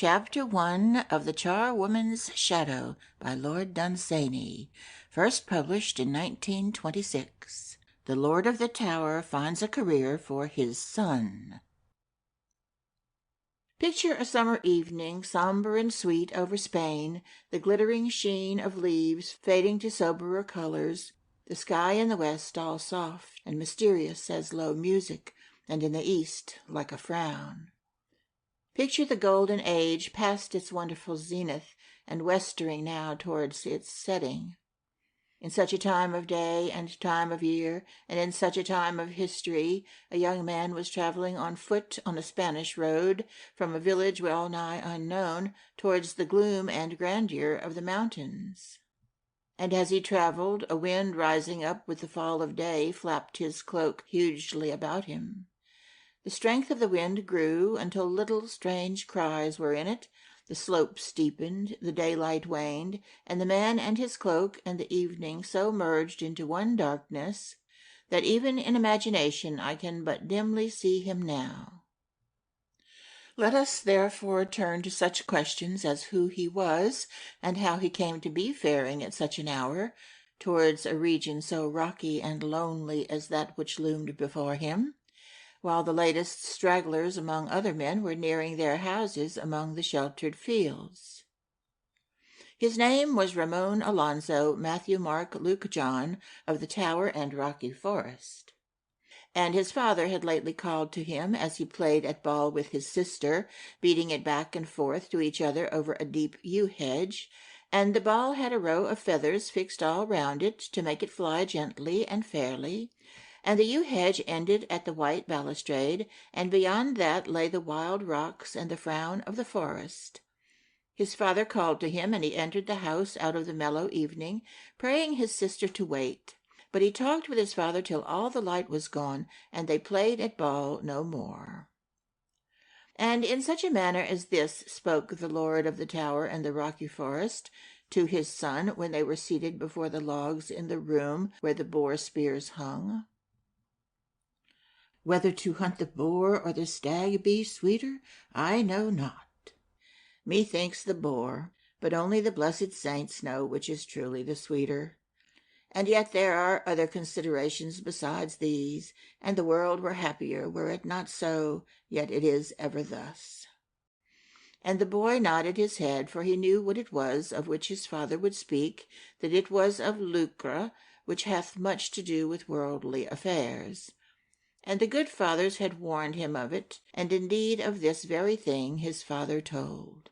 Chapter 1 of The Charwoman's Shadow by Lord Dunsany, first published in 1926. The Lord of the Tower finds a career for his son. Picture a summer evening, somber and sweet over Spain, the glittering sheen of leaves fading to soberer colors, the sky in the west all soft and mysterious as low music, and in the east like a frown. Picture the golden age past its wonderful zenith and westering now towards its setting. In such a time of day and time of year, and in such a time of history, a young man was travelling on foot on a Spanish road from a village well nigh unknown towards the gloom and grandeur of the mountains. And as he travelled, a wind rising up with the fall of day flapped his cloak hugely about him. The strength of the wind grew until little strange cries were in it. The slope steepened, the daylight waned, and the man and his cloak and the evening so merged into one darkness that even in imagination I can but dimly see him now. Let us therefore turn to such questions as who he was, and how he came to be faring at such an hour towards a region so rocky and lonely as that which loomed before him, while the latest stragglers among other men were nearing their houses among the sheltered fields. His name was Ramon Alonzo Matthew Mark Luke John of the Tower and Rocky Forest, and his father had lately called to him as he played at ball with his sister, beating it back and forth to each other over a deep yew hedge, and the ball had a row of feathers fixed all round it to make it fly gently and fairly, and the yew hedge ended at the white balustrade, and beyond that lay the wild rocks and the frown of the forest. His father called to him, and he entered the house out of the mellow evening, praying his sister to wait. But he talked with his father till all the light was gone, and they played at ball no more. And in such a manner as this spoke the Lord of the Tower and the Rocky Forest to his son when they were seated before the logs in the room where the boar spears hung. Whether to hunt the boar or the stag be sweeter, I know not. Methinks the boar, but only the blessed saints know which is truly the sweeter. And yet there are other considerations besides these, and the world were happier were it not so, yet it is ever thus. And the boy nodded his head, for he knew what it was of which his father would speak, that it was of lucre, which hath much to do with worldly affairs. And the good fathers had warned him of it, and indeed of this very thing his father told.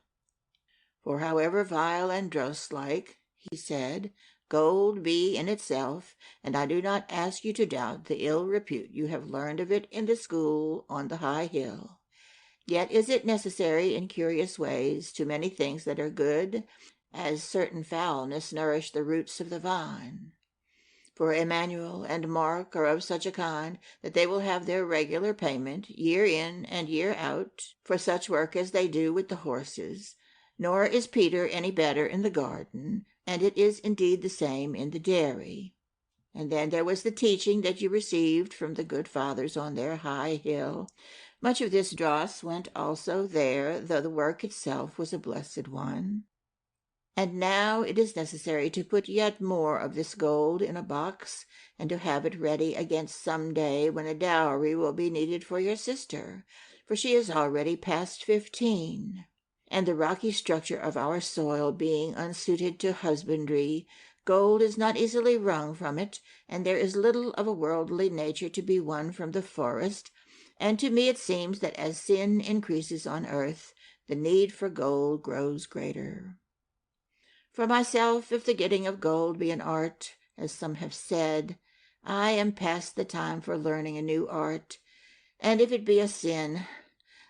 For however vile and dross-like, he said, gold be in itself, and I do not ask you to doubt the ill repute you have learned of it in the school on the high hill, yet is it necessary in curious ways to many things that are good, as certain foulness nourish the roots of the vine. For Emmanuel and Mark are of such a kind that they will have their regular payment, year in and year out, for such work as they do with the horses, nor is Peter any better in the garden, and it is indeed the same in the dairy. And then there was the teaching that you received from the good fathers on their high hill. Much of this dross went also there, though the work itself was a blessed one. And now it is necessary to put yet more of this gold in a box, and to have it ready against some day when a dowry will be needed for your sister, for she is already past 15. And the rocky structure of our soil being unsuited to husbandry, gold is not easily wrung from it, and there is little of a worldly nature to be won from the forest, and to me it seems that as sin increases on earth, the need for gold grows greater. For myself, if the getting of gold be an art, as some have said, I am past the time for learning a new art, and if it be a sin,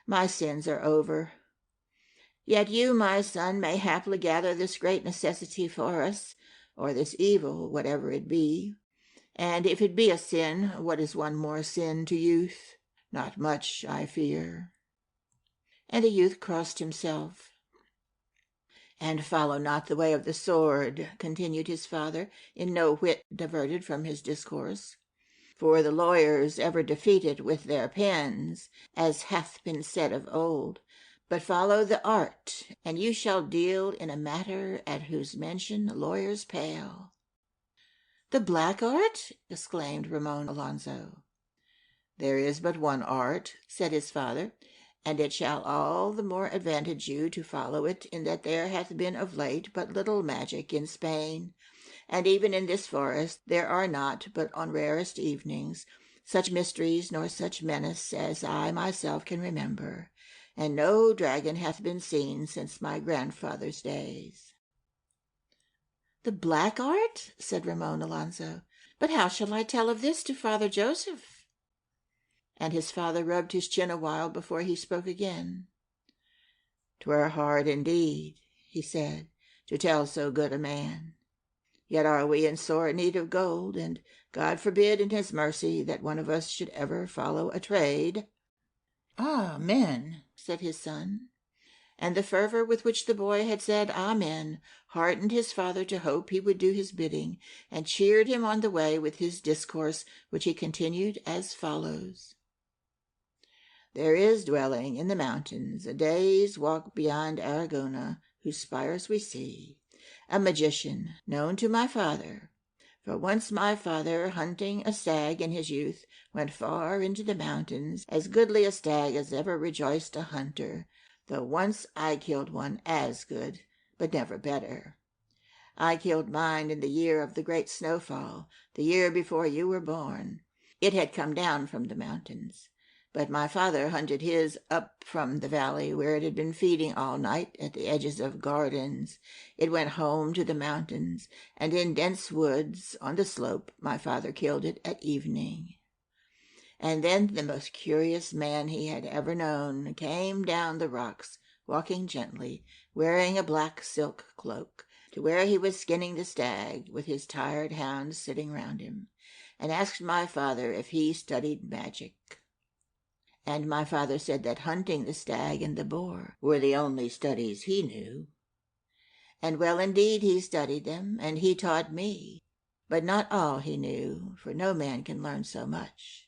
my sins are over. Yet you, my son, may haply gather this great necessity for us, or this evil, whatever it be. And if it be a sin, what is one more sin to youth? Not much, I fear. And the youth crossed himself. And follow not the way of the sword, continued his father, in no whit diverted from his discourse. For the lawyers ever defeated with their pens, as hath been said of old, but follow the art, and you shall deal in a matter at whose mention lawyers pale." "The black art?" exclaimed Ramon Alonso. "There is but one art," said his father, "and it shall all the more advantage you to follow it, in that there hath been of late but little magic in Spain, and even in this forest there are not, but on rarest evenings, such mysteries nor such menace as I myself can remember, and no dragon hath been seen since my grandfather's days." "The black art?" said Ramon Alonso. "But how shall I tell of this to Father Joseph?" And his father rubbed his chin awhile before he spoke again. "'Twere hard indeed," he said, "to tell so good a man. Yet are we in sore need of gold, and God forbid in his mercy that one of us should ever follow a trade." "Amen," said his son, and the fervor with which the boy had said "Amen" heartened his father to hope he would do his bidding, and cheered him on the way with his discourse, which he continued as follows. "There is dwelling in the mountains, a day's walk beyond Aragona, whose spires we see, a magician known to my father. For once my father, hunting a stag in his youth, went far into the mountains, as goodly a stag as ever rejoiced a hunter, though once I killed one as good, but never better. I killed mine in the year of the great snowfall, the year before you were born. It had come down from the mountains. But my father hunted his up from the valley, where it had been feeding all night at the edges of gardens. It went home to the mountains, and in dense woods on the slope my father killed it at evening. And then the most curious man he had ever known came down the rocks, walking gently, wearing a black silk cloak, to where he was skinning the stag, with his tired hounds sitting round him, and asked my father if he studied magic. And my father said that hunting the stag and the boar were the only studies he knew. And well indeed he studied them, and he taught me, but not all he knew, for no man can learn so much.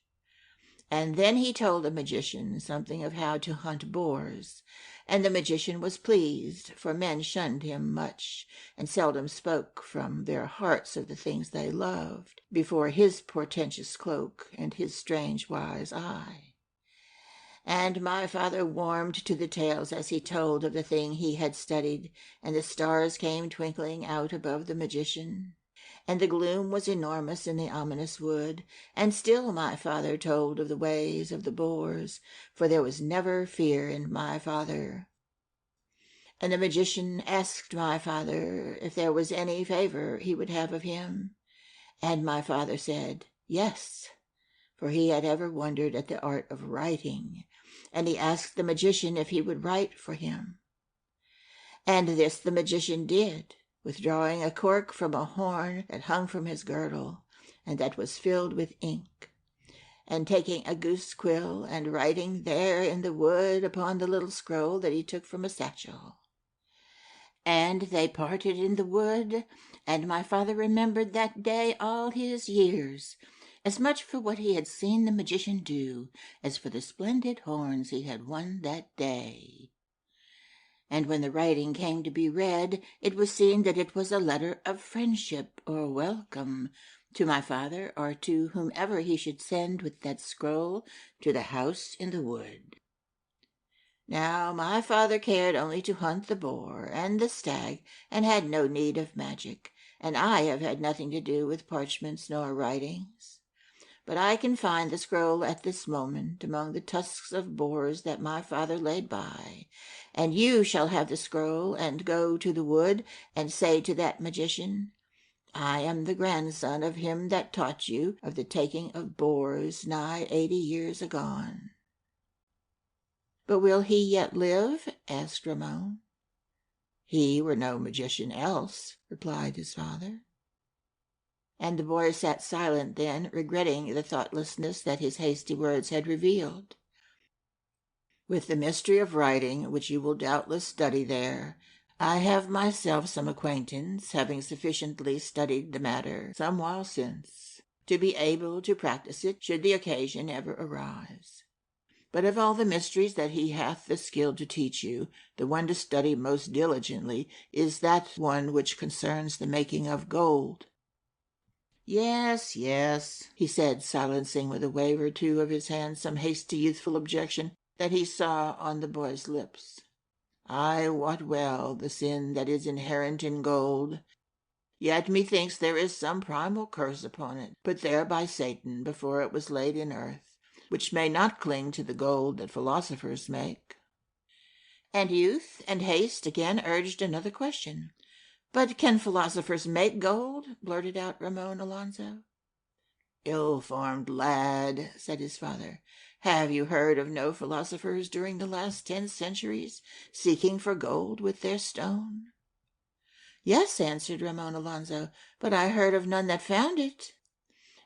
And then he told the magician something of how to hunt boars, and the magician was pleased, for men shunned him much, and seldom spoke from their hearts of the things they loved, before his portentous cloak and his strange wise eye. And my father warmed to the tales as he told of the thing he had studied, and the stars came twinkling out above the magician, and the gloom was enormous in the ominous wood, and still my father told of the ways of the boars, for there was never fear in my father. And the magician asked my father if there was any favor he would have of him, and my father said yes, for he had ever wondered at the art of writing, and he asked the magician if he would write for him. And this the magician did, withdrawing a cork from a horn that hung from his girdle, and that was filled with ink, and taking a goose quill, and writing there in the wood upon the little scroll that he took from a satchel. And they parted in the wood, and my father remembered that day all his years, as much for what he had seen the magician do as for the splendid horns he had won that day. And when the writing came to be read, it was seen that it was a letter of friendship or welcome to my father, or to whomever he should send with that scroll to the house in the wood. Now my father cared only to hunt the boar and the stag, and had no need of magic, and I have had nothing to do with parchments nor writings. But I can find the scroll at this moment among the tusks of boars that my father laid by, and you shall have the scroll, and go to the wood, and say to that magician, I am the grandson of him that taught you of the taking of boars nigh 80 years agone." "But will he yet live?" asked Ramon. "He were no magician else," replied his father. And the boy sat silent then, regretting the thoughtlessness that his hasty words had revealed. "With the mystery of writing, which you will doubtless study there, I have myself some acquaintance, having sufficiently studied the matter some while since, to be able to practice it should the occasion ever arise. But of all the mysteries that he hath the skill to teach you, the one to study most diligently is that one which concerns the making of gold." "Yes, yes," he said, silencing with a wave or two of his hand some hasty youthful objection that he saw on the boy's lips. "I wot well the sin that is inherent in gold. Yet methinks there is some primal curse upon it, put there by Satan before it was laid in earth, which may not cling to the gold that philosophers make." And youth and haste again urged another question. "But can philosophers make gold?" blurted out Ramon Alonzo. "Ill-formed lad," said his father, "have you heard of no philosophers during the last 10 centuries seeking for gold with their stone?" "Yes," answered Ramon Alonzo, "but I heard of none that found it."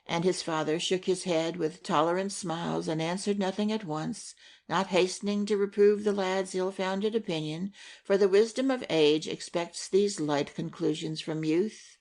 And his father shook his head with tolerant smiles and answered nothing at once, not hastening to reprove the lad's ill-founded opinion, for the wisdom of age expects these light conclusions from youth.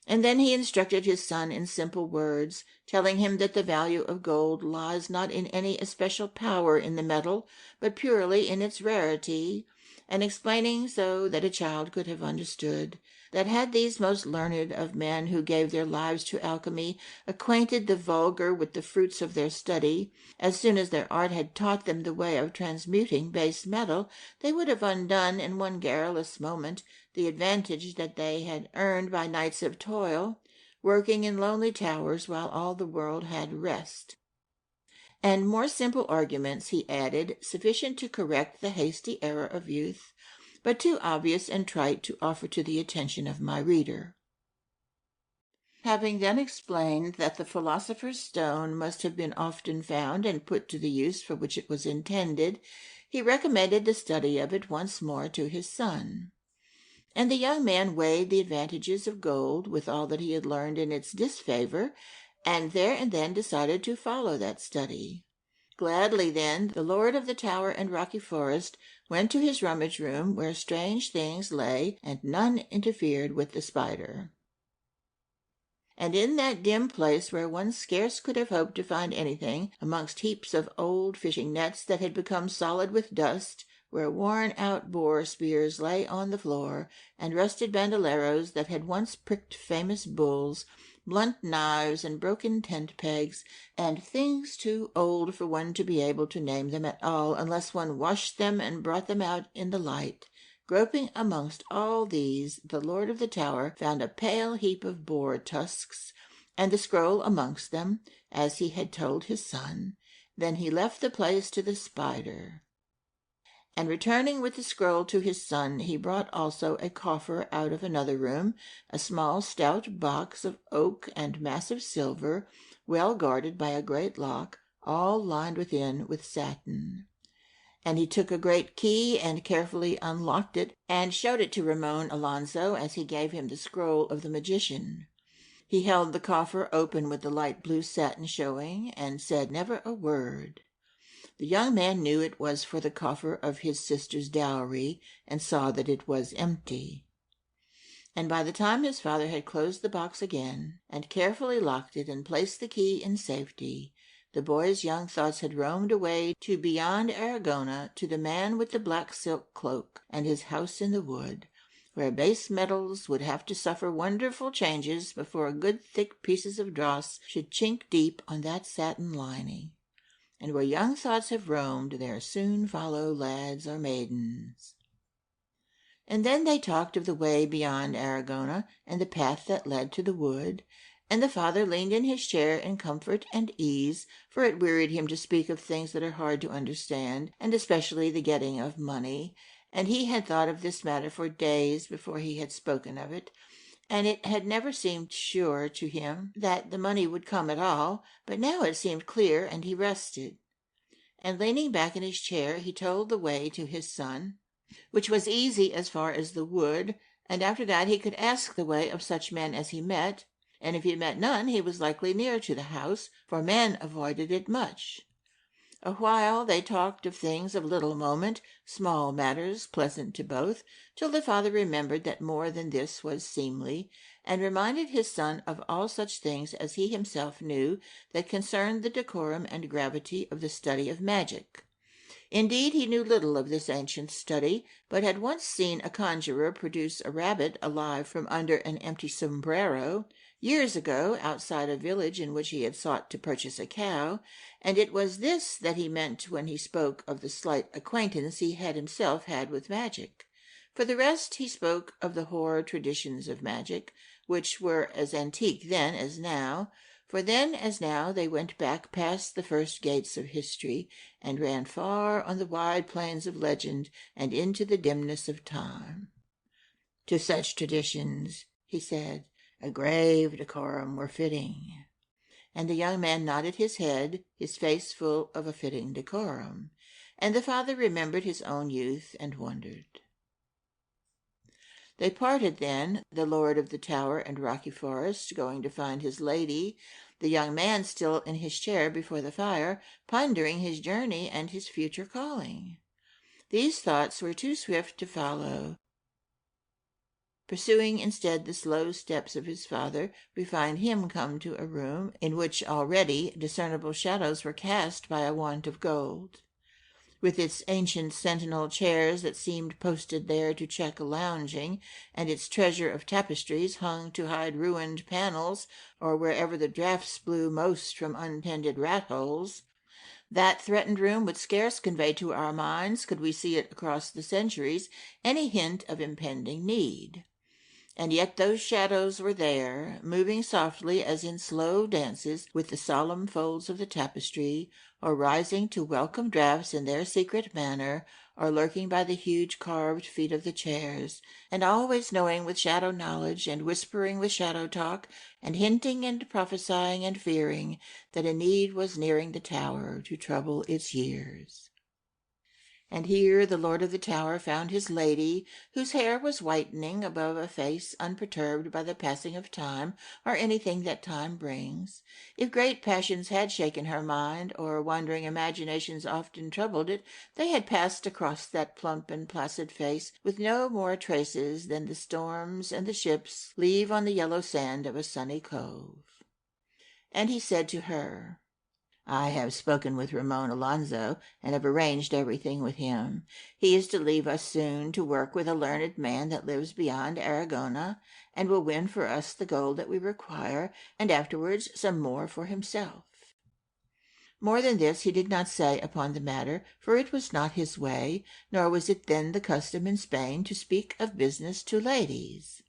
And then he instructed his son in simple words, telling him that the value of gold lies not in any especial power in the metal, but purely in its rarity, and explaining so that a child could have understood, that had these most learned of men who gave their lives to alchemy acquainted the vulgar with the fruits of their study, as soon as their art had taught them the way of transmuting base metal, they would have undone in one garrulous moment the advantage that they had earned by nights of toil, working in lonely towers while all the world had rest. And more simple arguments, he added, sufficient to correct the hasty error of youth, but too obvious and trite to offer to the attention of my reader. Having then explained that the philosopher's stone must have been often found and put to the use for which it was intended, he recommended the study of it once more to his son. And the young man weighed the advantages of gold with all that he had learned in its disfavor, and there and then decided to follow that study. Gladly then the lord of the tower and rocky forest went to his rummage room, where strange things lay, and none interfered with the spider. And in that dim place where one scarce could have hoped to find anything, amongst heaps of old fishing nets that had become solid with dust, where worn-out boar spears lay on the floor, and rusted bandoleros that had once pricked famous bulls, blunt knives and broken tent pegs, and things too old for one to be able to name them at all unless one washed them and brought them out in the light. Groping amongst all these, the lord of the tower found a pale heap of boar tusks, and the scroll amongst them, as he had told his son. Then he left the place to the spider. And returning with the scroll to his son, he brought also a coffer out of another room, a small stout box of oak and massive silver, well guarded by a great lock, all lined within with satin. And he took a great key and carefully unlocked it, and showed it to Ramon Alonzo as he gave him the scroll of the magician. He held the coffer open with the light blue satin showing, and said never a word. The young man knew it was for the coffer of his sister's dowry, and saw that it was empty. And by the time his father had closed the box again, and carefully locked it and placed the key in safety, the boy's young thoughts had roamed away to beyond Aragona, to the man with the black silk cloak, and his house in the wood, where base metals would have to suffer wonderful changes before good thick pieces of dross should chink deep on that satin lining. And where young thoughts have roamed, there soon follow lads or maidens. And then they talked of the way beyond Aragona, and the path that led to the wood, and the father leaned in his chair in comfort and ease, for it wearied him to speak of things that are hard to understand, and especially the getting of money, and he had thought of this matter for days before he had spoken of it, and it had never seemed sure to him that the money would come at all, but now it seemed clear, and he rested. And leaning back in his chair, he told the way to his son, which was easy as far as the wood, and after that he could ask the way of such men as he met, and if he met none he was likely near to the house, for men avoided it much. A while they talked of things of little moment, small matters, pleasant to both, till the father remembered that more than this was seemly, and reminded his son of all such things as he himself knew that concerned the decorum and gravity of the study of magic. Indeed, he knew little of this ancient study, but had once seen a conjurer produce a rabbit alive from under an empty sombrero, years ago, outside a village in which he had sought to purchase a cow, and it was this that he meant when he spoke of the slight acquaintance he had himself had with magic. For the rest, he spoke of the hoar traditions of magic, which were as antique then as now, for then as now they went back past the first gates of history, and ran far on the wide plains of legend and into the dimness of time. To such traditions, he said, a grave decorum were fitting. And the young man nodded his head, his face full of a fitting decorum. And the father remembered his own youth and wondered. They parted then, the lord of the tower and rocky forest going to find his lady, the young man still in his chair before the fire, pondering his journey and his future calling. These thoughts were too swift to follow. Pursuing instead the slow steps of his father, we find him come to a room in which already discernible shadows were cast by a want of gold. With its ancient sentinel chairs that seemed posted there to check lounging, and its treasure of tapestries hung to hide ruined panels, or wherever the draughts blew most from untended rat-holes, that threatened room would scarce convey to our minds, could we see it across the centuries, any hint of impending need. And yet those shadows were there, moving softly as in slow dances with the solemn folds of the tapestry, or rising to welcome draughts in their secret manner, or lurking by the huge carved feet of the chairs, and always knowing with shadow knowledge, and whispering with shadow talk, and hinting and prophesying and fearing that a need was nearing the tower to trouble its years. And here the lord of the tower found his lady, whose hair was whitening above a face unperturbed by the passing of time or anything that time brings. If great passions had shaken her mind, or wandering imaginations often troubled it, they had passed across that plump and placid face with no more traces than the storms and the ships leave on the yellow sand of a sunny cove. And he said to her, I have spoken with Ramon Alonso, and have arranged everything with him. He is to leave us soon to work with a learned man that lives beyond Aragona, and will win for us the gold that we require, and afterwards some more for himself. More than this he did not say upon the matter, for it was not his way, nor was it then the custom in Spain to speak of business to ladies.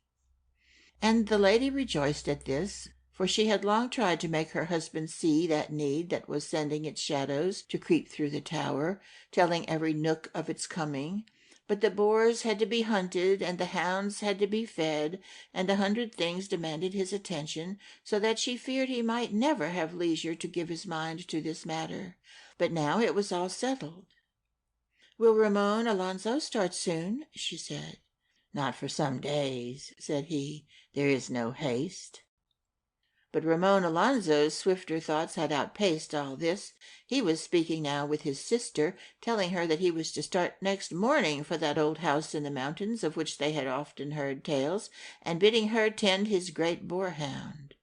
And the lady rejoiced at this, for she had long tried to make her husband see that need that was sending its shadows to creep through the tower, telling every nook of its coming. But the boars had to be hunted, and the hounds had to be fed, and 100 things demanded his attention, so that she feared he might never have leisure to give his mind to this matter. But now it was all settled. "Will Ramon Alonso start soon?" she said. "Not for some days," said he. "There is no haste." But Ramon Alonso's swifter thoughts had outpaced all this. He was speaking now with his sister, telling her that he was to start next morning for that old house in the mountains of which they had often heard tales, and bidding her tend his great boar-hound.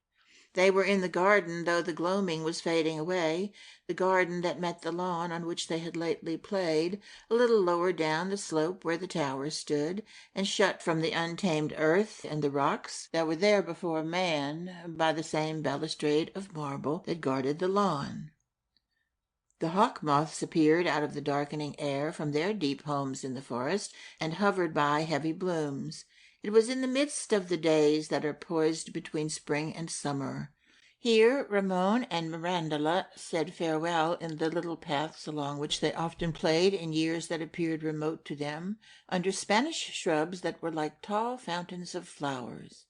They were in the garden, though the gloaming was fading away, the garden that met the lawn on which they had lately played, a little lower down the slope where the tower stood, and shut from the untamed earth and the rocks that were there before man by the same balustrade of marble that guarded the lawn. The hawk-moths appeared out of the darkening air from their deep homes in the forest, and hovered by heavy blooms. It was in the midst of the days that are poised between spring and summer. Here Ramon and Mirandela said farewell in the little paths along which they often played in years that appeared remote to them, under Spanish shrubs that were like tall fountains of flowers.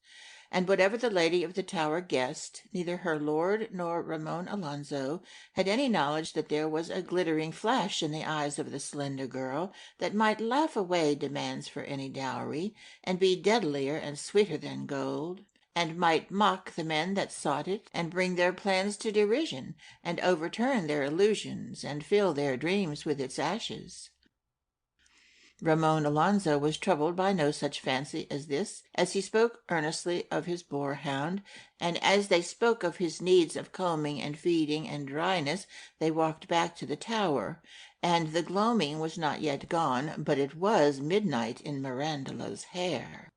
And whatever the lady of the tower guessed, neither her lord nor Ramon Alonso had any knowledge that there was a glittering flash in the eyes of the slender girl that might laugh away demands for any dowry, and be deadlier and sweeter than gold. and might mock the men that sought it, and bring their plans to derision, and overturn their illusions, and fill their dreams with its ashes. Ramon Alonzo was troubled by no such fancy as this, as he spoke earnestly of his boar-hound, and as they spoke of his needs of combing and feeding and dryness, they walked back to the tower, and the gloaming was not yet gone, but it was midnight in Mirandola's hair.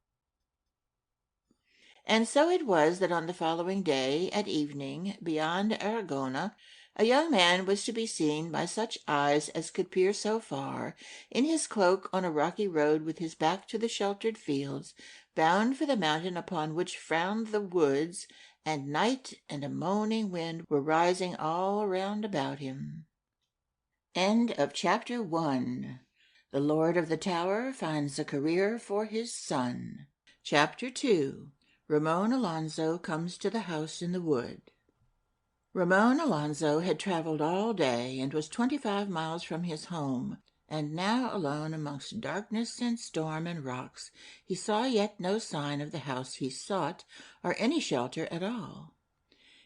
And so it was that on the following day, at evening, beyond Aragona, a young man was to be seen by such eyes as could peer so far, in his cloak on a rocky road with his back to the sheltered fields, bound for the mountain upon which frowned the woods, and night and a moaning wind were rising all round about him. End of Chapter 1. The Lord of the Tower finds a career for his son. Chapter 2. Ramon Alonzo comes to the house in the wood. Ramon Alonzo had traveled all day and was 25 miles from his home, and now alone amongst darkness and storm and rocks, he saw yet no sign of the house he sought, or any shelter at all.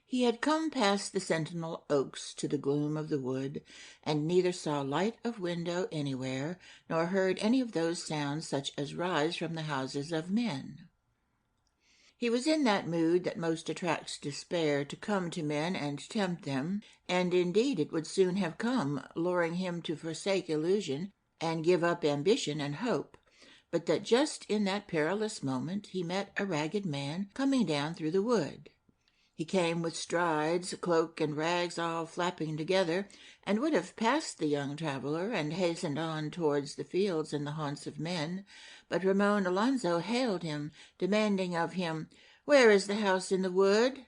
He had come past the sentinel oaks to the gloom of the wood, and neither saw light of window anywhere, nor heard any of those sounds such as rise from the houses of men. He was in that mood that most attracts despair to come to men and tempt them, and indeed it would soon have come, luring him to forsake illusion and give up ambition and hope, but that just in that perilous moment he met a ragged man coming down through the wood. He came with strides, cloak and rags all flapping together, and would have passed the young traveller and hastened on towards the fields and the haunts of men, but Ramon Alonzo hailed him, demanding of him, "Where is the house in the wood?"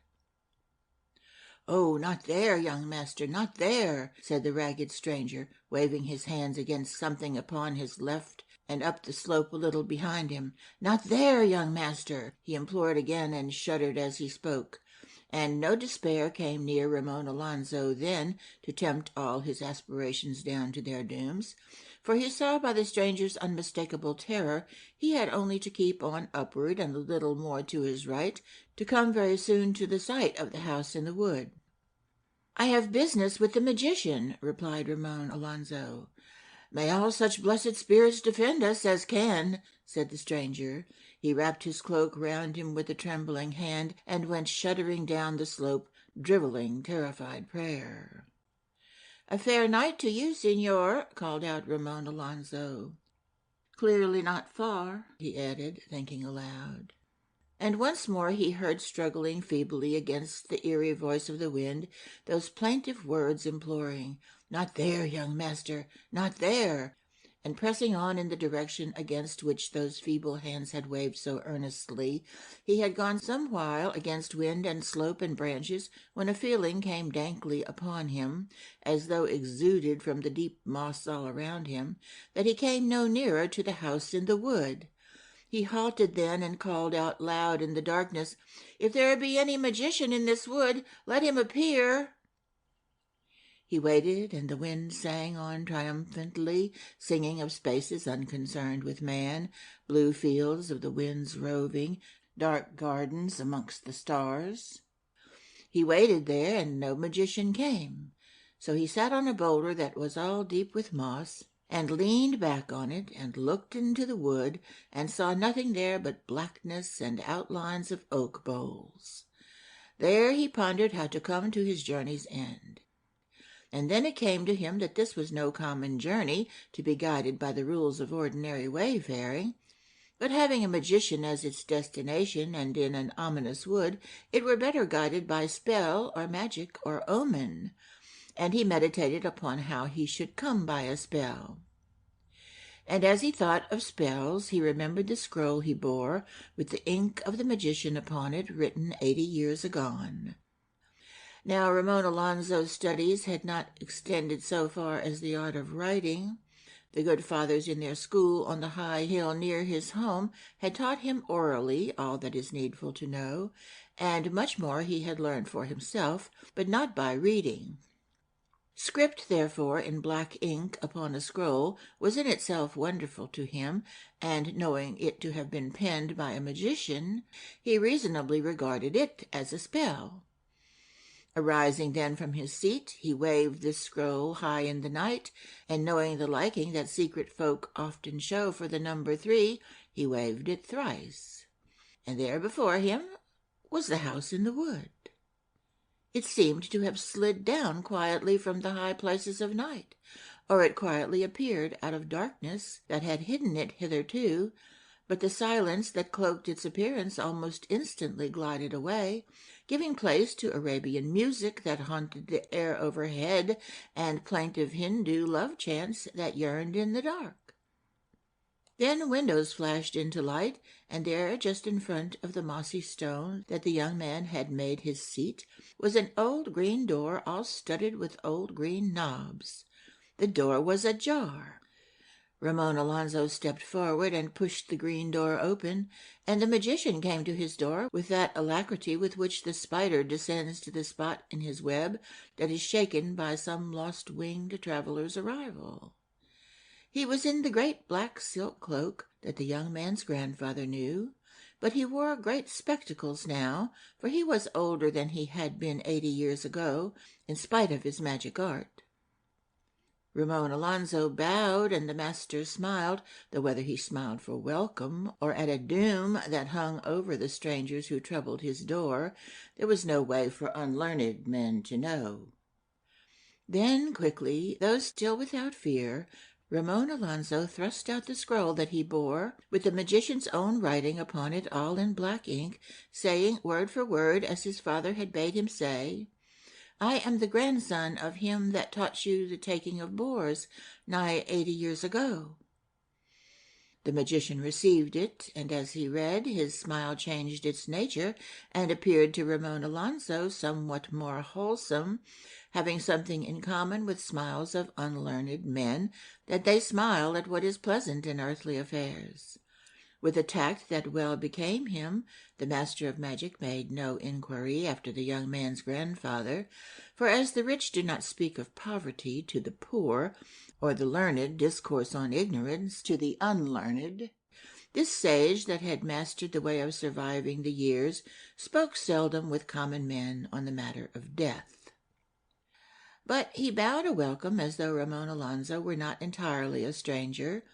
"Oh, not there, young master, not there," said the ragged stranger, waving his hands against something upon his left and up the slope a little behind him. "Not there, young master," he implored again, and shuddered as he spoke. And no despair came near Ramon Alonzo then to tempt all his aspirations down to their dooms, for he saw by the stranger's unmistakable terror he had only to keep on upward and a little more to his right to come very soon to the sight of the house in the wood. "I have business with the magician," replied Ramon Alonzo. "May all such blessed spirits defend us as can," said the stranger. He wrapped his cloak round him with a trembling hand, and went shuddering down the slope, drivelling terrified prayer. "A fair night to you, Signor," called out Ramon Alonzo. "Clearly not far," he added, thinking aloud. And once more he heard struggling feebly against the eerie voice of the wind those plaintive words imploring, "Not there, young master, not there," and pressing on in the direction against which those feeble hands had waved so earnestly, he had gone some while against wind and slope and branches when a feeling came dankly upon him, as though exuded from the deep moss all around him, that he came no nearer to the house in the wood. He halted then and called out loud in the darkness, "If there be any magician in this wood, let him appear." He waited, and the wind sang on triumphantly, singing of spaces unconcerned with man, blue fields of the wind's roving, dark gardens amongst the stars. He waited there, and no magician came. So he sat on a boulder that was all deep with moss, and leaned back on it, and looked into the wood, and saw nothing there but blackness and outlines of oak boles. There he pondered how to come to his journey's end. And then it came to him that this was no common journey to be guided by the rules of ordinary wayfaring, but having a magician as its destination, and in an ominous wood, it were better guided by spell or magic or omen, and he meditated upon how he should come by a spell. And as he thought of spells, he remembered the scroll he bore, with the ink of the magician upon it, written 80 years agone. Now Ramon Alonzo's studies had not extended so far as the art of writing. The good fathers in their school on the high hill near his home had taught him orally all that is needful to know, and much more he had learned for himself, but not by reading. Script, therefore, in black ink upon a scroll was in itself wonderful to him, and knowing it to have been penned by a magician, he reasonably regarded it as a spell. Arising then from his seat, he waved this scroll high in the night, and knowing the liking that secret folk often show for the number 3, he waved it thrice. And there before him was the house in the wood. It seemed to have slid down quietly from the high places of night, or it quietly appeared out of darkness that had hidden it hitherto, but the silence that cloaked its appearance almost instantly glided away, giving place to Arabian music that haunted the air overhead and plaintive Hindu love chants that yearned in the dark. Then windows flashed into light, and there, just in front of the mossy stone that the young man had made his seat, was an old green door all studded with old green knobs. The door was ajar. Ramon Alonso stepped forward and pushed the green door open, and the magician came to his door with that alacrity with which the spider descends to the spot in his web that is shaken by some lost-winged traveller's arrival. He was in the great black silk cloak that the young man's grandfather knew, but he wore great spectacles now, for he was older than he had been 80 years ago, in spite of his magic art. Ramon Alonso bowed, and the master smiled, though whether he smiled for welcome or at a doom that hung over the strangers who troubled his door, there was no way for unlearned men to know. Then quickly, though still without fear, Ramon Alonso thrust out the scroll that he bore, with the magician's own writing upon it all in black ink, saying word for word as his father had bade him say, "I am the grandson of him that taught you the taking of boars nigh 80 years ago." The magician received it, and as he read, his smile changed its nature, and appeared to Ramon Alonso somewhat more wholesome, having something in common with smiles of unlearned men, that they smile at what is pleasant in earthly affairs. With a tact that well became him, the master of magic made no inquiry after the young man's grandfather, for as the rich do not speak of poverty to the poor, or the learned discourse on ignorance to the unlearned, this sage that had mastered the way of surviving the years spoke seldom with common men on the matter of death. But he bowed a welcome as though Ramon Alonso were not entirely a stranger,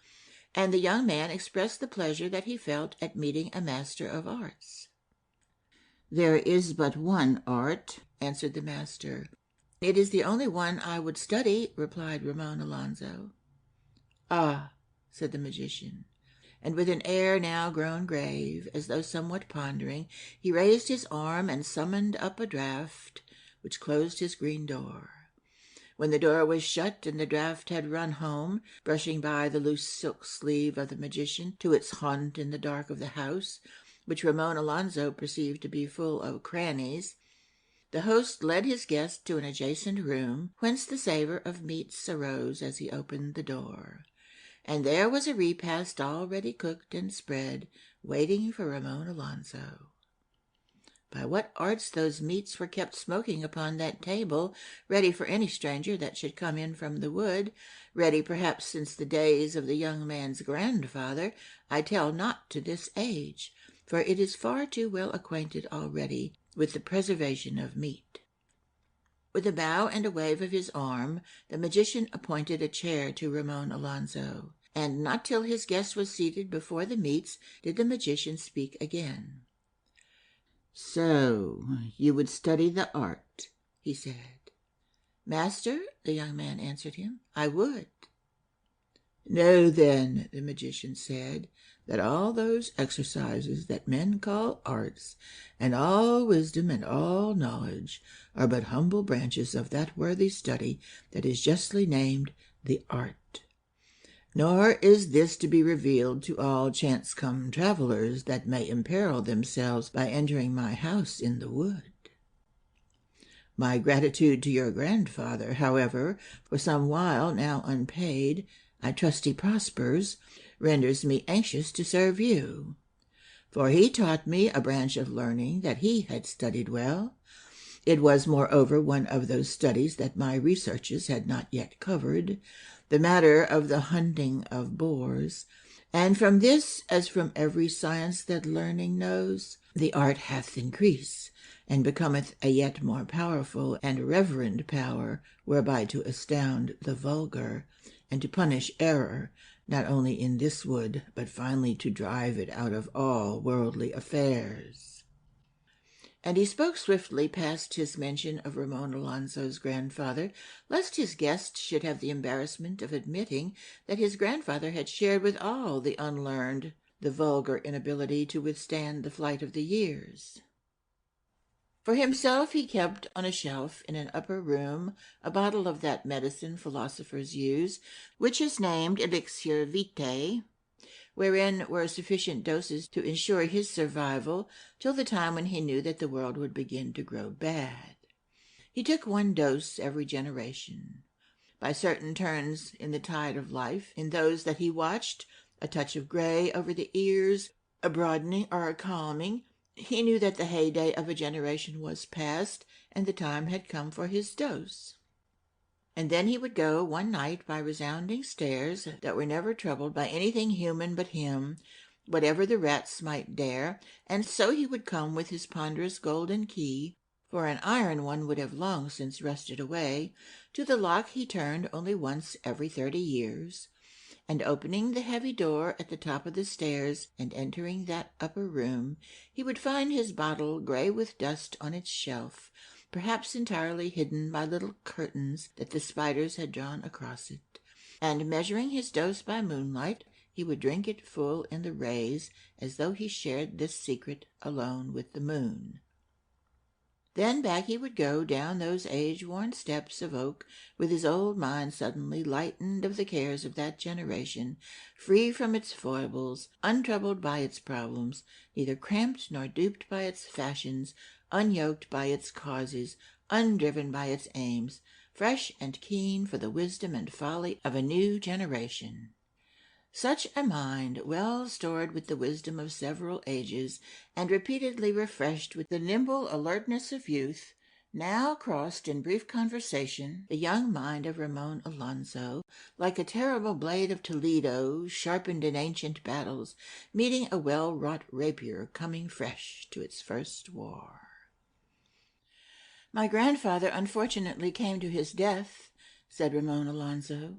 and the young man expressed the pleasure that he felt at meeting a master of arts. "There is but one art," answered the master. "It is the only one I would study," replied Ramon Alonso. "Ah," said the magician, and with an air now grown grave, as though somewhat pondering, he raised his arm and summoned up a draught, which closed his green door. When the door was shut and the draught had run home, brushing by the loose silk sleeve of the magician to its haunt in the dark of the house, which Ramon Alonso perceived to be full of crannies, the host led his guest to an adjacent room, whence the savour of meats arose as he opened the door, and there was a repast already cooked and spread, waiting for Ramon Alonso. By what arts those meats were kept smoking upon that table, ready for any stranger that should come in from the wood, ready perhaps since the days of the young man's grandfather, I tell not to this age, for it is far too well acquainted already with the preservation of meat. With a bow and a wave of his arm, the magician appointed a chair to Ramon Alonso, and not till his guest was seated before the meats did the magician speak again. "So you would study the art," he said. "Master," the young man answered him, "I would." "Know then," the magician said, "that all those exercises that men call arts, and all wisdom and all knowledge, are but humble branches of that worthy study that is justly named the art. Nor is this to be revealed to all chance-come travellers that may imperil themselves by entering my house in the wood. My gratitude to your grandfather, however, for some while now unpaid, I trust he prospers, renders me anxious to serve you. For he taught me a branch of learning that he had studied well, It was, moreover, one of those studies that my researches had not yet covered, the matter of the hunting of boars, and from this, as from every science that learning knows, the art hath increase, and becometh a yet more powerful and reverend power, whereby to astound the vulgar, and to punish error, not only in this wood, but finally to drive it out of all worldly affairs. And he spoke swiftly past his mention of Ramon Alonso's grandfather, lest his guest should have the embarrassment of admitting that his grandfather had shared with all the unlearned the vulgar inability to withstand the flight of the years. For himself he kept on a shelf in an upper room a bottle of that medicine philosophers use, which is named elixir vitae, wherein were sufficient doses to ensure his survival till the time when he knew that the world would begin to grow bad. He took one dose every generation. By certain turns in the tide of life, in those that he watched, a touch of gray over the ears, a broadening or a calming, he knew that the heyday of a generation was past, and the time had come for his dose. And then he would go one night by resounding stairs that were never troubled by anything human but him, whatever the rats might dare, and so he would come with his ponderous golden key, for an iron one would have long since rusted away. To the lock he turned only once every 30 years, and opening the heavy door at the top of the stairs and entering that upper room, he would find his bottle gray with dust on its shelf, perhaps entirely hidden by little curtains that the spiders had drawn across it, and measuring his dose by moonlight, he would drink it full in the rays, as though he shared this secret alone with the moon. Then back he would go down those age-worn steps of oak, with his old mind suddenly lightened of the cares of that generation, free from its foibles, untroubled by its problems, neither cramped nor duped by its fashions, unyoked by its causes, undriven by its aims, fresh and keen for the wisdom and folly of a new generation. Such a mind, well stored with the wisdom of several ages, and repeatedly refreshed with the nimble alertness of youth, now crossed in brief conversation the young mind of Ramon Alonso, like a terrible blade of Toledo, sharpened in ancient battles, meeting a well-wrought rapier coming fresh to its first war. "My grandfather unfortunately came to his death," said Ramon Alonso.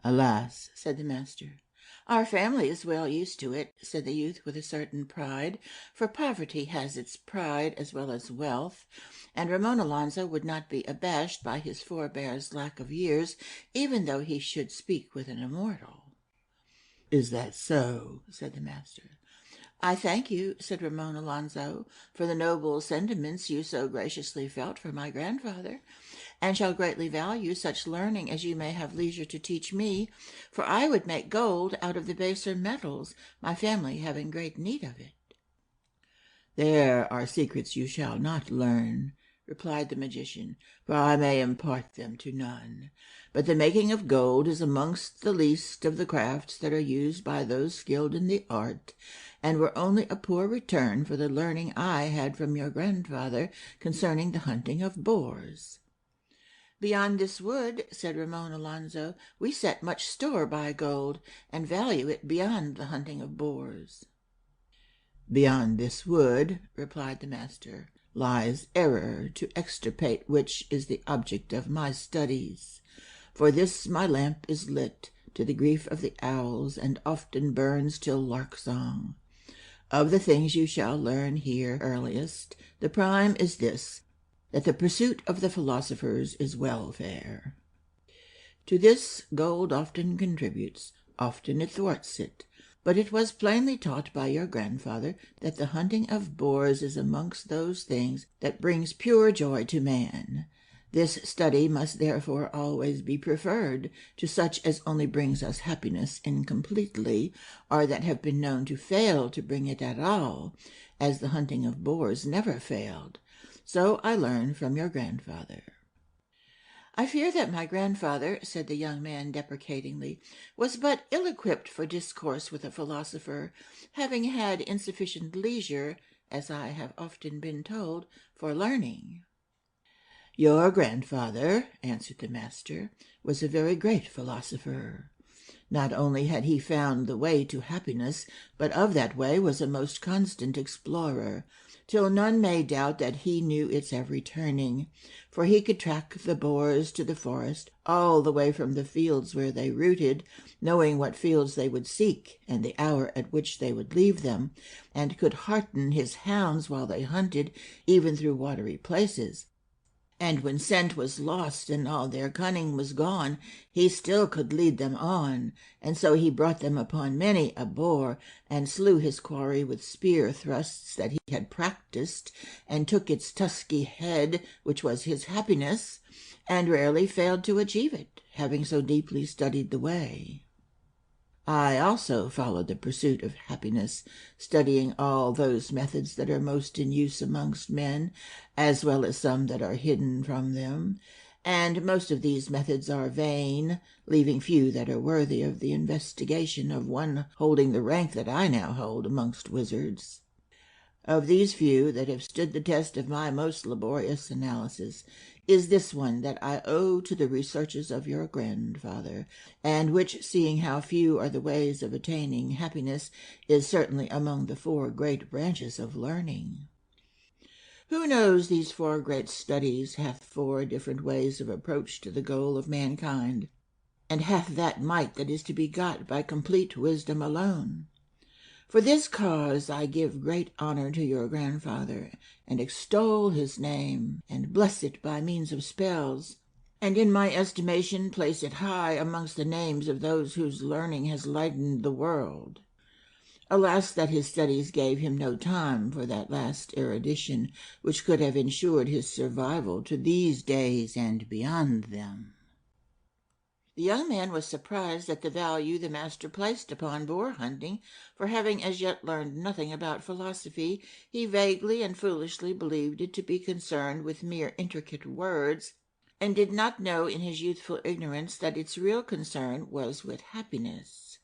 "Alas," said the master. "Our family is well used to it," said the youth with a certain pride, for poverty has its pride as well as wealth, and Ramon Alonso would not be abashed by his forebear's lack of years, even though he should speak with an immortal. "Is that so?" said the master. "I thank you," said Ramon Alonso, "for the noble sentiments you so graciously felt for my grandfather, and shall greatly value such learning as you may have leisure to teach me, for I would make gold out of the baser metals, my family having great need of it." "There are secrets you shall not learn," replied the magician, "for I may impart them to none. But the making of gold is amongst the least of the crafts that are used by those skilled in the art, and were only a poor return for the learning I had from your grandfather concerning the hunting of boars." "Beyond this wood," said Ramon Alonso, "we set much store by gold, and value it beyond the hunting of boars." "Beyond this wood," replied the master, "lies error, to extirpate which is the object of my studies. For this my lamp is lit, to the grief of the owls, and often burns till lark-song. Of the things you shall learn here earliest, the prime is this, that the pursuit of the philosophers is welfare. To this gold often contributes, often it thwarts it, but it was plainly taught by your grandfather that the hunting of boars is amongst those things that brings pure joy to man. This study must therefore always be preferred to such as only brings us happiness incompletely, or that have been known to fail to bring it at all, as the hunting of boars never failed. So I learned from your grandfather." "I fear that my grandfather," said the young man deprecatingly, "was but ill-equipped for discourse with a philosopher, having had insufficient leisure, as I have often been told, for learning." "Your grandfather," answered the master, "was a very great philosopher. Not only had he found the way to happiness, but of that way was a most constant explorer, till none may doubt that he knew its every turning, for he could track the boars to the forest, all the way from the fields where they rooted, knowing what fields they would seek, and the hour at which they would leave them, and could hearten his hounds while they hunted, even through watery places. And when scent was lost and all their cunning was gone, he still could lead them on, and so he brought them upon many a boar, and slew his quarry with spear thrusts that he had practised, and took its tusky head, which was his happiness, and rarely failed to achieve it, having so deeply studied the way. I also followed the pursuit of happiness, studying all those methods that are most in use amongst men, as well as some that are hidden from them, and most of these methods are vain, leaving few that are worthy of the investigation of one holding the rank that I now hold amongst wizards. Of these few that have stood the test of my most laborious analysis is this one that I owe to the researches of your grandfather, and which, seeing how few are the ways of attaining happiness, is certainly among the 4 great branches of learning. Who knows these 4 great studies hath 4 different ways of approach to the goal of mankind, and hath that might that is to be got by complete wisdom alone? For this cause I give great honor to your grandfather, and extol his name, and bless it by means of spells, and in my estimation place it high amongst the names of those whose learning has lightened the world. Alas, that his studies gave him no time for that last erudition which could have ensured his survival to these days and beyond them." The young man was surprised at the value the master placed upon boar hunting, for having as yet learned nothing about philosophy, he vaguely and foolishly believed it to be concerned with mere intricate words, and did not know in his youthful ignorance that its real concern was with happiness.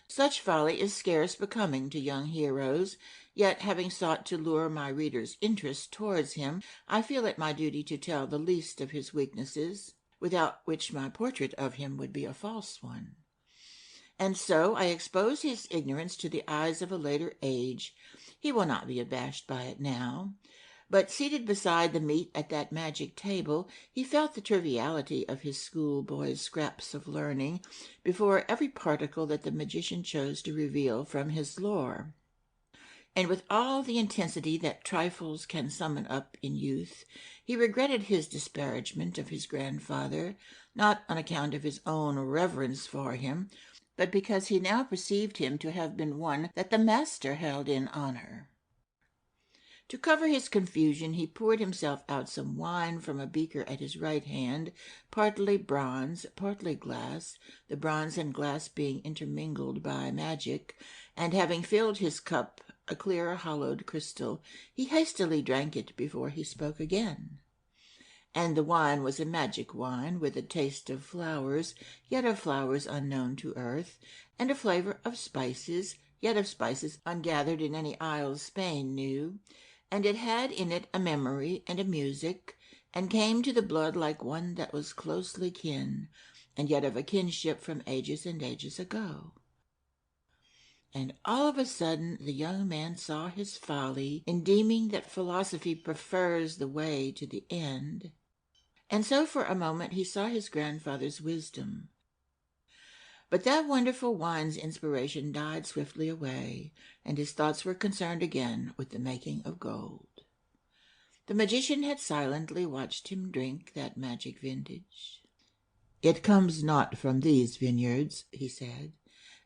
Such folly is scarce becoming to young heroes, yet having sought to lure my reader's interest towards him, I feel it my duty to tell the least of his weaknesses, without which my portrait of him would be a false one. And so I expose his ignorance to the eyes of a later age. He will not be abashed by it now. But seated beside the meat at that magic table, he felt the triviality of his schoolboy's scraps of learning before every particle that the magician chose to reveal from his lore. And with all the intensity that trifles can summon up in youth, he regretted his disparagement of his grandfather, not on account of his own reverence for him, but because he now perceived him to have been one that the master held in honor. To cover his confusion, he poured himself out some wine from a beaker at his right hand, partly bronze, partly glass, the bronze and glass being intermingled by magic, and having filled his cup, a clear hollowed crystal, he hastily drank it before he spoke again. And the wine was a magic wine, with a taste of flowers, yet of flowers unknown to earth, and a flavor of spices, yet of spices ungathered in any isle Spain knew, and it had in it a memory and a music, and came to the blood like one that was closely kin, and yet of a kinship from ages and ages ago. And all of a sudden the young man saw his folly in deeming that philosophy prefers the way to the end, and so for a moment he saw his grandfather's wisdom. But that wonderful wine's inspiration died swiftly away, and his thoughts were concerned again with the making of gold. The magician had silently watched him drink that magic vintage. "It comes not from these vineyards," he said,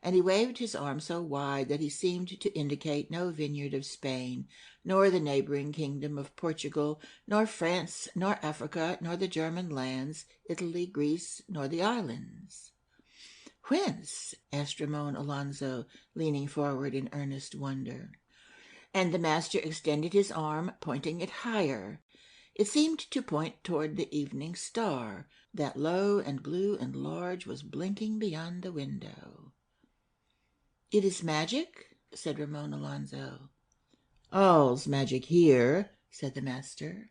and he waved his arm so wide that he seemed to indicate no vineyard of Spain, nor the neighboring kingdom of Portugal, nor France, nor Africa, nor the German lands, Italy, Greece, nor the islands. "Whence?" asked Ramon Alonso, leaning forward in earnest wonder. And the master extended his arm, pointing it higher. It seemed to point toward the evening star, that low and blue and large was blinking beyond the window. "It is magic?" said Ramon Alonso. "All's magic here," said the master.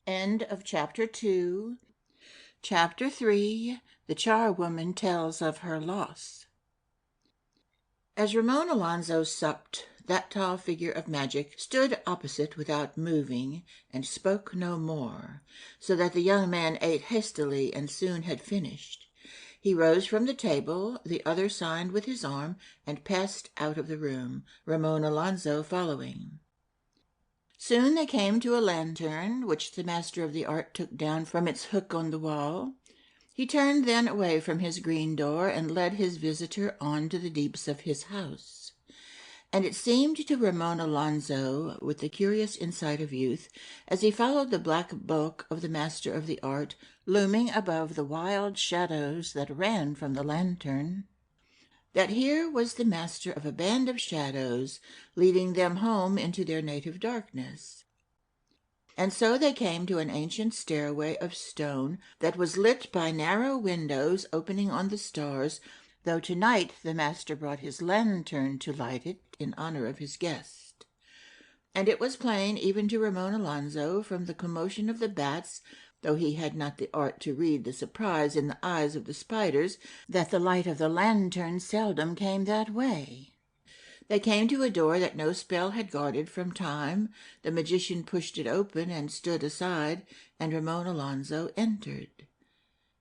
End of chapter 2. Chapter 3. The Charwoman tells of her loss. As Ramon Alonzo supped, that tall figure of magic stood opposite without moving, and spoke no more, so that the young man ate hastily and soon had finished. He rose from the table, the other signed with his arm, and passed out of the room, Ramon Alonzo following. Soon they came to a lantern, which the master of the art took down from its hook on the wall. He turned then away from his green door and led his visitor on to the deeps of his house. And it seemed to Ramon Alonzo, with the curious insight of youth, as he followed the black bulk of the master of the art looming above the wild shadows that ran from the lantern, that here was the master of a band of shadows leading them home into their native darkness. And so they came to an ancient stairway of stone that was lit by narrow windows opening on the stars, though tonight the master brought his lantern to light it in honor of his guest. And it was plain even to Ramon Alonzo, from the commotion of the bats, though he had not the art to read the surprise in the eyes of the spiders, that the light of the lantern seldom came that way. They came to a door that no spell had guarded from time. The magician pushed it open and stood aside, and Ramon Alonzo entered.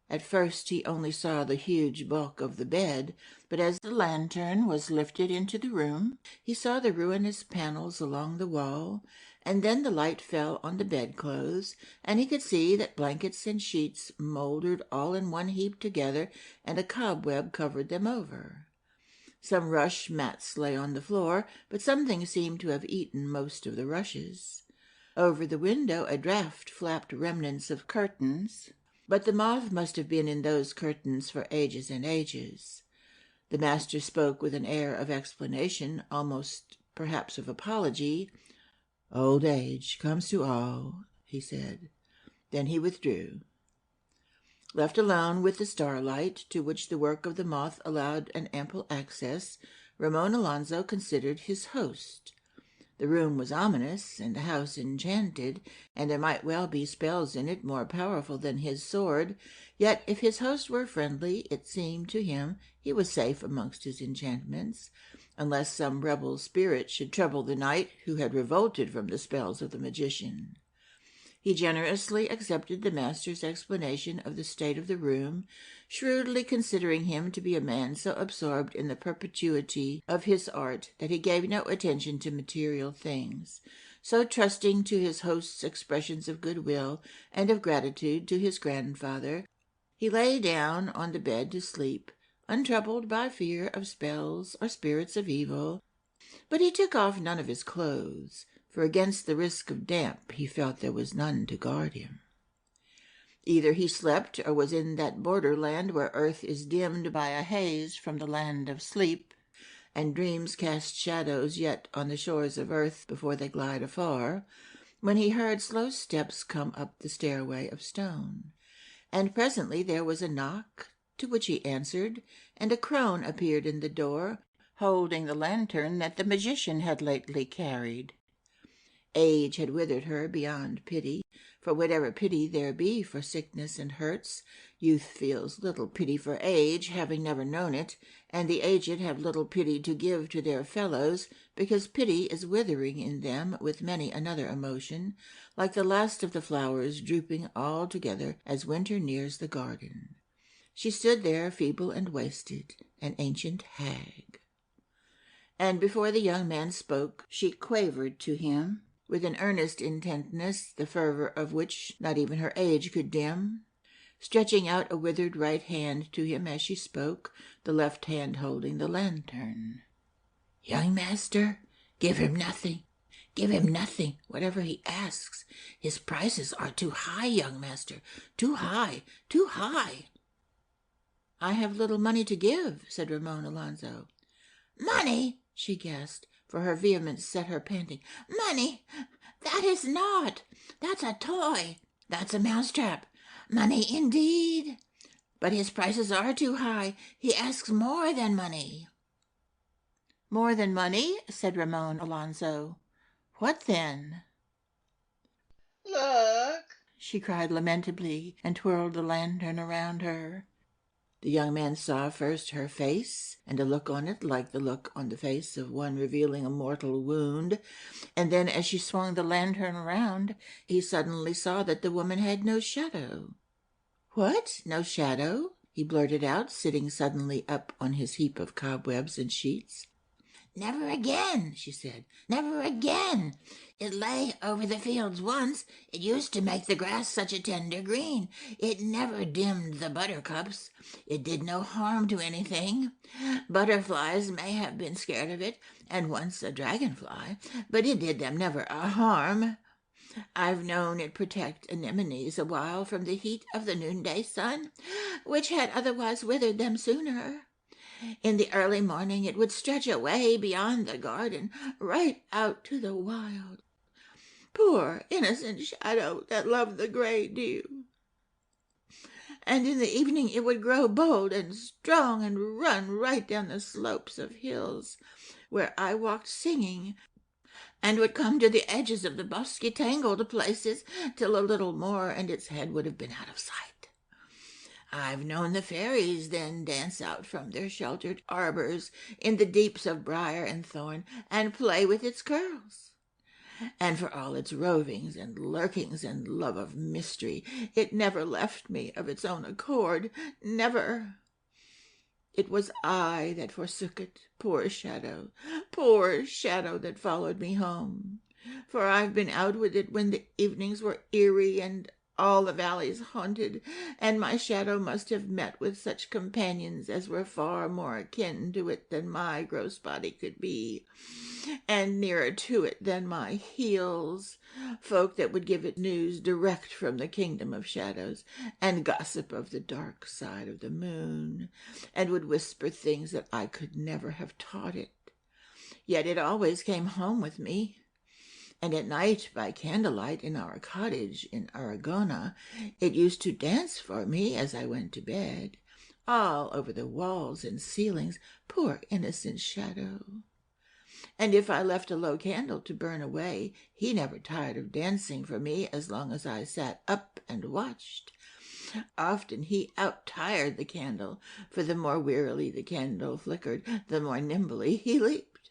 At first he only saw the huge bulk of the bed, but as the lantern was lifted into the room, he saw the ruinous panels along the wall, and then the light fell on the bedclothes, and he could see that blankets and sheets mouldered all in one heap together, and a cobweb covered them over. Some rush mats lay on the floor, but something seemed to have eaten most of the rushes. Over the window a draught flapped remnants of curtains, but the moth must have been in those curtains for ages and ages. The master spoke with an air of explanation, almost perhaps of apology. "Old age comes to all," he said. Then he withdrew. Left alone with the starlight, to which the work of the moth allowed an ample access, Ramon Alonzo considered his host. The room was ominous, and the house enchanted, and there might well be spells in it more powerful than his sword, yet if his host were friendly, it seemed to him he was safe amongst his enchantments, unless some rebel spirit should trouble the knight who had revolted from the spells of the magician. He generously accepted the master's explanation of the state of the room, shrewdly considering him to be a man so absorbed in the perpetuity of his art that he gave no attention to material things, so trusting to his host's expressions of goodwill and of gratitude to his grandfather. He lay down on the bed to sleep, untroubled by fear of spells or spirits of evil, but he took off none of his clothes, for against the risk of damp he felt there was none to guard him. Either he slept or was in that borderland where earth is dimmed by a haze from the land of sleep, and dreams cast shadows yet on the shores of earth before they glide afar, when he heard slow steps come up the stairway of stone, and presently there was a knock, to which he answered, and a crone appeared in the door, holding the lantern that the magician had lately carried. Age had withered her beyond pity, for whatever pity there be for sickness and hurts, youth feels little pity for age, having never known it, and the aged have little pity to give to their fellows, because pity is withering in them with many another emotion, like the last of the flowers drooping all together as winter nears the garden. She stood there feeble and wasted, an ancient hag. And before the young man spoke, she quavered to him, with an earnest intentness, the fervor of which not even her age could dim, stretching out a withered right hand to him as she spoke, the left hand holding the lantern. "Young master, give him nothing. Give him nothing, whatever he asks. His prices are too high, young master, too high, too high." "I have little money to give," said Ramon Alonzo. "Money!" she gasped, for her vehemence set her panting. "Money! That is naught. That's a toy. That's a mousetrap. Money indeed! But his prices are too high. He asks more than money." More than money, said Ramon Alonso. What then? Look, she cried lamentably, and twirled the lantern around her. The young man saw first her face, and a look on it like the look on the face of one revealing a mortal wound, and then as she swung the lantern around, he suddenly saw that the woman had no shadow. What? No shadow? He blurted out, sitting suddenly up on his heap of cobwebs and sheets. Never again, she said. Never again. It lay over the fields once. It used to make the grass such a tender green. It never dimmed the buttercups. It did no harm to anything. Butterflies may have been scared of it, and once a dragonfly, but it did them never a harm. I've known it protect anemones a while from the heat of the noonday sun, which had otherwise withered them sooner. In the early morning it would stretch away beyond the garden, right out to the wild. Poor innocent shadow that loved the grey dew. And in the evening it would grow bold and strong and run right down the slopes of hills where I walked singing, and would come to the edges of the bosky tangled places till a little more and its head would have been out of sight. I've known the fairies then dance out from their sheltered arbors in the deeps of briar and thorn and play with its curls. And for all its rovings and lurkings and love of mystery, it never left me of its own accord, never. It was I that forsook it, poor shadow that followed me home. For I've been out with it when the evenings were eerie and all the valleys haunted, and my shadow must have met with such companions as were far more akin to it than my gross body could be, and nearer to it than my heels, folk that would give it news direct from the kingdom of shadows, and gossip of the dark side of the moon, and would whisper things that I could never have taught it. Yet it always came home with me, and at night by candlelight in our cottage in Aragona it used to dance for me as I went to bed, all over the walls and ceilings, poor innocent shadow. And if I left a low candle to burn away, he never tired of dancing for me as long as I sat up and watched. Often he out-tired the candle, for the more wearily the candle flickered, the more nimbly he leaped.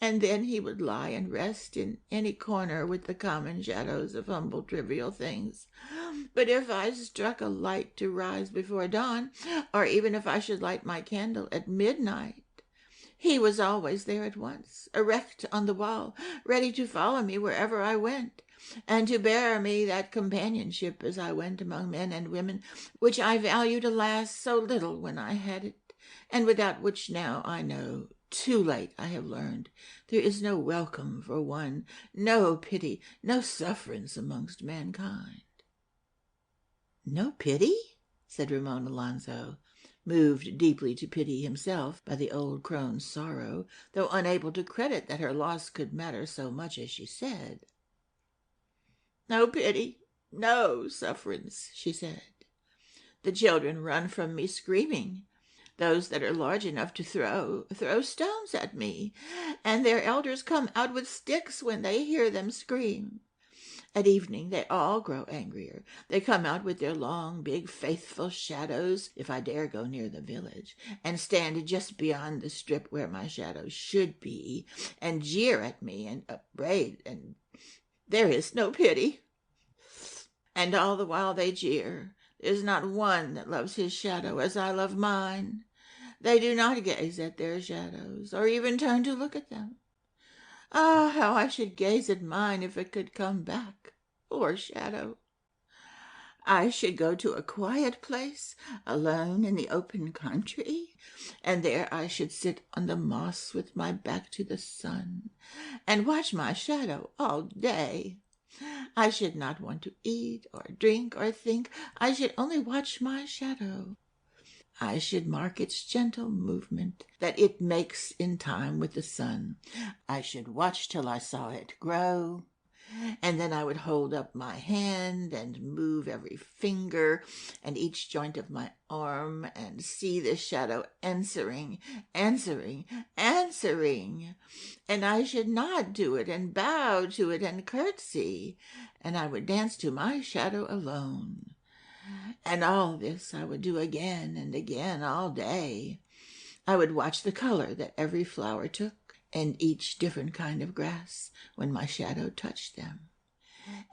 And then he would lie and rest in any corner with the common shadows of humble trivial things. But if I struck a light to rise before dawn, or even if I should light my candle at midnight, he was always there at once, erect on the wall, ready to follow me wherever I went, and to bear me that companionship as I went among men and women, which I valued, alas, so little when I had it, and without which now I know, too late I have learned, there is no welcome for one, no pity, no sufferance amongst mankind. No pity? Said Ramon Alonso, moved deeply to pity himself by the old crone's sorrow, though unable to credit that her loss could matter so much as she said. No pity, no sufferance, she said. The children run from me screaming. Those that are large enough to throw stones at me, and their elders come out with sticks when they hear them scream. At evening they all grow angrier. They come out with their long, big, faithful shadows, if I dare go near the village, and stand just beyond the strip where my shadow should be, and jeer at me and upbraid, and there is no pity. And all the while they jeer, there's not one that loves his shadow as I love mine. They do not gaze at their shadows, or even turn to look at them. Ah, how I should gaze at mine if it could come back, poor shadow. I should go to a quiet place, alone in the open country, and there I should sit on the moss with my back to the sun, and watch my shadow all day. I should not want to eat or drink or think. I should only watch my shadow. I should mark its gentle movement that it makes in time with the sun. I should watch till I saw it grow, And then I would hold up my hand and move every finger and each joint of my arm and see the shadow answering. And I should nod to it and bow to it and curtsy, and I would dance to my shadow alone. And all this I would do again and again all day. I would watch the color that every flower took, and each different kind of grass when my shadow touched them.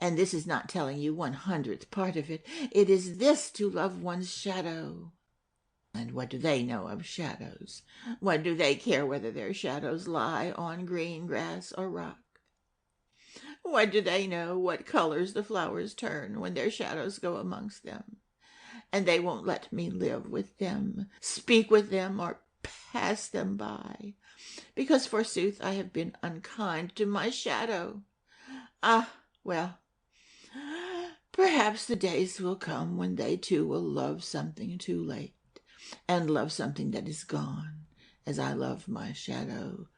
And this is not telling you 1/100th part of it. It is this to love one's shadow. And what do they know of shadows? What do they care whether their shadows lie on green grass or rock? What do they know what colors the flowers turn when their shadows go amongst them? And they won't let me live with them, speak with them, or pass them by, because forsooth I have been unkind to my shadow. Ah, well, perhaps the days will come when they too will love something too late, and love something that is gone, as I love my shadow.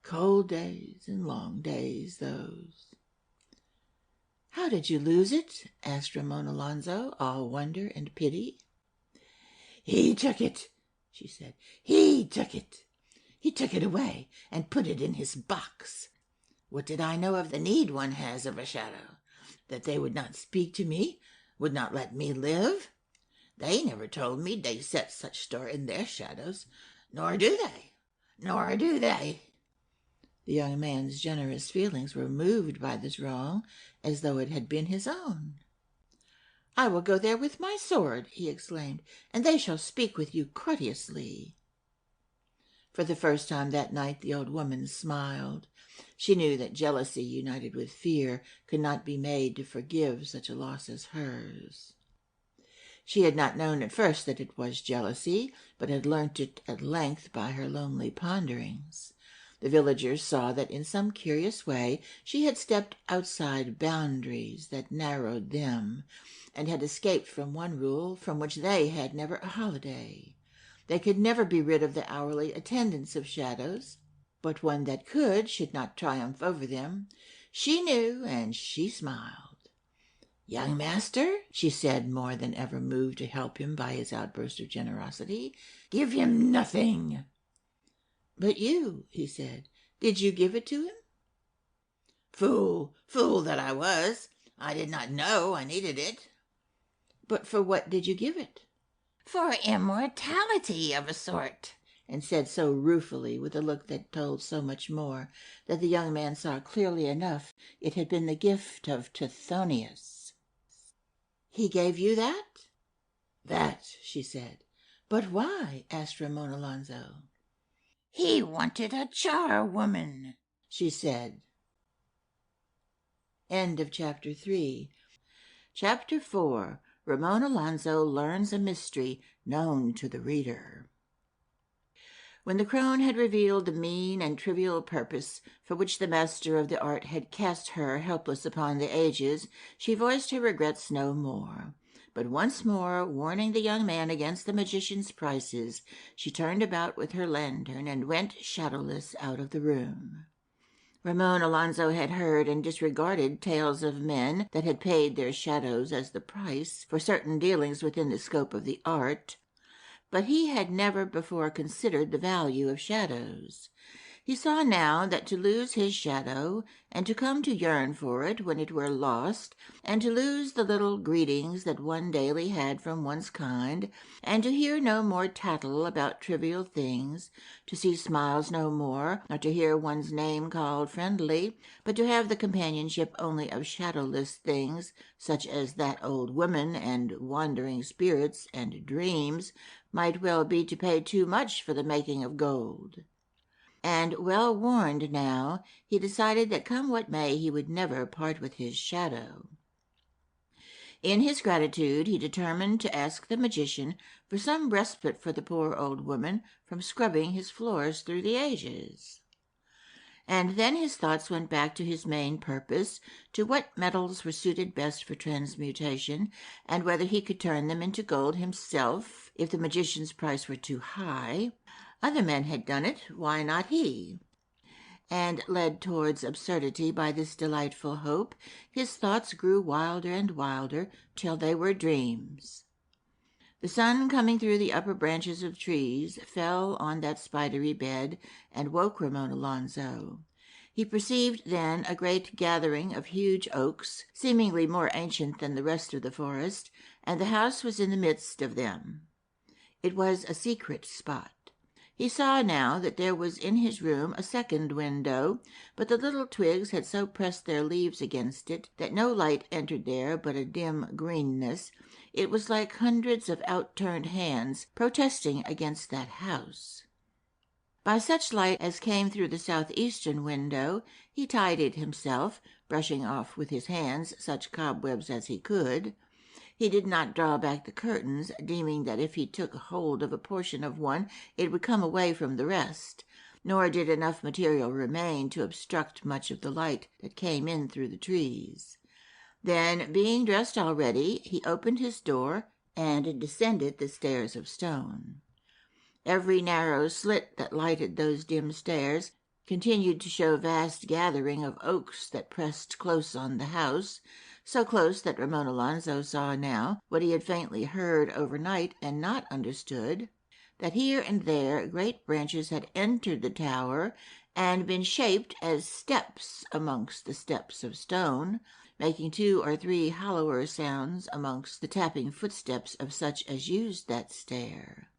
Cold days and long days, those. "How did you lose it?" asked Ramon Alonzo, all wonder and pity. "He took it," she said. "He took it. He took it away and put it in his box. What did I know of the need one has of a shadow? That they would not speak to me, would not let me live? They never told me they set such store in their shadows, nor do they. The young man's generous feelings were moved by this wrong as though it had been his own. "I will go there with my sword," he exclaimed, "and they shall speak with you courteously." For the first time that night the old woman smiled. She knew that jealousy united with fear could not be made to forgive such a loss as hers. She had not known at first that it was jealousy, but had learnt it at length by her lonely ponderings. The villagers saw that in some curious way she had stepped outside boundaries that narrowed them, and had escaped from one rule from which they had never a holiday. They could never be rid of the hourly attendance of shadows, but one that could should not triumph over them. She knew, and she smiled. "Young master," she said, more than ever moved to help him by his outburst of generosity, "give him nothing." "But you," he said, "did you give it to him?" Fool that I was! I did not know I needed it." "But for what did you give it?" "For immortality of a sort," and said so ruefully, with a look that told so much more, that the young man saw clearly enough it had been the gift of Tithonius. "He gave you that?" "That," she said. "But why?" asked Ramon Alonzo. "He wanted a charwoman," she said. End of Chapter 3. Chapter 4. Ramon Alonzo learns a mystery known to the reader. When the crone had revealed the mean and trivial purpose for which the master of the art had cast her helpless upon the ages, she voiced her regrets no more. But once more, warning the young man against the magician's prices, she turned about with her lantern and went shadowless out of the room. Ramon Alonzo had heard and disregarded tales of men that had paid their shadows as the price for certain dealings within the scope of the art, but he had never before considered the value of shadows. He saw now that to lose his shadow, and to come to yearn for it when it were lost, and to lose the little greetings that one daily had from one's kind, and to hear no more tattle about trivial things, to see smiles no more, nor to hear one's name called friendly, but to have the companionship only of shadowless things, such as that old woman and wandering spirits and dreams, might well be to pay too much for the making of gold. And, well warned now, he decided that come what may he would never part with his shadow. In his gratitude he determined to ask the magician for some respite for the poor old woman from scrubbing his floors through the ages. And then his thoughts went back to his main purpose, to what metals were suited best for transmutation, and whether he could turn them into gold himself if the magician's price were too high. Other men had done it, why not he? and led towards absurdity by this delightful hope, his thoughts grew wilder and wilder till they were dreams. The sun, coming through the upper branches of trees, fell on that spidery bed and woke Ramon Alonzo. He perceived then a great gathering of huge oaks, seemingly more ancient than the rest of the forest, and the house was in the midst of them. It was a secret spot. He saw now that there was in his room a second window, but the little twigs had so pressed their leaves against it that no light entered there but a dim greenness. It was like hundreds of outturned hands protesting against that house. By such light as came through the southeastern window, he tidied himself, brushing off with his hands such cobwebs as he could. He did not draw back the curtains, deeming that if he took hold of a portion of one it would come away from the rest, nor did enough material remain to obstruct much of the light that came in through the trees. Then, being dressed already, he opened his door and descended the stairs of stone. Every narrow slit that lighted those dim stairs continued to show vast gathering of oaks that pressed close on the house, so close that Ramon Alonzo saw now, what he had faintly heard overnight and not understood, that here and there great branches had entered the tower and been shaped as steps amongst the steps of stone, making 2 or 3 hollower sounds amongst the tapping footsteps of such as used that stair.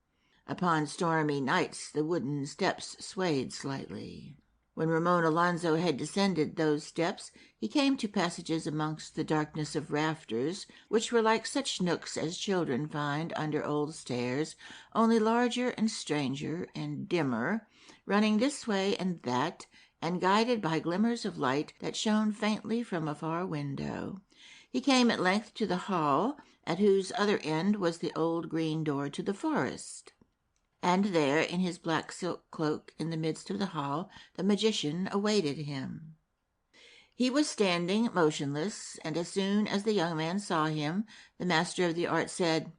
Upon stormy nights the wooden steps swayed slightly. When Ramon Alonzo had descended those steps, he came to passages amongst the darkness of rafters, which were like such nooks as children find under old stairs, only larger and stranger and dimmer, running this way and that, and guided by glimmers of light that shone faintly from a far window. He came at length to the hall, at whose other end was the old green door to the forest. And there, in his black silk cloak in the midst of the hall, the magician awaited him. He was standing motionless, and as soon as the young man saw him, the master of the art said,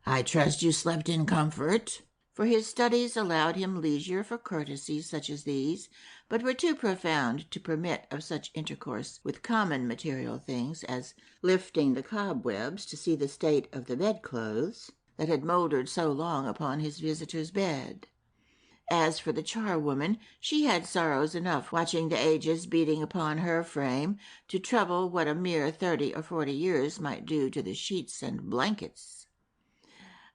"I trust you slept in comfort," for his studies allowed him leisure for courtesies such as these, but were too profound to permit of such intercourse with common material things as lifting the cobwebs to see the state of the bedclothes that had mouldered so long upon his visitor's bed. As for the charwoman, she had sorrows enough watching the ages beating upon her frame to trouble what a mere 30 or 40 years might do to the sheets and blankets.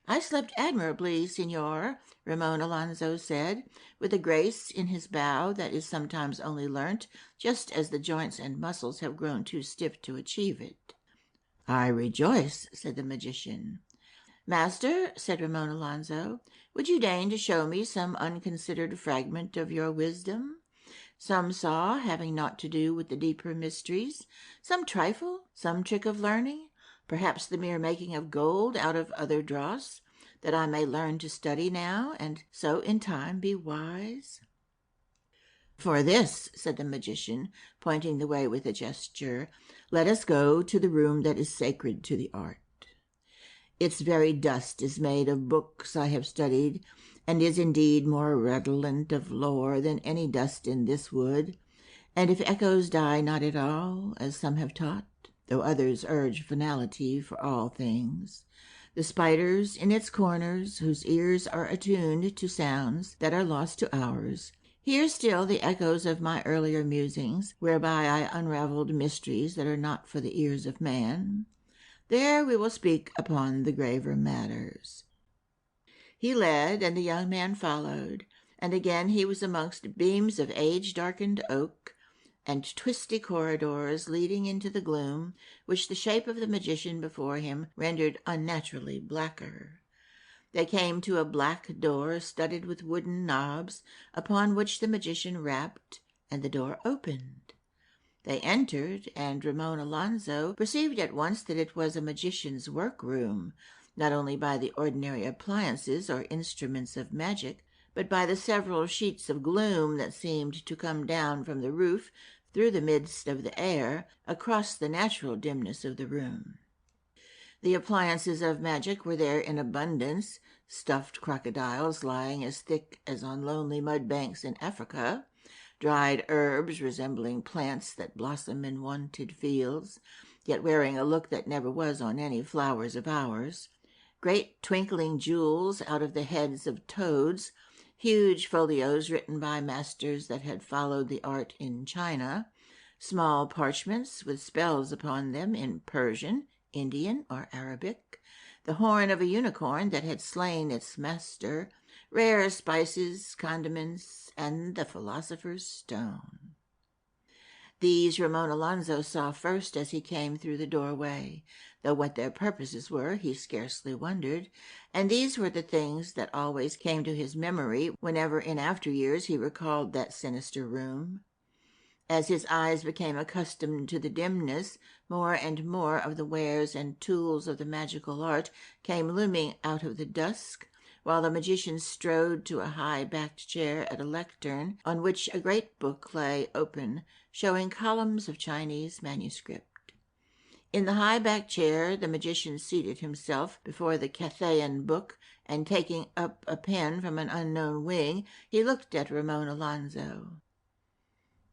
"I slept admirably, Signor," Ramon Alonzo said, with a grace in his bow that is sometimes only learnt, just as the joints and muscles have grown too stiff to achieve it. "I rejoice," said the magician. "Master," said Ramon Alonzo, "would you deign to show me some unconsidered fragment of your wisdom? Some saw having naught to do with the deeper mysteries, some trifle, some trick of learning, perhaps the mere making of gold out of other dross, that I may learn to study now, and so in time be wise?" "For this," said the magician, pointing the way with a gesture, "let us go to the room that is sacred to the art. Its very dust is made of books I have studied, and is indeed more redolent of lore than any dust in this wood. And if echoes die not at all, as some have taught, though others urge finality for all things, the spiders in its corners, whose ears are attuned to sounds that are lost to ours, hear still the echoes of my earlier musings, whereby I unravelled mysteries that are not for the ears of man. There we will speak upon the graver matters." He led, and the young man followed, and again he was amongst beams of age-darkened oak, and twisty corridors leading into the gloom, which the shape of the magician before him rendered unnaturally blacker. They came to a black door studded with wooden knobs, upon which the magician rapped, and the door opened. They entered, and Ramon Alonzo perceived at once that it was a magician's workroom, not only by the ordinary appliances or instruments of magic, but by the several sheets of gloom that seemed to come down from the roof through the midst of the air across the natural dimness of the room. The appliances of magic were there in abundance, stuffed crocodiles lying as thick as on lonely mud banks in Africa, dried herbs resembling plants that blossom in wonted fields, yet wearing a look that never was on any flowers of ours, great twinkling jewels out of the heads of toads, huge folios written by masters that had followed the art in China, small parchments with spells upon them in Persian, Indian, or Arabic, the horn of a unicorn that had slain its master, rare spices, condiments, and the philosopher's stone. These Ramon Alonso saw first as he came through the doorway, though what their purposes were he scarcely wondered, and these were the things that always came to his memory whenever in after years he recalled that sinister room. As his eyes became accustomed to the dimness, more and more of the wares and tools of the magical art came looming out of the dusk, while the magician strode to a high-backed chair at a lectern, on which a great book lay open, showing columns of Chinese manuscript. In the high-backed chair the magician seated himself before the Cathayan book, and taking up a pen from an unknown wing, he looked at Ramon Alonso.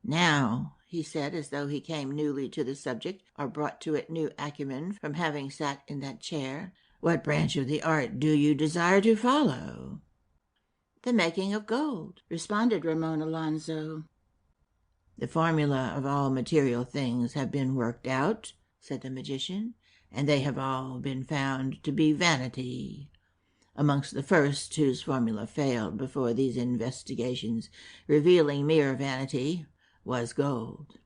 "Now," he said, as though he came newly to the subject, or brought to it new acumen from having sat in that chair, "what branch of the art do you desire to follow?" "The making of gold," responded Ramon Alonso. "The formula of all material things have been worked out," said the magician, "and they have all been found to be vanity. Amongst the first whose formula failed before these investigations, revealing mere vanity, was gold.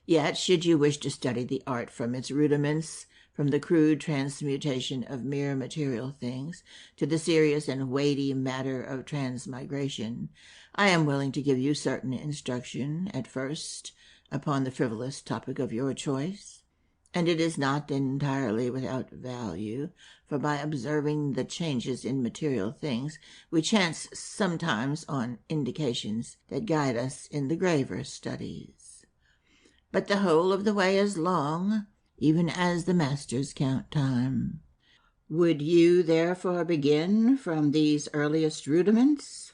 Yet, should you wish to study the art from its rudiments, from the crude transmutation of mere material things to the serious and weighty matter of transmigration, I am willing to give you certain instruction, at first, upon the frivolous topic of your choice. And it is not entirely without value, for by observing the changes in material things, we chance sometimes on indications that guide us in the graver studies. But the whole of the way is long, even as the masters count time. Would you therefore begin from these earliest rudiments?"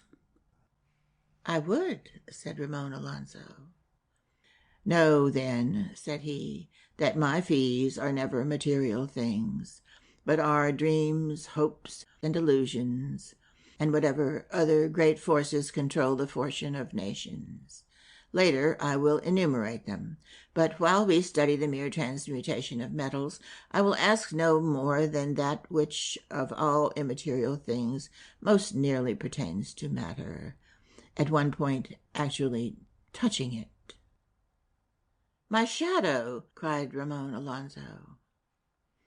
"I would," said Ramon Alonso. "Know, then," said he, "that my fees are never material things, but are dreams, hopes, and illusions, and whatever other great forces control the fortune of nations. Later I will enumerate them, but while we study the mere transmutation of metals, I will ask no more than that which of all immaterial things most nearly pertains to matter, at one point actually touching it." "My shadow!" cried Ramon Alonso.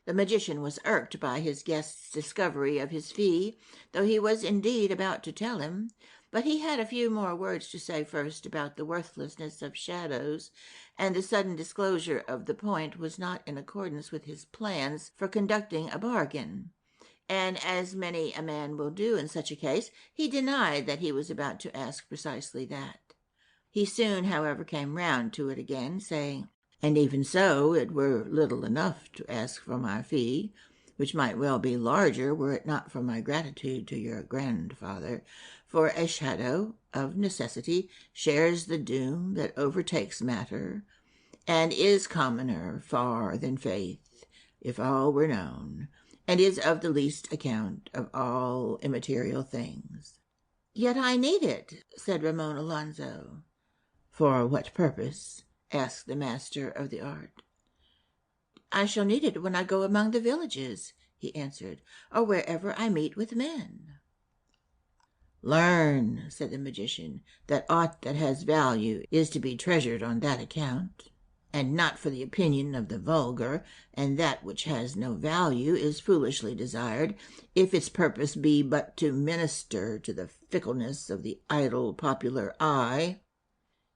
The magician was irked by his guest's discovery of his fee, though he was indeed about to tell him, but he had a few more words to say first about the worthlessness of shadows, and the sudden disclosure of the point was not in accordance with his plans for conducting a bargain, and as many a man will do in such a case, he denied that he was about to ask precisely that. He soon, however, came round to it again, saying, "And even so, it were little enough to ask for my fee, which might well be larger were it not for my gratitude to your grandfather, for a shadow, of necessity, shares the doom that overtakes matter, and is commoner far than faith, if all were known, and is of the least account of all immaterial things." "Yet I need it," said Ramon Alonso. "For what purpose?" asked the master of the art. "I shall need it when I go among the villages," he answered, "or wherever I meet with men." "Learn," said the magician, "that aught that has value is to be treasured on that account, and not for the opinion of the vulgar, and that which has no value is foolishly desired, if its purpose be but to minister to the fickleness of the idle popular eye."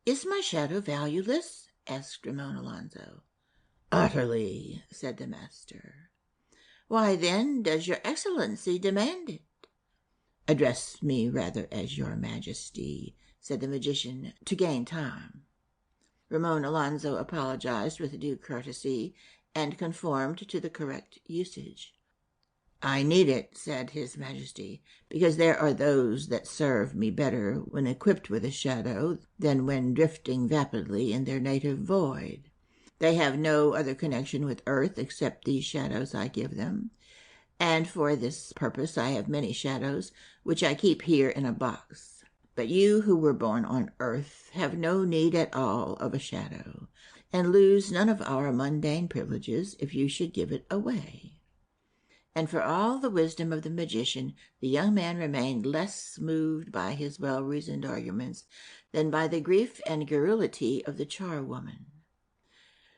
"Is my shadow valueless?" asked Ramon Alonso. "Utterly," said the master. "Why, then, does your excellency demand it?" "Address me rather as your majesty," said the magician, to gain time. Ramon Alonso apologized with due courtesy, and conformed to the correct usage. I need it, said his Majesty, because there are those that serve me better when equipped with a shadow than when drifting vapidly in their native void. They have no other connection with earth except these shadows I give them, and for this purpose I have many shadows, which I keep here in a box. But you who were born on earth have no need at all of a shadow, and lose none of our mundane privileges if you should give it away. And for all the wisdom of the magician, the young man remained less moved by his well-reasoned arguments than by the grief and garrulity of the charwoman.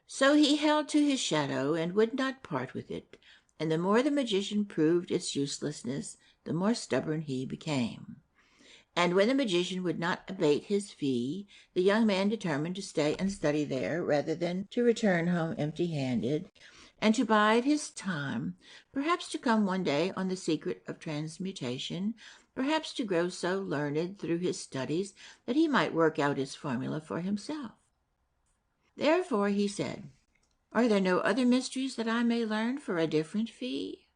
So he held to his shadow and would not part with it, and the more the magician proved its uselessness, the more stubborn he became. And when the magician would not abate his fee, the young man determined to stay and study there rather than to return home empty-handed, and to bide his time, perhaps to come one day on the secret of transmutation, perhaps to grow so learned through his studies that he might work out its formula for himself. Therefore he said, "Are there no other mysteries that I may learn for a different fee?"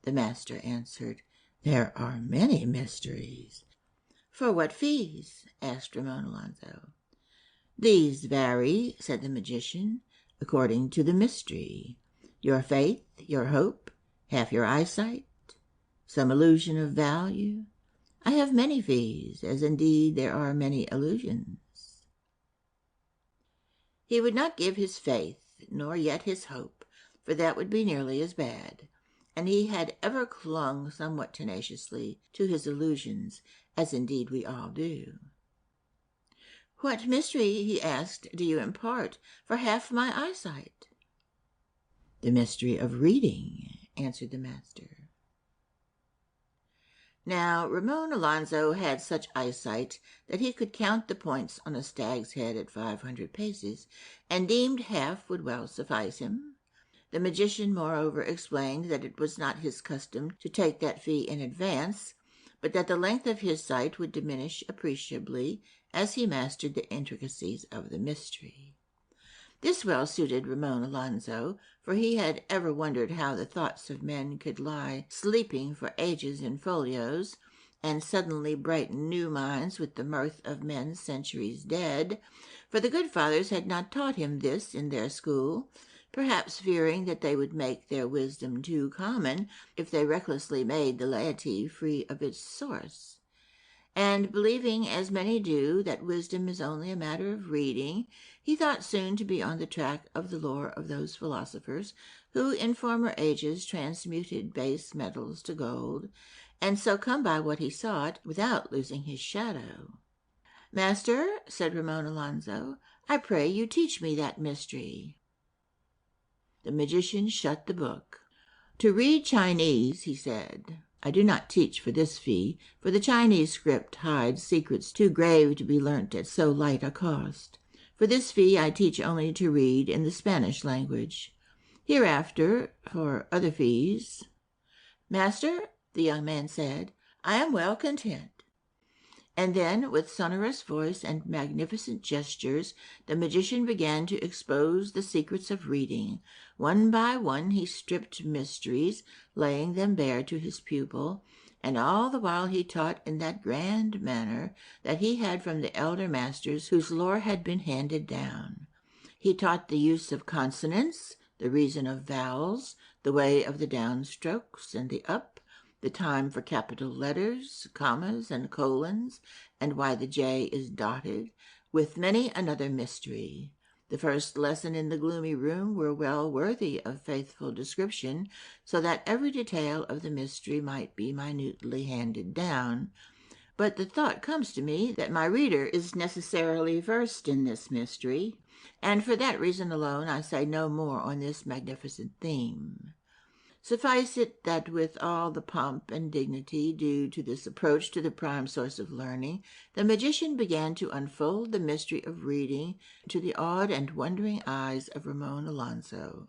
The master answered, "There are many mysteries." "For what fees?" asked Ramon Alonzo. "These vary," said the magician, "according to the mystery. Your faith, your hope, half your eyesight, some illusion of value. I have many fees, as indeed there are many illusions." He would not give his faith, nor yet his hope, for that would be nearly as bad, and he had ever clung somewhat tenaciously to his illusions, as indeed we all do. "What mystery," he asked, "do you impart for half my eyesight?" "The mystery of reading," answered the master. Now Ramon Alonzo had such eyesight that he could count the points on a stag's head at 500 paces, and deemed half would well suffice him. The magician, moreover, explained that it was not his custom to take that fee in advance, but that the length of his sight would diminish appreciably as he mastered the intricacies of the mystery. This well suited Ramon Alonzo, for he had ever wondered how the thoughts of men could lie sleeping for ages in folios, and suddenly brighten new minds with the mirth of men centuries dead, for the good fathers had not taught him this in their school, perhaps fearing that they would make their wisdom too common if they recklessly made the laity free of its source. And believing, as many do, that wisdom is only a matter of reading, he thought soon to be on the track of the lore of those philosophers who in former ages transmuted base metals to gold, and so come by what he sought without losing his shadow. "Master," said Ramon Alonzo, "I pray you teach me that mystery." The magician shut the book. "To read Chinese," he said, "I do not teach for this fee, for the Chinese script hides secrets too grave to be learnt at so light a cost. For this fee I teach only to read in the Spanish language. Hereafter, for other fees—" "Master," the young man said, "I am well content." And then, with sonorous voice and magnificent gestures, the magician began to expose the secrets of reading. One by one he stripped mysteries, laying them bare to his pupil, and all the while he taught in that grand manner that he had from the elder masters whose lore had been handed down. He taught the use of consonants, the reason of vowels, the way of the downstrokes and the up, the time for capital letters, commas, and colons, and why the J is dotted, with many another mystery. The first lesson in the gloomy room were well worthy of faithful description, so that every detail of the mystery might be minutely handed down. But the thought comes to me that my reader is necessarily versed in this mystery, and for that reason alone I say no more on this magnificent theme. Suffice it that with all the pomp and dignity due to this approach to the prime source of learning, the magician began to unfold the mystery of reading to the awed and wondering eyes of Ramon Alonzo.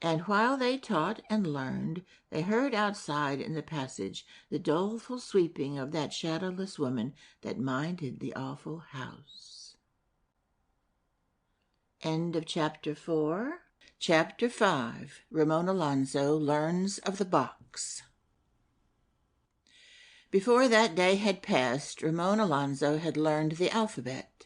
And while they taught and learned, they heard outside in the passage the doleful sweeping of that shadowless woman that minded the awful house. End of chapter 4. Chapter 5. Ramon Alonso Learns of the Box. Before that day had passed, Ramon Alonso had learned the alphabet.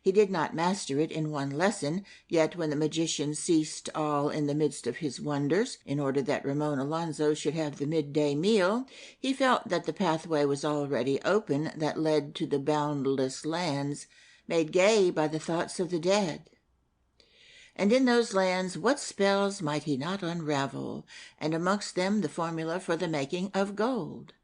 He did not master it in one lesson, yet when the magician ceased all in the midst of his wonders, in order that Ramon Alonso should have the midday meal, he felt that the pathway was already open that led to the boundless lands, made gay by the thoughts of the dead. And in those lands what spells might he not unravel, and amongst them the formula for the making of gold?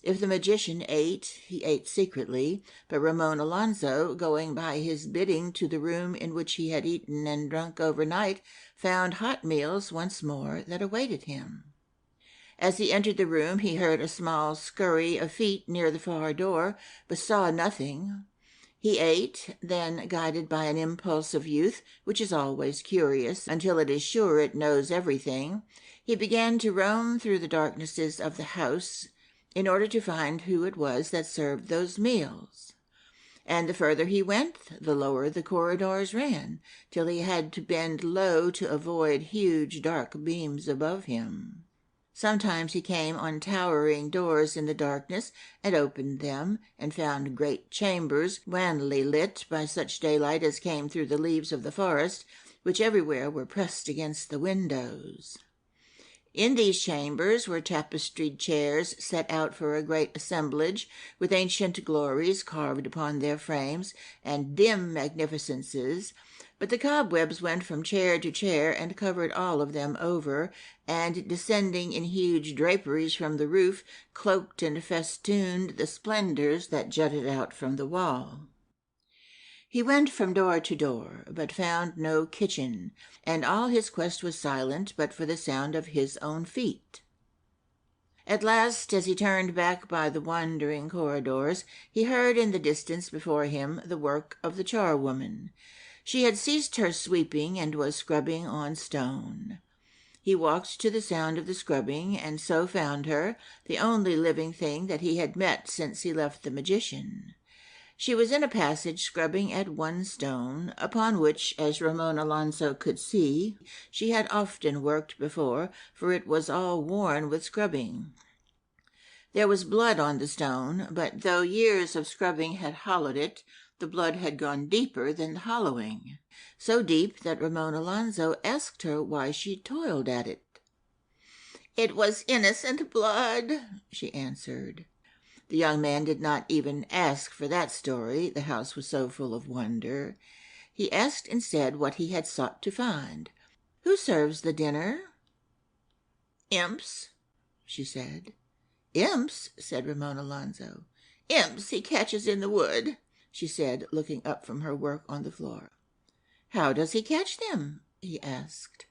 If the magician ate, he ate secretly, but Ramon Alonso, going by his bidding to the room in which he had eaten and drunk overnight, found hot meals once more that awaited him. As he entered the room, he heard a small scurry of feet near the far door, but saw nothing. He ate, then, guided by an impulse of youth, which is always curious until it is sure it knows everything, he began to roam through the darknesses of the house in order to find who it was that served those meals. And the further he went, the lower the corridors ran, till he had to bend low to avoid huge dark beams above him. Sometimes he came on towering doors in the darkness and opened them, and found great chambers wanly lit by such daylight as came through the leaves of the forest, which everywhere were pressed against the windows. In these chambers were tapestried chairs set out for a great assemblage, with ancient glories carved upon their frames, and dim magnificences, but the cobwebs went from chair to chair and covered all of them over, and descending in huge draperies from the roof, cloaked and festooned the splendors that jutted out from the wall. He went from door to door, but found no kitchen, and all his quest was silent but for the sound of his own feet. At last, as he turned back by the wandering corridors, he heard in the distance before him the work of the charwoman. She had ceased her sweeping and was scrubbing on stone. He walked to the sound of the scrubbing, and so found her, the only living thing that he had met since he left the magician. She was in a passage scrubbing at one stone, upon which, as Ramon Alonso could see, she had often worked before, for it was all worn with scrubbing. There was blood on the stone, but though years of scrubbing had hollowed it, the blood had gone deeper than the hollowing, so deep that Ramon Alonso asked her why she toiled at it. "It was innocent blood," she answered. The young man did not even ask for that story, the house was so full of wonder. He asked instead what he had sought to find. "Who serves the dinner?" "Imps," she said. "Imps?" said Ramon Alonso. "Imps he catches in the wood," she said, looking up from her work on the floor. "How does he catch them?" he asked.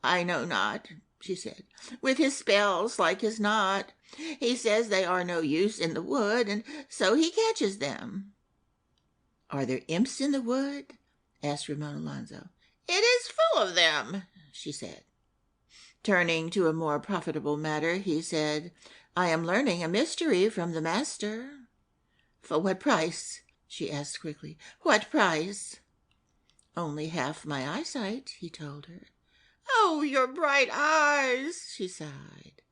"I know not," she said. "With his spells, like as not. He says they are no use in the wood, and so he catches them." "Are there imps in the wood?" asked Ramon Alonso. "It is full of them," she said. Turning to a more profitable matter, he said, "I am learning a mystery from the master." "For what price?" she asked quickly. "What price?" "Only half my eyesight," he told her. "Oh, your bright eyes!" she sighed.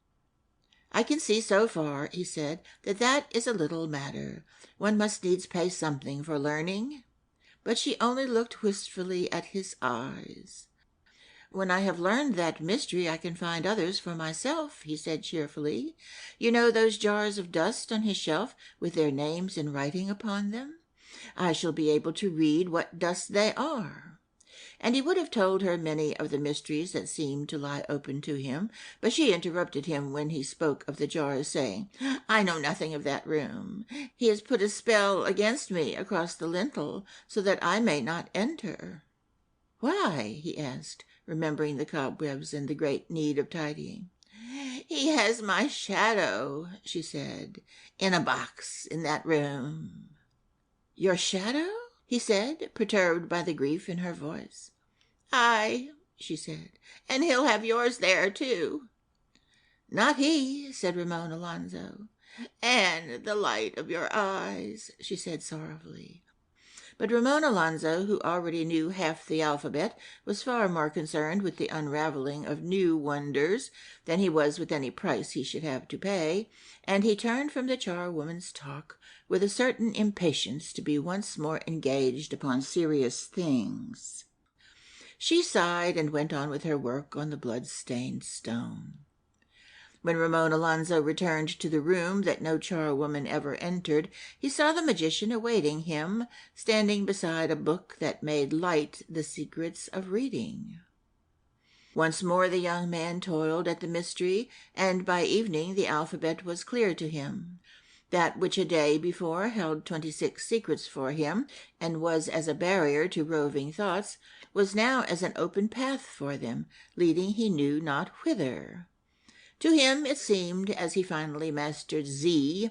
"I can see so far," he said, that is a little matter. One must needs pay something for learning." But she only looked wistfully at his eyes. "When I have learned that mystery I can find others for myself," he said cheerfully. "You know those jars of dust on his shelf with their names in writing upon them? I shall be able to read what dust they are." And he would have told her many of the mysteries that seemed to lie open to him, but she interrupted him when he spoke of the jars, saying, "I know nothing of that room. He has put a spell against me across the lintel, so that I may not enter." "Why?" he asked, remembering the cobwebs and the great need of tidying. "He has my shadow," she said, "in a box in that room." "Your shadow?" he said, perturbed by the grief in her voice. "Aye," she said, "and he'll have yours there, too." "Not he," said Ramon Alonso. "And the light of your eyes," she said sorrowfully. But Ramon Alonzo, who already knew half the alphabet, was far more concerned with the unraveling of new wonders than he was with any price he should have to pay, and he turned from the charwoman's talk with a certain impatience to be once more engaged upon serious things. She sighed and went on with her work on the blood-stained stone. When Ramon Alonzo returned to the room that no charwoman ever entered, he saw the magician awaiting him, standing beside a book that made light the secrets of reading. Once more the young man toiled at the mystery, and by evening the alphabet was clear to him. That which a day before held 26 secrets for him, and was as a barrier to roving thoughts, was now as an open path for them, leading he knew not whither. To him it seemed, as he finally mastered Z,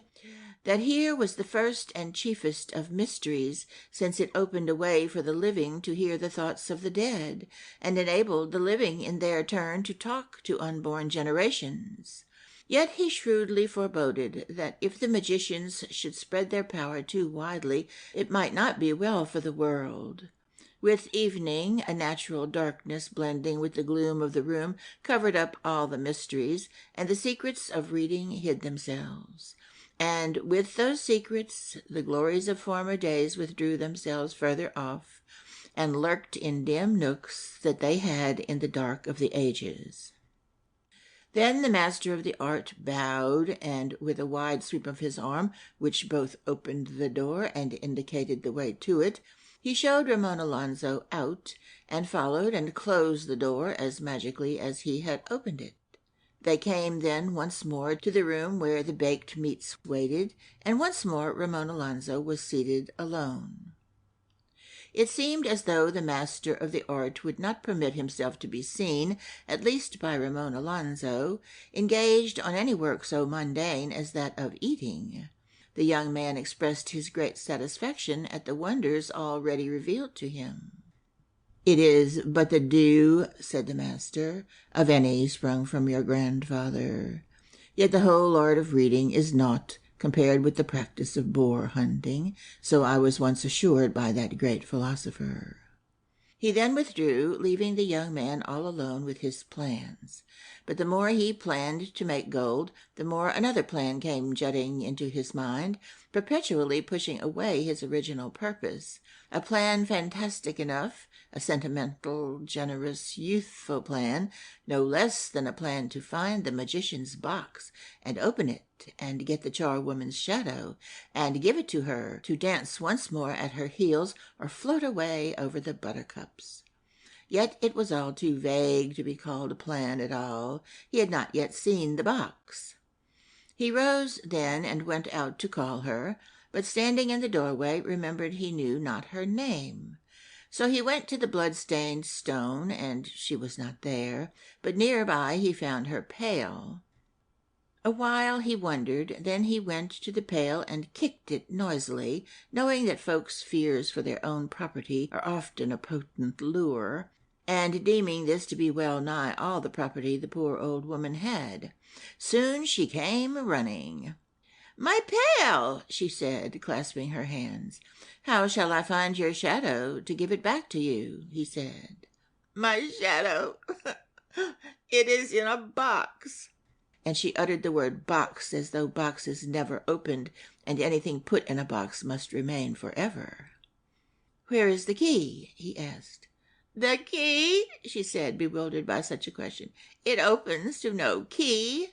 that here was the first and chiefest of mysteries, since it opened a way for the living to hear the thoughts of the dead, and enabled the living in their turn to talk to unborn generations. Yet he shrewdly foreboded that if the magicians should spread their power too widely, it might not be well for the world. With evening, a natural darkness blending with the gloom of the room covered up all the mysteries, and the secrets of reading hid themselves. And with those secrets, the glories of former days withdrew themselves further off, and lurked in dim nooks that they had in the dark of the ages. Then the master of the art bowed, and with a wide sweep of his arm, which both opened the door and indicated the way to it, he showed Ramon Alonzo out, and followed and closed the door as magically as he had opened it. They came then once more to the room where the baked meats waited, and once more Ramon Alonzo was seated alone. It seemed as though the master of the art would not permit himself to be seen, at least by Ramon Alonzo, engaged on any work so mundane as that of eating. The young man expressed his great satisfaction at the wonders already revealed to him. "It is but the dew," said the master, "of any sprung from your grandfather. Yet the whole art of reading is naught compared with the practice of boar hunting, so I was once assured by that great philosopher." He then withdrew, leaving the young man all alone with his plans. But the more he planned to make gold, the more another plan came jutting into his mind, perpetually pushing away his original purpose, a plan fantastic enough, a sentimental, generous, youthful plan, no less than a plan to find the magician's box and open it and get the charwoman's shadow and give it to her to dance once more at her heels or float away over the buttercups. Yet it was all too vague to be called a plan at all. He had not yet seen the box. He rose then and went out to call her, but standing in the doorway remembered he knew not her name. So he went to the blood-stained stone, and she was not there, but near by he found her pail. A while he wondered, then he went to the pail and kicked it noisily, knowing that folks' fears for their own property are often a potent lure, and deeming this to be well nigh all the property the poor old woman had. Soon she came running. "My pail," she said, clasping her hands. "How shall I find your shadow to give it back to you?" he said. "My shadow, it is in a box." And she uttered the word box as though boxes never opened, and anything put in a box must remain forever. "Where is the key?" he asked. "The key?" she said, bewildered by such a question. "It opens to no key."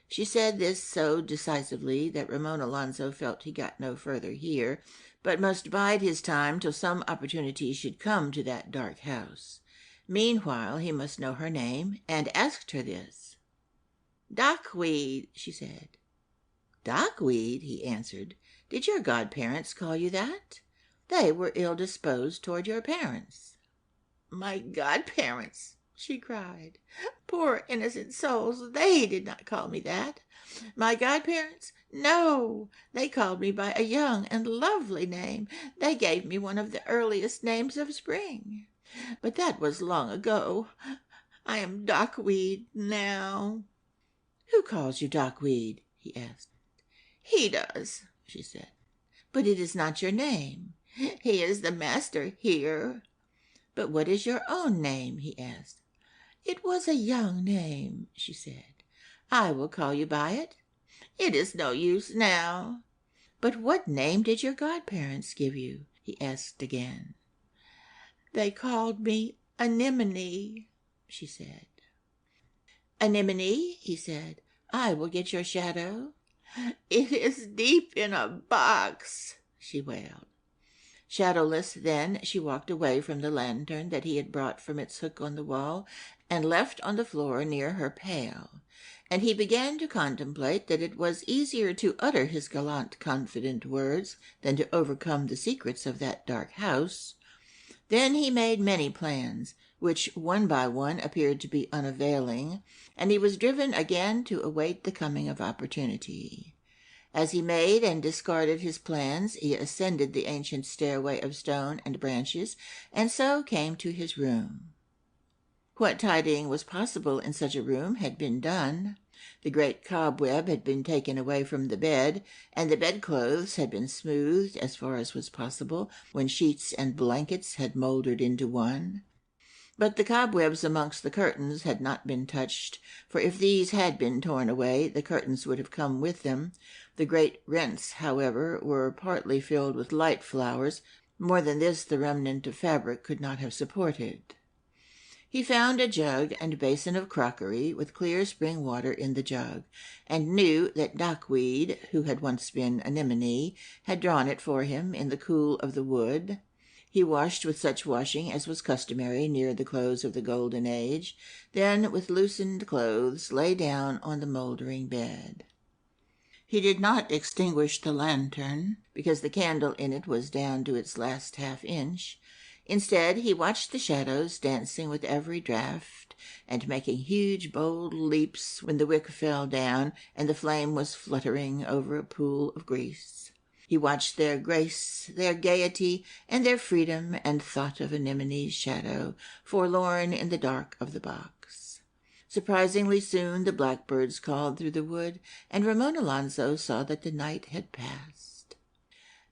She said this so decisively that Ramon Alonzo felt he got no further here, but must bide his time till some opportunity should come to that dark house. Meanwhile he must know her name, and asked her this. "Dockweed," she said. "Dockweed," he answered. "Did your godparents call you that? They were ill-disposed toward your parents." "My godparents!" she cried. "Poor innocent souls, they did not call me that. My godparents? No, they called me by a young and lovely name. They gave me one of the earliest names of spring. But that was long ago. I am Dockweed now." "Who calls you Dockweed?" he asked. "He does," she said. "But it is not your name." He is the master here." "But what is your own name?" he asked. "It was a young name," she said. "I will call you by it." "It is no use now." "But what name did your godparents give you?" he asked again. "They called me Anemone," she said. "Anemone," he said, "I will get your shadow." "It is deep in a box," she wailed. Shadowless, then, she walked away from the lantern that he had brought from its hook on the wall, and left on the floor near her pail. And he began to contemplate that it was easier to utter his gallant, confident words than to overcome the secrets of that dark house. Then he made many plans, which one by one appeared to be unavailing, and he was driven again to await the coming of opportunity. As he made and discarded his plans, he ascended the ancient stairway of stone and branches, and so came to his room. What tidying was possible in such a room had been done. The great cobweb had been taken away from the bed, and the bedclothes had been smoothed as far as was possible when sheets and blankets had mouldered into one. But the cobwebs amongst the curtains had not been touched, for if these had been torn away, the curtains would have come with them. The great rents, however, were partly filled with light flowers. More than this the remnant of fabric could not have supported. He found a jug and basin of crockery, with clear spring water in the jug, and knew that Duckweed, who had once been Anemone, had drawn it for him in the cool of the wood. He washed with such washing as was customary near the close of the Golden Age, then with loosened clothes lay down on the mouldering bed. He did not extinguish the lantern, because the candle in it was down to its last half-inch. Instead, he watched the shadows dancing with every draught, and making huge, bold leaps when the wick fell down and the flame was fluttering over a pool of grease. He watched their grace, their gaiety, and their freedom, and thought of Anemone's shadow, forlorn in the dark of the box. Surprisingly soon the blackbirds called through the wood, and Ramon Alonso saw that the night had passed.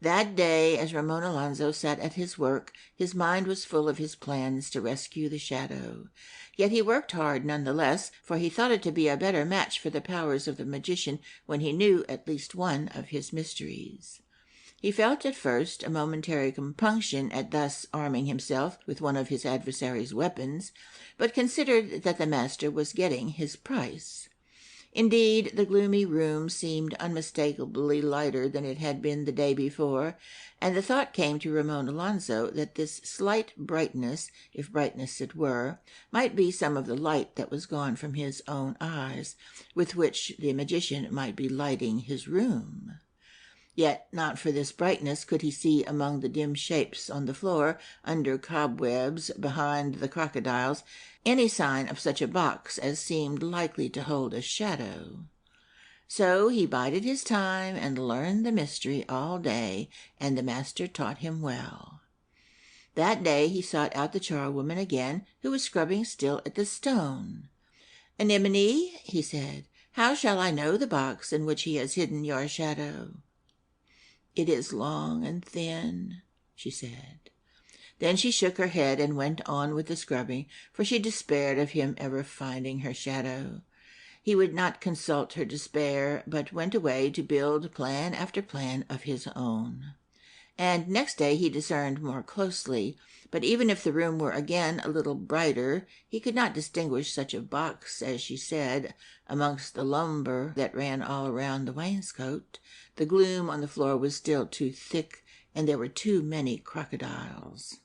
That day, as Ramon Alonso sat at his work, his mind was full of his plans to rescue the shadow. Yet he worked hard none the less, for he thought it to be a better match for the powers of the magician when he knew at least one of his mysteries. He felt at first a momentary compunction at thus arming himself with one of his adversary's weapons, but considered that the master was getting his price. Indeed, the gloomy room seemed unmistakably lighter than it had been the day before, and the thought came to Ramon Alonso that this slight brightness, if brightness it were, might be some of the light that was gone from his own eyes, with which the magician might be lighting his room. Yet not for this brightness could he see among the dim shapes on the floor, under cobwebs, behind the crocodiles, any sign of such a box as seemed likely to hold a shadow. So he bided his time and learned the mystery all day, and the master taught him well. That day he sought out the charwoman again, who was scrubbing still at the stone. "Anemone," he said, "how shall I know the box in which he has hidden your shadow?" "It is long and thin," she said. Then she shook her head and went on with the scrubbing, for she despaired of him ever finding her shadow. He would not consult her despair, but went away to build plan after plan of his own. And next day he discerned more closely, but even if the room were again a little brighter, he could not distinguish such a box as she said amongst the lumber that ran all round the wainscot. The gloom on the floor was still too thick, and there were too many crocodiles.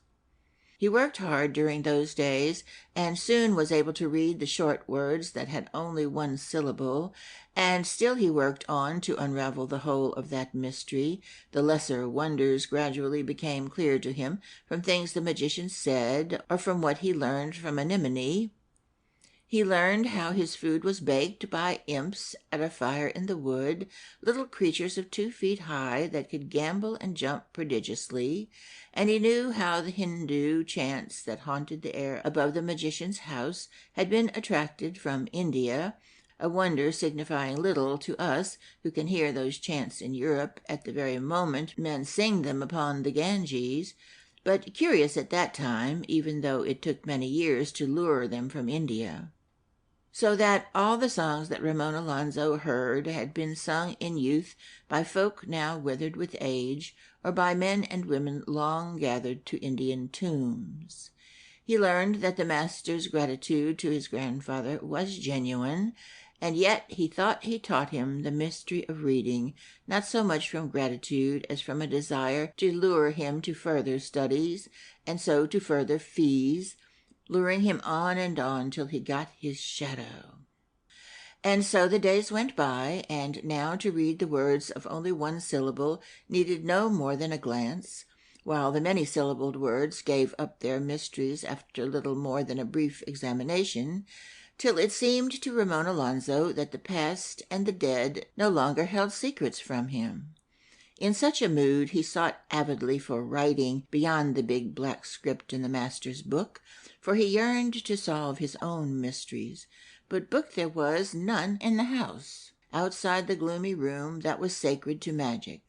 He worked hard during those days, and soon was able to read the short words that had only one syllable, and still he worked on to unravel the whole of that mystery. The lesser wonders gradually became clear to him from things the magician said, or from what he learned from Anemone. He learned how his food was baked by imps at a fire in the wood, little creatures of 2 feet high that could gambol and jump prodigiously, and he knew how the Hindu chants that haunted the air above the magician's house had been attracted from India, a wonder signifying little to us who can hear those chants in Europe at the very moment men sing them upon the Ganges, but curious at that time, even though it took many years to lure them from India. So that all the songs that Ramon Alonso heard had been sung in youth by folk now withered with age, or by men and women long gathered to Indian tombs. He learned that the master's gratitude to his grandfather was genuine, and yet he thought he taught him the mystery of reading, not so much from gratitude as from a desire to lure him to further studies, and so to further fees, luring him on till he got his shadow. And so the days went by, and now to read the words of only one syllable needed no more than a glance, while the many-syllabled words gave up their mysteries after little more than a brief examination, till it seemed to Ramon Alonso that the past and the dead no longer held secrets from him. In such a mood he sought avidly for writing beyond the big black script in the master's book, for he yearned to solve his own mysteries, but book there was none in the house, outside the gloomy room that was sacred to magic.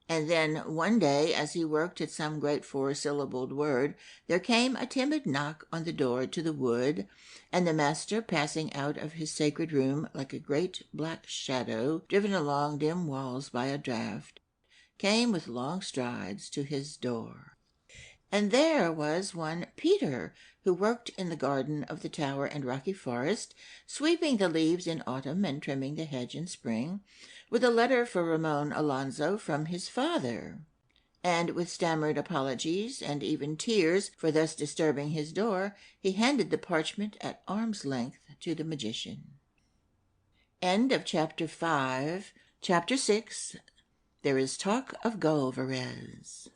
And then one day, as he worked at some great four-syllabled word, there came a timid knock on the door to the wood, and the master, passing out of his sacred room like a great black shadow driven along dim walls by a draught, came with long strides to his door. And there was one Peter, who worked in the garden of the tower and rocky forest, sweeping the leaves in autumn and trimming the hedge in spring, with a letter for Ramon Alonso from his father. And with stammered apologies and even tears for thus disturbing his door, he handed the parchment at arm's length to the magician. End of Chapter 5. Chapter 6. There is talk of Golvarez.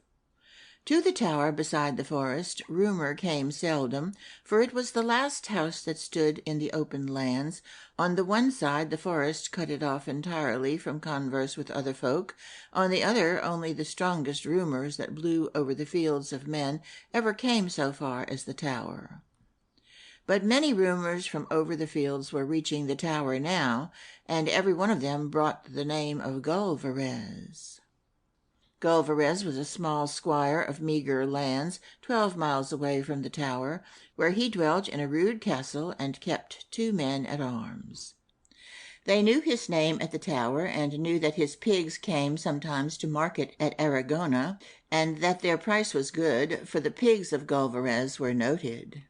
To the tower beside the forest rumor came seldom, for it was the last house that stood in the open lands. On the one side the forest cut it off entirely from converse with other folk, on the other only the strongest rumors that blew over the fields of men ever came so far as the tower. But many rumors from over the fields were reaching the tower now, and every one of them brought the name of Golvarez. Golvarez was a small squire of meagre lands, 12 miles away from the tower, where he dwelt in a rude castle and kept 2 men at arms. They knew his name at the tower, and knew that his pigs came sometimes to market at Aragona, and that their price was good, for the pigs of Golvarez were noted.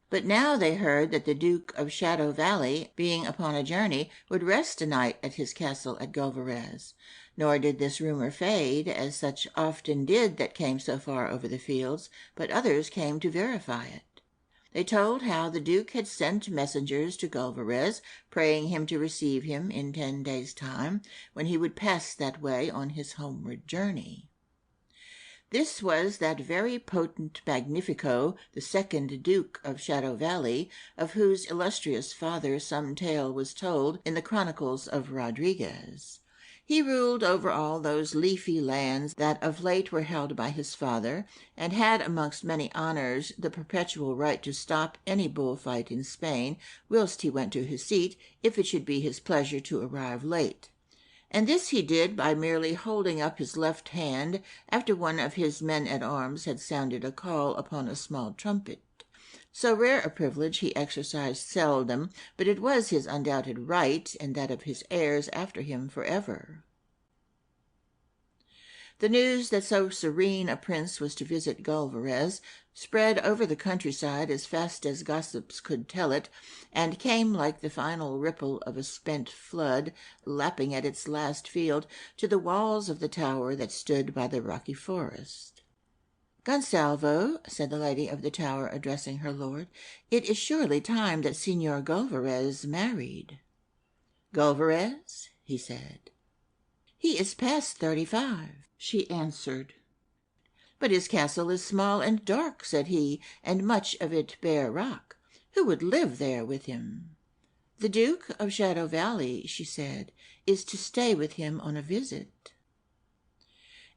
But now they heard that the Duke of Shadow Valley, being upon a journey, would rest a night at his castle at Golvarez. Nor did this rumor fade, as such often did that came so far over the fields, but others came to verify it. They told how the Duke had sent messengers to Golvarez, praying him to receive him in 10 days' time, when he would pass that way on his homeward journey. This was that very potent Magnifico, the 2nd Duke of Shadow Valley, of whose illustrious father some tale was told in the Chronicles of Rodriguez. He ruled over all those leafy lands that of late were held by his father, and had amongst many honors the perpetual right to stop any bullfight in Spain whilst he went to his seat, if it should be his pleasure to arrive late. And this he did by merely holding up his left hand after one of his men-at-arms had sounded a call upon a small trumpet. So rare a privilege he exercised seldom, but it was his undoubted right, and that of his heirs after him forever. The news that so serene a prince was to visit Golvarez spread over the countryside as fast as gossips could tell it, and came like the final ripple of a spent flood, lapping at its last field, to the walls of the tower that stood by the rocky forest. "Gonsalvo," said the lady of the tower, addressing her lord, "it is surely time that Signor Golvarez married." "Golvarez?" he said. "He is past 35, she answered. "But his castle is small and dark," said he, "and much of it bare rock. Who would live there with him?" "The Duke of Shadow Valley," she said, "is to stay with him on a visit."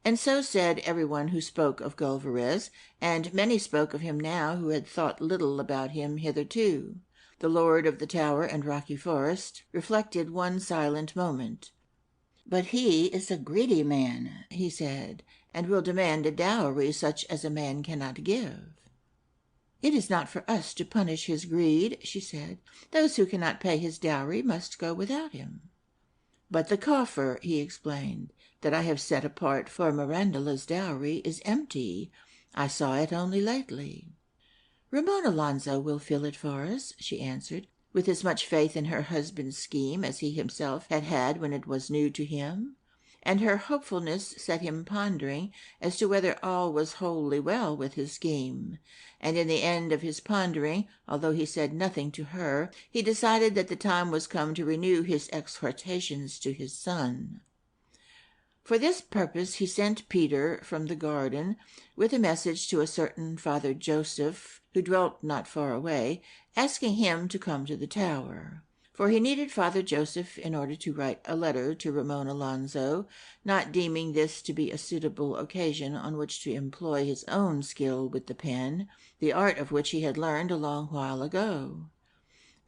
And so said everyone who spoke of Golvarez, and many spoke of him now who had thought little about him hitherto. The lord of the tower and rocky forest reflected one silent moment. "But he is a greedy man," he said, "and will demand a dowry such as a man cannot give." "It is not for us to punish his greed," she said. "Those who cannot pay his dowry must go without him." "But the coffer," he explained, "that I have set apart for Miranda's dowry is empty. I saw it only lately." "Ramon Alonzo will fill it for us," she answered, with as much faith in her husband's scheme as he himself had had when it was new to him. And her hopefulness set him pondering as to whether all was wholly well with his scheme. And in the end of his pondering, although he said nothing to her, he decided that the time was come to renew his exhortations to his son. For this purpose he sent Peter from the garden with a message to a certain Father Joseph, who dwelt not far away, asking him to come to the tower. For he needed Father Joseph in order to write a letter to Ramon Alonzo, not deeming this to be a suitable occasion on which to employ his own skill with the pen, the art of which he had learned a long while ago.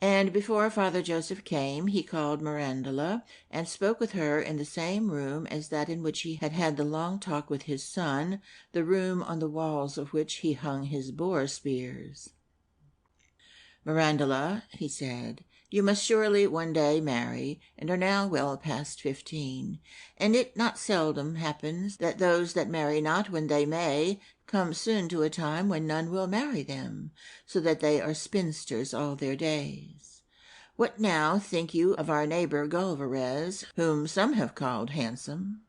And before Father Joseph came, he called Mirandula, and spoke with her in the same room as that in which he had had the long talk with his son, the room on the walls of which he hung his boar spears. "Mirandula," he said, "you must surely one day marry, and are now well past 15, and it not seldom happens that those that marry not when they may come soon to a time when none will marry them, so that they are spinsters all their days. What now think you of our neighbor Gulvarez, whom some have called handsome?"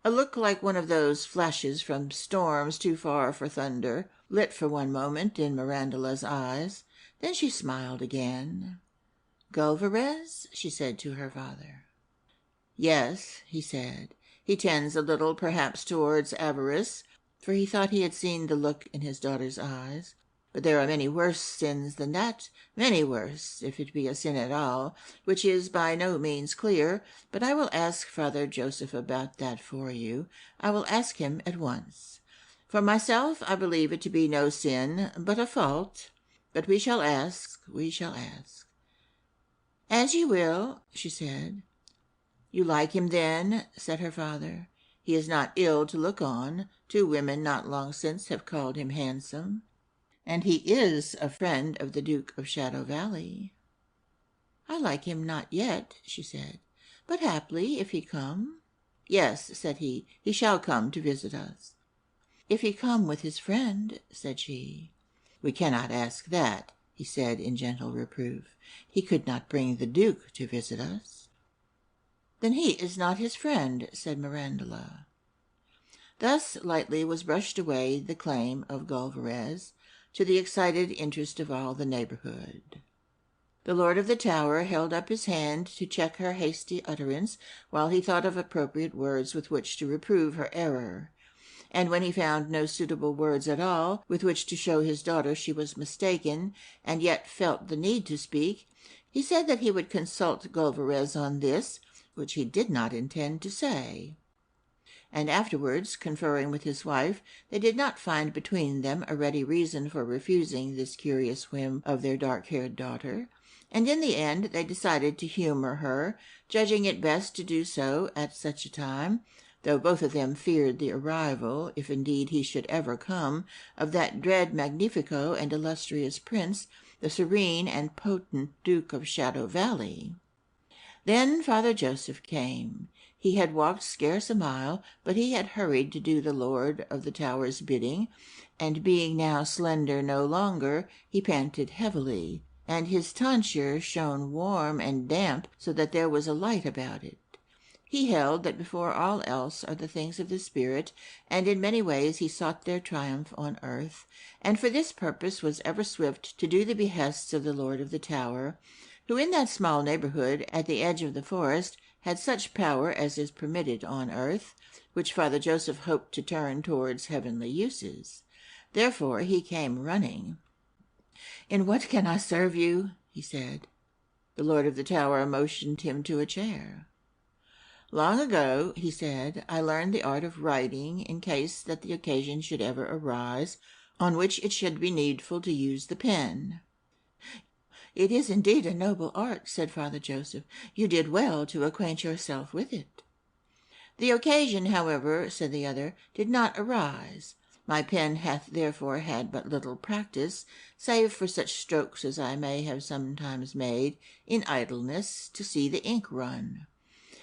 A look like one of those flashes from storms too far for thunder lit for one moment in Mirandula's eyes. Then she smiled again. "Gulvarez?" she said to her father. "Yes," he said. "He tends a little perhaps towards avarice," for he thought he had seen the look in his daughter's eyes. "But there are many worse sins than that, many worse, if it be a sin at all, which is by no means clear. But I will ask Father Joseph about that for you. I will ask him at once. For myself, I believe it to be no sin, but a fault. But we shall ask, we shall ask." "As you will," she said. "You like him, then?" said her father. "He is not ill to look on. 2 women not long since have called him handsome. And he is a friend of the Duke of Shadow Valley." "I like him not yet," she said, "but haply, if he come—" "Yes," said he shall come to visit us." "If he come with his friend," said she. "We cannot ask that," he said in gentle reproof. "He could not bring the Duke to visit us." "Then he is not his friend," said Mirandula. Thus lightly was brushed away the claim of Gulvarez, to the excited interest of all the neighborhood. The lord of the tower held up his hand to check her hasty utterance while he thought of appropriate words with which to reprove her error. And when he found no suitable words at all with which to show his daughter she was mistaken, and yet felt the need to speak, he said that he would consult Gulvarez on this, which he did not intend to say. And afterwards, conferring with his wife, they did not find between them a ready reason for refusing this curious whim of their dark-haired daughter, and in the end they decided to humor her, judging it best to do so at such a time, though both of them feared the arrival, if indeed he should ever come, of that dread magnifico and illustrious prince, the serene and potent Duke of Shadow Valley. Then Father Joseph came. He had walked scarce a mile, but he had hurried to do the lord of the tower's bidding, and being now slender no longer, he panted heavily, and his tonsure shone warm and damp so that there was a light about it. He held that before all else are the things of the spirit, and in many ways he sought their triumph on earth, and for this purpose was ever swift to do the behests of the lord of the tower, who in that small neighborhood at the edge of the forest had such power as is permitted on earth, which Father Joseph hoped to turn towards heavenly uses. Therefore he came running. "In what can I serve you?" he said. The lord of the tower motioned him to a chair. "Long ago," he said, "I learned the art of writing in case that the occasion should ever arise on which it should be needful to use the pen. "It is indeed a noble art," said Father Joseph. "You did well to acquaint yourself with it." "The occasion, however," said the other, "did not arise. My pen hath therefore had but little practice, save for such strokes as I may have sometimes made, in idleness, to see the ink run.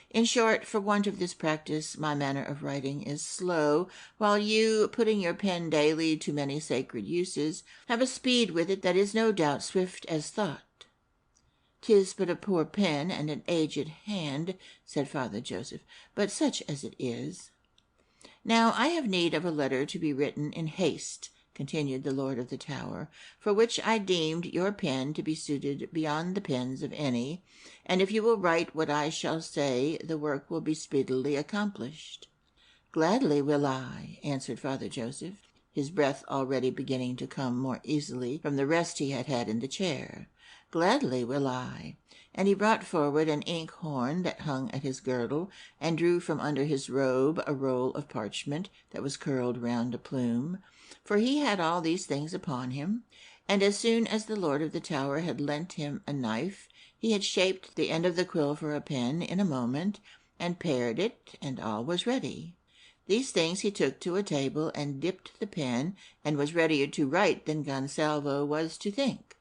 In short, for want of this practice, my manner of writing is slow, while you, putting your pen daily to many sacred uses, have a speed with it that is no doubt swift as thought." "'Tis but a poor pen and an aged hand," said Father Joseph, "but such as it is." "Now I have need of a letter to be written in haste," continued the Lord of the Tower, "for which I deemed your pen to be suited beyond the pens of any, and if you will write what I shall say, the work will be speedily accomplished." "Gladly will I," answered Father Joseph, his breath already beginning to come more easily from the rest he had had in the chair. "Gladly will I." And he brought forward an ink-horn that hung at his girdle, and drew from under his robe a roll of parchment that was curled round a plume, for he had all these things upon him. And as soon as the Lord of the Tower had lent him a knife, he had shaped the end of the quill for a pen in a moment, and pared it, and all was ready. These things he took to a table and dipped the pen, and was readier to write than Gonsalvo was to think.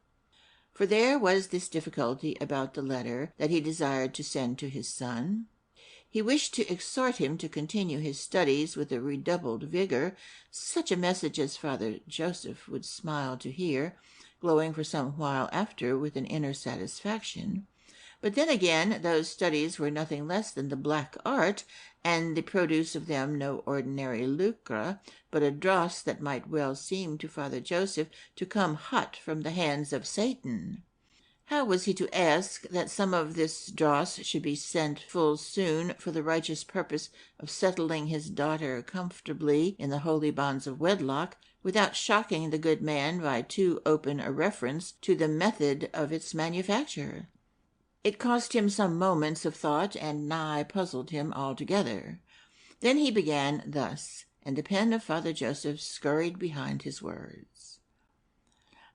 For there was this difficulty about the letter that he desired to send to his son. He wished to exhort him to continue his studies with a redoubled vigor, such a message as Father Joseph would smile to hear, glowing for some while after with an inner satisfaction. But then again, those studies were nothing less than the black art, and the produce of them no ordinary lucre, but a dross that might well seem to Father Joseph to come hot from the hands of Satan. How was he to ask that some of this dross should be sent full soon for the righteous purpose of settling his daughter comfortably in the holy bonds of wedlock, without shocking the good man by too open a reference to the method of its manufacture? It cost him some moments of thought, and nigh puzzled him altogether. Then he began thus, and the pen of Father Joseph scurried behind his words.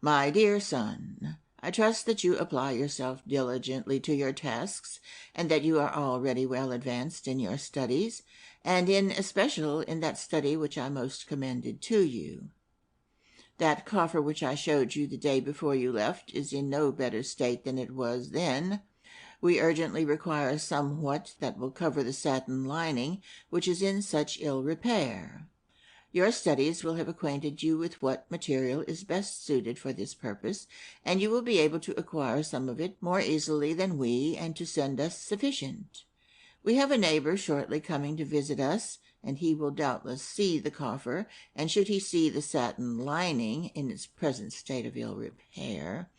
"My dear son, I trust that you apply yourself diligently to your tasks, and that you are already well advanced in your studies, and in especial in that study which I most commended to you. That coffer which I showed you the day before you left is in no better state than it was then. We urgently require somewhat that will cover the satin lining, which is in such ill repair. Your studies will have acquainted you with what material is best suited for this purpose, and you will be able to acquire some of it more easily than we, and to send us sufficient. We have a neighbor shortly coming to visit us, and he will doubtless see the coffer, and should he see the satin lining in its present state of ill repair,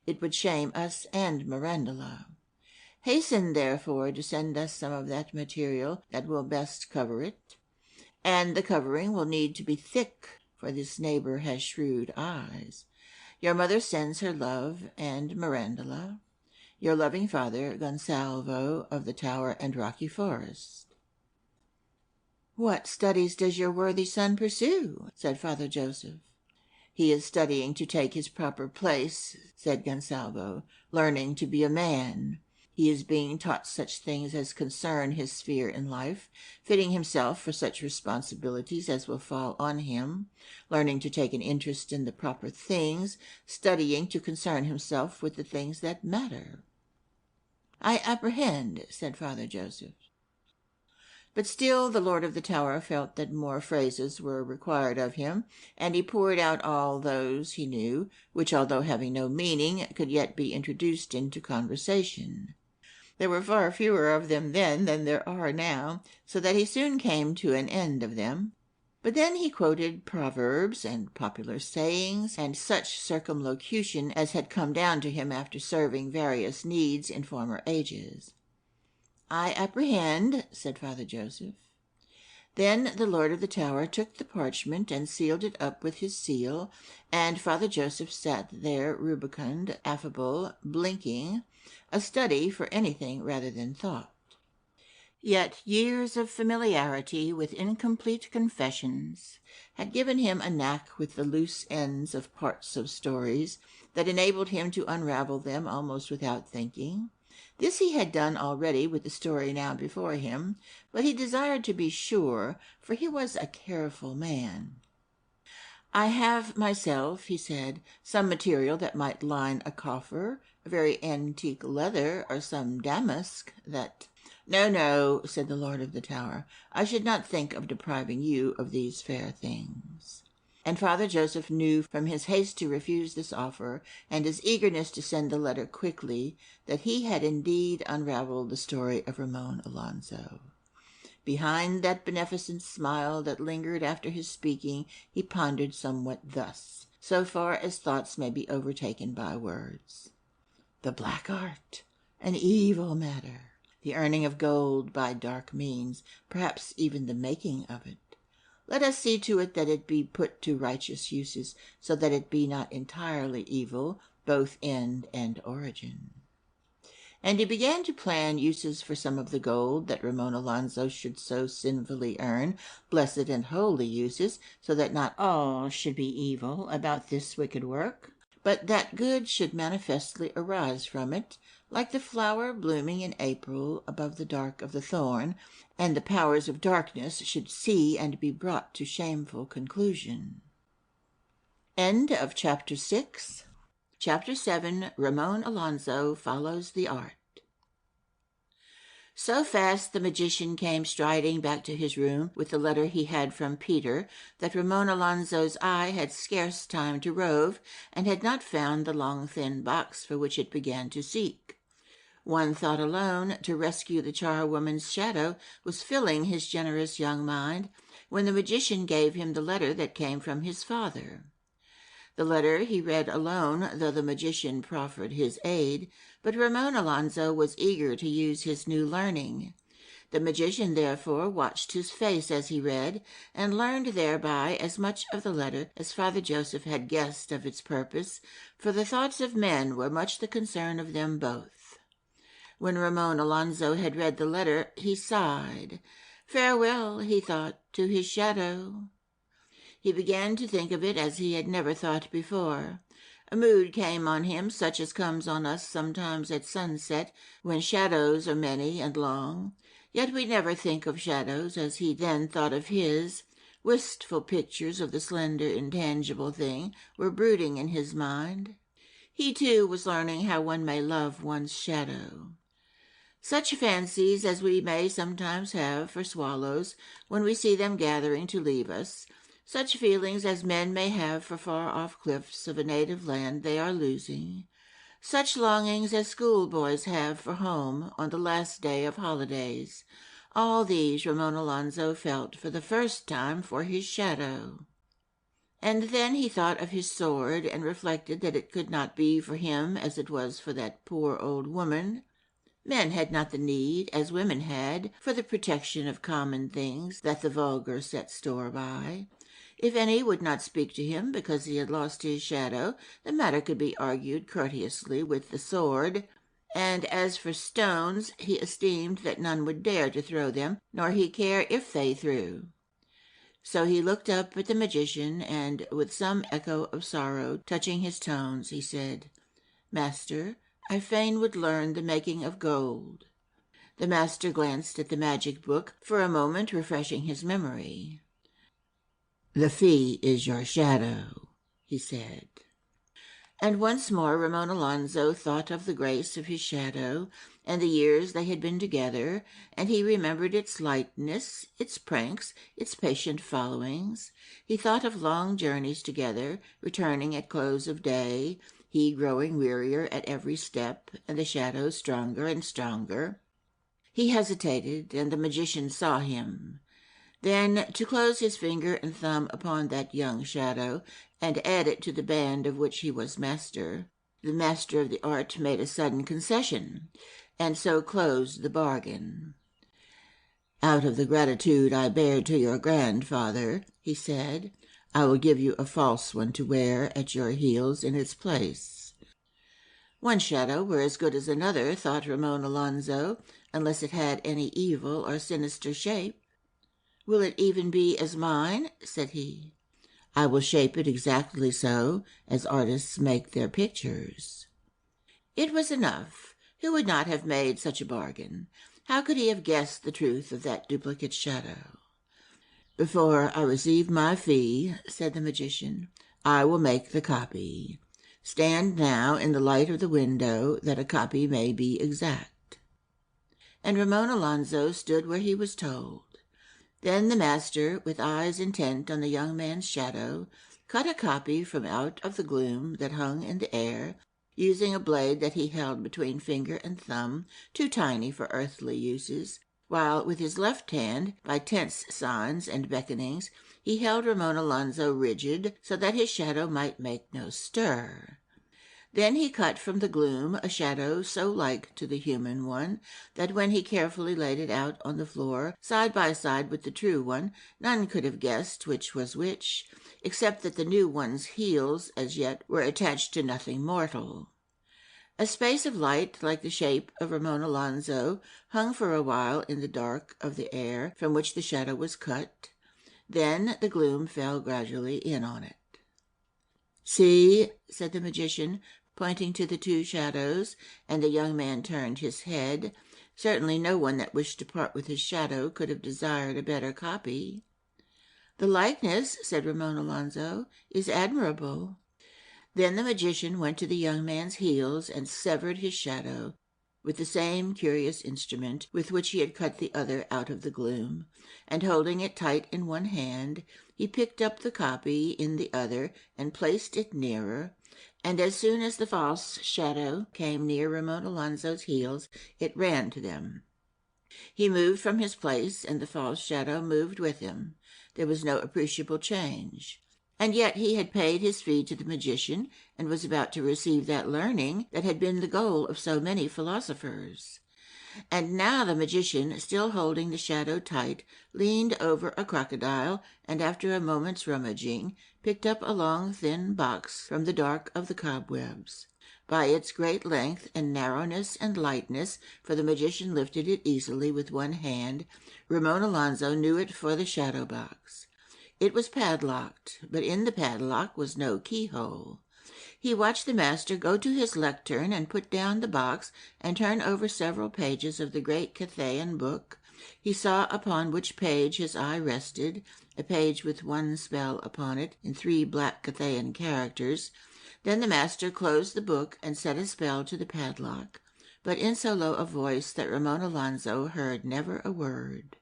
it would shame us and Mirandula. Hasten, therefore, to send us some of that material that will best cover it, and the covering will need to be thick, for this neighbor has shrewd eyes. Your mother sends her love, and Mirandula. Your loving father, Gonsalvo of the Tower and Rocky Forest." "What studies does your worthy son pursue?" said Father Joseph. "He is studying to take his proper place," said Gonsalvo, "learning to be a man. He is being taught such things as concern his sphere in life, fitting himself for such responsibilities as will fall on him, learning to take an interest in the proper things, studying to concern himself with the things that matter." "I apprehend," said Father Joseph. But still the Lord of the Tower felt that more phrases were required of him, and he poured out all those he knew, which, although having no meaning, could yet be introduced into conversation. There were far fewer of them then than there are now, so that he soon came to an end of them. But then he quoted proverbs and popular sayings, and such circumlocution as had come down to him after serving various needs in former ages. "I apprehend," said Father Joseph. Then the Lord of the Tower took the parchment and sealed it up with his seal, and Father Joseph sat there rubicund, affable, blinking, a study for anything rather than thought. Yet years of familiarity with incomplete confessions had given him a knack with the loose ends of parts of stories that enabled him to unravel them almost without thinking. This he had done already with the story now before him, but he desired to be sure, for he was a careful man. "I have myself," he said, "some material that might line a coffer, a very antique leather, or some damask that—" "No, no," said the Lord of the Tower, "I should not think of depriving you of these fair things." And Father Joseph knew from his haste to refuse this offer, and his eagerness to send the letter quickly, that he had indeed unravelled the story of Ramon Alonzo. Behind that beneficent smile that lingered after his speaking, he pondered somewhat thus, so far as thoughts may be overtaken by words: "The black art, an evil matter, the earning of gold by dark means, perhaps even the making of it. Let us see to it that it be put to righteous uses, so that it be not entirely evil, both end and origin." And he began to plan uses for some of the gold that Ramon Alonzo should so sinfully earn, blessed and holy uses, so that not all should be evil about this wicked work, but that good should manifestly arise from it, like the flower blooming in April above the dark of the thorn, and the powers of darkness should see and be brought to shameful conclusion. End of Chapter 6. Chapter 7. Ramon Alonzo follows the art. So fast the magician came striding back to his room with the letter he had from Peter, that Ramon Alonzo's eye had scarce time to rove, and had not found the long thin box for which it began to seek. One thought alone, to rescue the charwoman's shadow, was filling his generous young mind, when the magician gave him the letter that came from his father. The letter he read alone, though the magician proffered his aid, but Ramon Alonzo was eager to use his new learning. The magician, therefore, watched his face as he read, and learned thereby as much of the letter as Father Joseph had guessed of its purpose, for the thoughts of men were much the concern of them both. When Ramon Alonzo had read the letter, he sighed. Farewell, he thought, to his shadow. He began to think of it as he had never thought before. A mood came on him, such as comes on us sometimes at sunset, when shadows are many and long. Yet we never think of shadows as he then thought of his. Wistful pictures of the slender, intangible thing were brooding in his mind. He, too, was learning how one may love one's shadow. Such fancies as we may sometimes have for swallows when we see them gathering to leave us, such feelings as men may have for far-off cliffs of a native land they are losing, such longings as schoolboys have for home on the last day of holidays, all these Ramon Alonzo felt for the first time for his shadow. And then he thought of his sword, and reflected that it could not be for him as it was for that poor old woman. Men had not the need, as women had, for the protection of common things that the vulgar set store by. If any would not speak to him because he had lost his shadow, the matter could be argued courteously with the sword, and as for stones, he esteemed that none would dare to throw them, nor he care if they threw. So he looked up at the magician, and, with some echo of sorrow touching his tones, he said, "Master, I fain would learn the making of gold." The master glanced at the magic book, for a moment refreshing his memory. "The fee is your shadow," he said. And once more Ramon Alonzo thought of the grace of his shadow, and the years they had been together, and he remembered its lightness, its pranks, its patient followings. He thought of long journeys together, returning at close of day, he growing wearier at every step, and the shadow stronger and stronger. He hesitated, and the magician saw him. Then, to close his finger and thumb upon that young shadow, and add it to the band of which he was master, the master of the art made a sudden concession, and so closed the bargain. "Out of the gratitude I bear to your grandfather," he said, "I will give you a false one to wear at your heels in its place." One shadow were as good as another, thought Ramon Alonzo, unless it had any evil or sinister shape. "Will it even be as mine?" said he. "I will shape it exactly so, as artists make their pictures." It was enough. Who would not have made such a bargain? How could he have guessed the truth of that duplicate shadow? "Before I receive my fee," said the magician, "I will make the copy. Stand now in the light of the window, that a copy may be exact." And Ramon Alonzo stood where he was told. Then the master, with eyes intent on the young man's shadow, cut a copy from out of the gloom that hung in the air, using a blade that he held between finger and thumb, too tiny for earthly uses, while with his left hand, by tense signs and beckonings, he held Ramon Alonzo rigid, so that his shadow might make no stir. Then he cut from the gloom a shadow so like to the human one that when he carefully laid it out on the floor, side by side with the true one, none could have guessed which was which, except that the new one's heels as yet were attached to nothing mortal. A space of light, like the shape of Ramon Alonzo, hung for a while in the dark of the air from which the shadow was cut. Then the gloom fell gradually in on it. "See," said the magician, pointing to the two shadows, and the young man turned his head. Certainly no one that wished to part with his shadow could have desired a better copy. "The likeness," said Ramon Alonzo, "is admirable." Then the magician went to the young man's heels and severed his shadow with the same curious instrument with which he had cut the other out of the gloom, and holding it tight in one hand, he picked up the copy in the other and placed it nearer, and as soon as the false shadow came near Ramon Alonzo's heels, it ran to them. He moved from his place, and the false shadow moved with him. There was no appreciable change. And yet he had paid his fee to the magician, and was about to receive that learning that had been the goal of so many philosophers. And now the magician, still holding the shadow tight, leaned over a crocodile, and after a moment's rummaging, picked up a long, thin box from the dark of the cobwebs. By its great length and narrowness and lightness, for the magician lifted it easily with one hand, Ramon Alonzo knew it for the shadow box. It was padlocked, but in the padlock was no keyhole. He watched the master go to his lectern and put down the box and turn over several pages of the great Cathayan book. He saw upon which page his eye rested, a page with one spell upon it in 3 black Cathayan characters. Then the master closed the book and set a spell to the padlock, but in so low a voice that Ramon Alonzo heard never a word.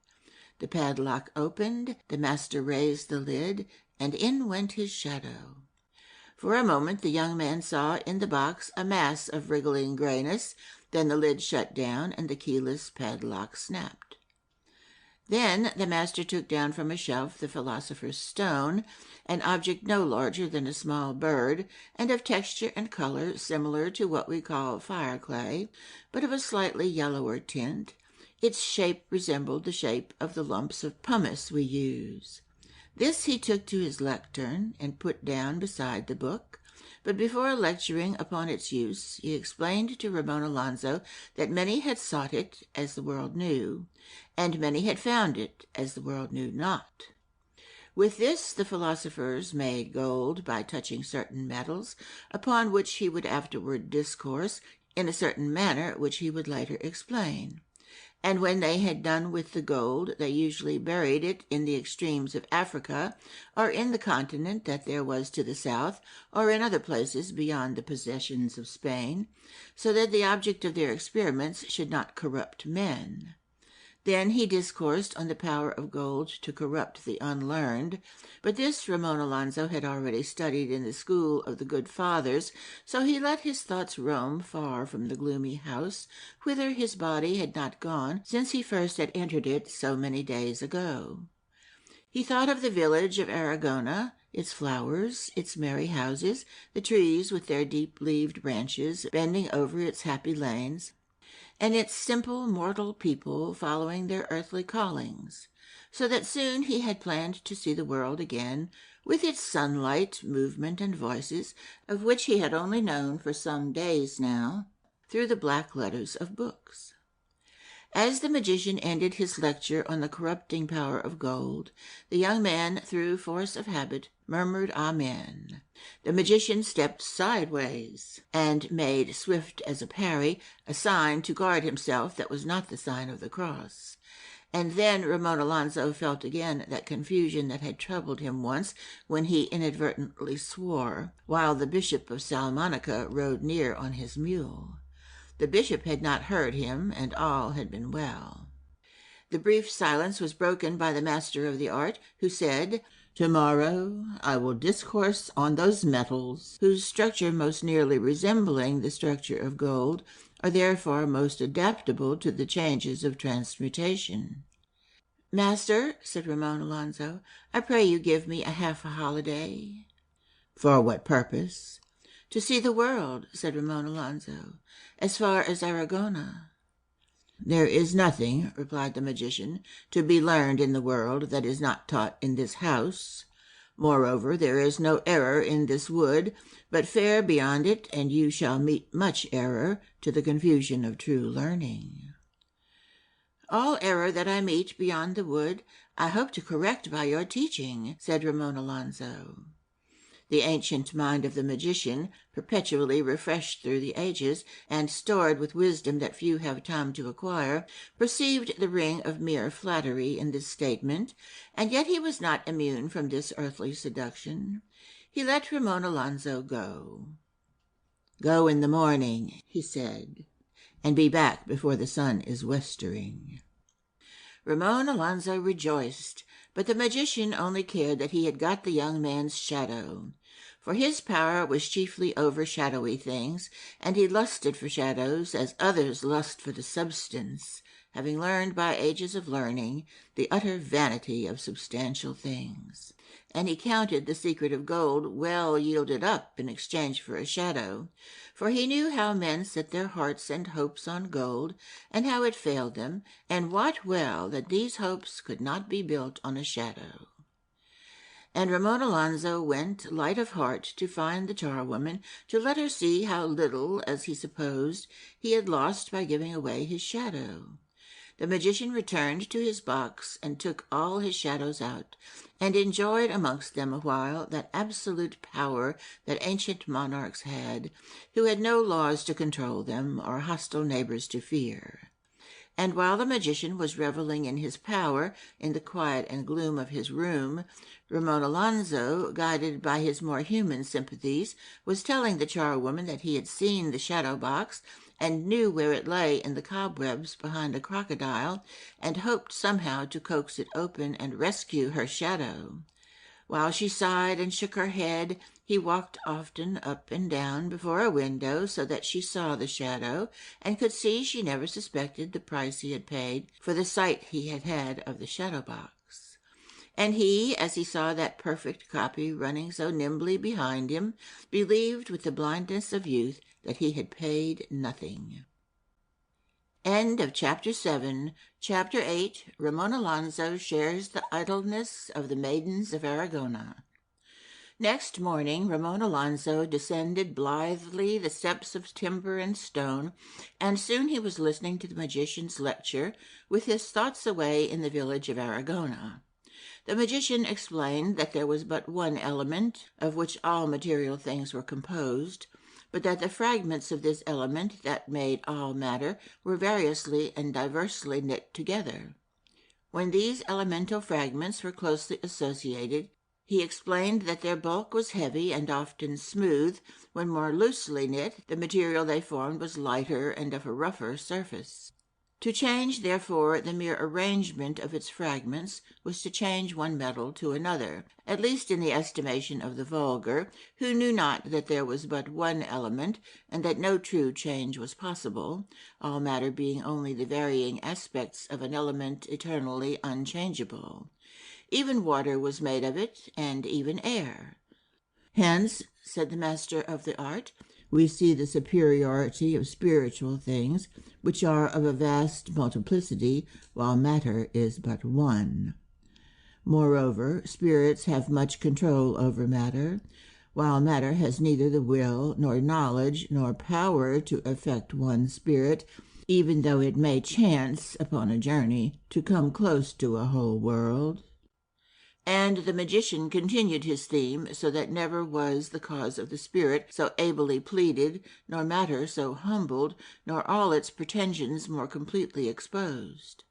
The padlock opened, the master raised the lid, and in went his shadow. For a moment the young man saw in the box a mass of wriggling grayness, then the lid shut down and the keyless padlock snapped. Then the master took down from a shelf the philosopher's stone, an object no larger than a small bird, and of texture and color similar to what we call fire-clay, but of a slightly yellower tint. Its shape resembled the shape of the lumps of pumice we use. This he took to his lectern and put down beside the book, but before lecturing upon its use, he explained to Ramon Alonzo that many had sought it, as the world knew, and many had found it, as the world knew not. With this the philosophers made gold by touching certain metals, upon which he would afterward discourse in a certain manner which he would later explain. And when they had done with the gold, they usually buried it in the extremes of Africa, or in the continent that there was to the south, or in other places beyond the possessions of Spain, so that the object of their experiments should not corrupt men. Then he discoursed on the power of gold to corrupt the unlearned, but this Ramon Alonzo had already studied in the school of the good fathers, so he let his thoughts roam far from the gloomy house, whither his body had not gone since he first had entered it so many days ago. He thought of the village of Aragona, its flowers, its merry houses, the trees with their deep-leaved branches bending over its happy lanes, and its simple mortal people following their earthly callings, so that soon he had planned to see the world again, with its sunlight, movement, and voices, of which he had only known for some days now, through the black letters of books. As the magician ended his lecture on the corrupting power of gold, the young man, through force of habit, murmured Amen. The magician stepped sideways and made, swift as a parry, a sign to guard himself that was not the sign of the cross. And then Ramon Alonso felt again that confusion that had troubled him once when he inadvertently swore, while the Bishop of Salamanca rode near on his mule. The bishop had not heard him, and all had been well. The brief silence was broken by the master of the art, who said, "Tomorrow I will discourse on those metals whose structure most nearly resembling the structure of gold are therefore most adaptable to the changes of transmutation." "Master," said Ramon Alonso, "I pray you give me a half a holiday." "For what purpose?" "To see the world," said Ramon Alonso, "as far as Aragona." "There is nothing," replied the magician, "to be learned in the world that is not taught in this house. Moreover, there is no error in this wood, but fare beyond it, and you shall meet much error, to the confusion of true learning." "All error that I meet beyond the wood I hope to correct by your teaching," said Ramon Alonso. The ancient mind of the magician, perpetually refreshed through the ages, and stored with wisdom that few have time to acquire, perceived the ring of mere flattery in this statement, and yet he was not immune from this earthly seduction. He let Ramon Alonso go. "Go in the morning," he said, "and be back before the sun is westering." Ramon Alonso rejoiced, but the magician only cared that he had got the young man's shadow. For his power was chiefly over shadowy things, and he lusted for shadows as others lust for the substance, having learned by ages of learning the utter vanity of substantial things. And he counted the secret of gold well yielded up in exchange for a shadow, for he knew how men set their hearts and hopes on gold, and how it failed them, and wot well that these hopes could not be built on a shadow. And Ramon Alonso went, light of heart, to find the charwoman, to let her see how little, as he supposed, he had lost by giving away his shadow. The magician returned to his box and took all his shadows out, and enjoyed amongst them awhile that absolute power that ancient monarchs had, who had no laws to control them or hostile neighbors to fear. And while the magician was reveling in his power in the quiet and gloom of his room, Ramon Alonso, guided by his more human sympathies, was telling the charwoman that he had seen the shadow box and knew where it lay in the cobwebs behind a crocodile, and hoped somehow to coax it open and rescue her shadow. While she sighed and shook her head, he walked often up and down before a window so that she saw the shadow, and could see she never suspected the price he had paid for the sight he had had of the shadow box. And he, as he saw that perfect copy running so nimbly behind him, believed with the blindness of youth that he had paid nothing. End of Chapter 7. Chapter 8. Ramon Alonso shares the idleness of the maidens of Aragona. Next morning Ramon Alonso descended blithely the steps of timber and stone, and soon he was listening to the magician's lecture, with his thoughts away in the village of Aragona. The magician explained that there was but one element, of which all material things were composed, but that the fragments of this element that made all matter were variously and diversely knit together. When these elemental fragments were closely associated, he explained that their bulk was heavy and often smooth. When more loosely knit, the material they formed was lighter and of a rougher surface. To change, therefore, the mere arrangement of its fragments was to change one metal to another, at least in the estimation of the vulgar, who knew not that there was but one element, and that no true change was possible, all matter being only the varying aspects of an element eternally unchangeable. Even water was made of it, and even air. Hence, said the master of the art, we see the superiority of spiritual things, which are of a vast multiplicity, while matter is but one. Moreover, spirits have much control over matter, while matter has neither the will, nor knowledge, nor power to affect one spirit, even though it may chance, upon a journey, to come close to a whole world. And the magician continued his theme, so that never was the cause of the spirit so ably pleaded, nor matter so humbled, nor all its pretensions more completely exposed.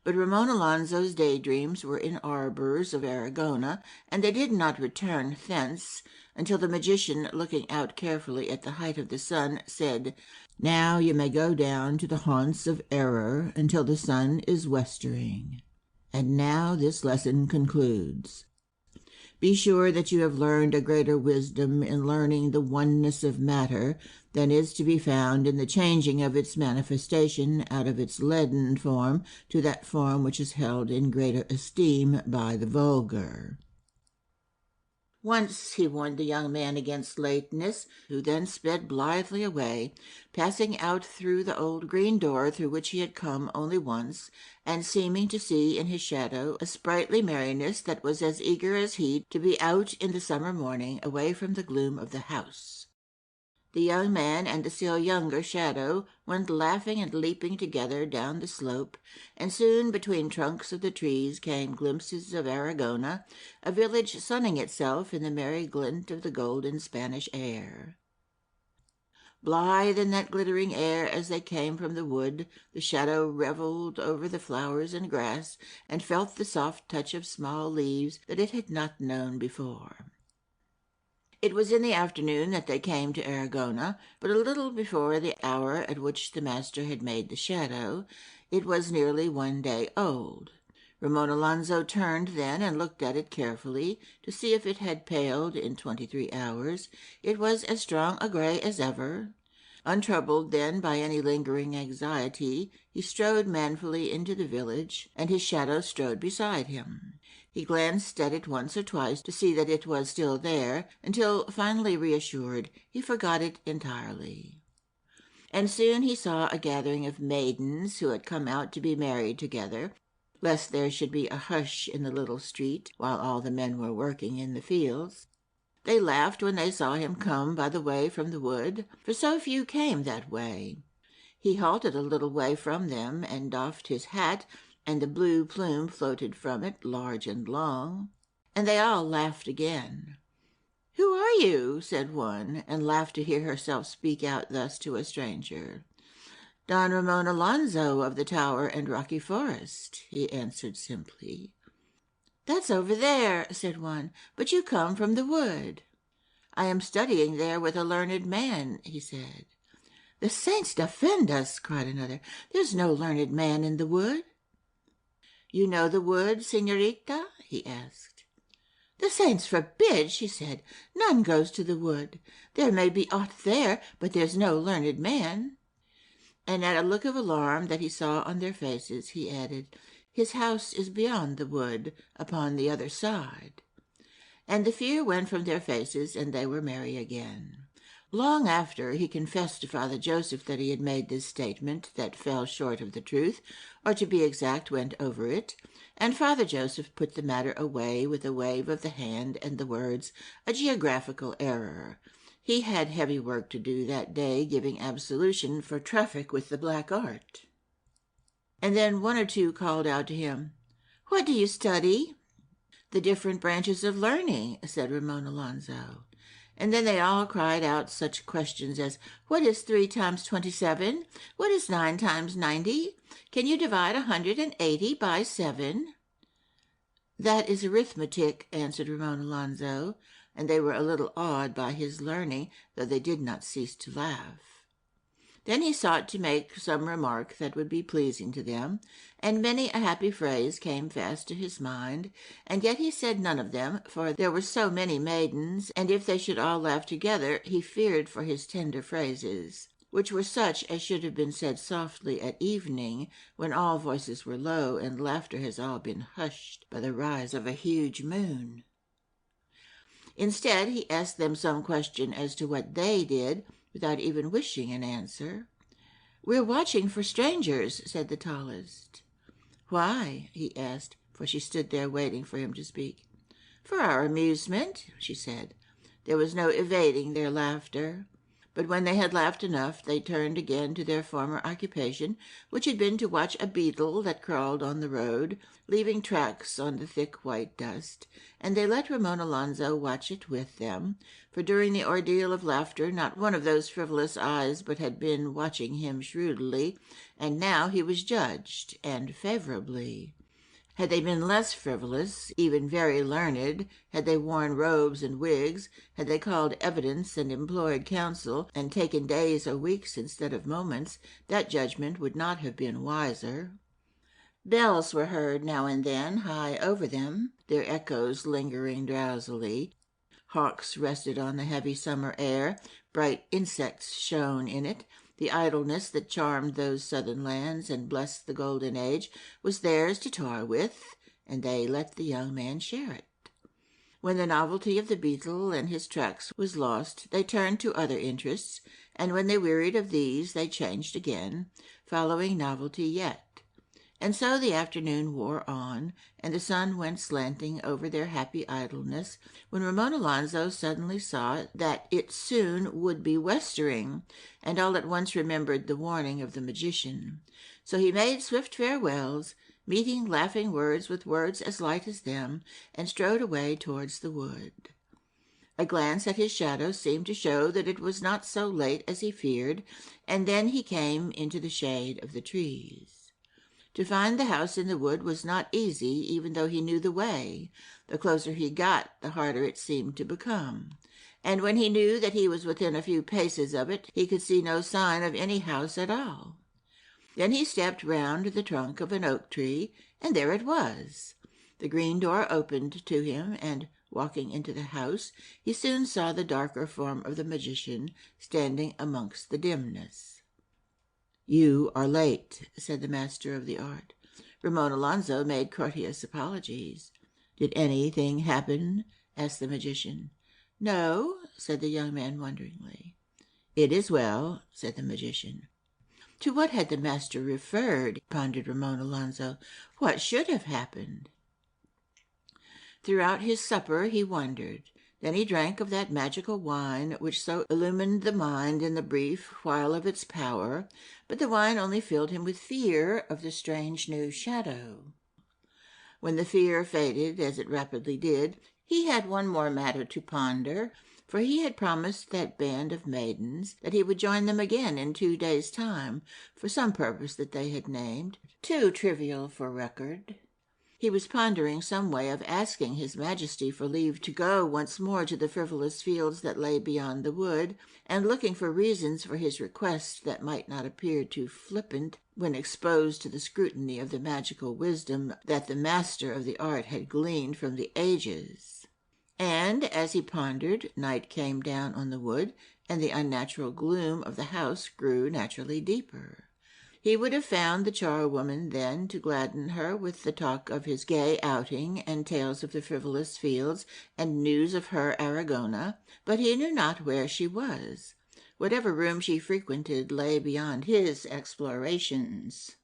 But Ramon Alonso's daydreams were in arbours of Aragona, and they did not return thence until the magician, looking out carefully at the height of the sun, said, "Now you may go down to the haunts of error until the sun is westering." And now this lesson concludes. Be sure that you have learned a greater wisdom in learning the oneness of matter than is to be found in the changing of its manifestation out of its leaden form to that form which is held in greater esteem by the vulgar. Once he warned the young man against lateness, who then sped blithely away, passing out through the old green door through which he had come only once, and seeming to see in his shadow a sprightly merriness that was as eager as he to be out in the summer morning away from the gloom of the house. The young man and the still younger shadow went laughing and leaping together down the slope, and soon between trunks of the trees came glimpses of Aragona, a village sunning itself in the merry glint of the golden Spanish air. Blithe in that glittering air as they came from the wood, the shadow revelled over the flowers and grass, and felt the soft touch of small leaves that it had not known before. It was in the afternoon that they came to Aragona, but a little before the hour at which the master had made the shadow. It was nearly 1 day old. Ramon Alonso turned then and looked at it carefully to see if it had paled in 23 hours. It was as strong a gray as ever. Untroubled then by any lingering anxiety, he strode manfully into the village, and his shadow strode beside him. He glanced at it once or twice to see that it was still there, until, finally reassured, he forgot it entirely. And soon he saw a gathering of maidens who had come out to be married together, lest there should be a hush in the little street while all the men were working in the fields. They laughed when they saw him come by the way from the wood, for so few came that way. He halted a little way from them and doffed his hat, and the blue plume floated from it, large and long, and they all laughed again. "Who are you?" said one, and laughed to hear herself speak out thus to a stranger. "Don Ramon Alonso of the Tower and Rocky Forest," he answered simply. "That's over there," said one, "but you come from the wood." "I am studying there with a learned man," he said. "The saints defend us!" cried another. "There's no learned man in the wood." "You know the wood, señorita?" he asked. "The saints forbid," she said. "None goes to the wood. There may be aught there, but there's no learned man." And at a look of alarm that he saw on their faces, he added, "His house is beyond the wood, upon the other side." And the fear went from their faces, and they were merry again. Long after, he confessed to Father Joseph that he had made this statement that fell short of the truth, or to be exact, went over it, and Father Joseph put the matter away with a wave of the hand and the words, "A geographical error." He had heavy work to do that day, giving absolution for traffic with the black art. And then one or two called out to him, "What do you study?" "The different branches of learning," said Ramon Alonso. And then they all cried out such questions as, "What is 3 times 27? What is 9 times 90? Can you divide 180 by 7? "That is arithmetic," answered Ramon Alonso, and they were a little awed by his learning, though they did not cease to laugh. Then he sought to make some remark that would be pleasing to them, and many a happy phrase came fast to his mind, and yet he said none of them, for there were so many maidens, and if they should all laugh together, he feared for his tender phrases, which were such as should have been said softly at evening, when all voices were low, and laughter has all been hushed by the rise of a huge moon. Instead, he asked them some question as to what they did, without even wishing an answer. "We're watching for strangers," said the tallest. "Why?" he asked. for she stood there waiting for him to speak. "For our amusement," she said. There was no evading their laughter. But when they had laughed enough, they turned again to their former occupation, which had been to watch a beetle that crawled on the road, leaving tracks on the thick white dust, and they let Ramon Alonzo watch it with them, for during the ordeal of laughter not one of those frivolous eyes but had been watching him shrewdly, and now he was judged, and favorably. Had they been less frivolous, even very learned, had they worn robes and wigs, had they called evidence and employed counsel, and taken days or weeks instead of moments, that judgment would not have been wiser. Bells were heard now and then high over them, their echoes lingering drowsily. Hawks rested on the heavy summer air, bright insects shone in it. The idleness that charmed those southern lands and blessed the golden age was theirs to toy with, and they let the young man share it. When the novelty of the beetle and his tracks was lost, they turned to other interests, and when they wearied of these, they changed again, following novelty yet. And so the afternoon wore on, and the sun went slanting over their happy idleness, when Ramon Alonzo suddenly saw that it soon would be westering, and all at once remembered the warning of the magician. So he made swift farewells, meeting laughing words with words as light as them, and strode away towards the wood. A glance at his shadow seemed to show that it was not so late as he feared, and then he came into the shade of the trees. To find the house in the wood was not easy, even though he knew the way. The closer he got, the harder it seemed to become. And when he knew that he was within a few paces of it, he could see no sign of any house at all. Then he stepped round the trunk of an oak tree, and there it was. The green door opened to him, and, walking into the house, he soon saw the darker form of the magician standing amongst the dimness. "You are late," said the master of the art. Ramon Alonzo made courteous apologies. "Did anything happen?" asked the magician. "No," said the young man wonderingly. "It is well," said the magician. To what had the master referred, pondered Ramon Alonzo. What should have happened? Throughout his supper he wondered. Then he drank of that magical wine which so illumined the mind in the brief while of its power, but the wine only filled him with fear of the strange new shadow. When the fear faded, as it rapidly did, he had one more matter to ponder, for he had promised that band of maidens that he would join them again in 2 days' time, for some purpose that they had named, too trivial for record. He was pondering some way of asking his Majesty for leave to go once more to the frivolous fields that lay beyond the wood, and looking for reasons for his request that might not appear too flippant when exposed to the scrutiny of the magical wisdom that the master of the art had gleaned from the ages. And as he pondered, night came down on the wood, and the unnatural gloom of the house grew naturally deeper. He would have found the charwoman then to gladden her with the talk of his gay outing and tales of the frivolous fields and news of her Aragona, but he knew not where she was. Whatever room she frequented lay beyond his explorations.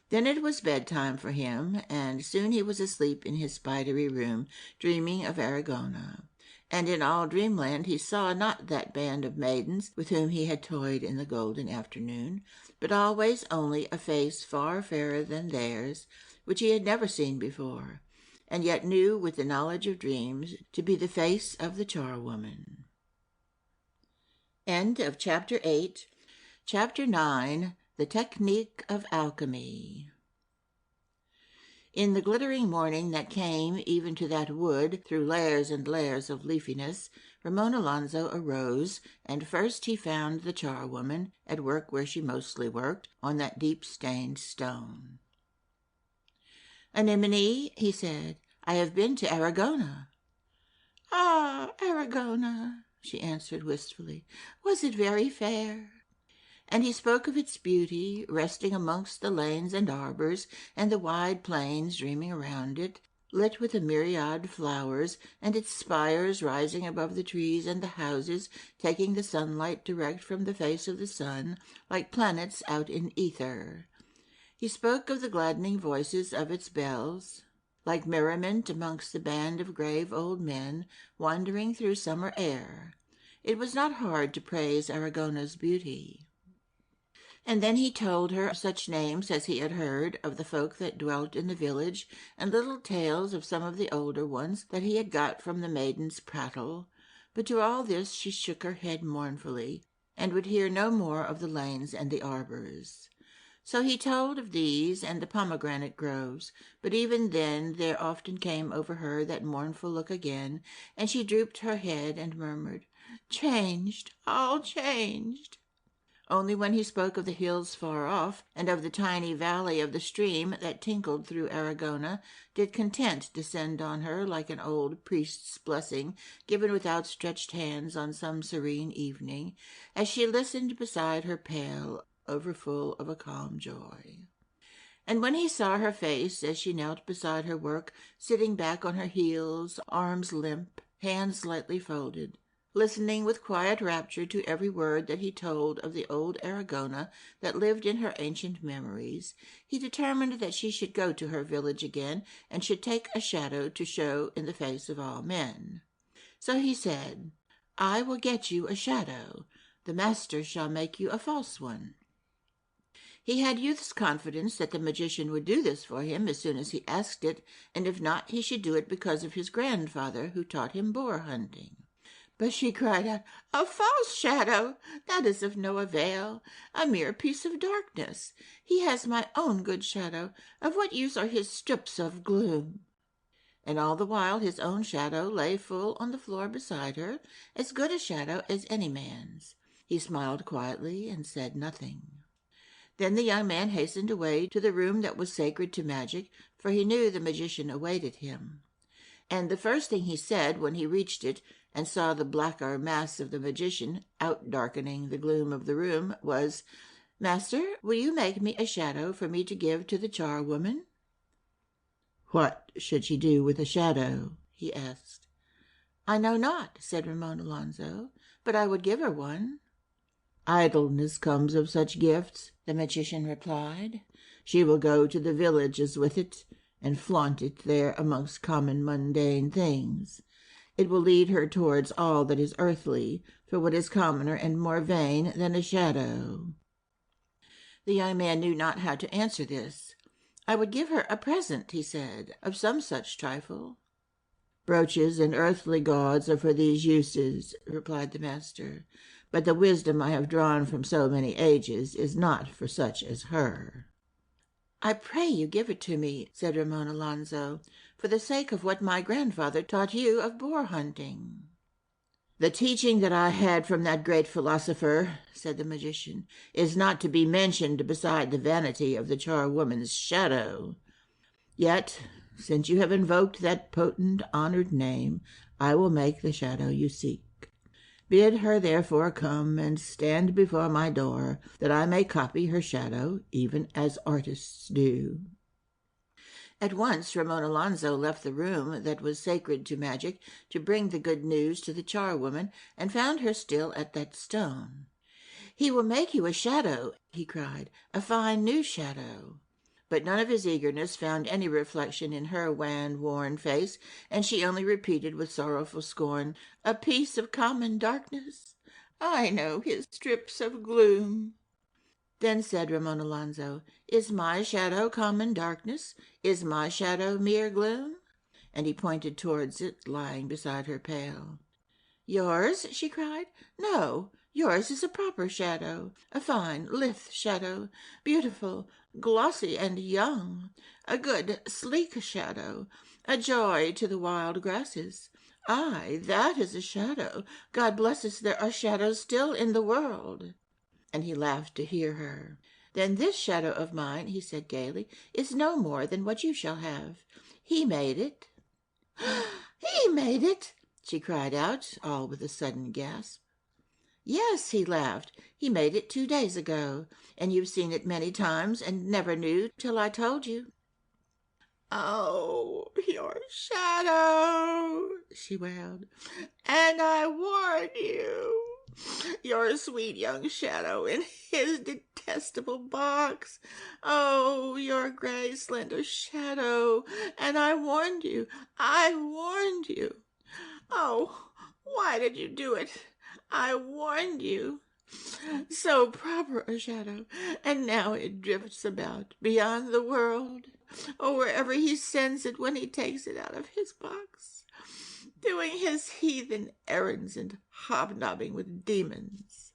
Then it was bedtime for him, and soon he was asleep in his spidery room, dreaming of Aragona. And in all dreamland he saw not that band of maidens with whom he had toyed in the golden afternoon, but always only a face far fairer than theirs, which he had never seen before, and yet knew with the knowledge of dreams to be the face of the charwoman. End of Chapter 8. Chapter 9. The Technique of Alchemy. In the glittering morning that came even to that wood through layers and layers of leafiness, Ramon Alonzo arose, and first he found the charwoman at work where she mostly worked, on that deep-stained stone. "Anemone," he said, "I have been to Aragona." "Ah, Aragona," she answered wistfully. "Was it very fair?" And he spoke of its beauty, resting amongst the lanes and arbors, and the wide plains dreaming around it, lit with a myriad flowers, and its spires rising above the trees and the houses, taking the sunlight direct from the face of the sun, like planets out in ether. He spoke of the gladdening voices of its bells, like merriment amongst the band of grave old men wandering through summer air. It was not hard to praise Aragona's beauty. And then he told her such names as he had heard of the folk that dwelt in the village, and little tales of some of the older ones that he had got from the maiden's prattle. But to all this she shook her head mournfully, and would hear no more of the lanes and the arbours. So he told of these and the pomegranate groves, but even then there often came over her that mournful look again, and she drooped her head and murmured, "Changed, all changed." Only when he spoke of the hills far off, and of the tiny valley of the stream that tinkled through Aragona, did content descend on her like an old priest's blessing given with outstretched hands on some serene evening, as she listened beside her pail, overfull of a calm joy. And when he saw her face as she knelt beside her work, sitting back on her heels, arms limp, hands lightly folded, listening with quiet rapture to every word that he told of the old Aragona that lived in her ancient memories, he determined that she should go to her village again and should take a shadow to show in the face of all men. So he said, "I will get you a shadow. The master shall make you a false one." He had youth's confidence that the magician would do this for him as soon as he asked it, and if not, he should do it because of his grandfather, who taught him boar hunting. But she cried out, "A false shadow! That is of no avail, a mere piece of darkness. He has my own good shadow. Of what use are his strips of gloom?" And all the while his own shadow lay full on the floor beside her, as good a shadow as any man's. He smiled quietly and said nothing. Then the young man hastened away to the room that was sacred to magic, for he knew the magician awaited him. And the first thing he said when he reached it and saw the blacker mass of the magician out-darkening the gloom of the room was, "Master, will you make me a shadow for me to give to the charwoman?" "What should she do with a shadow?" he asked. "I know not," said Ramon Alonso, "but I would give her one." "Idleness comes of such gifts," the magician replied. "She will go to the villages with it, and flaunt it there amongst common mundane things. It will lead her towards all that is earthly, for what is commoner and more vain than a shadow?" The young man knew not how to answer this. "I would give her a present," he said, "of some such trifle." "Brooches and earthly gauds are for these uses," replied the master, "but the wisdom I have drawn from so many ages is not for such as her." "I pray you give it to me," said Ramon Alonso, "for the sake of what my grandfather taught you of boar hunting." "The teaching that I had from that great philosopher," said the magician, "is not to be mentioned beside the vanity of the charwoman's shadow. Yet, since you have invoked that potent, honored name, I will make the shadow you seek. Bid her therefore come and stand before my door, that I may copy her shadow, even as artists do." At once Ramon Alonso left the room that was sacred to magic to bring the good news to the charwoman, and found her still at that stone. "He will make you a shadow," he cried, "a fine new shadow." But none of his eagerness found any reflection in her wan, worn face, and she only repeated with sorrowful scorn, "A piece of common darkness? I know his strips of gloom." Then said Ramon Alonso, "Is my shadow common darkness? Is my shadow mere gloom?" And he pointed towards it, lying beside her pail. "Yours?" she cried. "No, yours is a proper shadow, a fine, lithe shadow, beautiful, glossy, and young, a good, sleek shadow, a joy to the wild grasses. Aye, that is a shadow. God bless us, there are shadows still in the world." And he laughed to hear her. "Then this shadow of mine," he said gaily, "is no more than what you shall have. He made it." "He made it!" she cried out, all with a sudden gasp. "Yes," he laughed, "he made it 2 days ago, and you've seen it many times and never knew till I told you." "Oh, your shadow!" she wailed. "And I warn you!" Your sweet young shadow in his detestable box. Oh, your gray, slender shadow. And I warned you. I warned you. Oh, why did you do it? I warned you. So proper a shadow, and now it drifts about beyond the world, or wherever he sends it when he takes it out of his box, doing his heathen errands and hobnobbing with demons.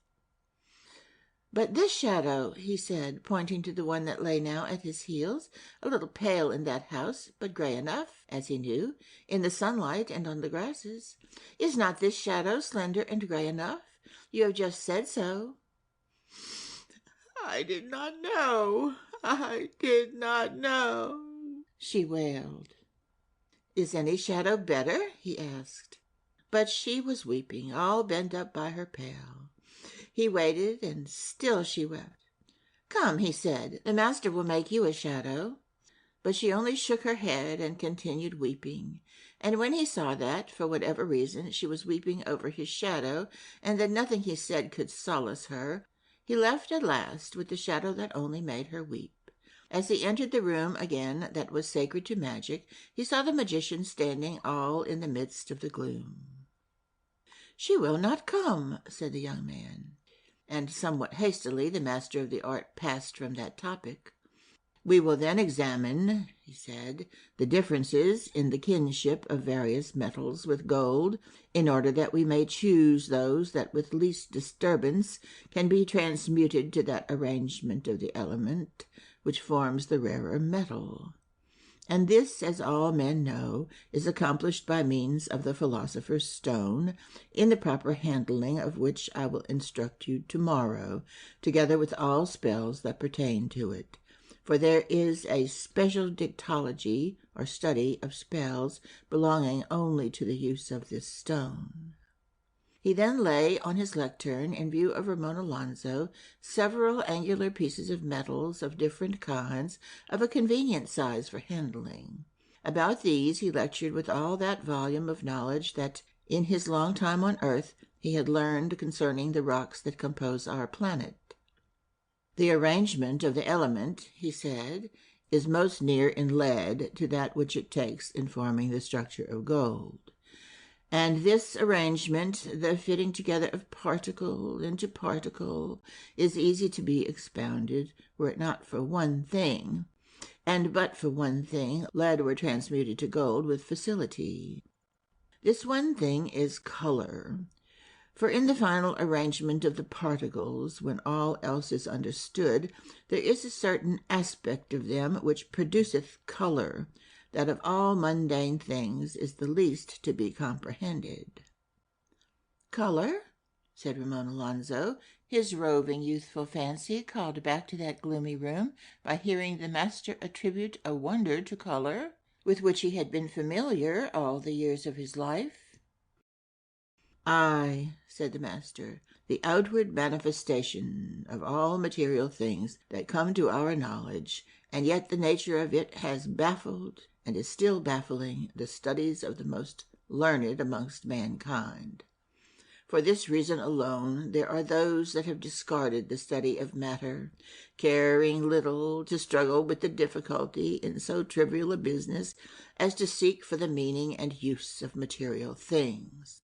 But this shadow, he said, pointing to the one that lay now at his heels, a little pale in that house, but gray enough, as he knew, in the sunlight and on the grasses, is not this shadow slender and gray enough? You have just said so. I did not know. I did not know, she wailed. Is any shadow better? He asked. But she was weeping, all bent up by her pail. He waited, and still she wept. Come, he said, the master will make you a shadow. But she only shook her head and continued weeping. And when he saw that, for whatever reason, she was weeping over his shadow, and that nothing he said could solace her, he left at last with the shadow that only made her weep. As he entered the room again that was sacred to magic, he saw the magician standing all in the midst of the gloom. She will not come, said the young man. And somewhat hastily the master of the art passed from that topic. We will then examine, he said, the differences in the kinship of various metals with gold, in order that we may choose those that with least disturbance can be transmuted to that arrangement of the element which forms the rarer metal. And this, as all men know, is accomplished by means of the philosopher's stone, in the proper handling of which I will instruct you tomorrow, together with all spells that pertain to it. For there is a special dictology, or study of spells, belonging only to the use of this stone. He then lay on his lectern, in view of Ramon Alonso, several angular pieces of metals of different kinds, of a convenient size for handling. About these he lectured with all that volume of knowledge that, in his long time on earth, he had learned concerning the rocks that compose our planet. The arrangement of the element, he said, is most near in lead to that which it takes in forming the structure of gold. And this arrangement, the fitting together of particle into particle, is easy to be expounded, were it not for one thing, and but for one thing, lead were transmuted to gold with facility. This one thing is color. For in the final arrangement of the particles, when all else is understood, there is a certain aspect of them which produceth color, that of all mundane things is the least to be comprehended. Color? Said Ramon Alonso, his roving youthful fancy called back to that gloomy room by hearing the master attribute a wonder to color, with which he had been familiar all the years of his life. Aye, said the master, the outward manifestation of all material things that come to our knowledge, and yet the nature of it has baffled, and is still baffling, the studies of the most learned amongst mankind. For this reason alone there are those that have discarded the study of matter, caring little to struggle with the difficulty in so trivial a business as to seek for the meaning and use of material things.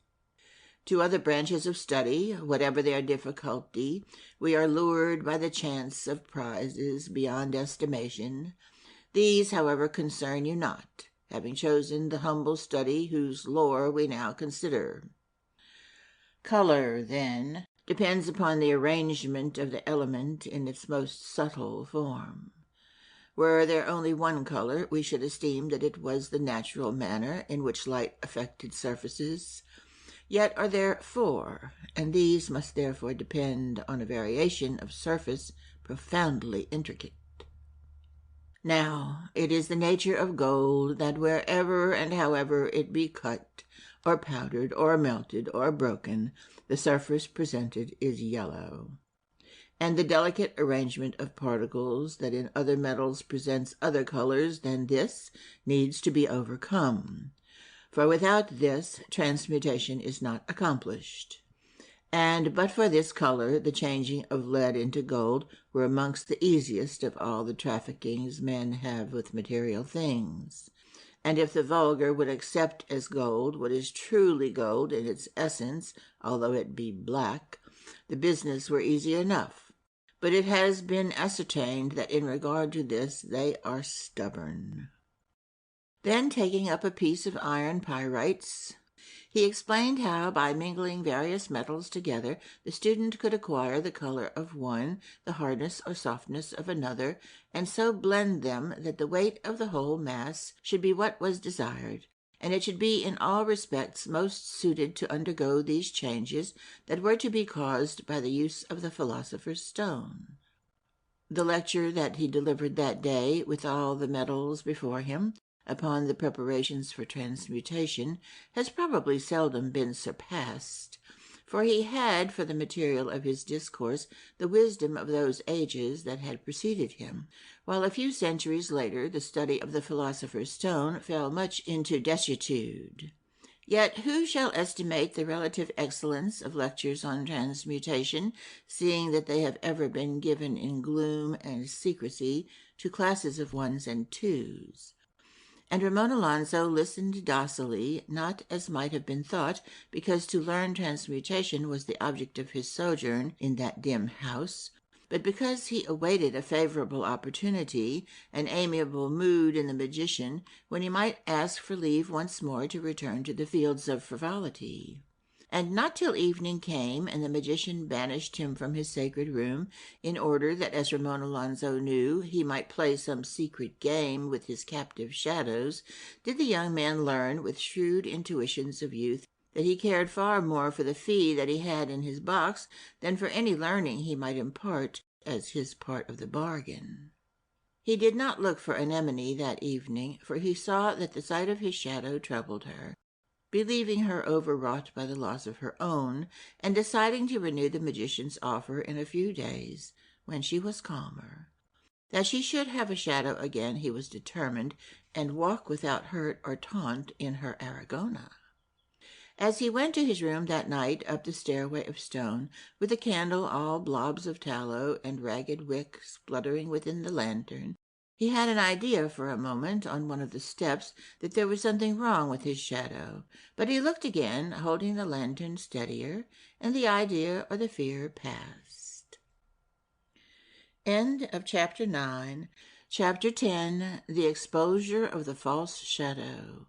To other branches of study, whatever their difficulty, we are lured by the chance of prizes beyond estimation. These, however, concern you not, having chosen the humble study whose lore we now consider. Color, then, depends upon the arrangement of the element in its most subtle form. Were there only one color, we should esteem that it was the natural manner in which light affected surfaces. Yet are there four, and these must therefore depend on a variation of surface profoundly intricate. Now, it is the nature of gold that wherever and however it be cut, or powdered, or melted, or broken, the surface presented is yellow. And the delicate arrangement of particles that in other metals presents other colors than this needs to be overcome. For without this, transmutation is not accomplished. And but for this color, the changing of lead into gold were amongst the easiest of all the traffickings men have with material things. And if the vulgar would accept as gold what is truly gold in its essence, although it be black, the business were easy enough. But it has been ascertained that in regard to this they are stubborn. Then, taking up a piece of iron pyrites, he explained how, by mingling various metals together, the student could acquire the color of one, the hardness or softness of another, and so blend them that the weight of the whole mass should be what was desired, and it should be in all respects most suited to undergo these changes that were to be caused by the use of the philosopher's stone. The lecture that he delivered that day, with all the metals before him, upon the preparations for transmutation, has probably seldom been surpassed, for he had for the material of his discourse the wisdom of those ages that had preceded him, while a few centuries later the study of the philosopher's stone fell much into desuetude. Yet who shall estimate the relative excellence of lectures on transmutation, seeing that they have ever been given in gloom and secrecy to classes of ones and twos? And Ramon Alonso listened docilely, not, as might have been thought, because to learn transmutation was the object of his sojourn in that dim house, but because he awaited a favorable opportunity, an amiable mood in the magician, when he might ask for leave once more to return to the fields of frivolity. And not till evening came, and the magician banished him from his sacred room, in order that, as Ramon Alonso knew, he might play some secret game with his captive shadows, did the young man learn, with shrewd intuitions of youth, that he cared far more for the fee that he had in his box than for any learning he might impart as his part of the bargain. He did not look for Anemone that evening, for he saw that the sight of his shadow troubled her, believing her overwrought by the loss of her own, and deciding to renew the magician's offer in a few days, when she was calmer. That she should have a shadow again he was determined, and walk without hurt or taunt in her Aragona. As he went to his room that night up the stairway of stone, with the candle all blobs of tallow and ragged wick spluttering within the lantern, he had an idea for a moment on one of the steps that there was something wrong with his shadow, but he looked again, holding the lantern steadier, and the idea or the fear passed. End of Chapter 9. Chapter 10. The Exposure of the False Shadow.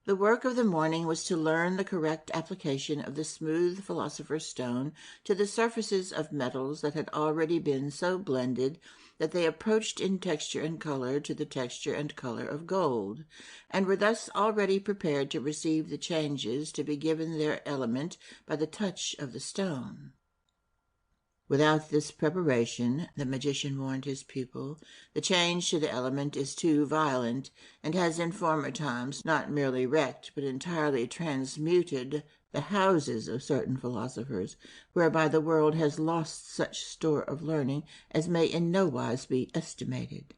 The work of the morning was to learn the correct application of the smooth philosopher's stone to the surfaces of metals that had already been so blended that they approached in texture and color to the texture and color of gold, and were thus already prepared to receive the changes to be given their element by the touch of the stone. Without this preparation, the magician warned his pupil, the change to the element is too violent, and has in former times not merely wrecked, but entirely transmuted the houses of certain philosophers, whereby the world has lost such store of learning as may in no wise be estimated.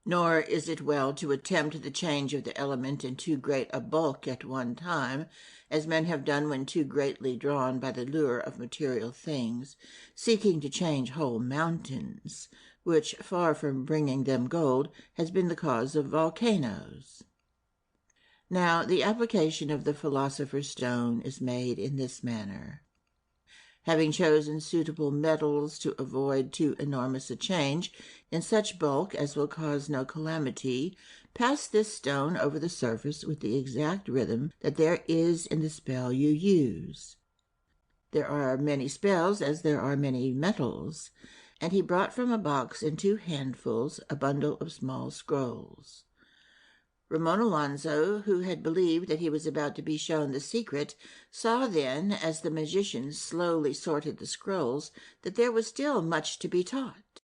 Nor is it well to attempt the change of the element in too great a bulk at one time, as men have done when too greatly drawn by the lure of material things, seeking to change whole mountains, which, far from bringing them gold, has been the cause of volcanoes. Now, the application of the philosopher's stone is made in this manner. Having chosen suitable metals to avoid too enormous a change, in such bulk as will cause no calamity, pass this stone over the surface with the exact rhythm that there is in the spell you use. There are many spells as there are many metals, and he brought from a box in 2 handfuls a bundle of small scrolls. Ramon Alonso, who had believed that he was about to be shown the secret, saw then, as the magician slowly sorted the scrolls, that there was still much to be taught.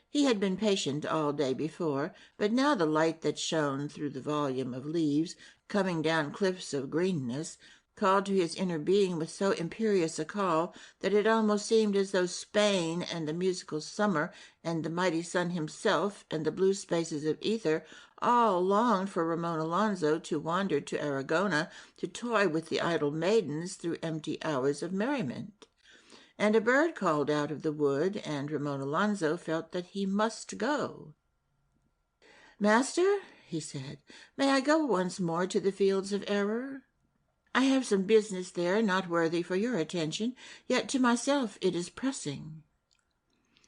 He had been patient all day before, but now the light that shone through the volume of leaves, coming down cliffs of greenness, called to his inner being with so imperious a call that it almost seemed as though Spain and the musical summer and the mighty sun himself and the blue spaces of ether All longed for Ramon Alonso to wander to Aragona to toy with the idle maidens through empty hours of merriment. And a bird called out of the wood, and Ramon Alonso felt that he must go. "Master," he said, "may I go once more to the fields of error? I have some business there not worthy for your attention, yet to myself it is pressing."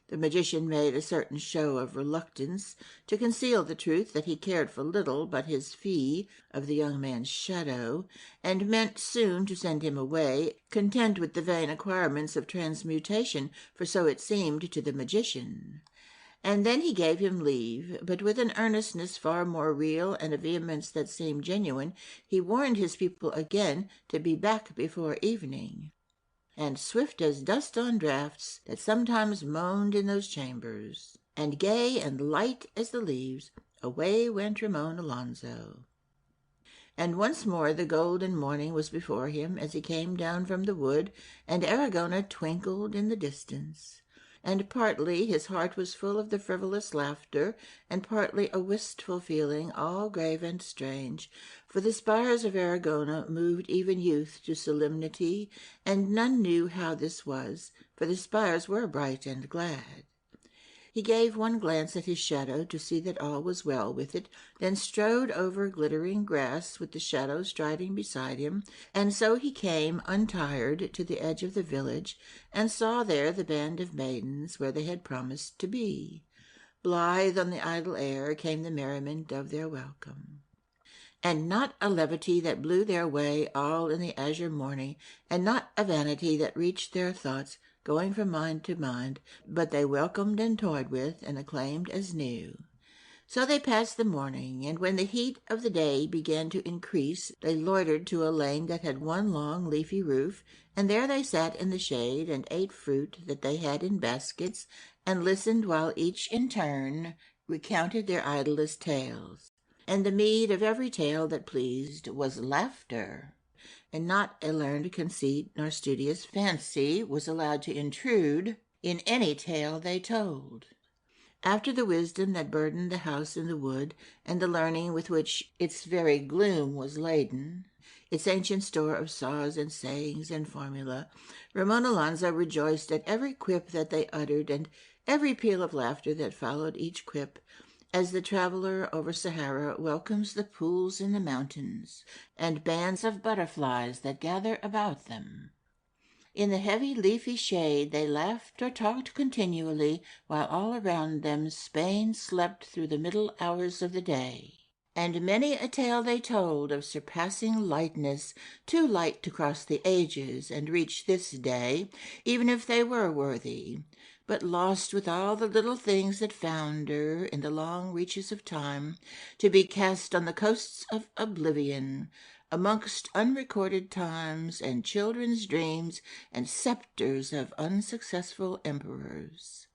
The magician made a certain show of reluctance, to conceal the truth that he cared for little but his fee of the young man's shadow, and meant soon to send him away, content with the vain acquirements of transmutation, for so it seemed to the magician. And then he gave him leave, but with an earnestness far more real and a vehemence that seemed genuine, he warned his people again to be back before evening. And swift as dust on draughts that sometimes moaned in those chambers, and gay and light as the leaves, away went Ramon Alonso. And once more the golden morning was before him as he came down from the wood, and Aragona twinkled in the distance. And partly his heart was full of the frivolous laughter, and partly a wistful feeling, all grave and strange, for the spires of Aragona moved even youth to solemnity, and none knew how this was, for the spires were bright and glad. He gave one glance at his shadow to see that all was well with it, then strode over glittering grass with the shadow striding beside him, and so he came untired to the edge of the village, and saw there the band of maidens where they had promised to be. Blithe on the idle air came the merriment of their welcome, and not a levity that blew their way all in the azure morning, and not a vanity that reached their thoughts, going from mind to mind, but they welcomed and toyed with and acclaimed as new. So they passed the morning, and when the heat of the day began to increase, they loitered to a lane that had one long leafy roof, and there they sat in the shade and ate fruit that they had in baskets, and listened while each in turn recounted their idlest tales. And the meed of every tale that pleased was laughter, and not a learned conceit nor studious fancy was allowed to intrude in any tale they told. After the wisdom that burdened the house in the wood, and the learning with which its very gloom was laden, its ancient store of saws and sayings and formula, Ramon Alonso rejoiced at every quip that they uttered, and every peal of laughter that followed each quip, as the traveler over Sahara welcomes the pools in the mountains, and bands of butterflies that gather about them. In the heavy leafy shade they laughed or talked continually, while all around them Spain slept through the middle hours of the day. And many a tale they told of surpassing lightness, too light to cross the ages and reach this day, even if they were worthy, but lost with all the little things that founder in the long reaches of time, to be cast on the coasts of oblivion, amongst unrecorded times and children's dreams and scepters of unsuccessful emperors.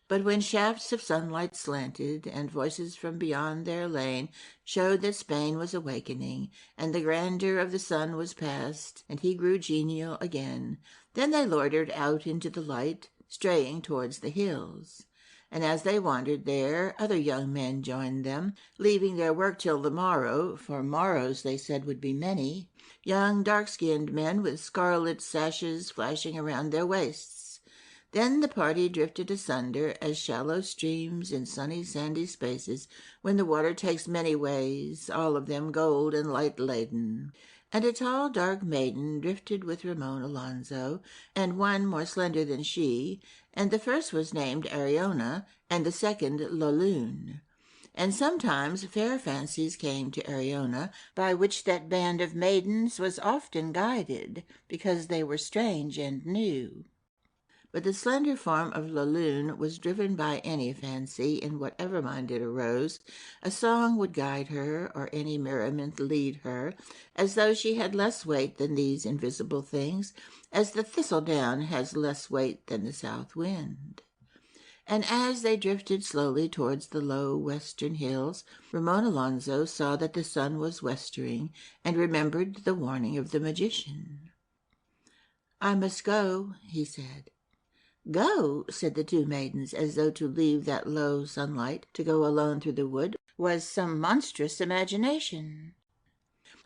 But when shafts of sunlight slanted, and voices from beyond their lane showed that Spain was awakening, and the grandeur of the sun was past, and he grew genial again, then they loitered out into the light, straying towards the hills. And as they wandered there, other young men joined them, leaving their work till the morrow, for morrows they said would be many, young dark-skinned men with scarlet sashes flashing around their waists. Then the party drifted asunder as shallow streams in sunny sandy spaces, when the water takes many ways, all of them gold and light-laden. And a tall dark maiden drifted with Ramon Alonso, and one more slender than she, and the first was named Ariona, and the second Lolune. And sometimes fair fancies came to Ariona, by which that band of maidens was often guided, because they were strange and new. But the slender form of Lolune was driven by any fancy, in whatever mind it arose. A song would guide her, or any merriment lead her, as though she had less weight than these invisible things, as the thistledown has less weight than the south wind. And as they drifted slowly towards the low western hills, Ramon Alonso saw that the sun was westering, and remembered the warning of the magician. "I must go," he said. "Go," said the two maidens, as though to leave that low sunlight to go alone through the wood. was some monstrous imagination.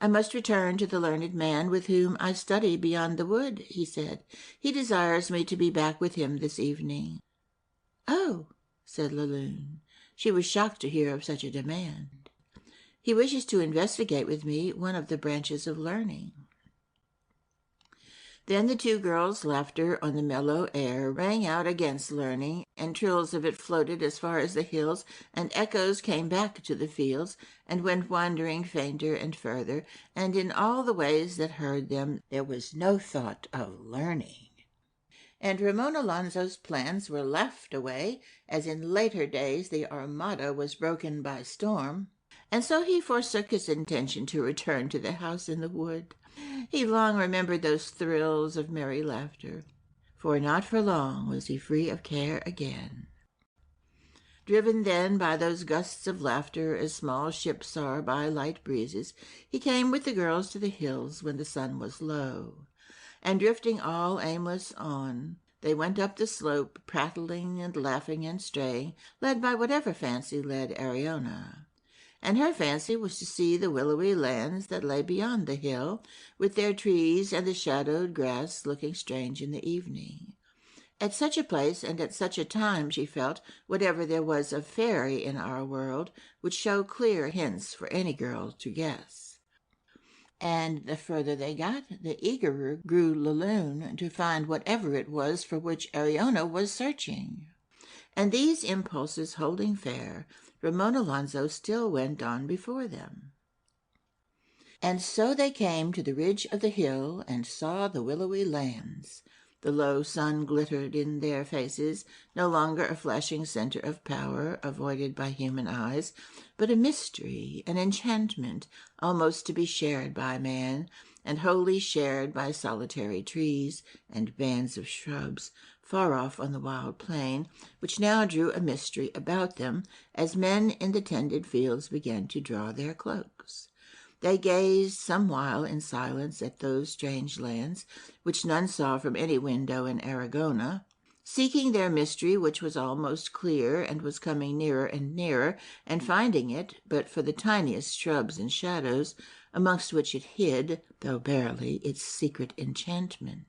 "I must return to the learned man with whom I study beyond the wood," he said. "He desires me to be back with him this evening." "Oh," said Laloon. She was shocked to hear of such a demand. "He wishes to investigate with me one of the branches of learning." Then the two girls' laughter on the mellow air rang out against learning, and trills of it floated as far as the hills, and echoes came back to the fields, and went wandering fainter and further, and in all the ways that heard them there was no thought of learning. And Ramon Alonso's plans were laughed away, as in later days the Armada was broken by storm, and so he forsook his intention to return to the house in the wood. He long remembered those thrills of merry laughter, for not for long was he free of care again. Driven then by those gusts of laughter, as small ships are by light breezes, he came with the girls to the hills when the sun was low, and drifting all aimless on, they went up the slope, prattling and laughing and straying, led by whatever fancy led Ariona. And her fancy was to see the willowy lands that lay beyond the hill, with their trees and the shadowed grass looking strange in the evening. At such a place and at such a time, she felt, whatever there was of fairy in our world would show clear hints for any girl to guess. And the further they got, the eagerer grew Laloon to find whatever it was for which Ariona was searching. And these impulses holding fair, Ramon Alonso still went on before them. And so they came to the ridge of the hill and saw the willowy lands. The low sun glittered in their faces, no longer a flashing center of power avoided by human eyes, but a mystery, an enchantment, almost to be shared by man, and wholly shared by solitary trees and bands of shrubs, far off on the wild plain, which now drew a mystery about them as men in the tended fields began to draw their cloaks. They gazed some while in silence at those strange lands, which none saw from any window in Aragona, seeking their mystery, which was almost clear and was coming nearer and nearer, and finding it but for the tiniest shrubs and shadows, amongst which it hid, though barely, its secret enchantment.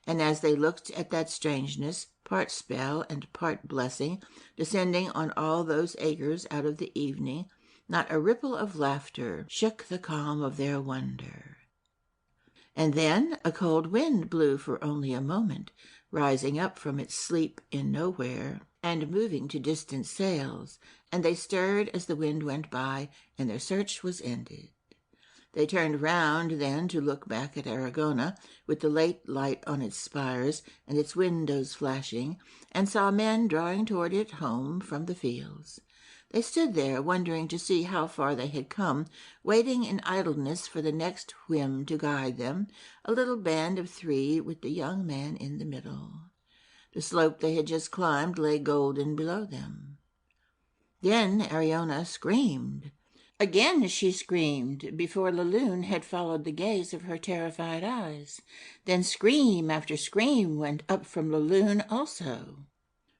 And as they looked at that strangeness, part spell and part blessing, descending on all those acres out of the evening, not a ripple of laughter shook the calm of their wonder. And then a cold wind blew for only a moment, rising up from its sleep in nowhere, and moving to distant sails, and they stirred as the wind went by, and their search was ended. They turned round then to look back at Aragona, with the late light on its spires and its windows flashing, and saw men drawing toward it home from the fields. They stood there, wondering to see how far they had come, waiting in idleness for the next whim to guide them, a little band of three with the young man in the middle. The slope they had just climbed lay golden below them. Then Ariona screamed. Again she screamed, before Laloon had followed the gaze of her terrified eyes. Then scream after scream went up from Laloon also.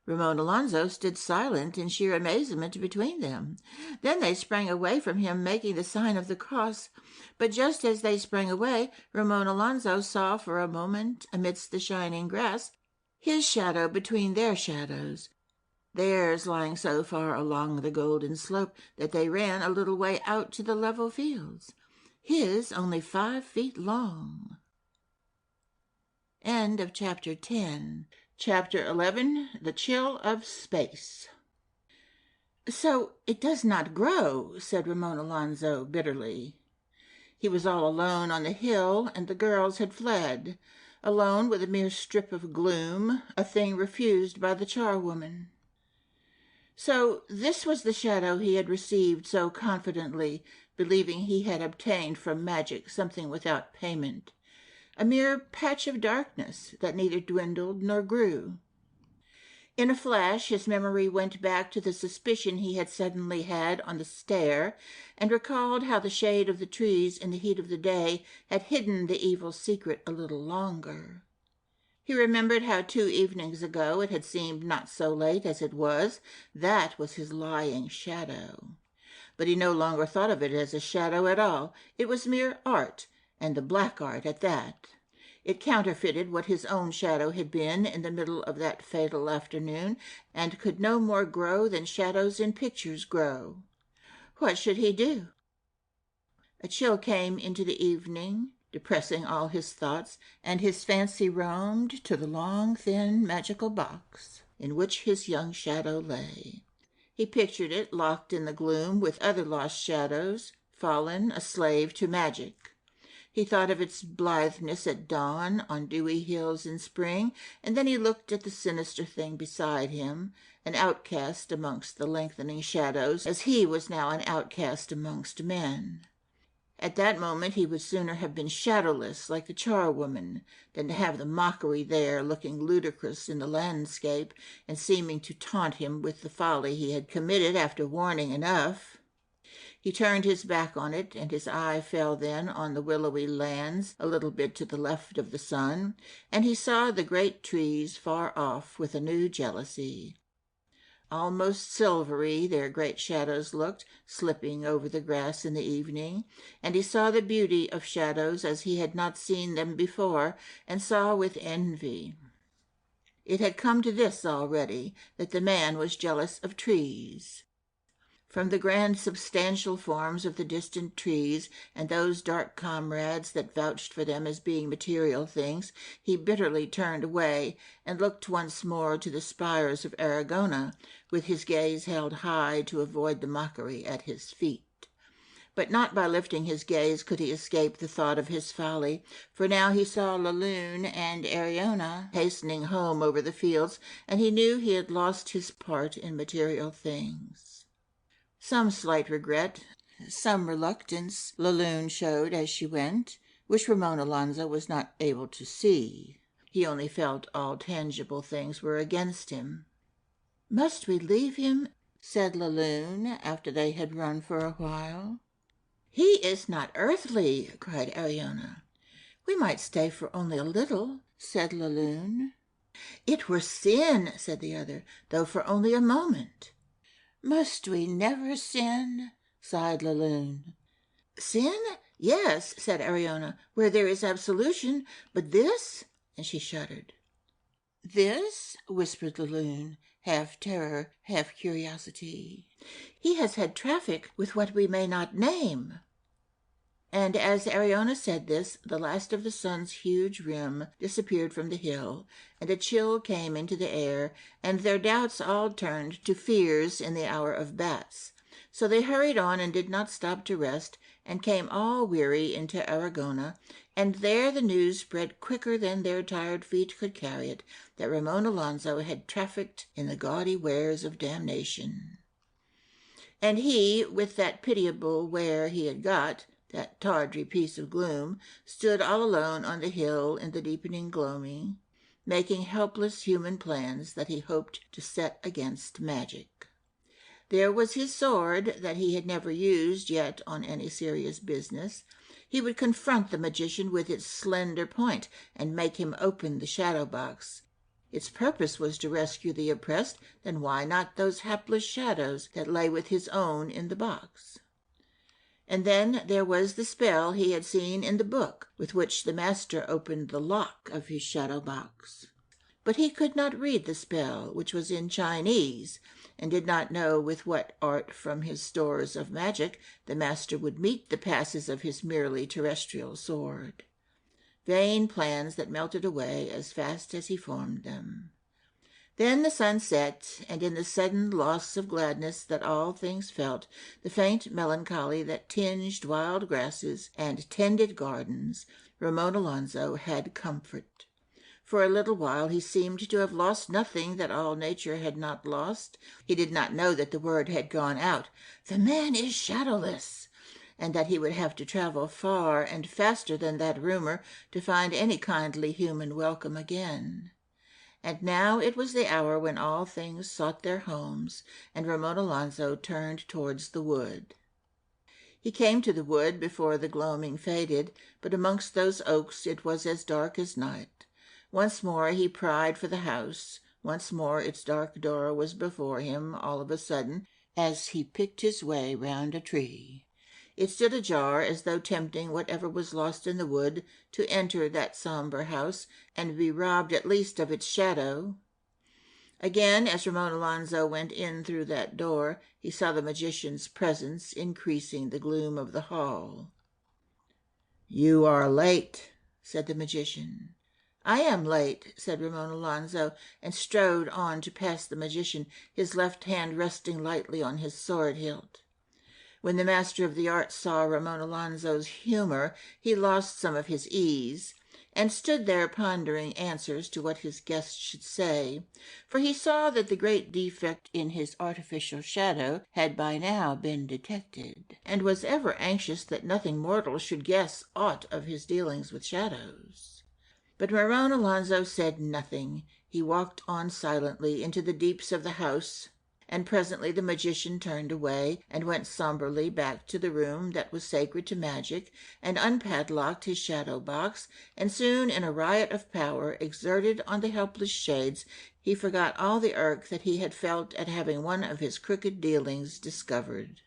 Ramon Alonso stood silent in sheer amazement between them. Then they sprang away from him, making the sign of the cross. But just as they sprang away, Ramon Alonso saw for a moment, amidst the shining grass, his shadow between their shadows, theirs lying so far along the golden slope that they ran a little way out to the level fields, his only 5 feet long. End of Chapter 10. Chapter 11, The Chill of Space. "So it does not grow," said Ramon Alonso bitterly. He was all alone on the hill, and the girls had fled, alone with a mere strip of gloom, a thing refused by the charwoman. So this was the shadow he had received so confidently, believing he had obtained from magic something without payment, a mere patch of darkness that neither dwindled nor grew. In a flash his memory went back to the suspicion he had suddenly had on the stair, and recalled how the shade of the trees in the heat of the day had hidden the evil secret a little longer. He remembered how 2 evenings ago it had seemed not so late as it was. That was his lying shadow. But he no longer thought of it as a shadow at all. It was mere art, and the black art at that. It counterfeited what his own shadow had been in the middle of that fatal afternoon, and could no more grow than shadows in pictures grow. What should he do? A chill came into the evening, depressing all his thoughts, and his fancy roamed to the long, thin, magical box in which his young shadow lay. He pictured it locked in the gloom with other lost shadows, fallen a slave to magic. He thought of its blitheness at dawn on dewy hills in spring, and then he looked at the sinister thing beside him, an outcast amongst the lengthening shadows, as he was now an outcast amongst men. At that moment he would sooner have been shadowless like the charwoman than to have the mockery there, looking ludicrous in the landscape and seeming to taunt him with the folly he had committed after warning enough. He turned his back on it, and his eye fell then on the willowy lands a little bit to the left of the sun, and he saw the great trees far off with a new jealousy. Almost silvery their great shadows looked, slipping over the grass in the evening, and he saw the beauty of shadows as he had not seen them before, and saw with envy. It had come to this already, that the man was jealous of trees. From the grand substantial forms of the distant trees, and those dark comrades that vouched for them as being material things, he bitterly turned away, and looked once more to the spires of Aragona, with his gaze held high to avoid the mockery at his feet. But not by lifting his gaze could he escape the thought of his folly, for now he saw Laloon and Ariona hastening home over the fields, and he knew he had lost his part in material things. Some slight regret, some reluctance Laloon showed as she went, which Ramon Alonzo was not able to see. He only felt all tangible things were against him. "Must we leave him?" said Laloon, after they had run for a while. "He is not earthly," cried Ariona. "We might stay for only a little," said Laloon. "It were sin," said the other, "though for only a moment." "Must we never sin?" sighed Laloon. "Sin? Yes," said Ariona, "where there is absolution. But this—" and she shuddered. "This?" whispered Laloon, half terror, half curiosity. "He has had traffic with what we may not name." And as Ariona said this, the last of the sun's huge rim disappeared from the hill, and a chill came into the air, and their doubts all turned to fears in the hour of bats. So they hurried on and did not stop to rest, and came all weary into Aragona, and there the news spread quicker than their tired feet could carry it, that Ramon Alonzo had trafficked in the gaudy wares of damnation. And he, with that pitiable ware he had got, that tawdry piece of gloom, stood all alone on the hill in the deepening gloaming, making helpless human plans that he hoped to set against magic. There was his sword that he had never used yet on any serious business. He would confront the magician with its slender point and make him open the shadow box. Its purpose was to rescue the oppressed, then why not those hapless shadows that lay with his own in the box? And then there was the spell he had seen in the book, with which the master opened the lock of his shadow box. But he could not read the spell, which was in Chinese, and did not know with what art from his stores of magic the master would meet the passes of his merely terrestrial sword. Vain plans that melted away as fast as he formed them. Then the sun set, and in the sudden loss of gladness that all things felt, the faint melancholy that tinged wild grasses and tended gardens, Ramon Alonzo had comfort. For a little while he seemed to have lost nothing that all nature had not lost. He did not know that the word had gone out, "The man is shadowless," and that he would have to travel far and faster than that rumor to find any kindly human welcome again. And now it was the hour when all things sought their homes, and Ramon Alonzo turned towards the wood. He came to the wood before the gloaming faded, but amongst those oaks it was as dark as night. Once more he pried for the house. Once more its dark door was before him all of a sudden as he picked his way round a tree. It stood ajar as though tempting whatever was lost in the wood to enter that sombre house and be robbed at least of its shadow. Again, as Ramon Alonzo went in through that door, he saw the magician's presence increasing the gloom of the hall. "You are late," said the magician. "I am late," said Ramon Alonzo, and strode on to pass the magician, his left hand resting lightly on his sword hilt. When the master of the art saw Ramon Alonzo's humor, he lost some of his ease, and stood there pondering answers to what his guest should say, for he saw that the great defect in his artificial shadow had by now been detected, and was ever anxious that nothing mortal should guess aught of his dealings with shadows. But Ramon Alonzo said nothing. He walked on silently into the deeps of the house, and presently the magician turned away and went somberly back to the room that was sacred to magic, and unpadlocked his shadow box, and soon, in a riot of power exerted on the helpless shades, he forgot all the irk that he had felt at having one of his crooked dealings discovered.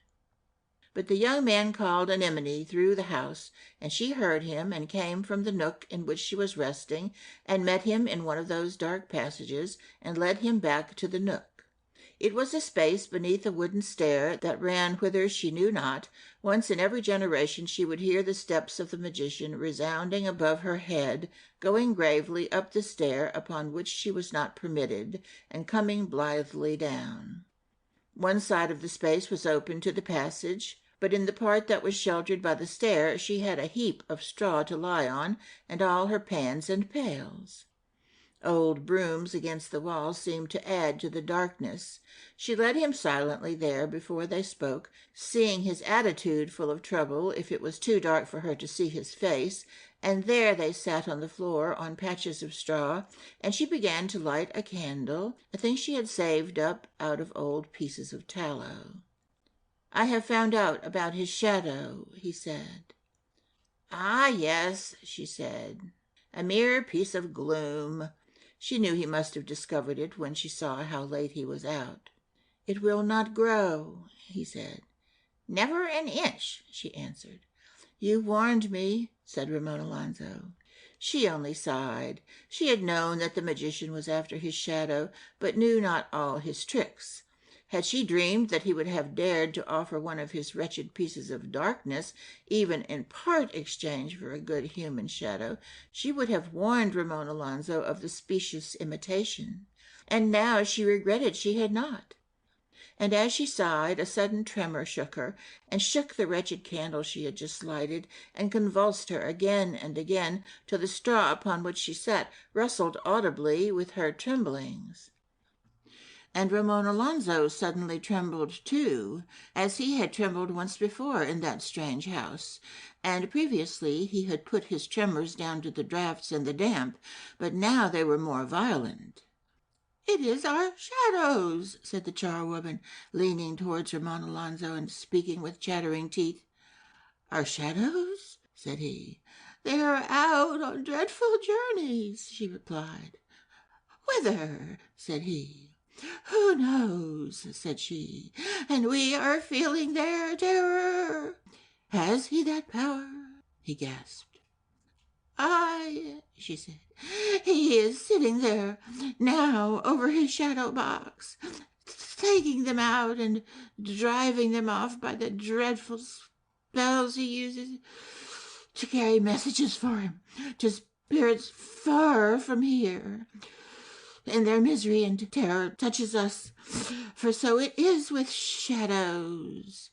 But the young man called Anemone through the house, and she heard him and came from the nook in which she was resting, and met him in one of those dark passages, and led him back to the nook. It was a space beneath a wooden stair that ran whither she knew not. Once in every generation she would hear the steps of the magician resounding above her head, going gravely up the stair upon which she was not permitted, and coming blithely down. One side of the space was open to the passage, but in the part that was sheltered by the stair she had a heap of straw to lie on, and all her pans and pails. Old brooms against the wall seemed to add to the darkness. She led him silently there before they spoke, seeing his attitude full of trouble if it was too dark for her to see his face, and there they sat on the floor on patches of straw, and she began to light a candle, a thing she had saved up out of old pieces of tallow. "I have found out about his shadow," he said. "Ah, yes," she said, "a mere piece of gloom." She knew he must have discovered it when she saw how late he was out. "It will not grow," he said. "Never an inch," she answered. "You warned me," said Ramon Alonzo. She only sighed. She had known that the magician was after his shadow, but knew not all his tricks. Had she dreamed that he would have dared to offer one of his wretched pieces of darkness, even in part exchange for a good human shadow, she would have warned Ramon Alonzo of the specious imitation. And now she regretted she had not. And as she sighed, a sudden tremor shook her, and shook the wretched candle she had just lighted, and convulsed her again and again, till the straw upon which she sat rustled audibly with her tremblings. And Ramon Alonzo suddenly trembled too, as he had trembled once before in that strange house, and previously he had put his tremors down to the draughts and the damp, but now they were more violent. "It is our shadows," said the charwoman, leaning towards Ramon Alonzo and speaking with chattering teeth. "Our shadows?" said he. "They are out on dreadful journeys," she replied. "Whither?" said he. "Who knows?" said she, "and we are feeling their terror." "Has he that power?" he gasped. "Aye," she said, "he is sitting there now over his shadow box, taking them out and driving them off by the dreadful spells he uses to carry messages for him to spirits far from here. And their misery and terror touches us, for so it is with shadows."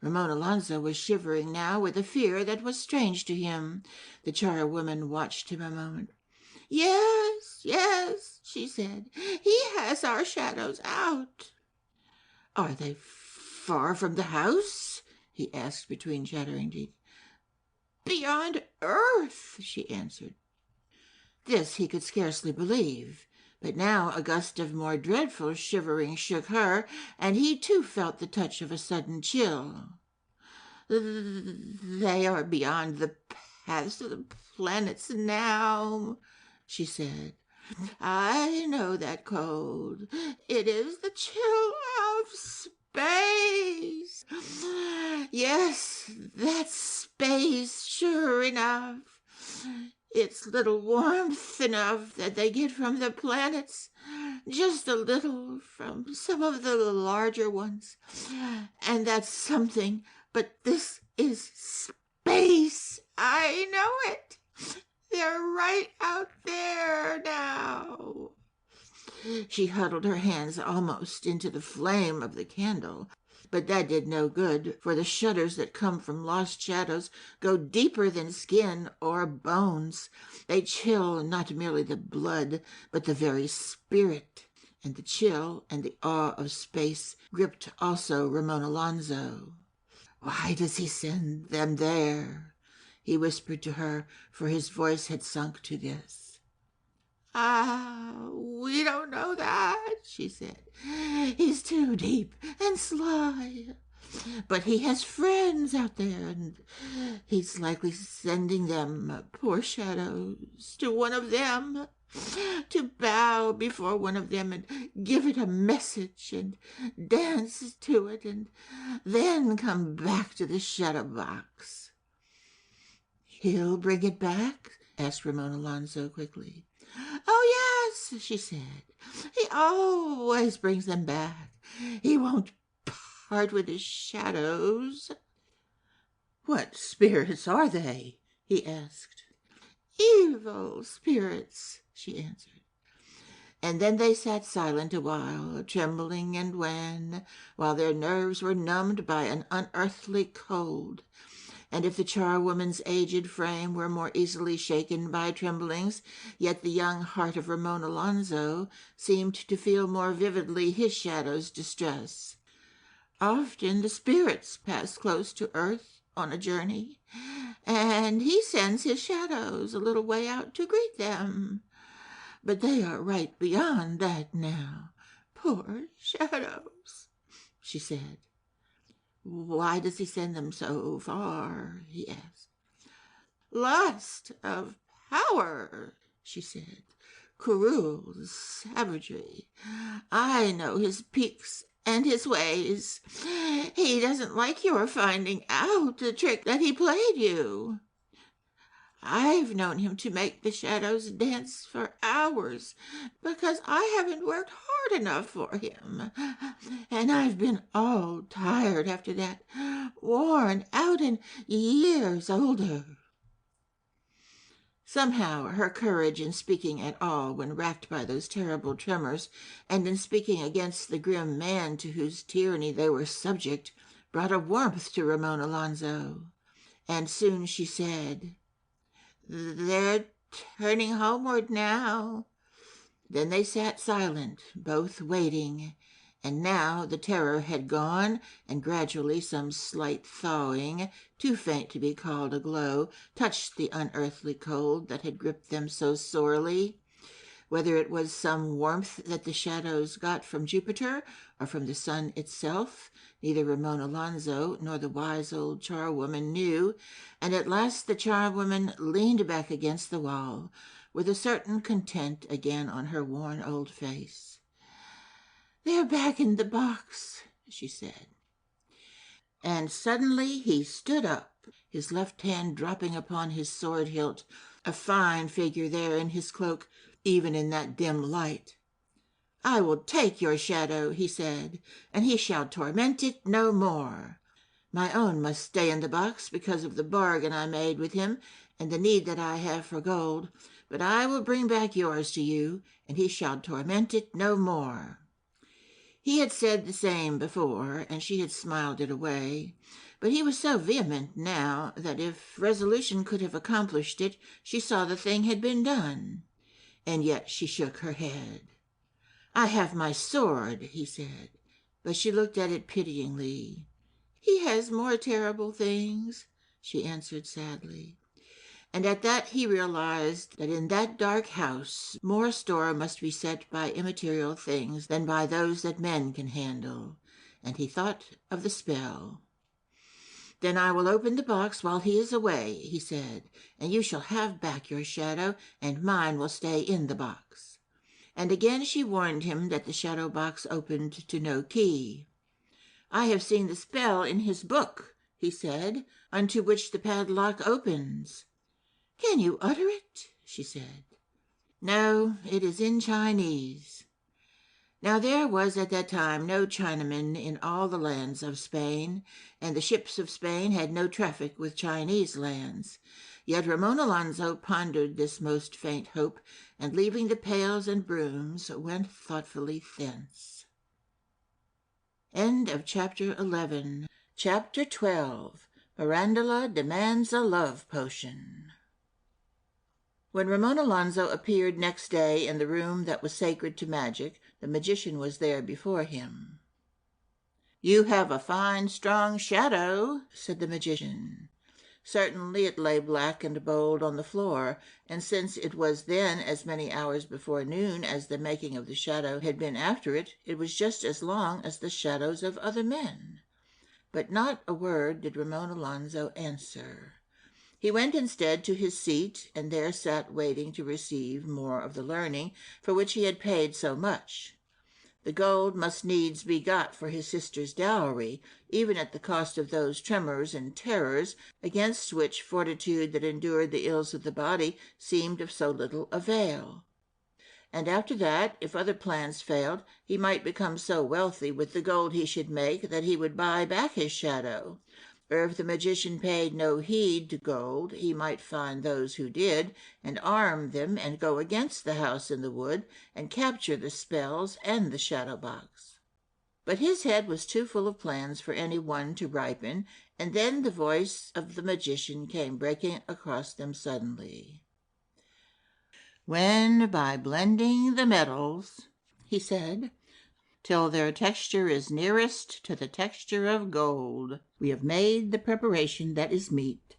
Ramon Alonzo was shivering now with a fear that was strange to him. The charwoman watched him a moment. "Yes, yes," she said, "he has our shadows out." "Are they far from the house?" he asked between chattering teeth. "Beyond earth," she answered. This he could scarcely believe. But now a gust of more dreadful shivering shook her, and he too felt the touch of a sudden chill. "They are beyond the paths of the planets now," she said. I know that cold. It is the chill of space. Yes, that's space, sure enough. It's little warmth enough that they get from the planets, just a little from some of the larger ones. And that's something, but this is space. I know it. They're right out there now. She huddled her hands almost into the flame of the candle, but that did no good, for the shudders that come from lost shadows go deeper than skin or bones. They chill not merely the blood, but the very spirit. And the chill and the awe of space gripped also Ramon Alonzo. Why does he send them there? He whispered to her, for his voice had sunk to this. We don't know that, she said. He's too deep and sly. But he has friends out there, and he's likely sending them, poor shadows, to one of them, to bow before one of them and give it a message and dance to it and then come back to the shadow box. He'll bring it back? Asked Ramon Alonzo quickly. Oh, yes, she said. He always brings them back. He won't part with his shadows. What spirits are they? He asked. Evil spirits, she answered. And then they sat silent a while, trembling and wan, while their nerves were numbed by an unearthly cold. And if the charwoman's aged frame were more easily shaken by tremblings, yet the young heart of Ramon Alonzo seemed to feel more vividly his shadow's distress. Often the spirits pass close to earth on a journey, and he sends his shadows a little way out to greet them. But they are right beyond that now. Poor shadows, she said. Why does he send them so far? He asked. Lust of power, she said. Cruel savagery. I know his peaks and his ways. He doesn't like your finding out the trick that he played you. I've known him to make the shadows dance for hours because I haven't worked hard enough for him. And I've been all tired after that, worn out and years older. Somehow her courage in speaking at all when racked by those terrible tremors, and in speaking against the grim man to whose tyranny they were subject, brought a warmth to Ramon Alonzo. And soon she said, They're turning homeward now. Then they sat silent, both waiting, and now the terror had gone, and gradually some slight thawing, too faint to be called a glow, touched the unearthly cold that had gripped them so sorely. Whether it was some warmth that the shadows got from Jupiter or from the sun itself, neither Ramon Alonzo nor the wise old charwoman knew, and at last the charwoman leaned back against the wall, with a certain content again on her worn old face. They're back in the box, she said. And suddenly he stood up, his left hand dropping upon his sword hilt, a fine figure there in his cloak, even in that dim light. I will take your shadow, he said, and he shall torment it no more. My own must stay in the box because of the bargain I made with him and the need that I have for gold, but I will bring back yours to you, and he shall torment it no more. He had said the same before, and she had smiled it away, but he was so vehement now that if resolution could have accomplished it, she saw the thing had been done. And yet she shook her head. I have my sword, he said, but she looked at it pityingly. He has more terrible things, she answered sadly. And at that he realized that in that dark house more store must be set by immaterial things than by those that men can handle, and he thought of the spell. "Then I will open the box while he is away," he said, "and you shall have back your shadow, and mine will stay in the box." And again she warned him that the shadow box opened to no key. "I have seen the spell in his book," he said, "unto which the padlock opens." "Can you utter it?" she said. "No, it is in Chinese." Now there was at that time no Chinaman in all the lands of Spain, and the ships of Spain had no traffic with Chinese lands. Yet Ramon Alonso pondered this most faint hope, and leaving the pails and brooms, went thoughtfully thence. End of chapter 11. Chapter 12. Mirandola demands a love potion. When Ramon Alonso appeared next day in the room that was sacred to magic, the magician was there before him. "You have a fine, strong shadow," said the magician. Certainly it lay black and bold on the floor, and since it was then as many hours before noon as the making of the shadow had been after it, it was just as long as the shadows of other men. But not a word did Ramon Alonso answer. He went instead to his seat, and there sat waiting to receive more of the learning for which he had paid so much. The gold must needs be got for his sister's dowry, even at the cost of those tremors and terrors against which fortitude that endured the ills of the body seemed of so little avail. And after that, if other plans failed, he might become so wealthy with the gold he should make that he would buy back his shadow. Or if the magician paid no heed to gold, he might find those who did, and arm them, and go against the house in the wood, and capture the spells and the shadow box. But his head was too full of plans for any one to ripen, and then the voice of the magician came breaking across them suddenly. "When by blending the metals," he said, "till their texture is nearest to the texture of gold, we have made the preparation that is meet,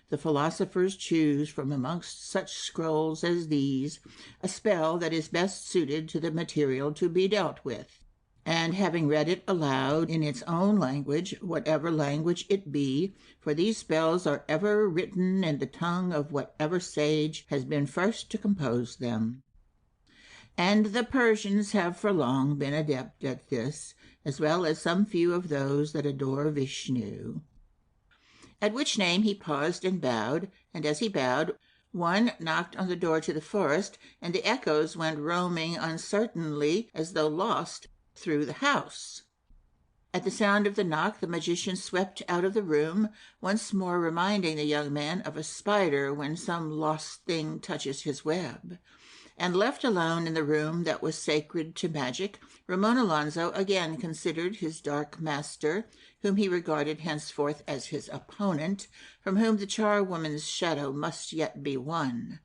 the philosophers choose from amongst such scrolls as these a spell that is best suited to the material to be dealt with, and having read it aloud in its own language, whatever language it be, for these spells are ever written in the tongue of whatever sage has been first to compose them. And the Persians have for long been adept at this, as well as some few of those that adore Vishnu." At which name he paused and bowed, and as he bowed, one knocked on the door to the forest, and the echoes went roaming uncertainly, as though lost, through the house. At the sound of the knock, the magician swept out of the room, once more reminding the young man of a spider when some lost thing touches his web. And left alone in the room that was sacred to magic, Ramon Alonso again considered his dark master, whom he regarded henceforth as his opponent, from whom the charwoman's shadow must yet be won.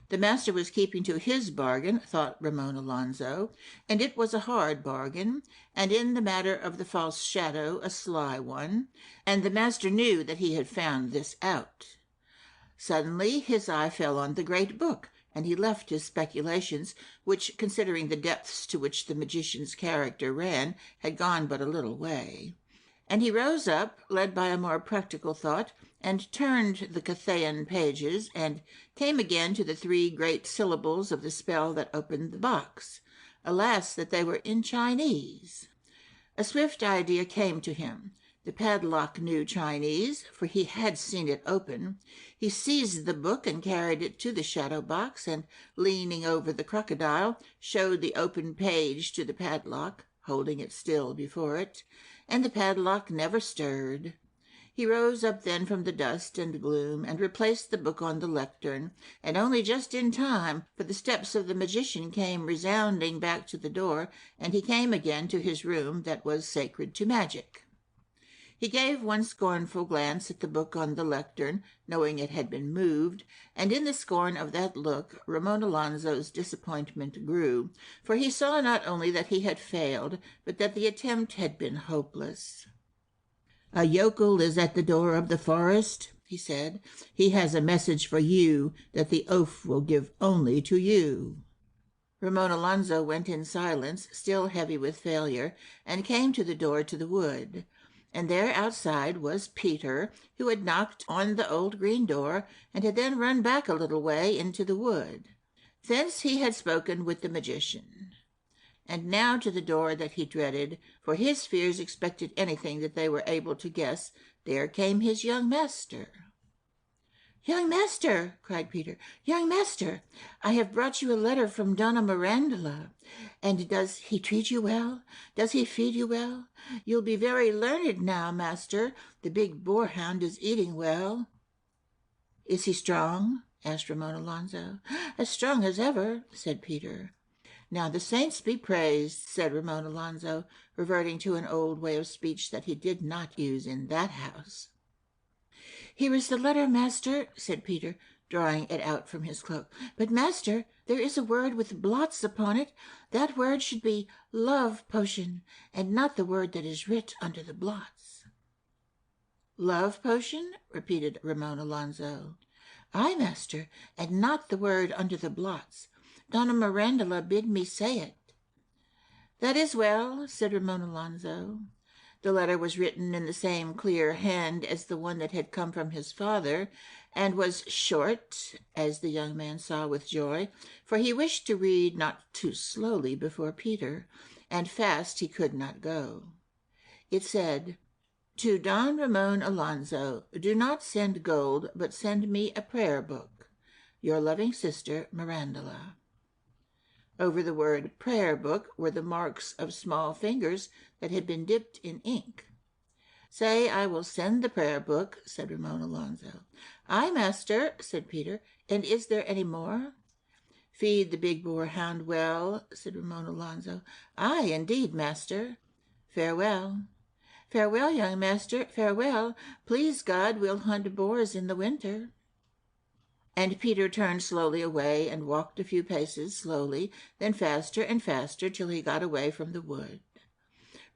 The master was keeping to his bargain, thought Ramon Alonso, and it was a hard bargain, and in the matter of the false shadow a sly one, and the master knew that he had found this out. Suddenly his eye fell on the great book, and he left his speculations, which, considering the depths to which the magician's character ran, had gone but a little way. And he rose up, led by a more practical thought, and turned the Cathayan pages, and came again to the 3 great syllables of the spell that opened the box. Alas, that they were in Chinese! A swift idea came to him. The padlock knew Chinese, for he had seen it open. He seized the book and carried it to the shadow box, and, leaning over the crocodile, showed the open page to the padlock, holding it still before it, and the padlock never stirred. He rose up then from the dust and gloom, and replaced the book on the lectern, and only just in time, for the steps of the magician came resounding back to the door, and he came again to his room that was sacred to magic. He gave one scornful glance at the book on the lectern, knowing it had been moved, and in the scorn of that look Ramon Alonso's disappointment grew, for he saw not only that he had failed, but that the attempt had been hopeless. "A yokel is at the door of the forest," he said. "He has a message for you that the oaf will give only to you." Ramon Alonso went in silence, still heavy with failure, and came to the door to the wood. and there outside was Peter, who had knocked on the old green door and had then run back a little way into the wood. Thence he had spoken with the magician. And now to the door that he dreaded, for his fears expected anything that they were able to guess, there came his young master. "Young master," cried Peter, "young master, I have brought you a letter from Donna Mirandula. And does he treat you well? Does he feed you well? You'll be very learned now, master. The big boarhound is eating well." "Is he strong?" asked Ramon Alonso. "As strong as ever," said Peter. "Now the saints be praised," said Ramon Alonso, reverting to an old way of speech that he did not use in that house. "Here is the letter, master," said Peter, drawing it out from his cloak. "But, master, there is a word with blots upon it. That word should be love potion, and not the word that is writ under the blots." "Love potion?" repeated Ramon Alonso. "Aye, master, and not the word under the blots. Donna Mirandula bid me say it." "That is well," said Ramon Alonso. The letter was written in the same clear hand as the one that had come from his father, and was short, as the young man saw with joy, for he wished to read not too slowly before Peter, and fast he could not go. It said, "To Don Ramon Alonso, do not send gold, but send me a prayer book. Your loving sister, Mirandula." Over the word prayer book were the marks of small fingers that had been dipped in ink. "Say I will send the prayer book," said Ramon Alonso. "Aye, master," said Peter. "And is there any more?" "Feed the big boarhound well," said Ramon Alonso. "Aye, indeed, master." "Farewell." "Farewell, young master, farewell. Please God, we'll hunt boars in the winter." And Peter turned slowly away and walked a few paces slowly, then faster and faster, till he got away from the wood.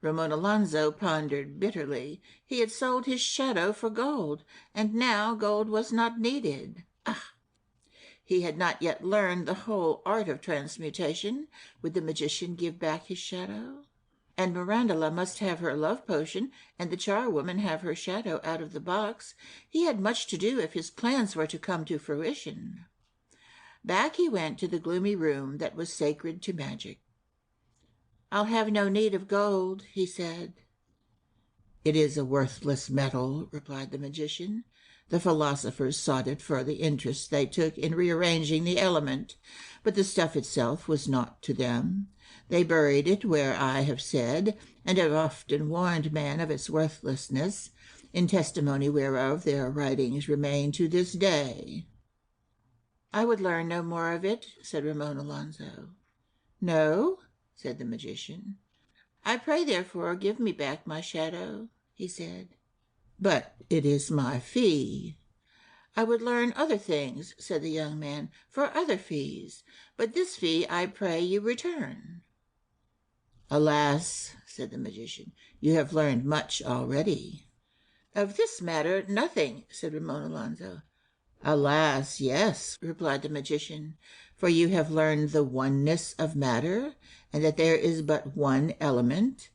Ramon Alonso pondered bitterly. He had sold his shadow for gold, and now gold was not needed. Ah! He had not yet learned the whole art of transmutation. Would the magician give back his shadow? And Mirandula must have her love potion, and the charwoman have her shadow out of the box. He had much to do if his plans were to come to fruition. Back he went to the gloomy room that was sacred to magic. "I'll have no need of gold," he said. "It is a worthless metal," replied the magician. "The philosophers sought it for the interest they took in rearranging the element, but the stuff itself was naught to them. They buried it where I have said, and have often warned man of its worthlessness, in testimony whereof their writings remain to this day." "I would learn no more of it," said Ramon Alonso. "No?" said the magician. "I pray, therefore, give me back my shadow," he said. "But it is my fee." "I would learn other things," said the young man, "for other fees, but this fee I pray you return." "Alas," said the magician, "you have learned much already." "Of this matter, nothing," said Ramon Alonso. "Alas, yes," replied the magician, "for you have learned the oneness of matter, and that there is but one element,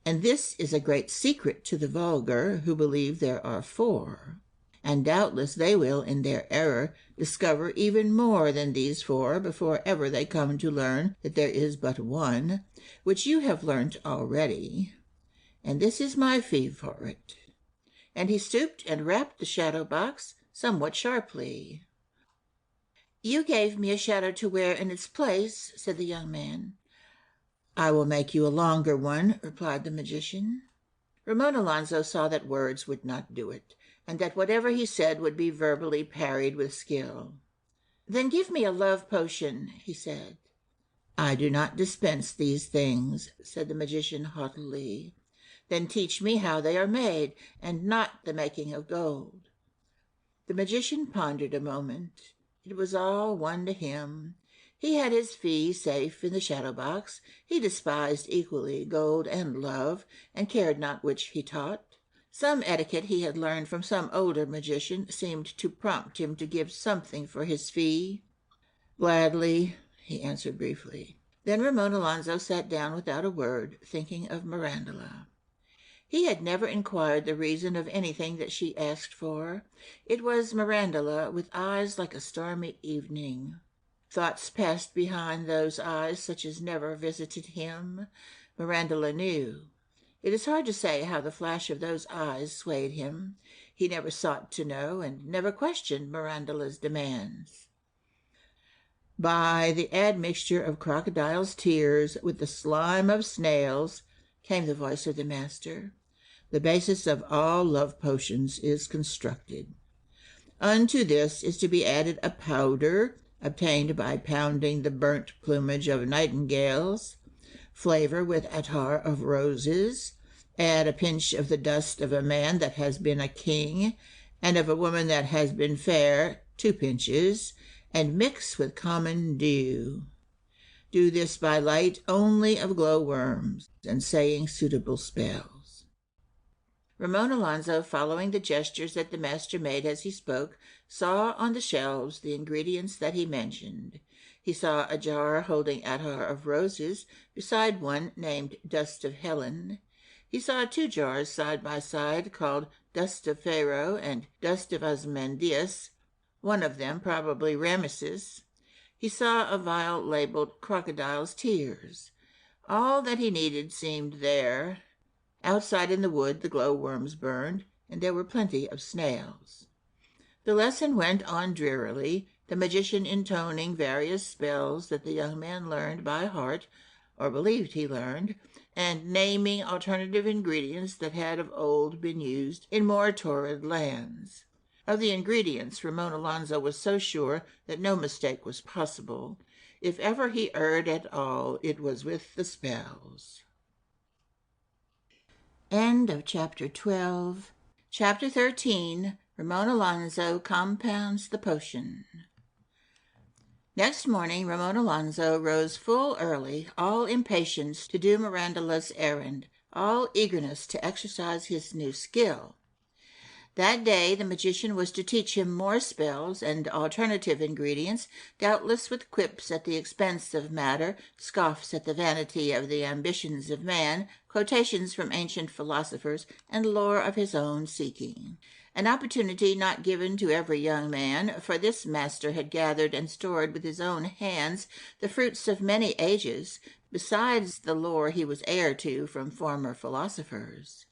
and this is a great secret to the vulgar, who believe there are four. And doubtless they will, in their error, discover even more than these four before ever they come to learn that there is but one, which you have learnt already. And this is my fee for it." And he stooped and rapped the shadow box somewhat sharply. "You gave me a shadow to wear in its place," said the young man. "I will make you a longer one," replied the magician. Ramon Alonso saw that words would not do it, and that whatever he said would be verbally parried with skill. "Then give me a love potion," he said. "I do not dispense these things," said the magician haughtily. "Then teach me how they are made, and not the making of gold." The magician pondered a moment. It was all one to him. He had his fee safe in the shadow box. He despised equally gold and love, and cared not which he taught. Some etiquette he had learned from some older magician seemed to prompt him to give something for his fee. "Gladly," he answered briefly. Then Ramon Alonso sat down without a word, thinking of Mirandula. He had never inquired the reason of anything that she asked for. It was Mirandula, with eyes like a stormy evening. Thoughts passed behind those eyes such as never visited him. Mirandula knew. It is hard to say how the flash of those eyes swayed him. He never sought to know, and never questioned Mirandula's demands. By the admixture of crocodile's tears with the slime of snails, came the voice of the master, the basis of all love potions is constructed. Unto this is to be added a powder obtained by pounding the burnt plumage of nightingales, flavor with attar of roses, add a pinch of the dust of a man that has been a king, and of a woman that has been fair, 2 pinches, and mix with common dew. Do this by light only of glowworms, and saying suitable spells. Ramon Alonso, following the gestures that the master made as he spoke, saw on the shelves the ingredients that he mentioned. He saw a jar holding attar of roses beside one named Dust of Helen. He saw 2 jars side by side called Dust of Pharaoh and Dust of Ozymandias, one of them probably Rameses. He saw a vial labeled Crocodile's Tears. All that he needed seemed there. Outside in the wood the glowworms burned, and there were plenty of snails. The lesson went on drearily, the magician intoning various spells that the young man learned by heart, or believed he learned, and naming alternative ingredients that had of old been used in more torrid lands. Of the ingredients, Ramon Alonso was so sure that no mistake was possible. If ever he erred at all, it was with the spells. End of Chapter 12. Chapter 13. Ramon Alonso compounds the potion. Next morning, Ramon Alonso rose full early, all impatience to do Mirandula's errand, all eagerness to exercise his new skill. That day the magician was to teach him more spells and alternative ingredients, doubtless with quips at the expense of matter, scoffs at the vanity of the ambitions of man, quotations from ancient philosophers, and lore of his own seeking. An opportunity not given to every young man, for this master had gathered and stored with his own hands the fruits of many ages, besides the lore he was heir to from former philosophers.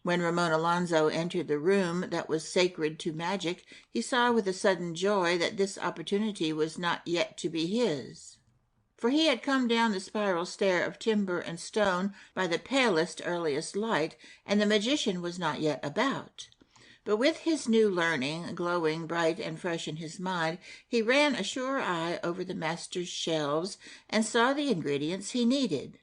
When Ramon Alonso entered the room that was sacred to magic, he saw with a sudden joy that this opportunity was not yet to be his. For he had come down the spiral stair of timber and stone by the palest, earliest light, and the magician was not yet about. But with his new learning glowing bright and fresh in his mind, he ran a sure eye over the master's shelves and saw the ingredients he needed.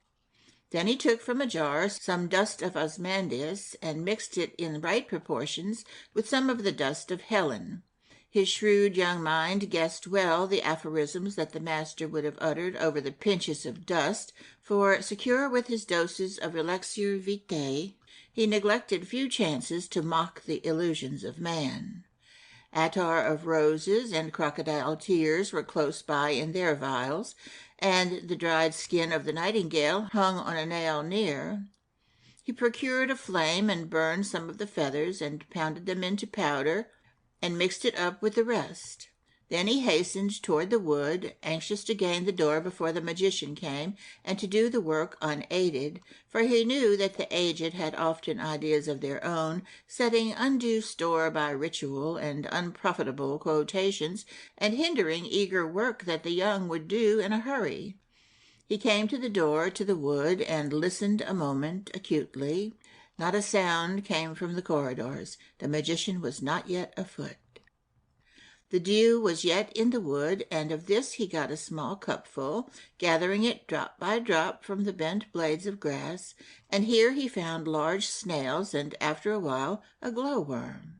Then he took from a jar some dust of Ozymandias and mixed it in right proportions with some of the dust of Helen. His shrewd young mind guessed well the aphorisms that the master would have uttered over the pinches of dust, for, secure with his doses of elixir vitae, he neglected few chances to mock the illusions of man. Attar of roses and crocodile tears were close by in their vials, and the dried skin of the nightingale hung on a nail near. He procured a flame and burned some of the feathers and pounded them into powder and mixed it up with the rest. Then he hastened toward the wood, anxious to gain the door before the magician came, and to do the work unaided, for he knew that the aged had often ideas of their own, setting undue store by ritual and unprofitable quotations, and hindering eager work that the young would do in a hurry. He came to the door to the wood and listened a moment acutely. Not a sound came from the corridors. The magician was not yet afoot. The dew was yet in the wood, and of this he got a small cupful, gathering it drop by drop from the bent blades of grass, and here he found large snails, and after a while a glowworm.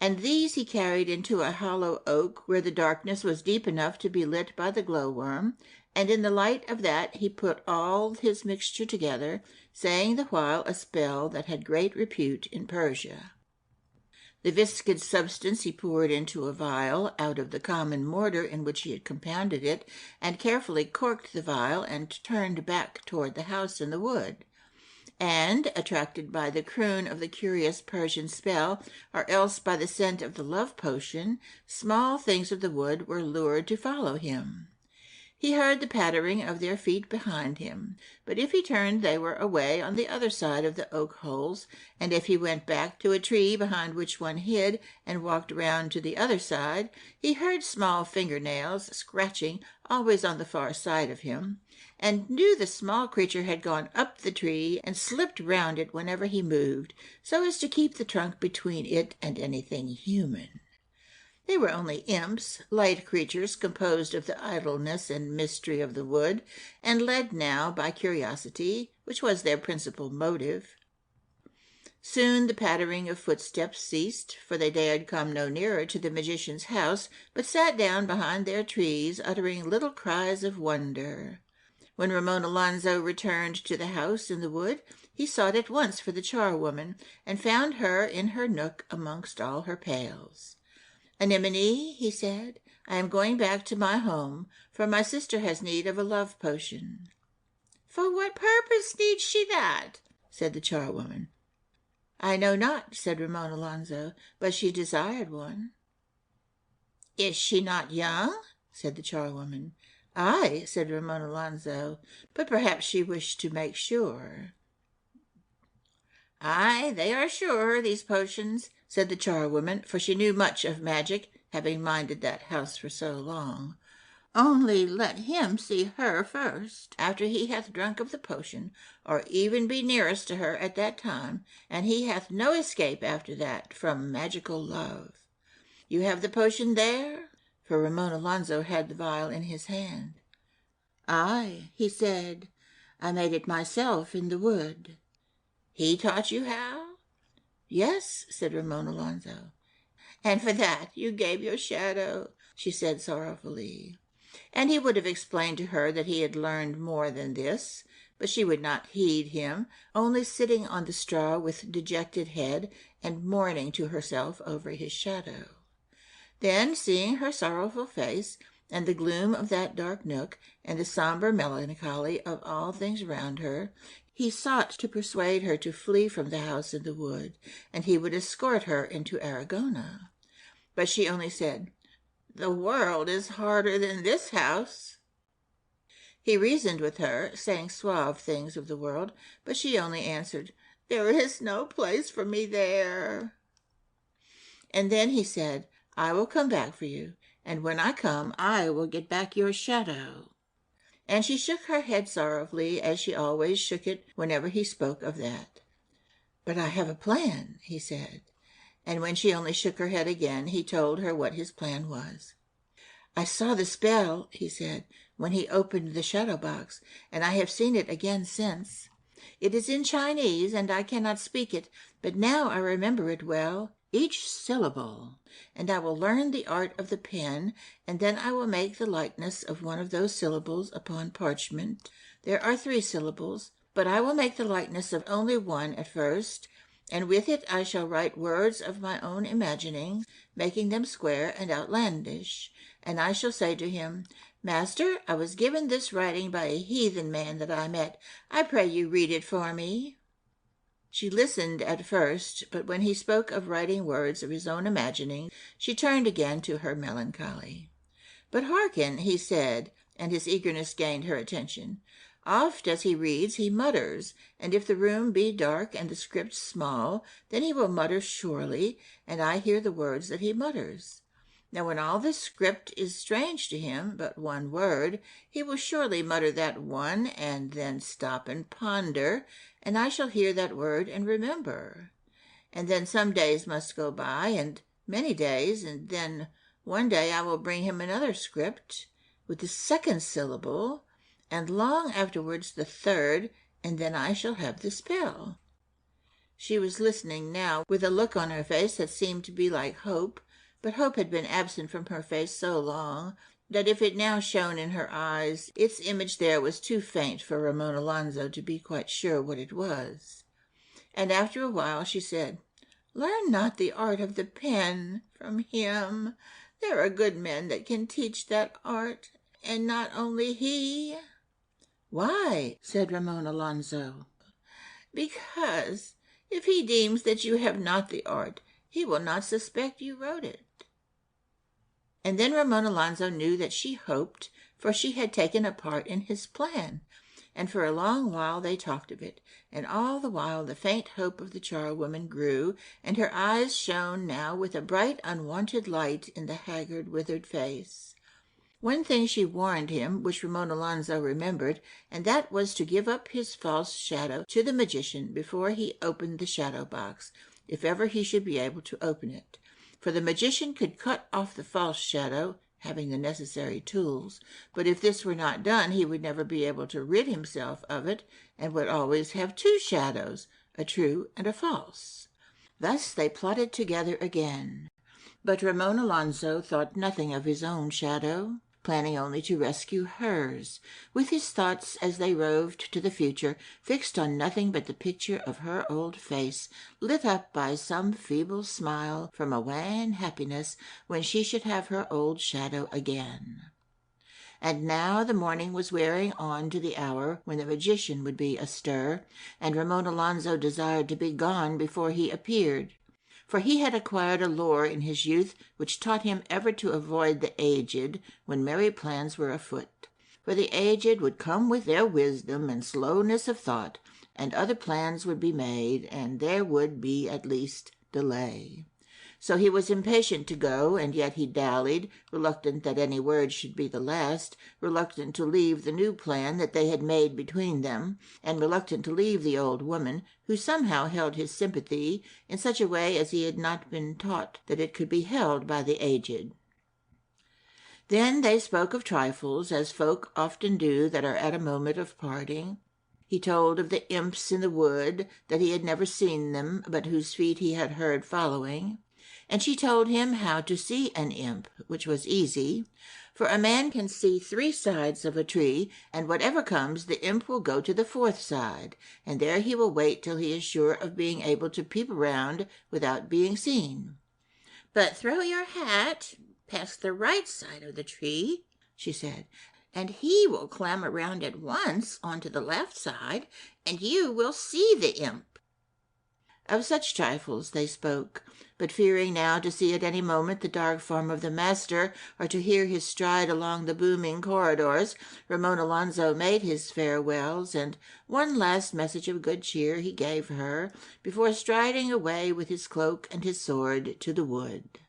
And these he carried into a hollow oak, where the darkness was deep enough to be lit by the glowworm, and in the light of that he put all his mixture together, saying the while a spell that had great repute in Persia. The viscid substance he poured into a vial out of the common mortar in which he had compounded it, and carefully corked the vial and turned back toward the house in the wood. and, attracted by the croon of the curious Persian spell, or else by the scent of the love potion, small things of the wood were lured to follow him. He heard the pattering of their feet behind him, but if he turned they were away on the other side of the oak holes, and if he went back to a tree behind which one hid and walked round to the other side, he heard small fingernails scratching always on the far side of him, and knew the small creature had gone up the tree and slipped round it whenever he moved, so as to keep the trunk between it and anything human. They were only imps, light creatures composed of the idleness and mystery of the wood, and led now by curiosity, which was their principal motive. Soon the pattering of footsteps ceased, for they dared come no nearer to the magician's house, but sat down behind their trees, uttering little cries of wonder. When Ramon Alonzo returned to the house in the wood, he sought at once for the charwoman, and found her in her nook amongst all her pails. "Anemone," he said, "I am going back to my home, for my sister has need of a love potion." "For what purpose needs she that?" said the charwoman. "I know not," said Ramon Alonzo, "but she desired one." "Is she not young?" said the charwoman. "Aye," said Ramon Alonzo, "but perhaps she wished to make sure." "Aye, they are sure, these potions," said the charwoman, for she knew much of magic, having minded that house for so long. "Only let him see her first, after he hath drunk of the potion, or even be nearest to her at that time, and he hath no escape after that from magical love. You have the potion there?" For Ramon Alonzo had the vial in his hand. "Aye," he said, "I made it myself in the wood." "He taught you how?" "Yes," said Ramon Alonzo. "And for that you gave your shadow," she said sorrowfully. And he would have explained to her that he had learned more than this, but she would not heed him, only sitting on the straw with dejected head and mourning to herself over his shadow. Then, seeing her sorrowful face, and the gloom of that dark nook, and the sombre melancholy of all things round her, he sought to persuade her to flee from the house in the wood, and he would escort her into Aragona. But she only said, "The world is harder than this house." He reasoned with her, saying suave things of the world, but she only answered, "There is no place for me there." And then he said, "I will come back for you, and when I come I will get back your shadow." And she shook her head sorrowfully, as she always shook it whenever he spoke of that. "But I have a plan," he said. And when she only shook her head again, he told her what his plan was. "I saw the spell," he said, "when he opened the shadow box, and I have seen it again since. It is in Chinese, and I cannot speak it, but now I remember it well, each syllable, and I will learn the art of the pen, and then I will make the likeness of one of those syllables upon parchment. There are 3 syllables, but I will make the likeness of only one at first, and with it I shall write words of my own imagining, making them square and outlandish, and I shall say to him, 'Master, I was given this writing by a heathen man that I met. I pray you read it for me.'" She listened at first, but when he spoke of writing words of his own imagining, she turned again to her melancholy. "But hearken," he said, and his eagerness gained her attention. "Oft as he reads he mutters, and if the room be dark and the script small, then he will mutter surely, and I hear the words that he mutters. Now when all the script is strange to him, but one word, he will surely mutter that one, and then stop and ponder, and I shall hear that word and remember. And then some days must go by, and many days, and then one day I will bring him another script with the 2nd syllable, and long afterwards the 3rd, and then I shall have the spell." She was listening now with a look on her face that seemed to be like hope, but hope had been absent from her face so long that if it now shone in her eyes, its image there was too faint for Ramon Alonzo to be quite sure what it was. And after a while she said, "Learn not the art of the pen from him. There are good men that can teach that art, and not only he." "Why?" said Ramon Alonzo. Because if he deems that you have not the art, he will not suspect you wrote it. And then Ramon Alonso knew that she hoped, for she had taken a part in his plan, and for a long while they talked of it, and all the while the faint hope of the charwoman grew, and her eyes shone now with a bright unwonted light in the haggard withered face. One thing she warned him, which Ramon Alonso remembered, and that was to give up his false shadow to the magician before he opened the shadow box, if ever he should be able to open it. For the magician could cut off the false shadow, having the necessary tools, but if this were not done, he would never be able to rid himself of it, and would always have two shadows, a true and a false. Thus they plotted together again. But Ramon Alonso thought nothing of his own shadow, planning only to rescue hers, with his thoughts as they roved to the future, fixed on nothing but the picture of her old face, lit up by some feeble smile from a wan happiness when she should have her old shadow again. And now the morning was wearing on to the hour when the magician would be astir, and Ramon Alonso desired to be gone before he appeared. For he had acquired a lore in his youth which taught him ever to avoid the aged when merry plans were afoot. For the aged would come with their wisdom and slowness of thought, and other plans would be made, and there would be at least delay. So he was impatient to go, and yet he dallied, reluctant that any word should be the last, reluctant to leave the new plan that they had made between them, and reluctant to leave the old woman, who somehow held his sympathy in such a way as he had not been taught that it could be held by the aged. Then they spoke of trifles, as folk often do that are at a moment of parting. He told of the imps in the wood, that he had never seen them, but whose feet he had heard following. And she told him how to see an imp, which was easy, for a man can see 3 sides of a tree, and whatever comes, the imp will go to the 4th side, and there he will wait till he is sure of being able to peep around without being seen. "But throw your hat past the right side of the tree," she said, "and he will climb around at once onto the left side, and you will see the imp." Of such trifles they spoke, but fearing now to see at any moment the dark form of the master, or to hear his stride along the booming corridors, Ramon Alonso made his farewells, and one last message of good cheer he gave her, before striding away with his cloak and his sword to the wood.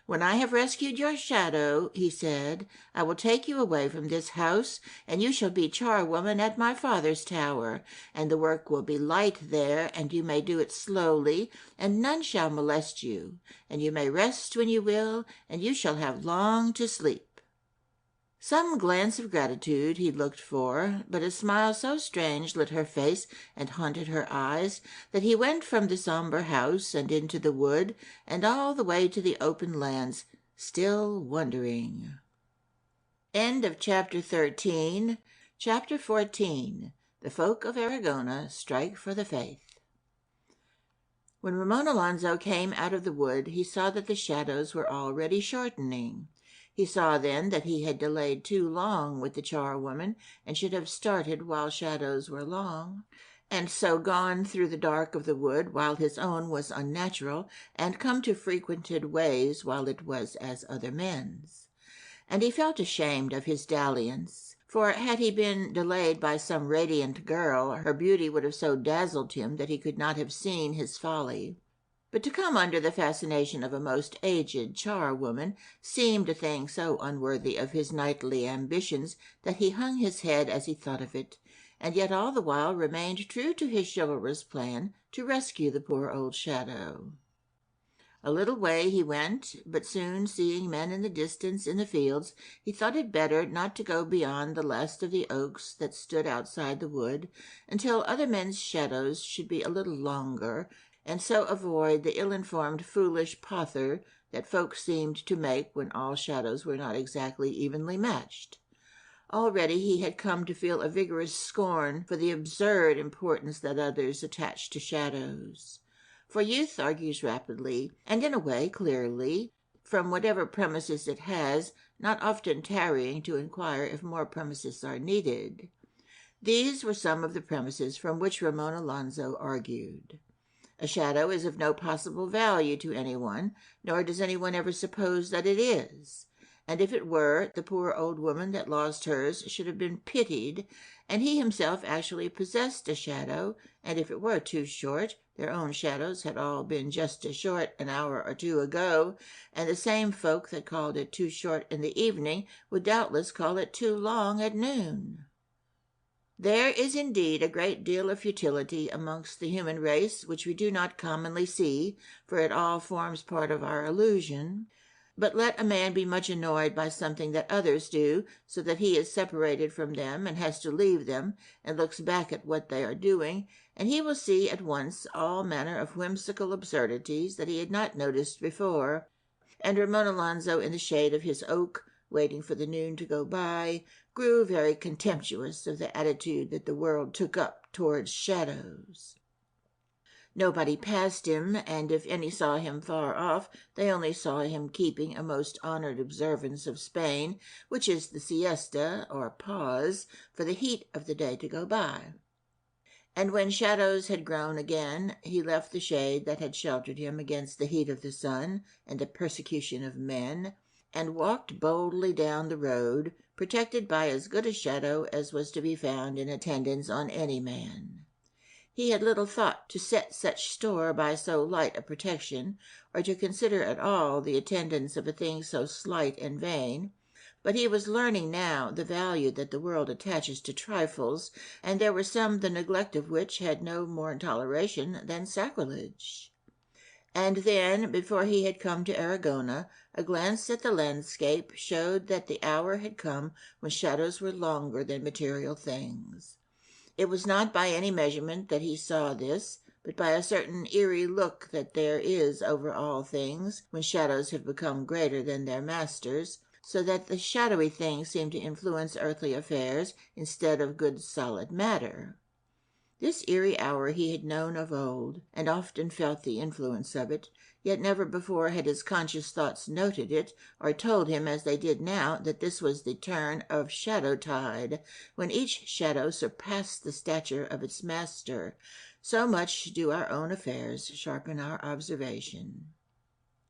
"When I have rescued your shadow," he said, "I will take you away from this house, and you shall be charwoman at my father's tower, and the work will be light there, and you may do it slowly, and none shall molest you, and you may rest when you will, and you shall have long to sleep." Some glance of gratitude he looked for, but a smile so strange lit her face and haunted her eyes that he went from the sombre house and into the wood, and all the way to the open lands, still wondering. End of Chapter 13. Chapter 14. The folk of Aragona strike for the faith. When Ramon Alonso came out of the wood, he saw that the shadows were already shortening. He saw then that he had delayed too long with the charwoman, and should have started while shadows were long, and so gone through the dark of the wood while his own was unnatural, and come to frequented ways while it was as other men's. And he felt ashamed of his dalliance, for had he been delayed by some radiant girl, her beauty would have so dazzled him that he could not have seen his folly. But to come under the fascination of a most aged charwoman seemed a thing so unworthy of his knightly ambitions that he hung his head as he thought of it, and yet all the while remained true to his chivalrous plan to rescue the poor old shadow. A little way he went, but soon seeing men in the distance in the fields, he thought it better not to go beyond the last of the oaks that stood outside the wood, until other men's shadows should be a little longer, and so avoid the ill-informed foolish pother that folks seemed to make when all shadows were not exactly evenly matched. Already he had come to feel a vigorous scorn for the absurd importance that others attach to shadows. For youth argues rapidly, and in a way clearly, from whatever premises it has, not often tarrying to inquire if more premises are needed. These were some of the premises from which Ramon Alonso argued. A shadow is of no possible value to anyone, nor does anyone ever suppose that it is. And if it were, the poor old woman that lost hers should have been pitied, and he himself actually possessed a shadow, and if it were too short, their own shadows had all been just as short an hour or two ago, and the same folk that called it too short in the evening would doubtless call it too long at noon. There is indeed a great deal of futility amongst the human race which we do not commonly see, for it all forms part of our illusion. But let a man be much annoyed by something that others do, so that he is separated from them and has to leave them, and looks back at what they are doing, and he will see at once all manner of whimsical absurdities that he had not noticed before. And Ramon Alonso, in the shade of his oak, waiting for the noon to go by, grew very contemptuous of the attitude that the world took up towards shadows. Nobody passed him, and if any saw him far off, they only saw him keeping a most honored observance of Spain, which is the siesta, or pause, for the heat of the day to go by. And when shadows had grown again, he left the shade that had sheltered him against the heat of the sun and the persecution of men, and walked boldly down the road, protected by as good a shadow as was to be found in attendance on any man. He had little thought to set such store by so light a protection, or to consider at all the attendance of a thing so slight and vain, but he was learning now the value that the world attaches to trifles, and there were some the neglect of which had no more toleration than sacrilege. And then, before he had come to Aragona, a glance at the landscape showed that the hour had come when shadows were longer than material things. It was not by any measurement that he saw this, but by a certain eerie look that there is over all things when shadows have become greater than their masters, so that the shadowy things seem to influence earthly affairs instead of good solid matter. This eerie hour he had known of old, and often felt the influence of it, yet never before had his conscious thoughts noted it, or told him, as they did now, that this was the turn of shadow-tide, when each shadow surpassed the stature of its master. So much do our own affairs sharpen our observation.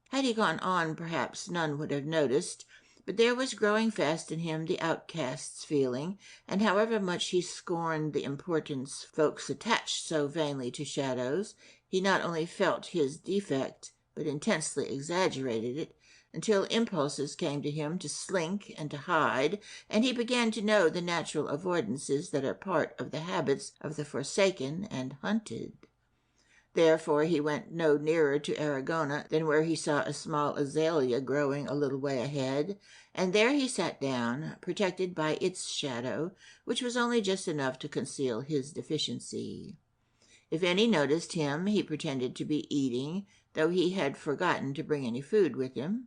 Had he gone on, perhaps none would have noticed, but there was growing fast in him the outcast's feeling, and however much he scorned the importance folks attached so vainly to shadows, he not only felt his defect, but intensely exaggerated it, until impulses came to him to slink and to hide, and he began to know the natural avoidances that are part of the habits of the forsaken and hunted. Therefore he went no nearer to Aragona than where he saw a small azalea growing a little way ahead, and there he sat down, protected by its shadow, which was only just enough to conceal his deficiency. If any noticed him, he pretended to be eating, though he had forgotten to bring any food with him.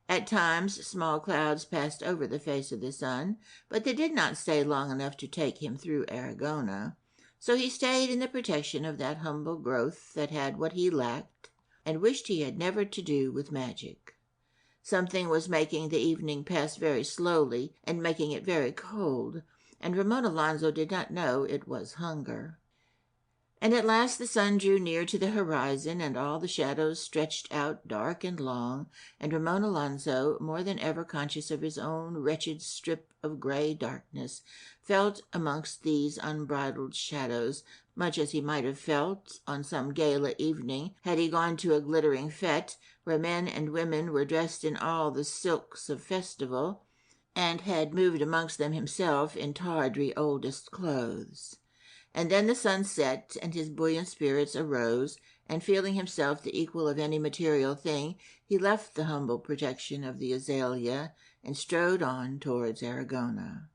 At times small clouds passed over the face of the sun, but they did not stay long enough to take him through Aragona. So he stayed in the protection of that humble growth that had what he lacked, and wished he had never to do with magic. Something was making the evening pass very slowly, and making it very cold, and Ramon Alonso did not know it was hunger. And at last the sun drew near to the horizon, and all the shadows stretched out dark and long, and Ramon Alonso, more than ever conscious of his own wretched strip of grey darkness, felt amongst these unbridled shadows much as he might have felt on some gala evening had he gone to a glittering fete where men and women were dressed in all the silks of festival, and had moved amongst them himself in tawdry oldest clothes. And then the sun set, and his buoyant spirits arose, and feeling himself the equal of any material thing, he left the humble protection of the azalea, and strode on towards Aragona.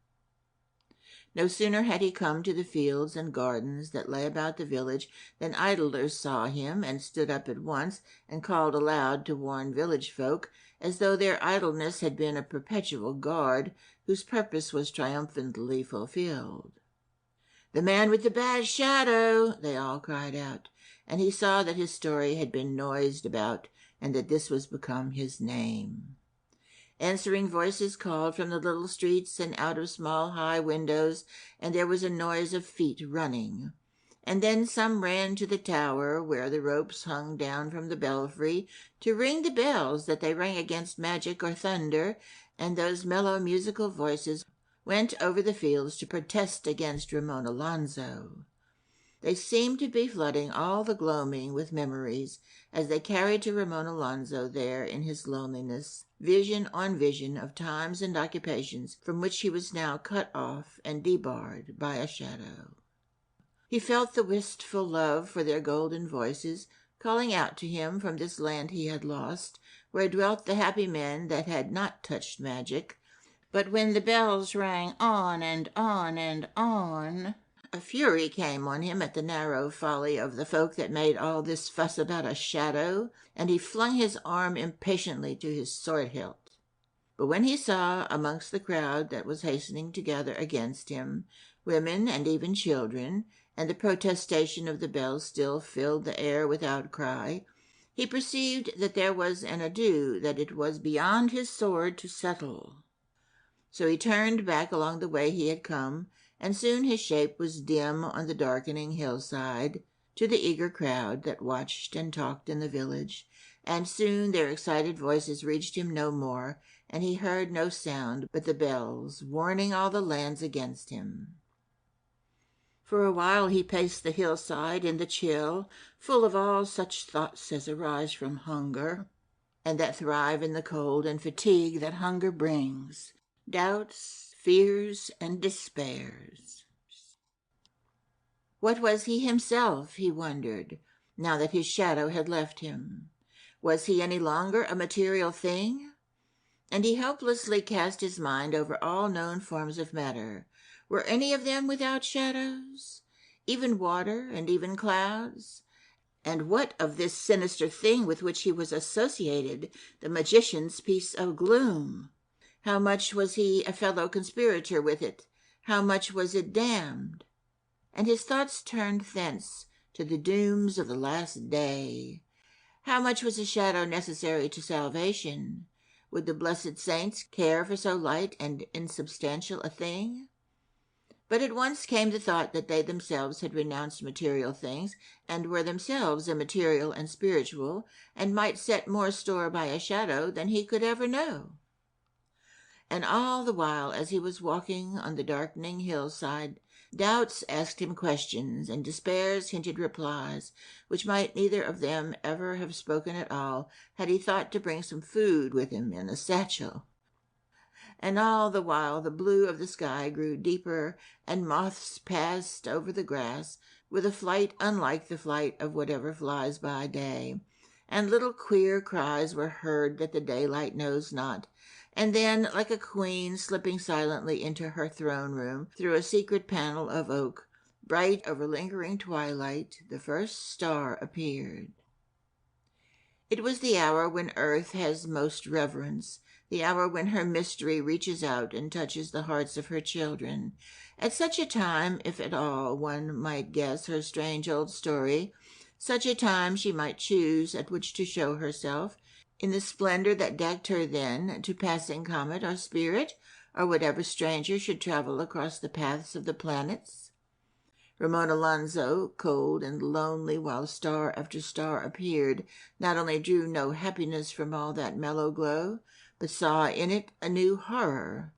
No sooner had he come to the fields and gardens that lay about the village than idlers saw him, and stood up at once, and called aloud to warn village folk, as though their idleness had been a perpetual guard, whose purpose was triumphantly fulfilled. "The man with the bad shadow!" they all cried out, and he saw that his story had been noised about, and that this was become his name. Answering voices called from the little streets and out of small high windows, and there was a noise of feet running. And then some ran to the tower, where the ropes hung down from the belfry, to ring the bells that they rang against magic or thunder, and those mellow musical voices went over the fields to protest against Ramon Alonso. They seemed to be flooding all the gloaming with memories, as they carried to Ramon Alonso there in his loneliness, vision on vision of times and occupations from which he was now cut off and debarred by a shadow. He felt the wistful love for their golden voices calling out to him from this land he had lost, where dwelt the happy men that had not touched magic. But when the bells rang on and on and on, a fury came on him at the narrow folly of the folk that made all this fuss about a shadow, and he flung his arm impatiently to his sword hilt. But when he saw, amongst the crowd that was hastening to gather against him, women and even children, and the protestation of the bells still filled the air with outcry, he perceived that there was an ado that it was beyond his sword to settle. So he turned back along the way he had come, and soon his shape was dim on the darkening hillside to the eager crowd that watched and talked in the village, and soon their excited voices reached him no more, and he heard no sound but the bells warning all the lands against him. For a while he paced the hillside in the chill, full of all such thoughts as arise from hunger, and that thrive in the cold and fatigue that hunger brings, doubts, fears, and despairs. What was he himself, he wondered, now that his shadow had left him? Was he any longer a material thing? And he helplessly cast his mind over all known forms of matter. Were any of them without shadows? Even water and even clouds? And what of this sinister thing with which he was associated, the magician's piece of gloom? How much was he a fellow conspirator with it? How much was it damned? And his thoughts turned thence to the dooms of the last day. How much was a shadow necessary to salvation? Would the blessed saints care for so light and insubstantial a thing? But at once came the thought that they themselves had renounced material things, and were themselves immaterial and spiritual, and might set more store by a shadow than he could ever know. And all the while, as he was walking on the darkening hillside, doubts asked him questions, and despairs hinted replies, which might neither of them ever have spoken at all, had he thought to bring some food with him in a satchel. And all the while the blue of the sky grew deeper, and moths passed over the grass with a flight unlike the flight of whatever flies by day, and little queer cries were heard that the daylight knows not. And then, like a queen slipping silently into her throne-room through a secret panel of oak, bright over lingering twilight, the first star appeared. It was the hour when earth has most reverence, the hour when her mystery reaches out and touches the hearts of her children. At such a time, if at all one might guess her strange old story, such a time she might choose at which to show herself, in the splendor that decked her then, to passing comet or spirit, or whatever stranger should travel across the paths of the planets. Ramon Alonso, cold and lonely while star after star appeared, not only drew no happiness from all that mellow glow, but saw in it a new horror.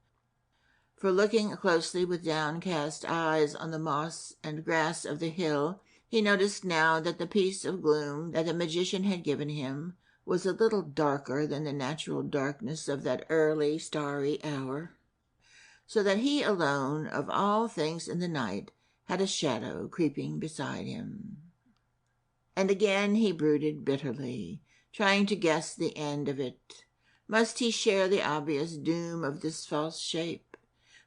For looking closely with downcast eyes on the moss and grass of the hill, he noticed now that the piece of gloom that the magician had given him was a little darker than the natural darkness of that early starry hour, so that he alone of all things in the night had a shadow creeping beside him. And again he brooded bitterly, trying to guess the end of it. Must he share the obvious doom of this false shape?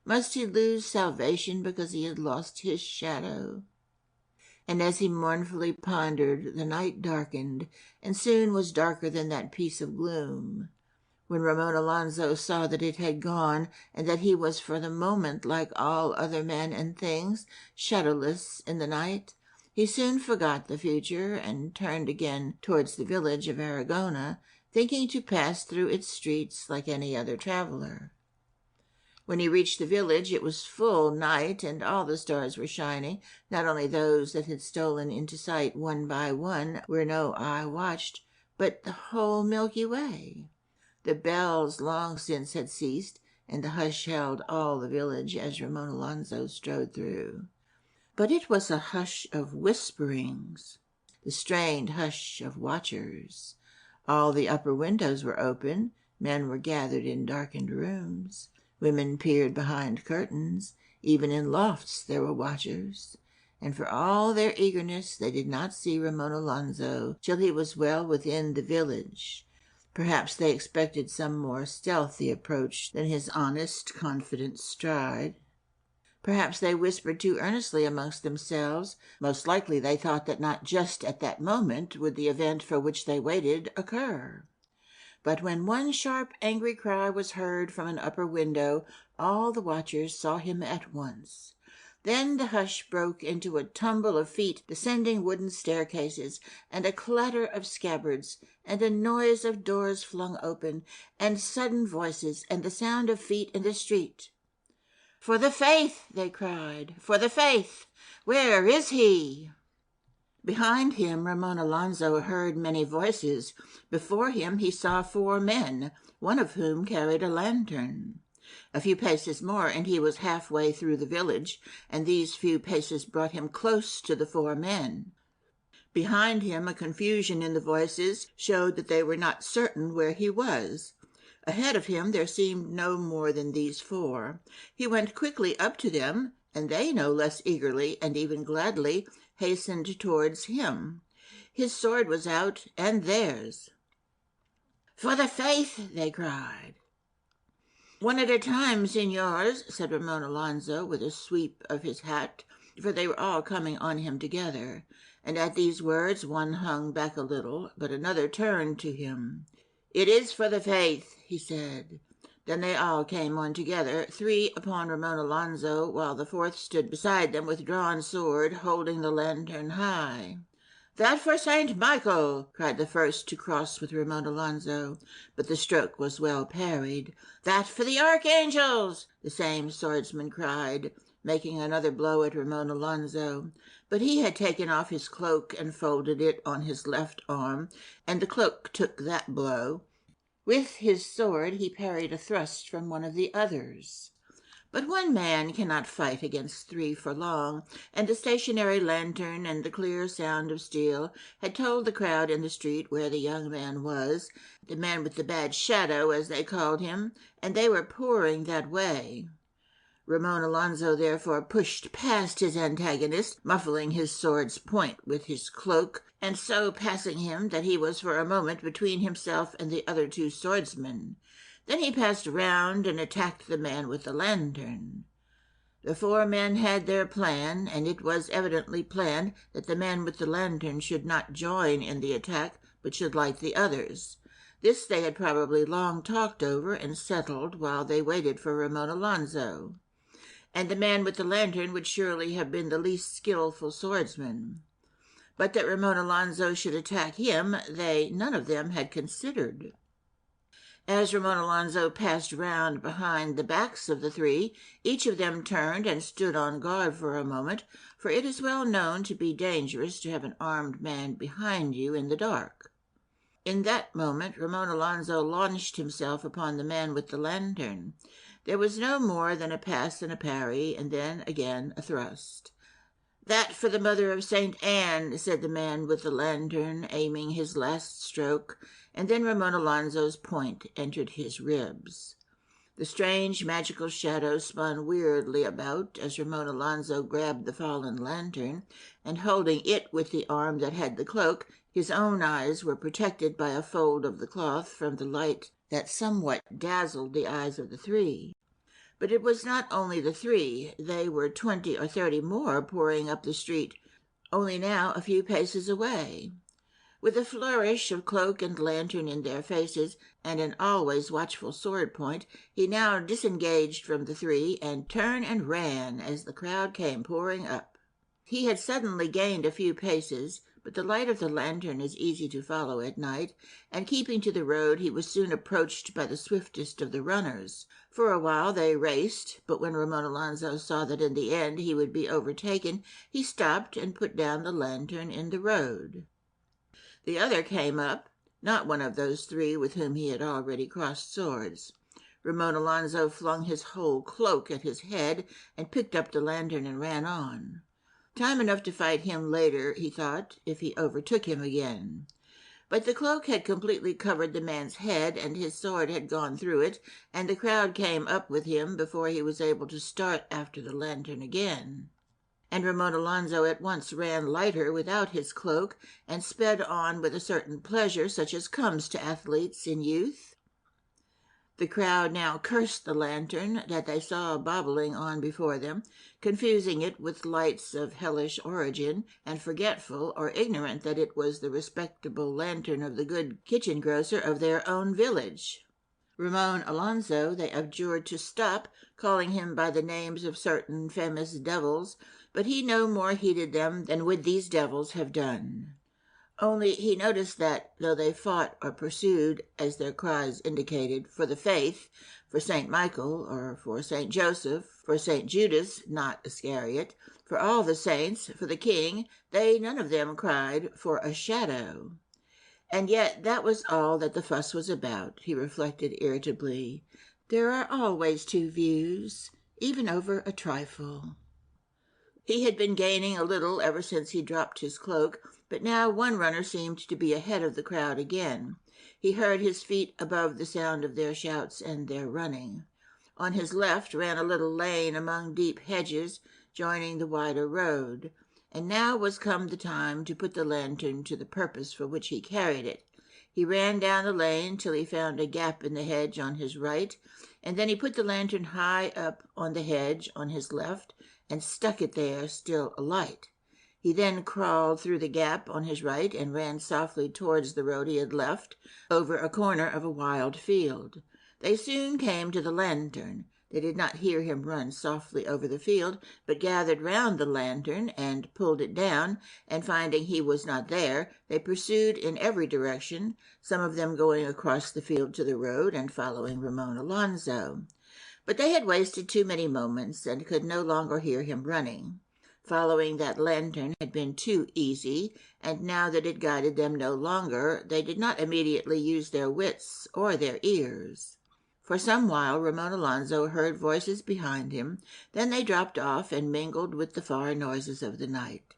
Must he lose salvation because he had lost his shadow? And as he mournfully pondered, the night darkened, and soon was darker than that piece of gloom. When Ramon Alonso saw that it had gone, and that he was for the moment like all other men and things, shadowless in the night, he soon forgot the future, and turned again towards the village of Aragona, thinking to pass through its streets like any other traveler. When he reached the village, it was full night, and all the stars were shining, not only those that had stolen into sight one by one, where no eye watched, but the whole Milky Way. The bells long since had ceased, and the hush held all the village as Ramon Alonzo strode through. But it was a hush of whisperings, the strained hush of watchers. All the upper windows were open. Men were gathered in darkened rooms. Women peered behind curtains. Even in lofts there were watchers. And for all their eagerness, they did not see Ramon Alonzo till he was well within the village. Perhaps they expected some more stealthy approach than his honest, confident stride. Perhaps they whispered too earnestly amongst themselves. Most likely they thought that not just at that moment would the event for which they waited occur. But when one sharp, angry cry was heard from an upper window, all the watchers saw him at once. Then the hush broke into a tumble of feet descending wooden staircases, and a clatter of scabbards, and a noise of doors flung open, and sudden voices, and the sound of feet in the street. "For the faith!" they cried. "For the faith! Where is he?" Behind him Ramon Alonzo heard many voices. Before him he saw 4 men, one of whom carried a lantern. A few paces more, and he was halfway through the village, and these few paces brought him close to the 4 men. Behind him a confusion in the voices showed that they were not certain where he was. Ahead of him there seemed no more than these 4. He went quickly up to them, and they no less eagerly and even gladly hastened towards him. His sword was out, and theirs. "For the faith!" they cried. "One at a time, signors," said Ramon Alonzo with a sweep of his hat, for they were all coming on him together. And at these words one hung back a little, but another turned to him. "It is for the faith," he said. Then they all came on together, 3 upon Ramon Alonzo, while the 4th stood beside them with drawn sword, holding the lantern high. "That for Saint Michael!" cried the first to cross with Ramon Alonzo, but the stroke was well parried. "That for the archangels!" the same swordsman cried, making another blow at Ramon Alonzo. But he had taken off his cloak and folded it on his left arm, and the cloak took that blow. With his sword he parried a thrust from one of the others. But one man cannot fight against 3 for long, and the stationary lantern and the clear sound of steel had told the crowd in the street where the young man was, the man with the bad shadow, as they called him, and they were pouring that way. Ramon Alonzo therefore pushed past his antagonist, muffling his sword's point with his cloak, and so passing him that he was for a moment between himself and the other 2 swordsmen. Then he passed round and attacked the man with the lantern. The 4 men had their plan, and it was evidently planned that the man with the lantern should not join in the attack, but should light the others. This they had probably long talked over and settled while they waited for Ramon Alonzo. And the man with the lantern would surely have been the least skillful swordsman. But that Ramon Alonzo should attack him, they none of them had considered. As Ramon Alonzo passed round behind the backs of the 3, each of them turned and stood on guard for a moment, for it is well known to be dangerous to have an armed man behind you in the dark. In that moment Ramon Alonzo launched himself upon the man with the lantern. There was no more than a pass and a parry, and then again a thrust. "That for the Mother of St. Anne," said the man with the lantern, aiming his last stroke, and then Ramon Alonzo's point entered his ribs. The strange magical shadow spun weirdly about as Ramon Alonzo grabbed the fallen lantern, and holding it with the arm that had the cloak, his own eyes were protected by a fold of the cloth from the light that somewhat dazzled the eyes of the 3. But it was not only the 3, they were 20 or 30 more pouring up the street, only now a few paces away. With a flourish of cloak and lantern in their faces, and an always watchful sword point, he now disengaged from the 3 and turned and ran as the crowd came pouring up. He had suddenly gained a few paces, but the light of the lantern is easy to follow at night, and keeping to the road he was soon approached by the swiftest of the runners. For a while they raced, but when Ramon Alonso saw that in the end he would be overtaken, he stopped and put down the lantern in the road. The other came up, not one of those three with whom he had already crossed swords. Ramon Alonso flung his whole cloak at his head and picked up the lantern and ran on. Time enough to fight him later, he thought, if he overtook him again. But the cloak had completely covered the man's head, and his sword had gone through it, and the crowd came up with him before he was able to start after the lantern again. And Ramon Alonso at once ran lighter without his cloak, and sped on with a certain pleasure such as comes to athletes in youth. The crowd now cursed the lantern that they saw bobbling on before them, confusing it with lights of hellish origin, and forgetful or ignorant that it was the respectable lantern of the good kitchen grocer of their own village. Ramon Alonso they adjured to stop, calling him by the names of certain famous devils, but he no more heeded them than would these devils have done. Only he noticed that, though they fought or pursued, as their cries indicated, for the faith, for St. Michael, or for St. Joseph, for St. Judas, not Iscariot, for all the saints, for the king, they none of them cried for a shadow. And yet that was all that the fuss was about, he reflected irritably. There are always two views, even over a trifle. He had been gaining a little ever since he dropped his cloak, but now one runner seemed to be ahead of the crowd again. He heard his feet above the sound of their shouts and their running. On his left ran a little lane among deep hedges, joining the wider road, and now was come the time to put the lantern to the purpose for which he carried it. He ran down the lane till he found a gap in the hedge on his right, and then he put the lantern high up on the hedge on his left, and stuck it there, still alight. He then crawled through the gap on his right and ran softly towards the road he had left, over a corner of a wild field. They soon came to the lantern. They did not hear him run softly over the field, but gathered round the lantern and pulled it down, and finding he was not there, they pursued in every direction, some of them going across the field to the road and following Ramon Alonso. But they had wasted too many moments and could no longer hear him running. Following that lantern had been too easy, and now that it guided them no longer, they did not immediately use their wits or their ears. For some while Ramon Alonso heard voices behind him, then they dropped off and mingled with the far noises of the night.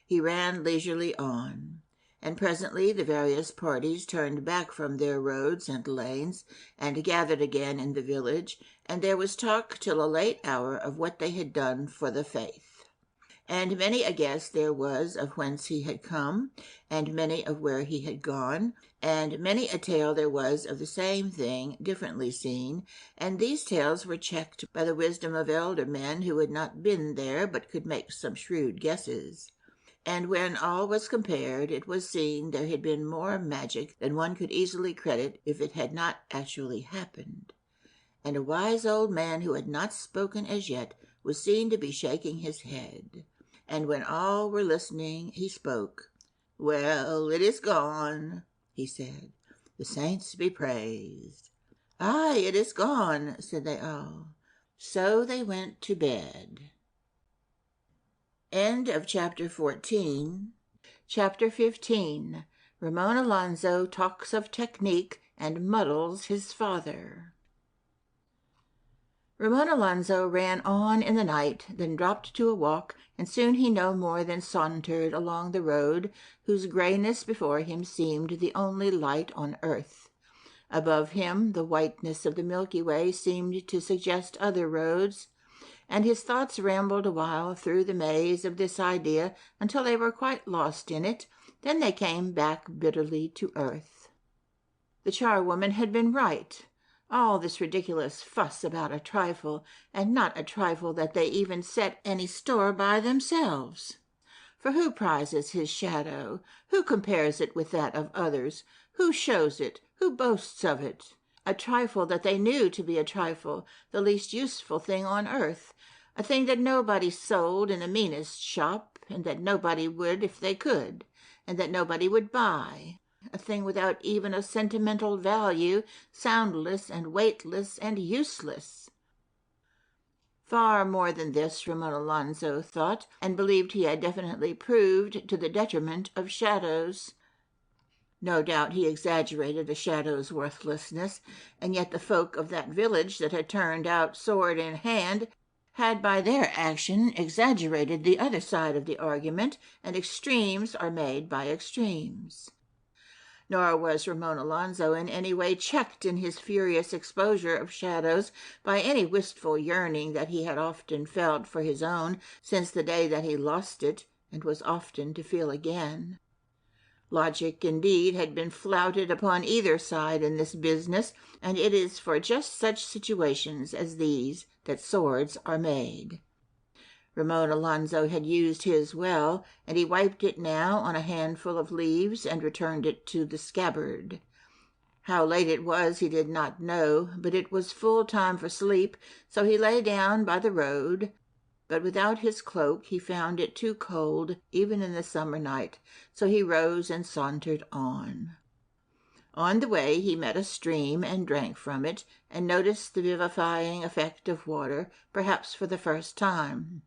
He ran leisurely on, and presently the various parties turned back from their roads and lanes, and gathered again in the village, and there was talk till a late hour of what they had done for the faith. And many a guess there was of whence he had come, and many of where he had gone, and many a tale there was of the same thing differently seen, and these tales were checked by the wisdom of elder men who had not been there but could make some shrewd guesses. And when all was compared, it was seen there had been more magic than one could easily credit if it had not actually happened. And a wise old man who had not spoken as yet was seen to be shaking his head. And when all were listening, he spoke. "Well, it is gone," he said. "The saints be praised." "Aye, it is gone," said they all. So they went to bed. End of chapter 14. Chapter 15. Ramon Alonso talks of technique and muddles his father. Ramon Alonso ran on in the night, then dropped to a walk, and soon he no more than sauntered along the road, whose grayness before him seemed the only light on earth. Above him the whiteness of the Milky Way seemed to suggest other roads, and his thoughts rambled a while through the maze of this idea until they were quite lost in it. Then they came back bitterly to earth. The charwoman had been right. All this ridiculous fuss about a trifle, and not a trifle that they even set any store by themselves. For who prizes his shadow? Who compares it with that of others? Who shows it? Who boasts of it? A trifle that they knew to be a trifle, the least useful thing on earth, a thing that nobody sold in the meanest shop, and that nobody would if they could, and that nobody would buy. A thing without even a sentimental value, soundless and weightless and useless. Far more than this, Ramon Alonso thought, and believed he had definitely proved to the detriment of shadows. No doubt he exaggerated a shadow's worthlessness, and yet the folk of that village that had turned out sword in hand had by their action exaggerated the other side of the argument, and extremes are made by extremes. Nor was Ramon Alonso in any way checked in his furious exposure of shadows by any wistful yearning that he had often felt for his own since the day that he lost it, and was often to feel again. Logic, indeed, had been flouted upon either side in this business, and it is for just such situations as these that swords are made. Ramon Alonso had used his well, and he wiped it now on a handful of leaves and returned it to the scabbard. How late it was he did not know, but it was full time for sleep, so he lay down by the road. But without his cloak he found it too cold, even in the summer night, so he rose and sauntered on. On the way he met a stream and drank from it, and noticed the vivifying effect of water, perhaps for the first time.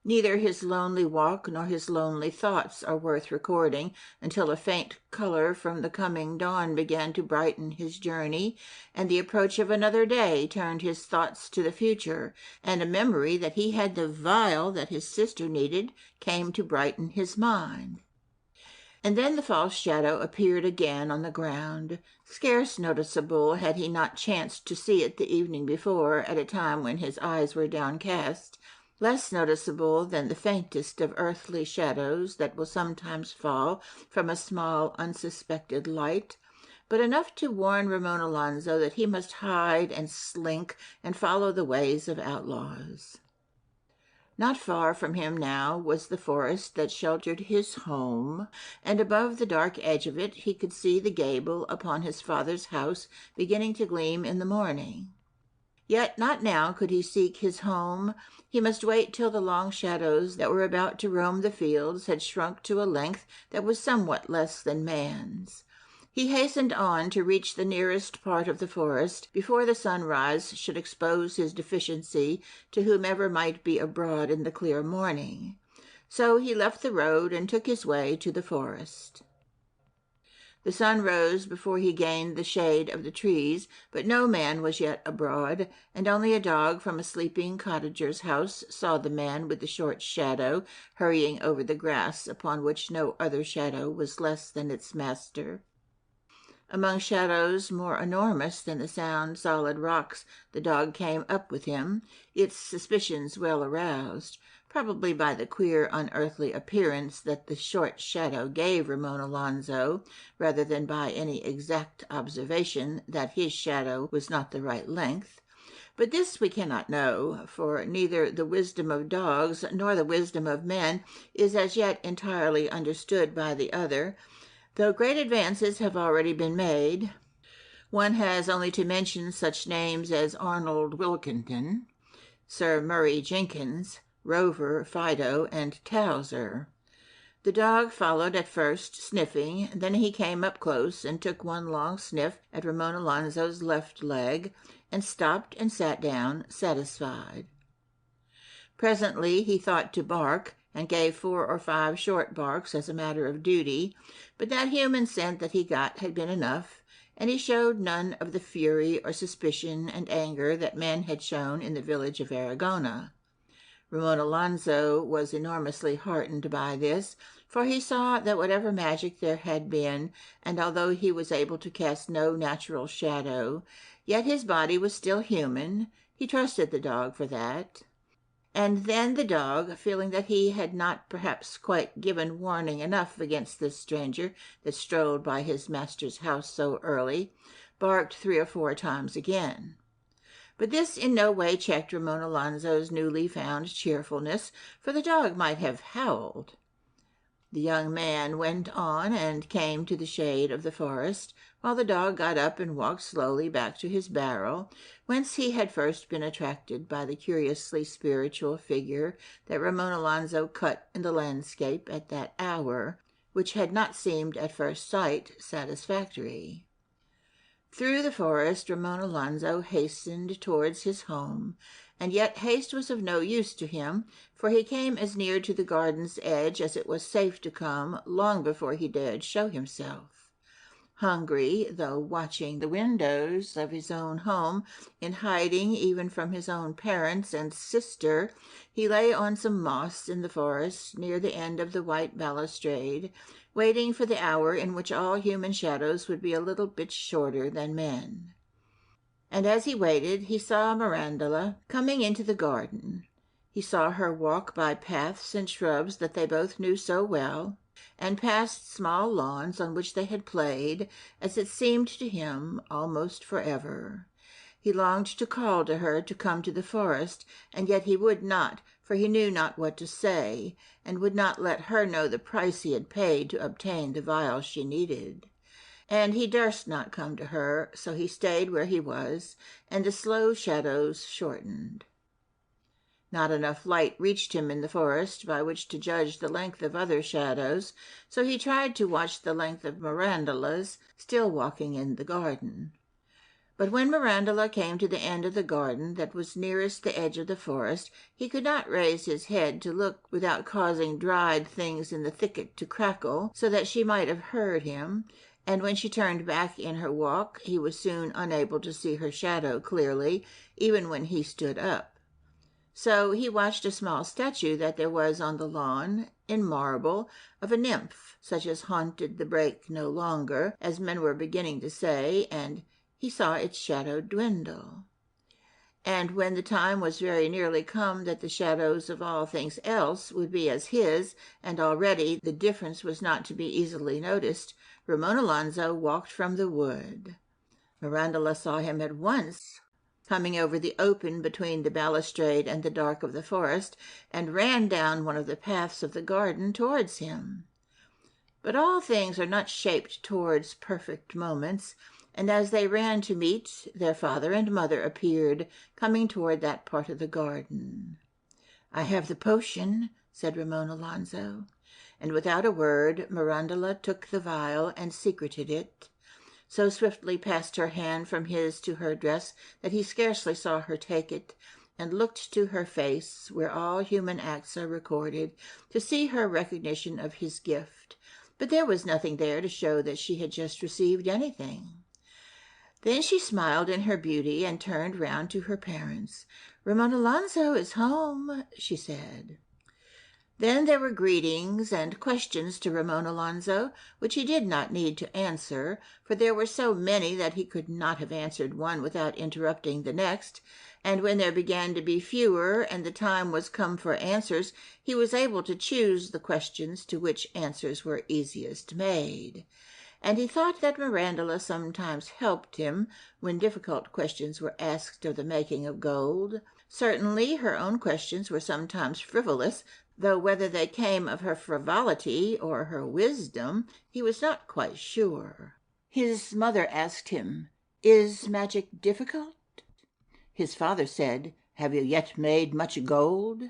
Neither his lonely walk nor his lonely thoughts are worth recording until a faint color from the coming dawn began to brighten his journey, and the approach of another day turned his thoughts to the future, and a memory that he had the vial that his sister needed came to brighten his mind. And then the false shadow appeared again on the ground, scarce noticeable had he not chanced to see it the evening before at a time when his eyes were downcast, less noticeable than the faintest of earthly shadows that will sometimes fall from a small unsuspected light, but enough to warn Ramon Alonso that he must hide and slink and follow the ways of outlaws. Not far from him now was the forest that sheltered his home, and above the dark edge of it he could see the gable upon his father's house beginning to gleam in the morning. Yet not now could he seek his home. He must wait till the long shadows that were about to roam the fields had shrunk to a length that was somewhat less than man's. He hastened on to reach the nearest part of the forest before the sunrise should expose his deficiency to whomever might be abroad in the clear morning. So he left the road and took his way to the forest. The sun rose before he gained the shade of the trees, but no man was yet abroad, and only a dog from a sleeping cottager's house saw the man with the short shadow hurrying over the grass upon which no other shadow was less than its master. Among shadows more enormous than the sound, solid rocks, the dog came up with him, its suspicions well aroused, probably by the queer, unearthly appearance that the short shadow gave Ramon Alonso, rather than by any exact observation that his shadow was not the right length. But this we cannot know, for neither the wisdom of dogs nor the wisdom of men is as yet entirely understood by the other, though great advances have already been made. One has only to mention such names as Arnold Wilkington, Sir Murray Jenkins, Rover, Fido, and Towser. The dog followed at first, sniffing, then he came up close and took one long sniff at Ramon Alonso's left leg, and stopped and sat down, satisfied. Presently he thought to bark, and gave 4 or 5 short barks as a matter of duty, but that human scent that he got had been enough, and he showed none of the fury or suspicion and anger that men had shown in the village of Aragona. Ramon Alonso was enormously heartened by this, for he saw that whatever magic there had been, and although he was able to cast no natural shadow, yet his body was still human. He trusted the dog for that. And then the dog, feeling that he had not perhaps quite given warning enough against this stranger that strolled by his master's house so early, barked 3 or 4 times again. But this in no way checked Ramon Alonso's newly found cheerfulness, for the dog might have howled. The young man went on and came to the shade of the forest, while the dog got up and walked slowly back to his barrel, whence he had first been attracted by the curiously spiritual figure that Ramon Alonzo cut in the landscape at that hour, which had not seemed at first sight satisfactory. Through the forest Ramon Alonzo hastened towards his home, and yet haste was of no use to him, for he came as near to the garden's edge as it was safe to come long before he dared show himself. Hungry, though watching the windows of his own home, in hiding even from his own parents and sister, he lay on some moss in the forest near the end of the white balustrade, waiting for the hour in which all human shadows would be a little bit shorter than men. And as he waited, he saw Mirandola coming into the garden. He saw her walk by paths and shrubs that they both knew so well, and past small lawns on which they had played, as it seemed to him, almost forever. He longed to call to her to come to the forest, and yet he would not, for he knew not what to say, and would not let her know the price he had paid to obtain the vial she needed. And he durst not come to her, so he stayed where he was, and the slow shadows shortened. Not enough light reached him in the forest by which to judge the length of other shadows, so he tried to watch the length of Mirandola's, still walking in the garden. But when Mirandola came to the end of the garden that was nearest the edge of the forest, he could not raise his head to look without causing dried things in the thicket to crackle, so that she might have heard him, and when she turned back in her walk, he was soon unable to see her shadow clearly, even when he stood up. So he watched a small statue that there was on the lawn, in marble, of a nymph, such as haunted the brake no longer, as men were beginning to say, and he saw its shadow dwindle. And when the time was very nearly come that the shadows of all things else would be as his, and already the difference was not to be easily noticed, Ramon Alonzo walked from the wood. Mirandola saw him at once, coming over the open between the balustrade and the dark of the forest, and ran down one of the paths of the garden towards him. But all things are not shaped towards perfect moments, and as they ran to meet, their father and mother appeared, coming toward that part of the garden. "I have the potion," said Ramon Alonzo, and without a word Mirandola took the vial and secreted it. So swiftly passed her hand from his to her dress that he scarcely saw her take it, and looked to her face, where all human acts are recorded, to see her recognition of his gift. But there was nothing there to show that she had just received anything. Then she smiled in her beauty and turned round to her parents. "Ramon Alonzo is home," she said. Then there were greetings and questions to Ramon Alonzo, which he did not need to answer, for there were so many that he could not have answered one without interrupting the next, and when there began to be fewer and the time was come for answers, he was able to choose the questions to which answers were easiest made. And he thought that Mirandola sometimes helped him when difficult questions were asked of the making of gold. Certainly her own questions were sometimes frivolous, though whether they came of her frivolity or her wisdom, he was not quite sure. His mother asked him, "Is magic difficult?" His father said, "Have you yet made much gold?"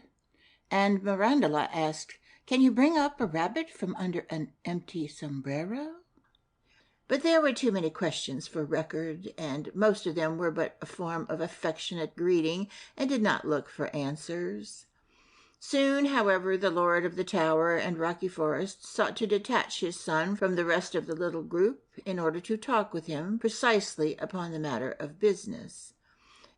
And Mirandola asked, "Can you bring up a rabbit from under an empty sombrero?" But there were too many questions for record, and most of them were but a form of affectionate greeting and did not look for answers. Soon, however, the lord of the tower and rocky forest sought to detach his son from the rest of the little group in order to talk with him precisely upon the matter of business.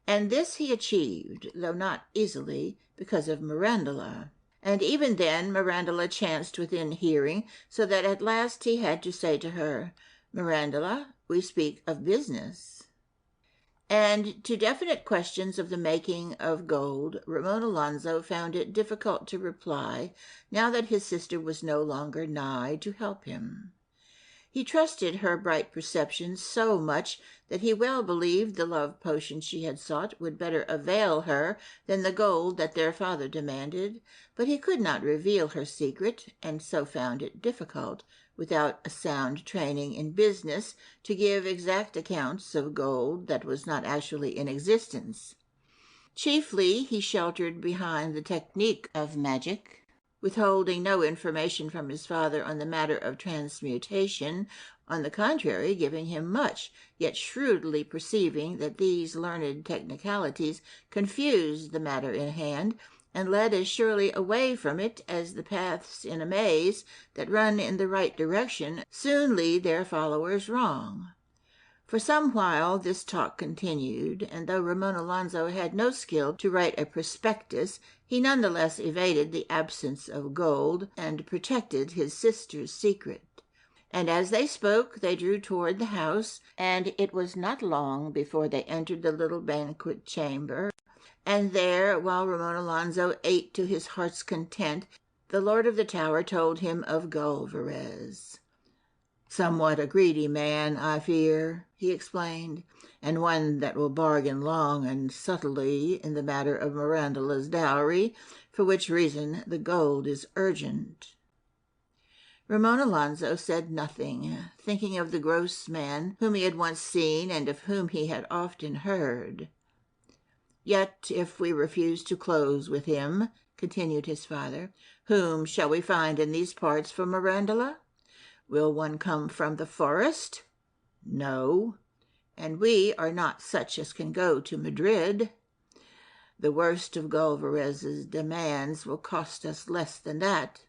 And this he achieved, though not easily, because of Mirandola. And even then Mirandola chanced within hearing, so that at last he had to say to her, "Mirandola, we speak of business." And to definite questions of the making of gold, Ramon Alonzo found it difficult to reply, now that his sister was no longer nigh to help him. He trusted her bright perceptions so much that he well believed the love potion she had sought would better avail her than the gold that their father demanded, but he could not reveal her secret, and so found it difficult, without a sound training in business, to give exact accounts of gold that was not actually in existence. Chiefly he sheltered behind the technique of magic, withholding no information from his father on the matter of transmutation, on the contrary, giving him much, yet shrewdly perceiving that these learned technicalities confused the matter in hand, and led as surely away from it as the paths in a maze that run in the right direction soon lead their followers wrong. For some while this talk continued, and though Ramon Alonzo had no skill to write a prospectus, he none the less evaded the absence of gold and protected his sister's secret. And as they spoke, they drew toward the house, and it was not long before they entered the little banquet chamber. And there, while Ramon Alonzo ate to his heart's content, the lord of the tower told him of Gulvarez. "Somewhat a greedy man, I fear," he explained, "and one that will bargain long and subtly in the matter of Mirandola's dowry, for which reason the gold is urgent." Ramon Alonzo said nothing, thinking of the gross man whom he had once seen and of whom he had often heard. "Yet if we refuse to close with him," continued his father, "whom shall we find in these parts for Mirandola? Will one come from the forest? No, and we are not such as can go to Madrid. The worst of Gulvarez's demands will cost us less than that."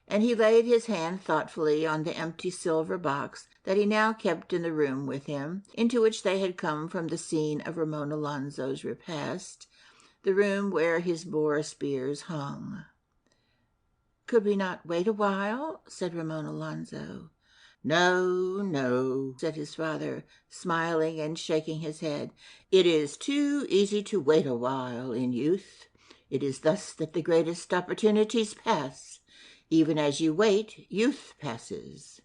And he laid his hand thoughtfully on the empty silver box that he now kept in the room with him, into which they had come from the scene of Ramon Alonzo's repast, the room where his boar spears hung. "Could we not wait a while?" said Ramon Alonzo. "No, no," said his father, smiling and shaking his head. "It is too easy to wait a while in youth. It is thus that the greatest opportunities pass. Even as you wait, youth passes."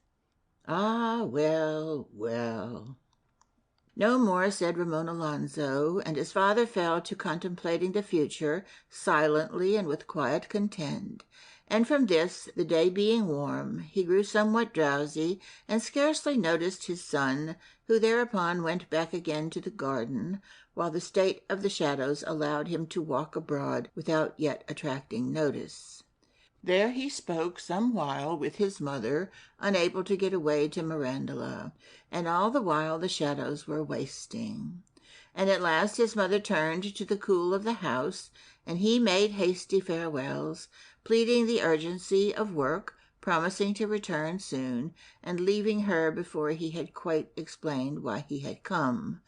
"Ah, well, well." No more said Ramon Alonzo, and his father fell to contemplating the future silently and with quiet content. And from this, the day being warm, he grew somewhat drowsy, and scarcely noticed his son, who thereupon went back again to the garden, while the state of the shadows allowed him to walk abroad without yet attracting notice. There he spoke some while with his mother, unable to get away to Mirandola, and all the while the shadows were wasting. And at last his mother turned to the cool of the house, and he made hasty farewells, pleading the urgency of work, promising to return soon, and leaving her before he had quite explained why he had come,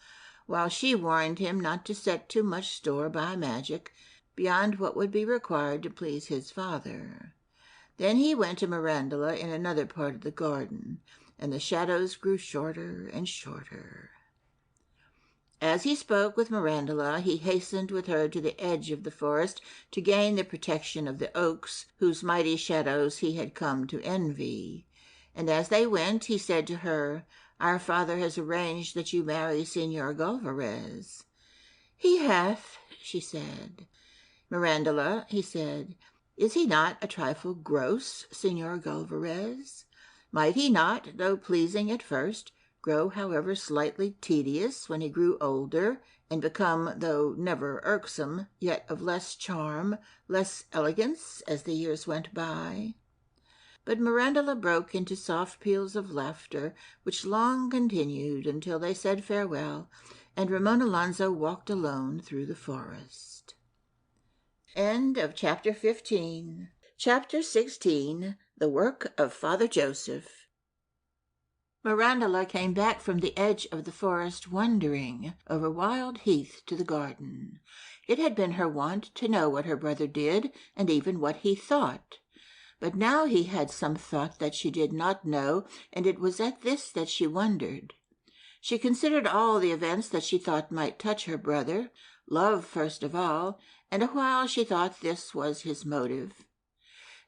while she warned him not to set too much store by magic, beyond what would be required to please his father. Then he went to Mirandola in another part of the garden, and the shadows grew shorter and shorter. As he spoke with Mirandola, he hastened with her to the edge of the forest to gain the protection of the oaks, whose mighty shadows he had come to envy. And as they went, he said to her, "Our father has arranged that you marry Señor Gulvarez." "He hath," she said. "Mirandola," he said, "is he not a trifle gross, Señor Gulvarez? Might he not, though pleasing at first, grow, however, slightly tedious when he grew older, and become, though never irksome, yet of less charm, less elegance, as the years went by?" But Mirandola broke into soft peals of laughter, which long continued until they said farewell, and Ramon Alonzo walked alone through the forest. End of Chapter 15. Chapter 16. The Work of Father Joseph. Mirandola came back from the edge of the forest wondering, over wild heath to the garden. It had been her wont to know what her brother did, and even what he thought. But now he had some thought that she did not know, and it was at this that she wondered. She considered all the events that she thought might touch her brother, love first of all, and a while she thought this was his motive.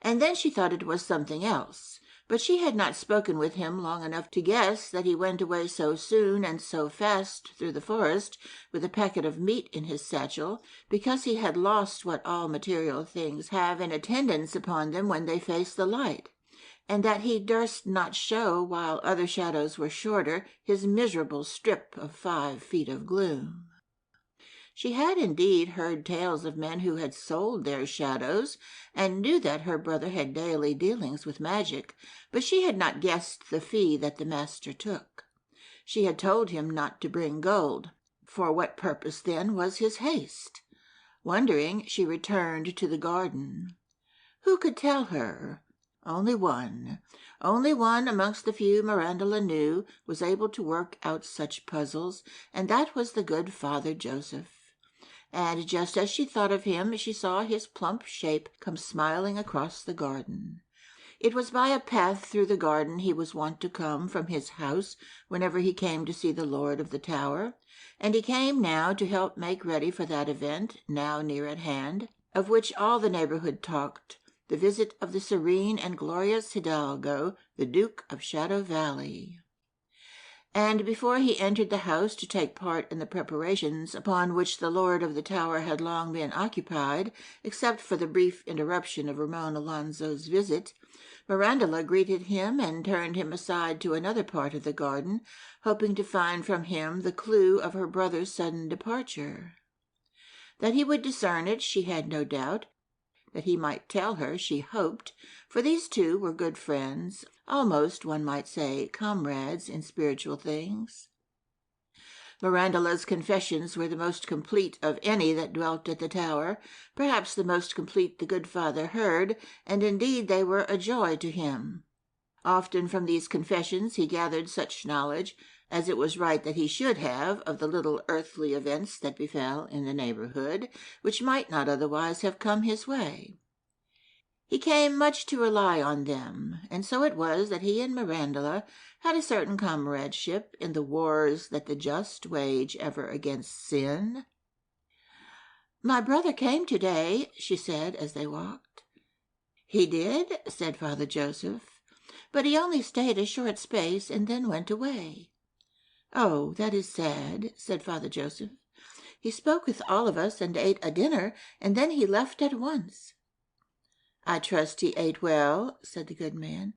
And then she thought it was something else, But she had not spoken with him long enough to guess that he went away so soon and so fast through the forest with a packet of meat in his satchel, because he had lost what all material things have in attendance upon them when they face the light, and that he durst not show, while other shadows were shorter, his miserable strip of 5 feet of gloom. She had indeed heard tales of men who had sold their shadows, and knew that her brother had daily dealings with magic, but she had not guessed the fee that the master took. She had told him not to bring gold. For what purpose, then, was his haste? Wondering, she returned to the garden. Who could tell her? Only one amongst the few Mirandela knew was able to work out such puzzles, and that was the good Father Joseph. And just as she thought of him, she saw his plump shape come smiling across the garden. It was by a path through the garden he was wont to come from his house whenever he came to see the Lord of the Tower, and he came now to help make ready for that event, now near at hand, of which all the neighborhood talked, the visit of the serene and glorious Hidalgo, the Duke of Shadow Valley. And before he entered the house to take part in the preparations upon which the Lord of the Tower had long been occupied, except for the brief interruption of Ramon Alonso's visit, Mirandela greeted him and turned him aside to another part of the garden, hoping to find from him the clue of her brother's sudden departure. That he would discern it, she had no doubt. That he might tell her, she hoped, for these two were good friends, almost, one might say, comrades in spiritual things. Mirandela's confessions were the most complete of any that dwelt at the Tower, perhaps the most complete the good father heard, and indeed they were a joy to him. Often from these confessions he gathered such knowledge as it was right that he should have of the little earthly events that befell in the neighborhood, which might not otherwise have come his way. He came much to rely on them, and so it was that he and Mirandela had a certain comradeship in the wars that the just wage ever against sin. "My brother came to-day," she said as they walked. "He did," said Father Joseph, "but he only stayed a short space and then went away." "Oh, that is sad," said Father Joseph. "He spoke with all of us and ate a dinner, and then he left at once." "I trust he ate well," said the good man.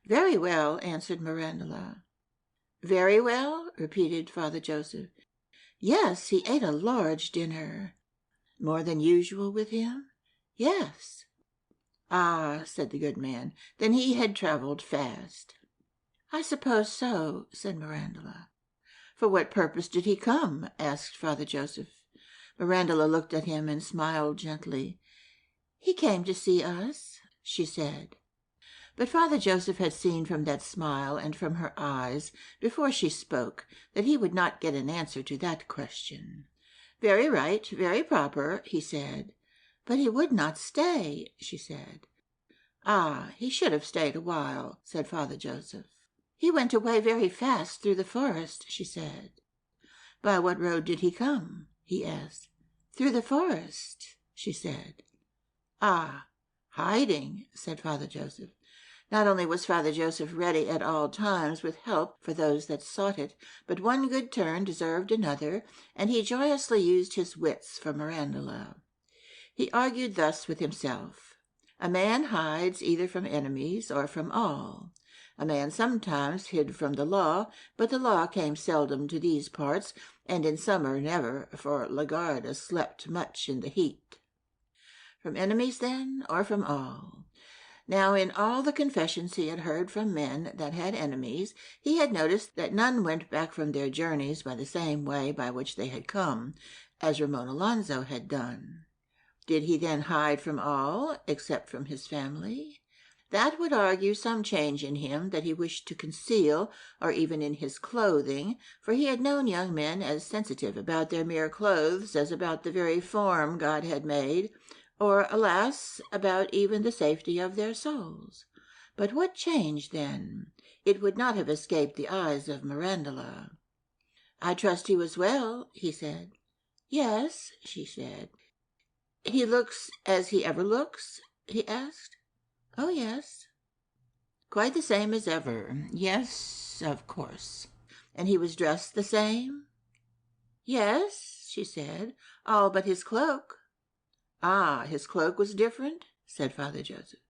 "Very well," answered Mirandela. "Very well?" repeated Father Joseph. "Yes, he ate a large dinner." "More than usual with him?" "Yes." "Ah," said the good man, "then he had travelled fast." "I suppose so," said Mirandela. "For what purpose did he come?" asked Father Joseph. Mirandela looked at him and smiled gently. "He came to see us," she said. But Father Joseph had seen from that smile and from her eyes, before she spoke, that he would not get an answer to that question. "Very right, very proper," he said. "But he would not stay," she said. "Ah, he should have stayed a while," said Father Joseph. "He went away very fast through the forest," she said. "By what road did he come?" he asked. "Through the forest," she said. "Ah, hiding," said Father Joseph. Not only was Father Joseph ready at all times with help for those that sought it, but one good turn deserved another, and he joyously used his wits for Mirandela. He argued thus with himself: a man hides either from enemies or from all. A man sometimes hid from the law, but the law came seldom to these parts, and in summer never, for Lagarda slept much in the heat. From enemies, then, or from all? Now, in all the confessions he had heard from men that had enemies, he had noticed that none went back from their journeys by the same way by which they had come, as Ramon Alonso had done. Did he then hide from all, except from his family? That would argue some change in him that he wished to conceal, or even in his clothing, for he had known young men as sensitive about their mere clothes as about the very form God had made, or, alas, about even the safety of their souls. But what change, then? It would not have escaped the eyes of Mirandela. "I trust he was well," he said. "Yes," she said. "He looks as he ever looks?" he asked. "Oh, yes." Quite the same as ever. Yes, of course. And he was dressed the same? Yes, she said, all but his cloak. Ah, his cloak was different? Said Father Joseph.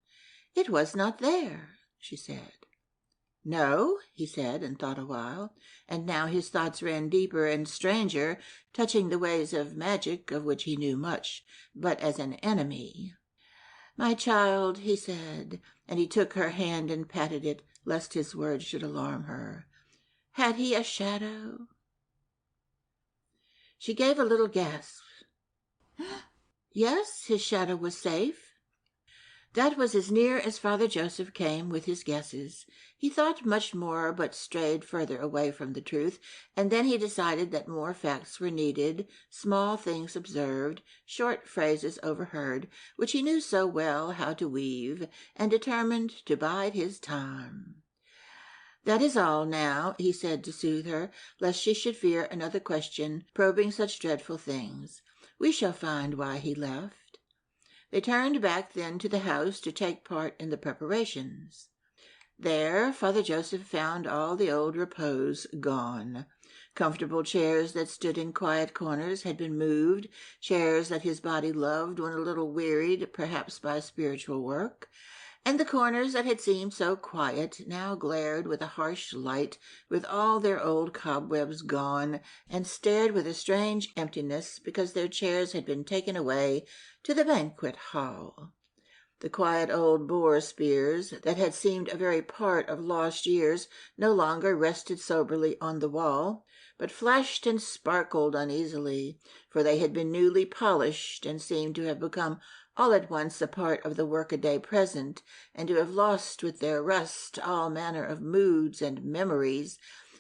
It was not there, she said. No, he said, and thought a while, and now his thoughts ran deeper and stranger, touching the ways of magic, of which he knew much, but as an enemy. My child, he said, and he took her hand and patted it, lest his words should alarm her. Had he a shadow? She gave a little gasp. Yes, his shadow was safe. That was as near as Father Joseph came with his guesses. He thought much more, but strayed further away from the truth, and then he decided that more facts were needed, small things observed, short phrases overheard, which he knew so well how to weave, and determined to bide his time. That is all now, he said to soothe her, lest she should fear another question, probing such dreadful things. We shall find why he left. They turned back then to the house to take part in the preparations. There Father Joseph found all the old repose gone. Comfortable chairs that stood in quiet corners had been moved, chairs that his body loved when a little wearied, perhaps by spiritual work, and the corners that had seemed so quiet now glared with a harsh light, with all their old cobwebs gone, and stared with a strange emptiness because their chairs had been taken away to the banquet hall. The quiet old boar spears that had seemed a very part of lost years no longer rested soberly on the wall, but flashed and sparkled uneasily, for they had been newly polished and seemed to have become all at once a part of the workaday present, and to have lost with their rust all manner of moods and memories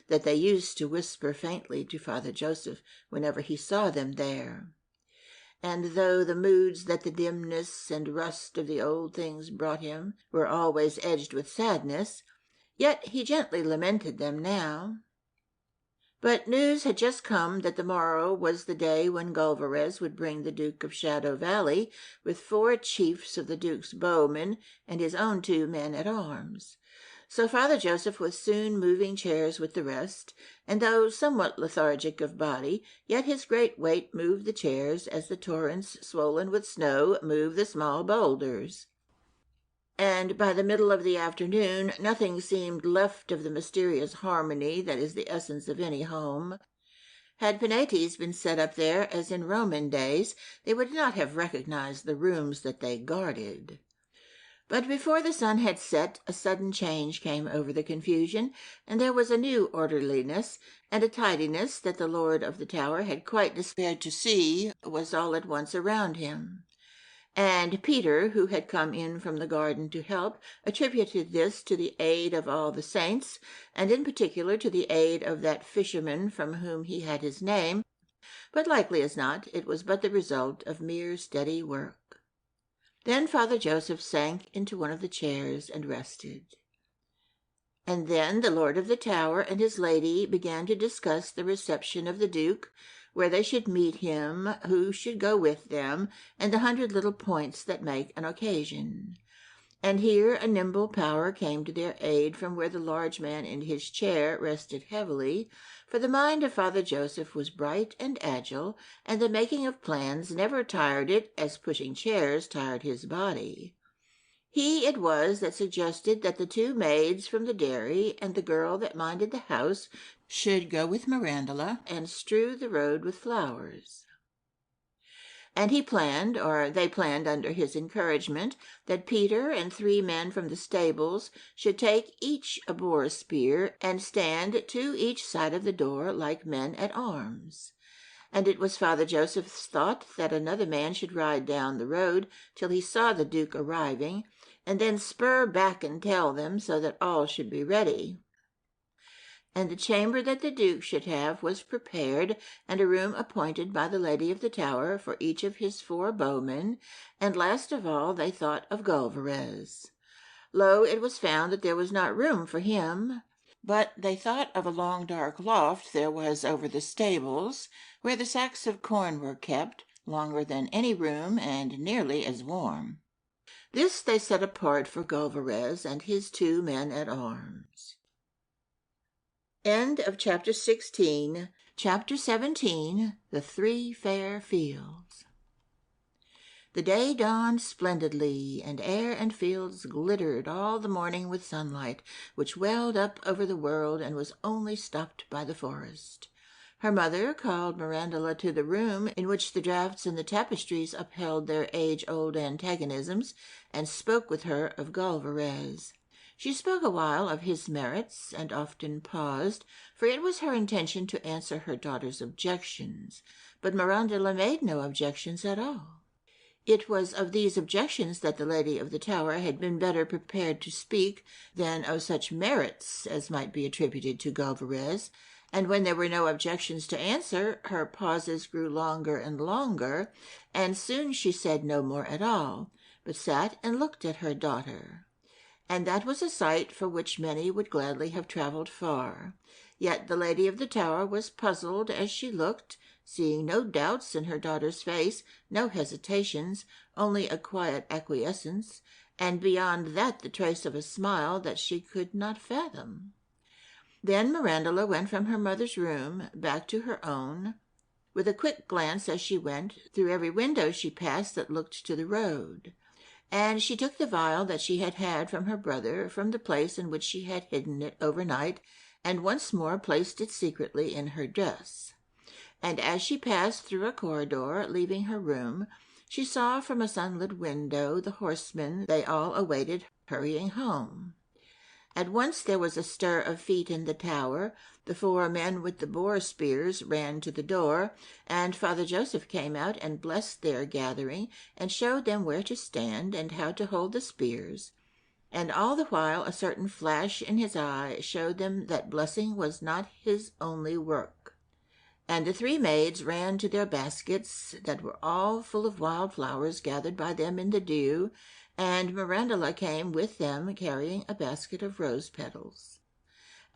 that they used to whisper faintly to Father Joseph whenever he saw them there. And though the moods that the dimness and rust of the old things brought him were always edged with sadness, yet he gently lamented them now. But news had just come that the morrow was the day when Gulverez would bring the Duke of Shadow Valley with 4 chiefs of the Duke's bowmen and his own 2 men-at-arms. So Father Joseph was soon moving chairs with the rest, and though somewhat lethargic of body, yet his great weight moved the chairs as the torrents swollen with snow move the small boulders. And by the middle of the afternoon nothing seemed left of the mysterious harmony that is the essence of any home. Had Penates been set up there as in Roman days, they would not have recognized the rooms that they guarded. But before the sun had set, a sudden change came over the confusion, and there was a new orderliness and a tidiness that the lord of the tower had quite despaired to see was all at once around him. And Peter, who had come in from the garden to help, attributed this to the aid of all the saints, and in particular to the aid of that fisherman from whom he had his name, but likely as not it was but the result of mere steady work. Then Father Joseph sank into one of the chairs and rested. And then the lord of the tower and his lady began to discuss the reception of the Duke, where they should meet him, who should go with them, and the 100 little points that make an occasion. And here a nimble power came to their aid from where the large man in his chair rested heavily, for the mind of Father Joseph was bright and agile, and the making of plans never tired it as pushing chairs tired his body. He it was that suggested that the 2 maids from the dairy and the girl that minded the house should go with Mirandula and strew the road with flowers. And he planned, or they planned under his encouragement, that Peter and 3 men from the stables should take each a boar spear and stand to each side of the door like men-at-arms. And it was Father Joseph's thought that another man should ride down the road till he saw the Duke arriving, and then spur back and tell them, so that all should be ready. And the chamber that the Duke should have was prepared, and a room appointed by the lady of the tower for each of his 4 bowmen, and last of all they thought of Gulverez. Lo, it was found that there was not room for him, but they thought of a long dark loft there was over the stables, where the sacks of corn were kept, longer than any room and nearly as warm. This they set apart for Gulvarez and his 2 men-at-arms. End of Chapter 16. Chapter 17. The 3 Fair Fields. The day dawned splendidly, and air and fields glittered all the morning with sunlight, which welled up over the world and was only stopped by the forest. Her mother called Mirandula to the room in which the draughts and the tapestries upheld their age-old antagonisms, and spoke with her of Gulvarez. She spoke a while of his merits, and often paused, for it was her intention to answer her daughter's objections. But Mirandula made no objections at all. It was of these objections that the Lady of the Tower had been better prepared to speak than of such merits as might be attributed to Gulvarez, and when there were no objections to answer, her pauses grew longer and longer, and soon she said no more at all, but sat and looked at her daughter. And that was a sight for which many would gladly have travelled far. Yet the Lady of the Tower was puzzled as she looked, seeing no doubts in her daughter's face, no hesitations, only a quiet acquiescence, and beyond that the trace of a smile that she could not fathom. Then Mirandula went from her mother's room back to her own, with a quick glance as she went through every window she passed that looked to the road. And she took the vial that she had had from her brother from the place in which she had hidden it overnight, and once more placed it secretly in her dress. And as she passed through a corridor, leaving her room, she saw from a sunlit window the horsemen they all awaited hurrying home. At once there was a stir of feet in the tower. The 4 men with the boar spears ran to the door, and Father Joseph came out and blessed their gathering, and showed them where to stand and how to hold the spears. And all the while a certain flash in his eye showed them that blessing was not his only work. And the 3 maids ran to their baskets that were all full of wild flowers gathered by them in the dew, and Mirandula came with them carrying a basket of rose petals.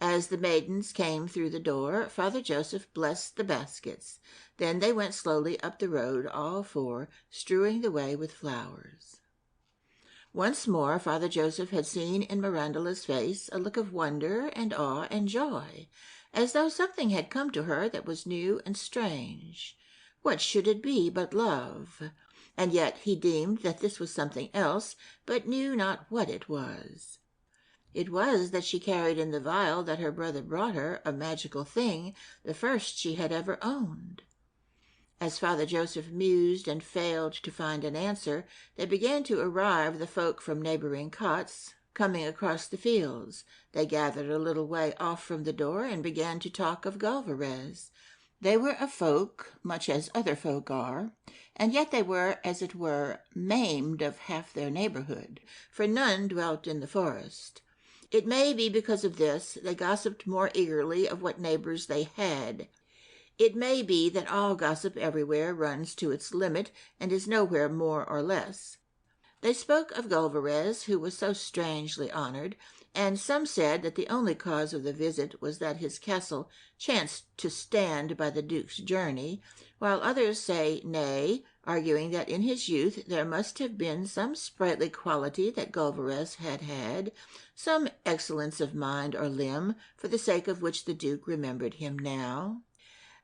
As the maidens came through the door, Father Joseph blessed the baskets. Then they went slowly up the road, all 4, strewing the way with flowers. Once more Father Joseph had seen in Mirandula's face a look of wonder and awe and joy, as though something had come to her that was new and strange. What should it be but love? And yet he deemed that this was something else, but knew not what it was. It was that she carried in the vial that her brother brought her a magical thing, the first she had ever owned. As Father Joseph mused and failed to find an answer, there began to arrive the folk from neighboring cots, coming across the fields. They gathered a little way off from the door and began to talk of Gulvarez. They were a folk, much as other folk are, and yet they were, as it were, maimed of half their neighborhood, for none dwelt in the forest. It may be because of this they gossiped more eagerly of what neighbors they had. It may be that all gossip everywhere runs to its limit and is nowhere more or less. They spoke of Gulvarez, who was so strangely honored, and some said that the only cause of the visit was that his castle chanced to stand by the Duke's journey, while others say nay, arguing that in his youth there must have been some sprightly quality that Gulvarez had had, some excellence of mind or limb, for the sake of which the Duke remembered him now.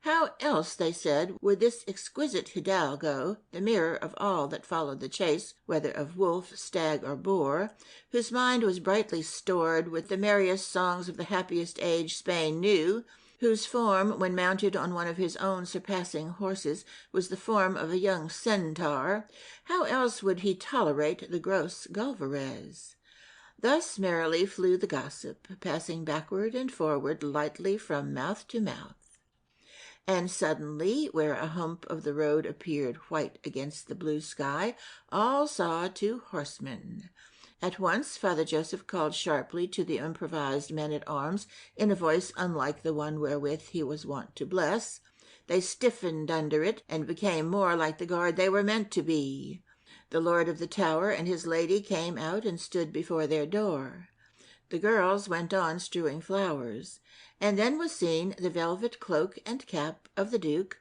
How else, they said, would this exquisite hidalgo, the mirror of all that followed the chase, whether of wolf, stag, or boar, whose mind was brightly stored with the merriest songs of the happiest age Spain knew, whose form, when mounted on one of his own surpassing horses, was the form of a young centaur, how else would he tolerate the gross Gulvarez? Thus merrily flew the gossip, passing backward and forward lightly from mouth to mouth. And suddenly, where a hump of the road appeared white against the blue sky, all saw 2 horsemen. At once Father Joseph called sharply to the improvised men-at-arms in a voice unlike the one wherewith he was wont to bless. They stiffened under it, and became more like the guard they were meant to be. The Lord of the Tower and his lady came out and stood before their door. The girls went on strewing flowers, and then was seen the velvet cloak and cap of the Duke,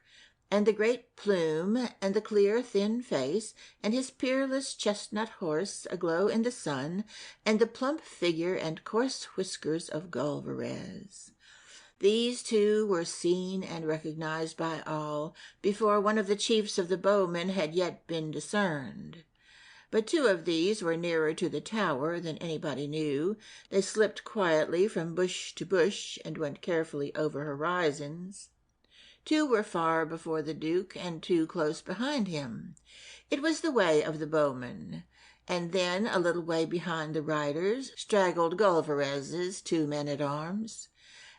and the great plume, and the clear, thin face, and his peerless chestnut horse aglow in the sun, and the plump figure and coarse whiskers of Gulliverez. These two were seen and recognized by all before one of the chiefs of the bowmen had yet been discerned. But two of these were nearer to the tower than anybody knew. They slipped quietly from bush to bush and went carefully over horizons. Two were far before the Duke, and two close behind him. It was the way of the bowmen. And then, a little way behind the riders, straggled Gulliverez's 2 men-at-arms.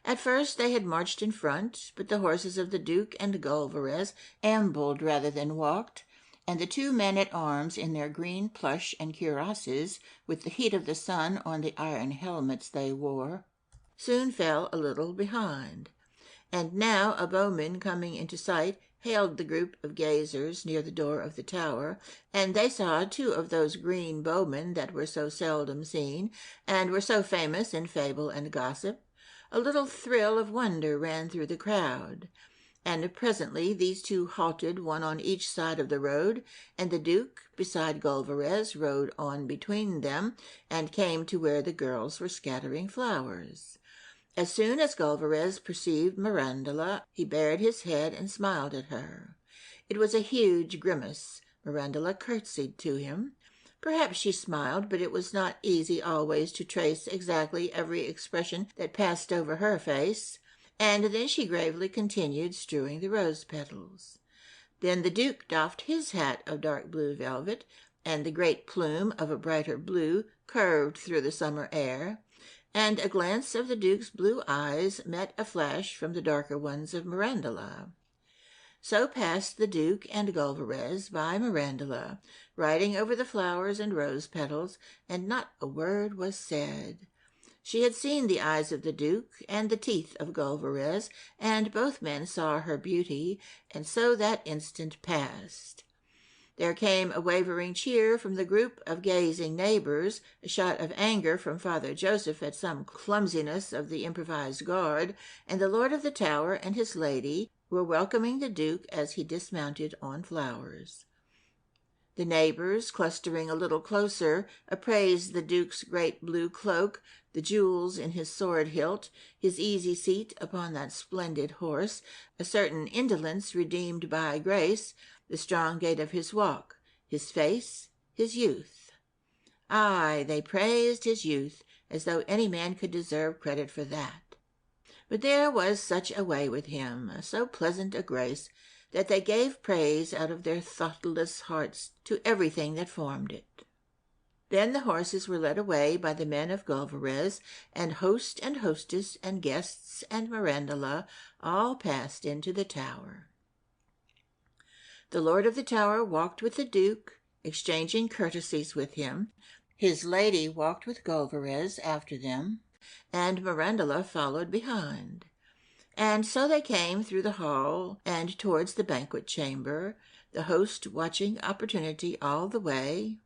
At first they had marched in front, but the horses of the Duke and Gulliverez ambled rather than walked, and the 2 men-at-arms, in their green plush and cuirasses, with the heat of the sun on the iron helmets they wore, soon fell a little behind. And now a bowman coming into sight hailed the group of gazers near the door of the tower, and they saw 2 of those green bowmen that were so seldom seen, and were so famous in fable and gossip. A little thrill of wonder ran through the crowd, and presently these 2 halted, one on each side of the road, and the Duke, beside Gulliverez, rode on between them, and came to where the girls were scattering flowers. As soon as Gulliverez perceived Mirandola, he bared his head and smiled at her. It was a huge grimace. Mirandola curtsied to him. Perhaps she smiled, but it was not easy always to trace exactly every expression that passed over her face, and then she gravely continued strewing the rose-petals. Then the Duke doffed his hat of dark blue velvet, and the great plume of a brighter blue curved through the summer air, and a glance of the Duke's blue eyes met a flash from the darker ones of Mirandola. So passed the Duke and Gulliverez by Mirandola, riding over the flowers and rose-petals, and not a word was said. She had seen the eyes of the Duke and the teeth of Gulliverez, and both men saw her beauty, and so that instant passed. There came a wavering cheer from the group of gazing neighbors, a shout of anger from Father Joseph at some clumsiness of the improvised guard, and the Lord of the Tower and his lady were welcoming the Duke as he dismounted on flowers. The neighbors, clustering a little closer, appraised the Duke's great blue cloak, the jewels in his sword hilt, his easy seat upon that splendid horse, a certain indolence redeemed by grace, the strong gait of his walk, his face, his youth. Aye, they praised his youth, as though any man could deserve credit for that. But there was such a way with him, so pleasant a grace, that they gave praise out of their thoughtless hearts to everything that formed it. Then the horses were led away by the men of Gulliverez, and host and hostess and guests and Mirandola all passed into the tower. The Lord of the Tower walked with the Duke, exchanging courtesies with him. His lady walked with Gulliverez after them, and Mirandola followed behind. And so they came through the hall and towards the banquet chamber, the host watching opportunity all the way,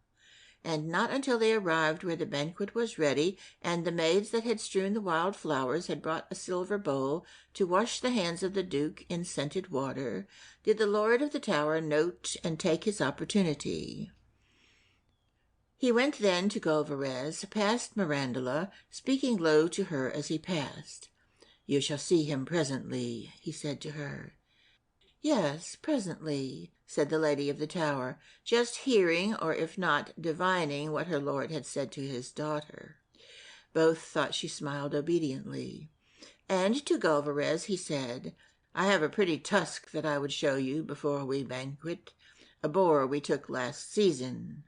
and not until they arrived where the banquet was ready, and the maids that had strewn the wild flowers had brought a silver bowl to wash the hands of the Duke in scented water, did the Lord of the Tower note and take his opportunity. He went then to Gulliverez, past Mirandola, speaking low to her as he passed. "You shall see him presently," he said to her. "Yes, presently," said the lady of the Tower, just hearing, or if not, divining what her lord had said to his daughter. Both thought she smiled obediently. And to Gulliverez he said, "I have a pretty tusk that I would show you before we banquet, a boar we took last season."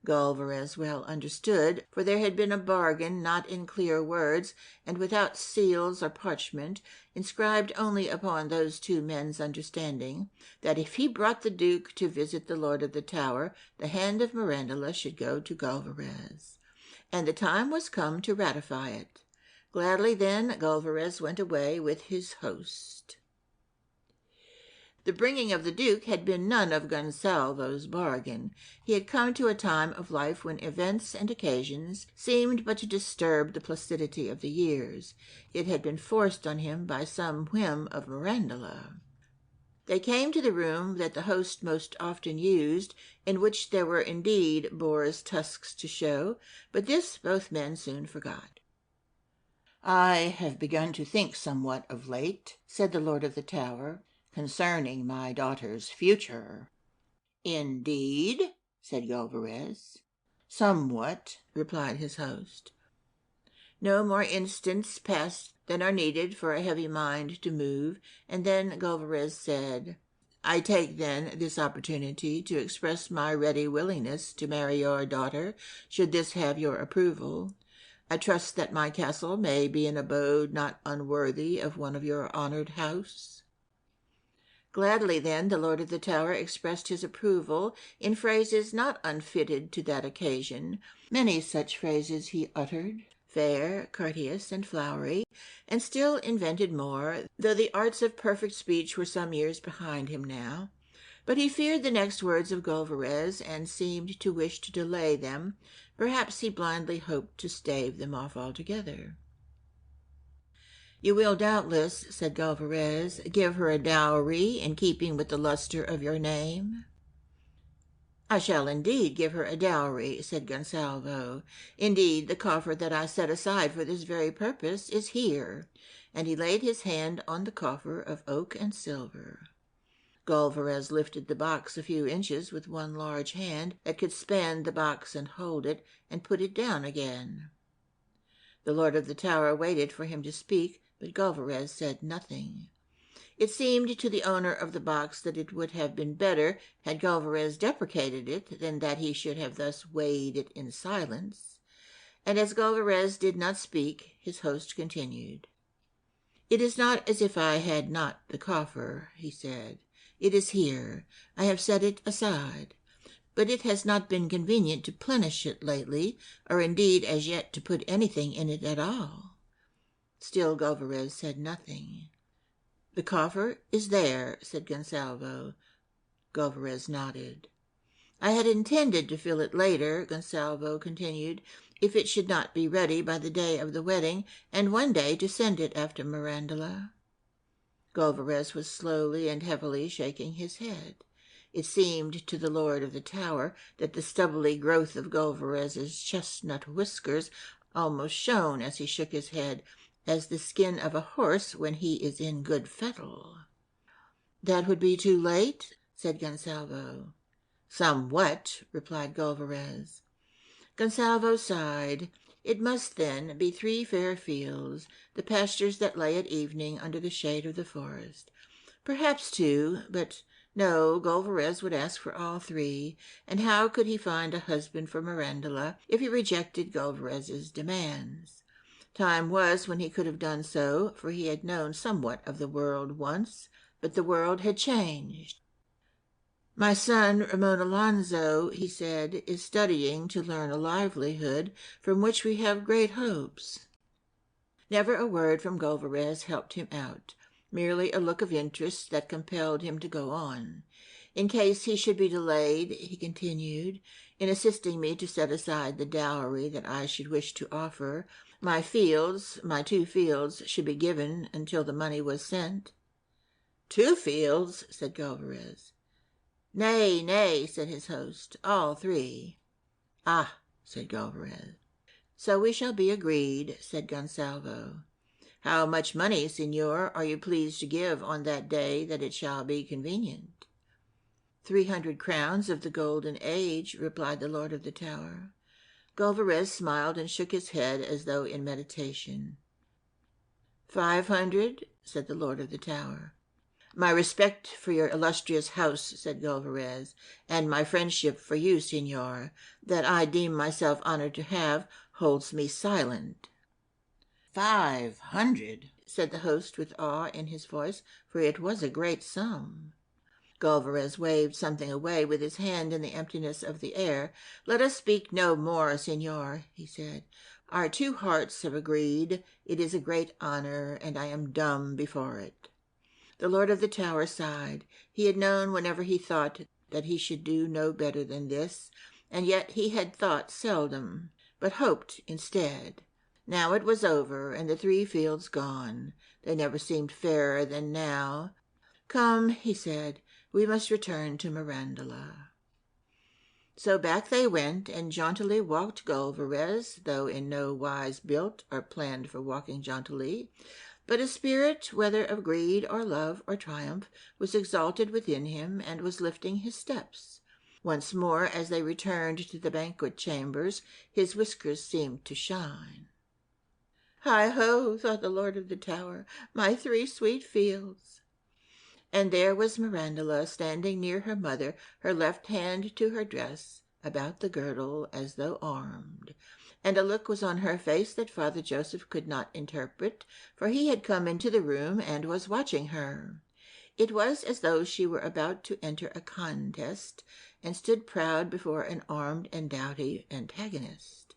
Gulliverez well understood, for there had been a bargain, not in clear words, and without seals or parchment, inscribed only upon those 2 men's understanding, that if he brought the Duke to visit the Lord of the Tower, the hand of Mirandola should go to Gulliverez. And the time was come to ratify it. Gladly then Gulliverez went away with his host. The bringing of the Duke had been none of Gonsalvo's bargain. He had come to a time of life when events and occasions seemed but to disturb the placidity of the years. It had been forced on him by some whim of Mirandola. They came to the room that the host most often used, in which there were indeed boars' tusks to show, but this both men soon forgot. "I have begun to think somewhat of late," said the Lord of the Tower, "concerning my daughter's future." "Indeed?" said Gulliver. "Somewhat," replied his host. No more instants passed than are needed for a heavy mind to move, and then Gulliver said, "I take, then, this opportunity to express my ready willingness to marry your daughter, should this have your approval. I trust that my castle may be an abode not unworthy of one of your honored house." Gladly, then, the Lord of the Tower expressed his approval in phrases not unfitted to that occasion. Many such phrases he uttered, fair, courteous, and flowery, and still invented more, though the arts of perfect speech were some years behind him now. But he feared the next words of Gulliver's, and seemed to wish to delay them. Perhaps he blindly hoped to stave them off altogether. "You will doubtless," said Gulliver, "give her a dowry in keeping with the lustre of your name." "I shall indeed give her a dowry," said Gonsalvo. "Indeed, the coffer that I set aside for this very purpose is here," and he laid his hand on the coffer of oak and silver. Gulliver lifted the box a few inches with one large hand that could span the box and hold it, and put it down again. The Lord of the Tower waited for him to speak, but Gulliver said nothing. It seemed to the owner of the box that it would have been better had Gulliver deprecated it than that he should have thus weighed it in silence. And as Gulliver did not speak, his host continued. "It is not as if I had not the coffer," he said. "It is here. I have set it aside. But it has not been convenient to plenish it lately, or indeed as yet to put anything in it at all." Still Gulliver said nothing. "The coffer is there," said Gonsalvo. Gulliver nodded. "I had intended to fill it later," Gonsalvo continued, "if it should not be ready by the day of the wedding, and one day to send it after Mirandula." Gulliver was slowly and heavily shaking his head. It seemed to the Lord of the Tower that the stubbly growth of Gulliver's chestnut whiskers almost shone as he shook his head, as the skin of a horse when he is in good fettle. "That would be too late?" said Gonsalvo. "Somewhat," replied Gulliver. Gonsalvo sighed. It must, then, be 3 fair fields, the pastures that lay at evening under the shade of the forest. Perhaps 2, but no, Gulliver would ask for all 3, and how could he find a husband for Mirandula if he rejected Gulliver's demands? Time was when he could have done so, for he had known somewhat of the world once, but the world had changed. "My son Ramon Alonzo," he said, "is studying to learn a livelihood from which we have great hopes." Never a word from Gulliver helped him out, merely a look of interest that compelled him to go on. "In case he should be delayed," he continued, "in assisting me to set aside the dowry that I should wish to offer, my 2 fields, should be given until the money was sent." "2 fields?" said Gulliver. "Nay, nay," said his host, "all 3. "Ah," said Gulliver. "So we shall be agreed," said Gonsalvo. "How much money, Signor, are you pleased to give on that day that it shall be convenient?" 300 crowns of the golden age," replied the Lord of the Tower. Gulliver smiled and shook his head as though in meditation. 500, said the Lord of the Tower. "My respect for your illustrious house," said Gulliver, "and my friendship for you, Signor, that I deem myself honored to have, holds me silent." 500, said the host with awe in his voice, for it was a great sum. Gulliver waved something away with his hand in the emptiness of the air. "Let us speak no more, Signor," he said. "Our 2 hearts have agreed. It is a great honor, and I am dumb before it." The Lord of the Tower sighed. He had known whenever he thought that he should do no better than this, and yet he had thought seldom, but hoped instead. Now it was over, and the 3 fields gone. They never seemed fairer than now. "Come," he said, "we must return to Mirandola." So back they went, and jauntily walked Gulliver, though in no wise built or planned for walking jauntily. But a spirit, whether of greed or love or triumph, was exalted within him, and was lifting his steps. Once more, as they returned to the banquet chambers, his whiskers seemed to shine. "Hi-ho," thought the Lord of the Tower, "my 3 sweet fields." And there was Mirandola standing near her mother, her left hand to her dress, about the girdle, as though armed. And a look was on her face that Father Joseph could not interpret, for he had come into the room and was watching her. It was as though she were about to enter a contest, and stood proud before an armed and doughty antagonist.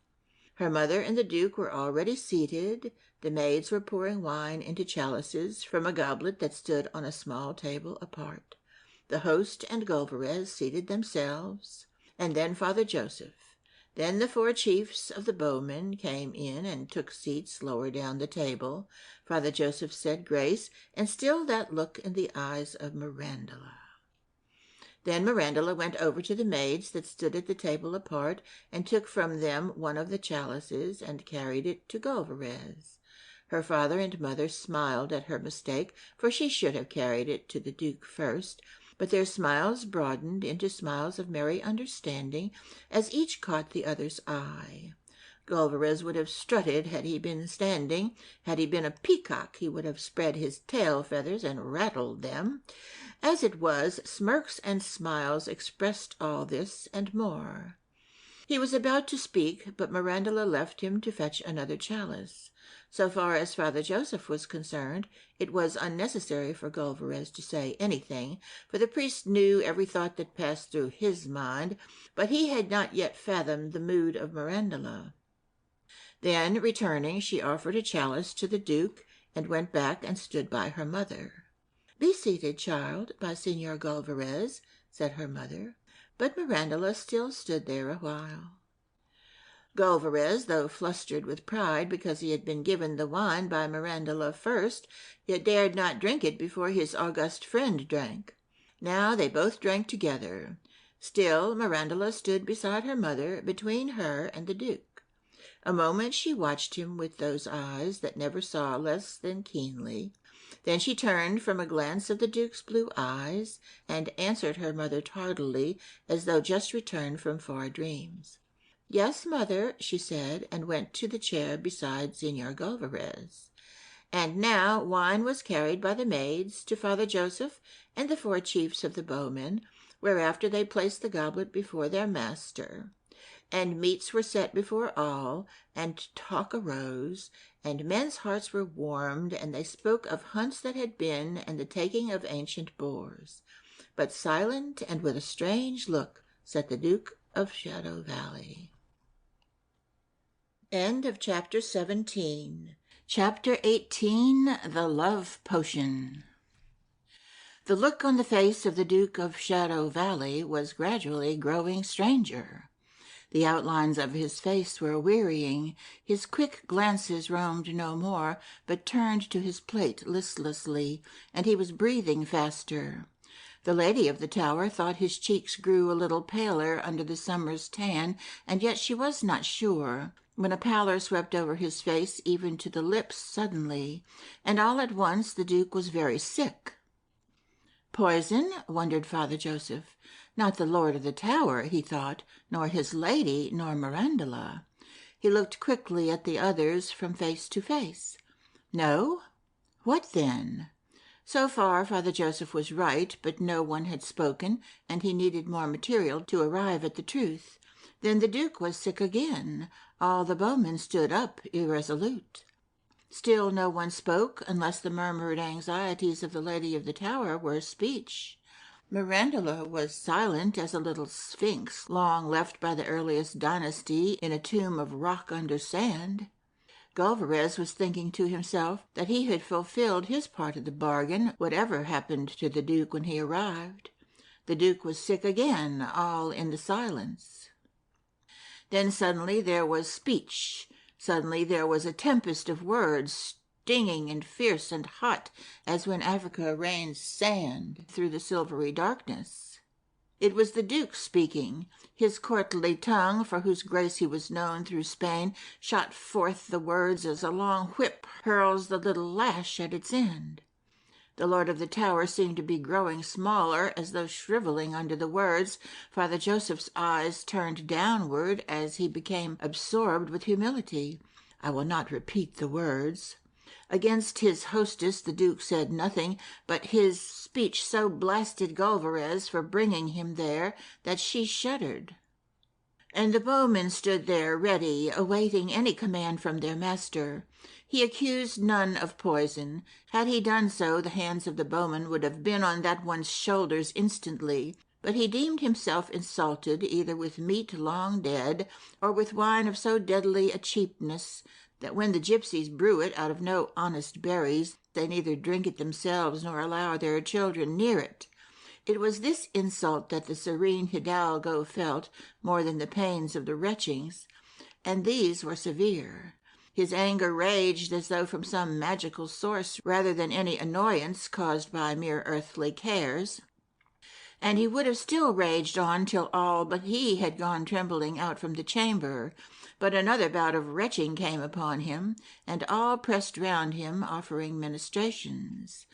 Her mother and the Duke were already seated. The maids were pouring wine into chalices from a goblet that stood on a small table apart. The host and Gulliver seated themselves, and then Father Joseph. Then the 4 chiefs of the bowmen came in and took seats lower down the table. Father Joseph said grace, and still that look in the eyes of Mirandola. Then Mirandola went over to the maids that stood at the table apart, and took from them one of the chalices, and carried it to Gulliver. Her father and mother smiled at her mistake, for she should have carried it to the Duke first, but their smiles broadened into smiles of merry understanding, as each caught the other's eye. Gulliver would have strutted had he been standing. Had he been a peacock, he would have spread his tail feathers and rattled them. As it was, smirks and smiles expressed all this and more. He was about to speak, but Mirandola left him to fetch another chalice. So far as Father Joseph was concerned, it was unnecessary for Gulliver to say anything, for the priest knew every thought that passed through his mind, but he had not yet fathomed the mood of Mirandola. Then, returning, she offered a chalice to the Duke, and went back and stood by her mother. "Be seated, child, by Señor Gulliver," said her mother, but Mirandola still stood there a while. Gulliver, though flustered with pride because he had been given the wine by Mirandola first, yet dared not drink it before his august friend drank. Now they both drank together. Still Mirandola stood beside her mother, between her and the Duke. A moment she watched him with those eyes that never saw less than keenly. Then she turned from a glance of the Duke's blue eyes, and answered her mother tardily, as though just returned from far dreams. "Yes, mother," she said, and went to the chair beside Señor Gulliver. And now wine was carried by the maids to Father Joseph and the 4 chiefs of the bowmen, whereafter they placed the goblet before their master. And meats were set before all, and talk arose, and men's hearts were warmed, and they spoke of hunts that had been, and the taking of ancient boars. But silent and with a strange look sat the Duke of Shadow Valley. End of Chapter 17. Chapter 18. The Love Potion. The look on the face of the Duke of Shadow Valley was gradually growing stranger. The outlines of his face were wearying. His quick glances roamed no more, but turned to his plate listlessly, and he was breathing faster. The lady of the tower thought his cheeks grew a little paler under the summer's tan, and yet she was not sure, when a pallor swept over his face even to the lips suddenly, and all at once the Duke was very sick. Poison? Wondered Father Joseph. Not the Lord of the Tower, he thought, nor his lady, nor Mirandola. He looked quickly at the others from face to face. No? What then? So far Father Joseph was right, but no one had spoken, and he needed more material to arrive at the truth. Then the Duke was sick again. All the bowmen stood up, irresolute. Still no one spoke, unless the murmured anxieties of the lady of the tower were speech. Mirandola was silent as a little sphinx, long left by the earliest dynasty in a tomb of rock under sand. Gulliver was thinking to himself that he had fulfilled his part of the bargain, whatever happened to the Duke when he arrived. The Duke was sick again, all in the silence. Then suddenly there was speech. Suddenly there was a tempest of words, stinging and fierce and hot, as when Africa rains sand through the silvery darkness. It was the Duke speaking. His courtly tongue, for whose grace he was known through Spain, shot forth the words as a long whip hurls the little lash at its end. The Lord of the Tower seemed to be growing smaller, as though shriveling under the words. Father Joseph's eyes turned downward as he became absorbed with humility. I will not repeat the words. Against his hostess the Duke said nothing, but his speech so blasted Gulliverez for bringing him there that she shuddered. And the bowmen stood there ready, awaiting any command from their master. He accused none of poison. Had he done so, the hands of the bowman would have been on that one's shoulders instantly. But he deemed himself insulted either with meat long dead, or with wine of so deadly a cheapness, that when the gypsies brew it out of no honest berries, they neither drink it themselves nor allow their children near it. It was this insult that the serene hidalgo felt more than the pains of the retchings, and these were severe. His anger raged as though from some magical source rather than any annoyance caused by mere earthly cares. And he would have still raged on till all but he had gone trembling out from the chamber. But another bout of retching came upon him, and all pressed round him, offering ministrations.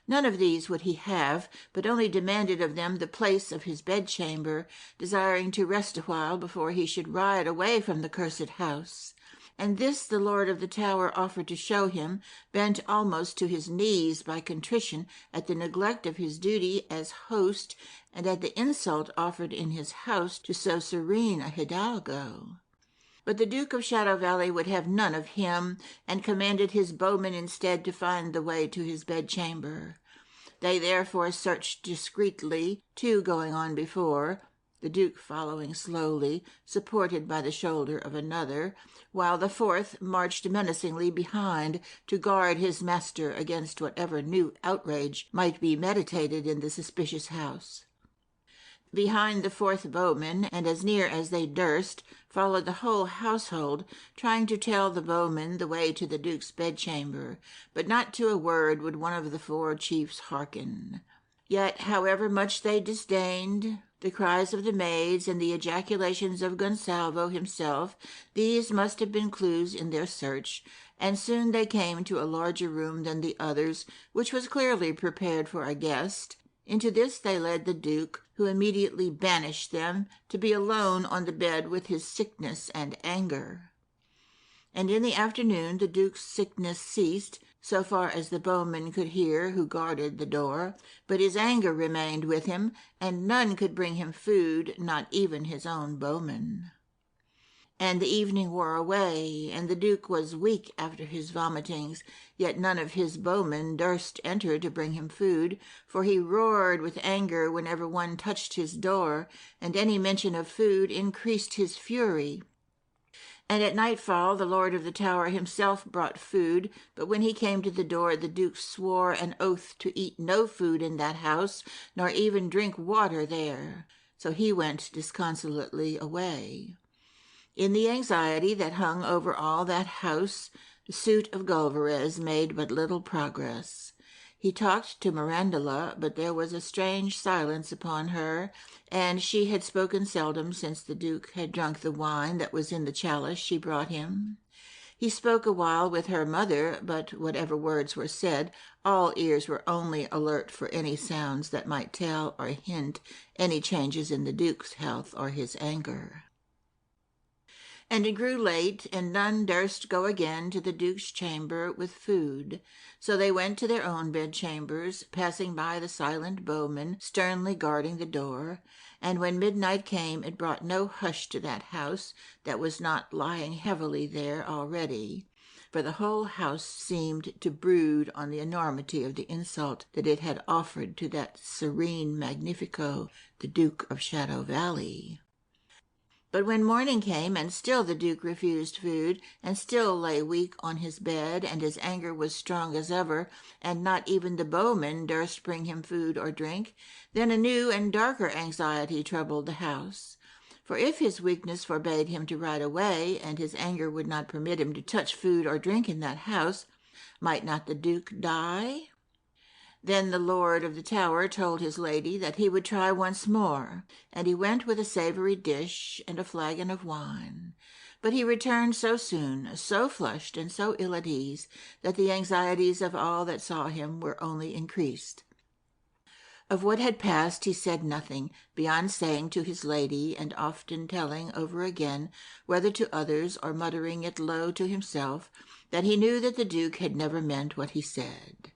None of these would he have, but only demanded of them the place of his bedchamber, desiring to rest awhile before he should ride away from the cursed house. And this the Lord of the Tower offered to show him, bent almost to his knees by contrition at the neglect of his duty as host, and at the insult offered in his house to so serene a hidalgo. But the Duke of Shadow Valley would have none of him, and commanded his bowmen instead to find the way to his bedchamber. They therefore searched discreetly, 2 going on before, the Duke following slowly, supported by the shoulder of another, while the 4th marched menacingly behind to guard his master against whatever new outrage might be meditated in the suspicious house. Behind the 4th bowman, and as near as they durst, followed the whole household, trying to tell the bowmen the way to the Duke's bedchamber, but not to a word would one of the 4 chiefs hearken. Yet, however much they disdained the cries of the maids and the ejaculations of Gonsalvo himself, these must have been clues in their search, and soon they came to a larger room than the others, which was clearly prepared for a guest. Into this they led the Duke, who immediately banished them, to be alone on the bed with his sickness and anger. And in the afternoon the Duke's sickness ceased, so far as the bowman could hear who guarded the door, but his anger remained with him, and none could bring him food, not even his own bowman. And the evening wore away, and the Duke was weak after his vomitings, yet none of his bowmen durst enter to bring him food, for he roared with anger whenever one touched his door, and any mention of food increased his fury. And at nightfall the Lord of the Tower himself brought food, but when he came to the door the Duke swore an oath to eat no food in that house, nor even drink water there. So he went disconsolately away. In the anxiety that hung over all that house, the suit of Gulliverez made but little progress. He talked to Mirandola, but there was a strange silence upon her, and she had spoken seldom since the Duke had drunk the wine that was in the chalice she brought him. He spoke a while with her mother, but whatever words were said, all ears were only alert for any sounds that might tell or hint any changes in the Duke's health or his anger. And it grew late, and none durst go again to the Duke's chamber with food. So they went to their own bedchambers, passing by the silent bowman, sternly guarding the door. And when midnight came, it brought no hush to that house that was not lying heavily there already, for the whole house seemed to brood on the enormity of the insult that it had offered to that serene magnifico, the Duke of Shadow Valley. But when morning came, and still the Duke refused food, and still lay weak on his bed, and his anger was strong as ever, and not even the bowmen durst bring him food or drink, then a new and darker anxiety troubled the house. For if his weakness forbade him to ride away, and his anger would not permit him to touch food or drink in that house, Might not the Duke die? Then the lord of the tower told his lady that he would try once more, and he went with a savoury dish and a flagon of wine. But he returned so soon, so flushed and so ill at ease, that the anxieties of all that saw him were only increased. Of what had passed he said nothing, beyond saying to his lady, and often telling over again, whether to others or muttering it low to himself, that he knew that the Duke had never meant what he said.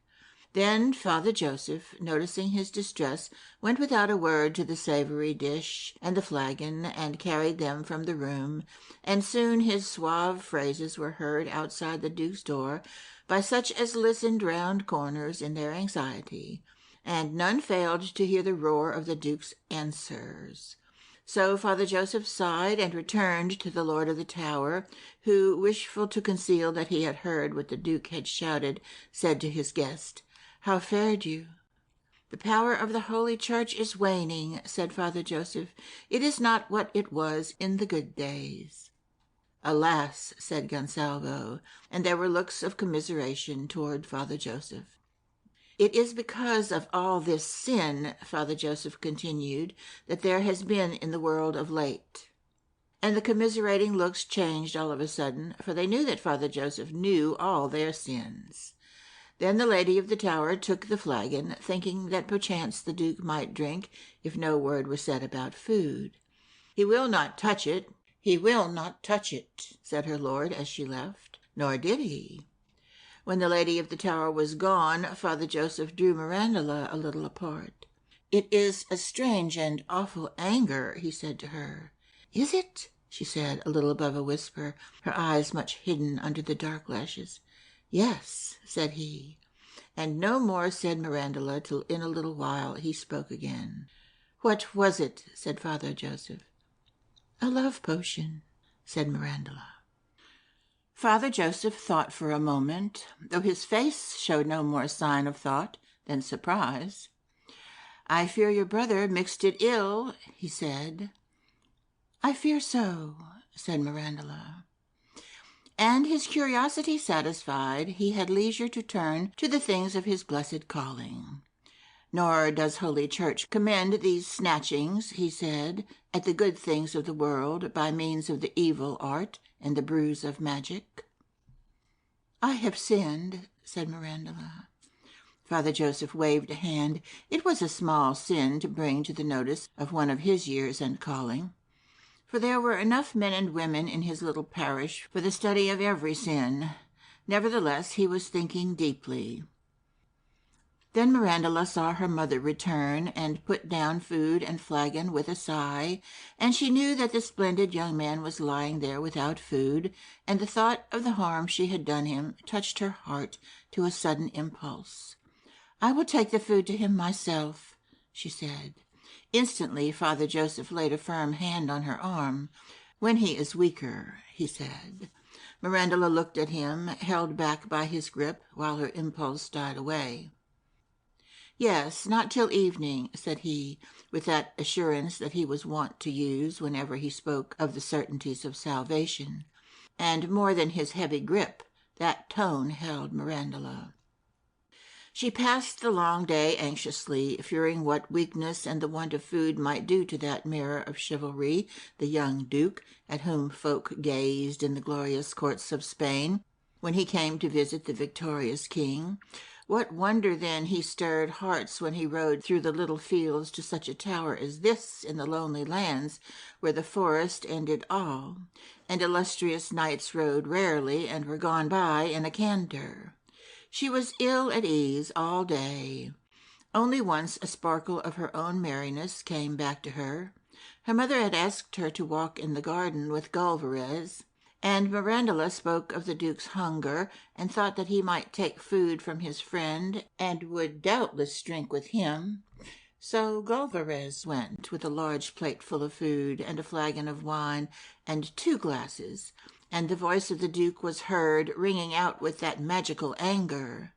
Then Father Joseph, noticing his distress, went without a word to the savoury dish and the flagon, and carried them from the room, and soon his suave phrases were heard outside the Duke's door by such as listened round corners in their anxiety, and none failed to hear the roar of the Duke's answers. So Father Joseph sighed and returned to the lord of the tower, who, wishful to conceal that he had heard what the Duke had shouted, said to his guest, "How fared you?" "The power of the Holy Church is waning," said Father Joseph. "It is not what it was in the good days." "Alas," said Gonsalvo, and there were looks of commiseration toward Father Joseph. "It is because of all this sin," Father Joseph continued, "that there has been in the world of late." And the commiserating looks changed all of a sudden, for they knew that Father Joseph knew all their sins. Then the lady of the tower took the flagon, thinking that perchance the Duke might drink, if no word was said about food. "He will not touch it, he will not touch it," said her lord as she left. Nor did he. When the lady of the tower was gone, Father Joseph drew Mirandola a little apart. "It is a strange and awful anger," he said to her. "Is it?" she said, a little above a whisper, her eyes much hidden under the dark lashes. "Yes," said he, and no more said Mirandola till in a little while he spoke again. "What was it?" said Father Joseph. "A love potion," said Mirandola. Father Joseph thought for a moment, though his face showed no more sign of thought than surprise. "I fear your brother mixed it ill," he said. "I fear so," said Mirandola. And his curiosity satisfied, he had leisure to turn to the things of his blessed calling. "Nor does Holy Church commend these snatchings," he said, "at the good things of the world by means of the evil art and the brews of magic." "I have sinned," said Mirandola. Father Joseph waved a hand. It was a small sin to bring to the notice of one of his years and calling, for there were enough men and women in his little parish for the study of every sin. Nevertheless, he was thinking deeply. Then Mirandola saw her mother return, and put down food and flagon with a sigh, and she knew that the splendid young man was lying there without food, and the thought of the harm she had done him touched her heart to a sudden impulse. "I will take the food to him myself," she said. Instantly Father Joseph laid a firm hand on her arm. "When he is weaker," he said. Mirandola looked at him, held back by his grip, while her impulse died away. "Yes, not till evening," said he, with that assurance that he was wont to use whenever he spoke of the certainties of salvation. And more than his heavy grip, that tone held Mirandola. She passed the long day anxiously, fearing what weakness and the want of food might do to that mirror of chivalry, the young Duke, at whom folk gazed in the glorious courts of Spain, when he came to visit the victorious king. What wonder, then, he stirred hearts when he rode through the little fields to such a tower as this in the lonely lands, where the forest ended all, and illustrious knights rode rarely and were gone by in a canter. She was ill at ease all day. Only once a sparkle of her own merriness came back to her. Her mother had asked her to walk in the garden with Gulvarez, and Mirandola spoke of the Duke's hunger, and thought that he might take food from his friend, and would doubtless drink with him. So Gulvarez went with a large plate full of food, and a flagon of wine, and 2 glasses, and the voice of the Duke was heard, ringing out with that magical anger.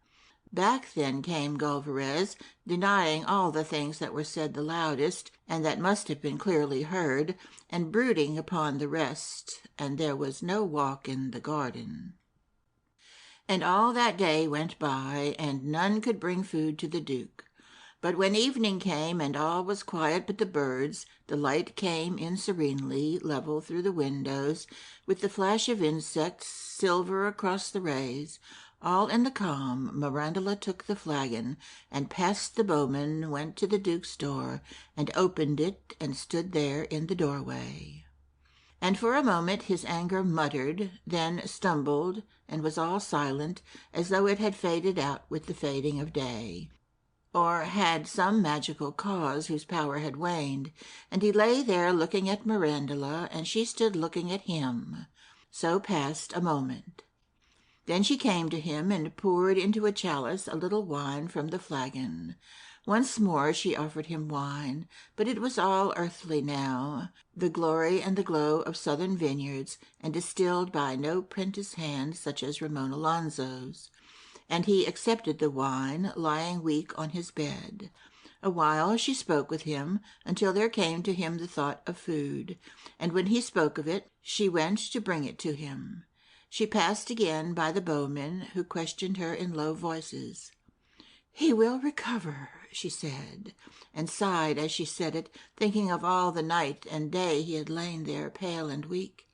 Back then came Gulvarez, denying all the things that were said the loudest, and that must have been clearly heard, and brooding upon the rest, and there was no walk in the garden. And all that day went by, and none could bring food to the Duke. But when evening came, and all was quiet but the birds, the light came in serenely, level through the windows, with the flash of insects, silver across the rays. All in the calm, Mirandula took the flagon, and past the bowman went to the Duke's door, and opened it, and stood there in the doorway. And for a moment his anger muttered, then stumbled, and was all silent, as though it had faded out with the fading of day, or had some magical cause whose power had waned, and he lay there looking at Mirandula, and she stood looking at him. So passed a moment. Then she came to him and poured into a chalice a little wine from the flagon. Once more she offered him wine, but it was all earthly now, the glory and the glow of southern vineyards, and distilled by no prentice hand such as Ramon Alonso's. And he accepted the wine, lying weak on his bed. A while she spoke with him, until there came to him the thought of food, and when he spoke of it, she went to bring it to him. She passed again by the bowmen, who questioned her in low voices. "He will recover," she said, and sighed as she said it, thinking of all the night and day he had lain there pale and weak.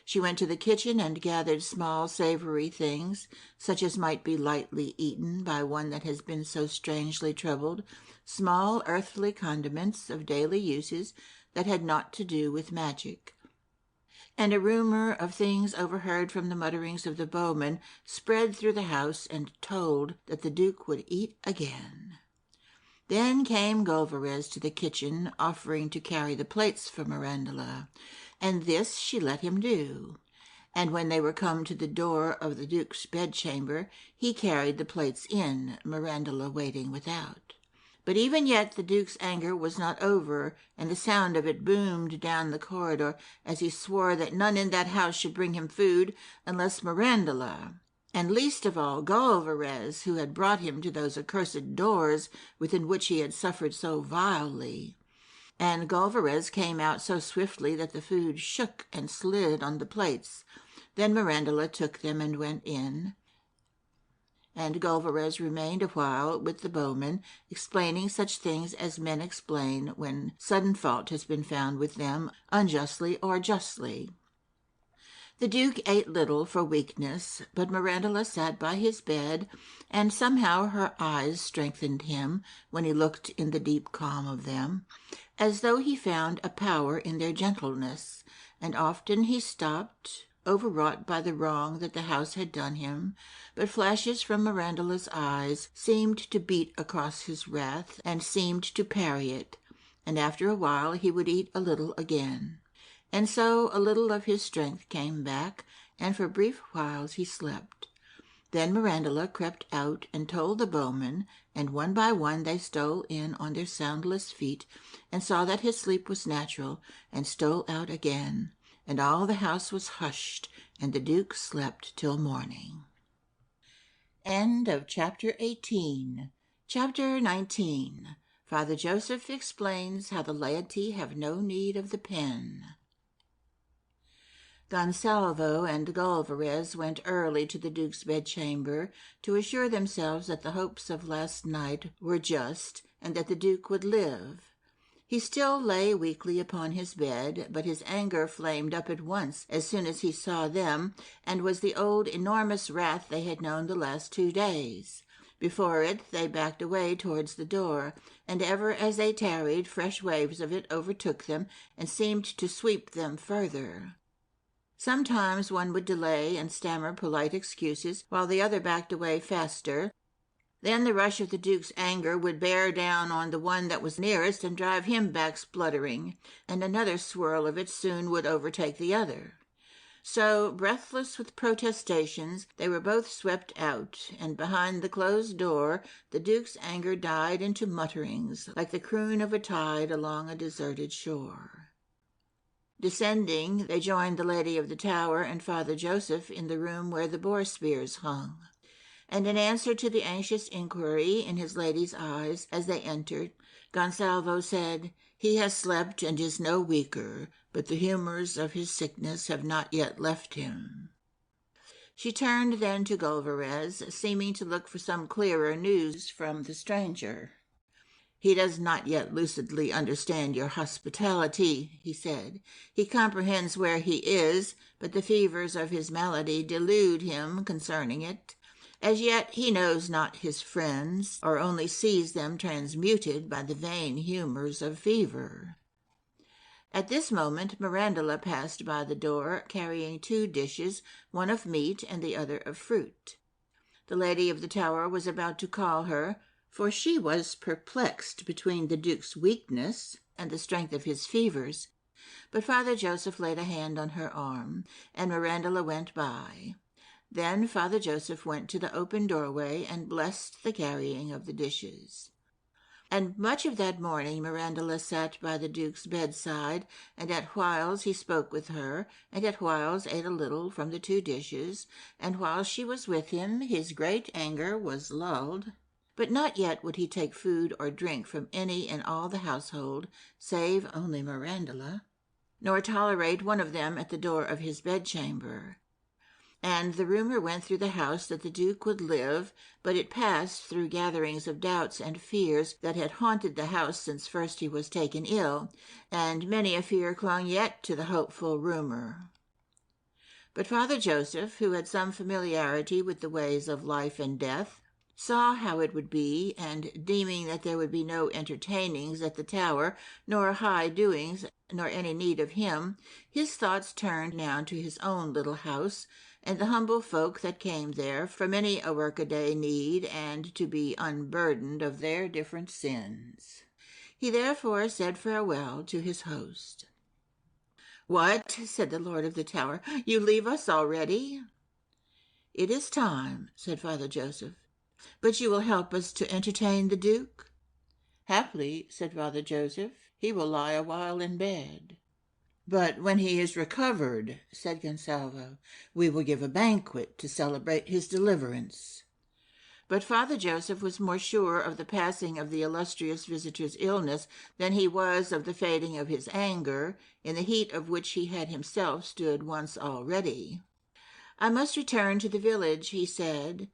She went to the kitchen and gathered small savory things, such as might be lightly eaten by one that has been so strangely troubled, small earthly condiments of daily uses that had naught to do with magic. And a rumor of things overheard from the mutterings of the bowmen spread through the house and told that the Duke would eat again. Then came Gulverez to the kitchen, offering to carry the plates for Mirandula, and this she let him do. And when they were come to the door of the Duke's bedchamber, he carried the plates in, Mirandula waiting without. But even yet the Duke's anger was not over, and the sound of it boomed down the corridor as he swore that none in that house should bring him food unless Mirandula, and least of all Gulverez, who had brought him to those accursed doors within which he had suffered so vilely. And Gulverez came out so swiftly that the food shook and slid on the plates. Then Mirandula took them and went in, and Gulverez remained a while with the bowmen, explaining such things as men explain when sudden fault has been found with them, unjustly or justly. The Duke ate little for weakness, but Mirandula sat by his bed, and somehow her eyes strengthened him when he looked in the deep calm of them, as though he found a power in their gentleness, and often he stopped, overwrought by the wrong that the house had done him, but flashes from Mirandula's eyes seemed to beat across his wrath and seemed to parry it, and after a while he would eat a little again. And so a little of his strength came back, and for brief whiles he slept. Then Mirandula crept out and told the bowmen, and one by one they stole in on their soundless feet, and saw that his sleep was natural, and stole out again, and all the house was hushed, and the Duke slept till morning. End of Chapter 18. Chapter 19. Father Joseph explains how the laity have no need of the pen. Gonsalvo and Gulverez went early to the Duke's bedchamber to assure themselves that the hopes of last night were just, and that the Duke would live. He still lay weakly upon his bed, but his anger flamed up at once as soon as he saw them, and was the old enormous wrath they had known the last 2 days. Before it they backed away towards the door, and ever as they tarried fresh waves of it overtook them and seemed to sweep them further. Sometimes one would delay and stammer polite excuses, while the other backed away faster. Then the rush of the Duke's anger would bear down on the one that was nearest and drive him back spluttering, and another swirl of it soon would overtake the other. So, breathless with protestations, they were both swept out, and behind the closed door the Duke's anger died into mutterings, like the croon of a tide along a deserted shore. Descending, they joined the Lady of the Tower and Father Joseph in the room where the boar spears hung. And in answer to the anxious inquiry in his lady's eyes as they entered, Gonsalvo said, "He has slept and is no weaker, but the humours of his sickness have not yet left him." She turned then to Gulliverez, seeming to look for some clearer news from the stranger. "He does not yet lucidly understand your hospitality," he said. "He comprehends where he is, but the fevers of his malady delude him concerning it. As yet he knows not his friends, or only sees them transmuted by the vain humours of fever." At this moment Mirandula passed by the door, carrying 2 dishes, one of meat and the other of fruit. The lady of the tower was about to call her, for she was perplexed between the Duke's weakness and the strength of his fevers, but Father Joseph laid a hand on her arm, and Mirandula went by. Then Father Joseph went to the open doorway and blessed the carrying of the dishes. And much of that morning Mirandula sat by the Duke's bedside, and at whiles he spoke with her, and at whiles ate a little from the 2 dishes, and while she was with him his great anger was lulled. But not yet would he take food or drink from any in all the household, save only Mirandula, nor tolerate one of them at the door of his bedchamber. And the rumour went through the house that the Duke would live, but it passed through gatherings of doubts and fears that had haunted the house since first he was taken ill, and many a fear clung yet to the hopeful rumour. But Father Joseph, who had some familiarity with the ways of life and death, saw how it would be, and deeming that there would be no entertainings at the tower, nor high doings, nor any need of him, his thoughts turned now to his own little house, and the humble folk that came there for many a workaday need, and to be unburdened of their different sins. He therefore said farewell to his host. "What," said the Lord of the Tower, "you leave us already?" "It is time," said Father Joseph. "But you will help us to entertain the Duke?" "Haply," said Father Joseph, "he will lie a while in bed." "But when he is recovered," said Gonsalvo, "we will give a banquet to celebrate his deliverance." But Father Joseph was more sure of the passing of the illustrious visitor's illness than he was of the fading of his anger, in the heat of which he had himself stood once already. "I must return to the village," he said.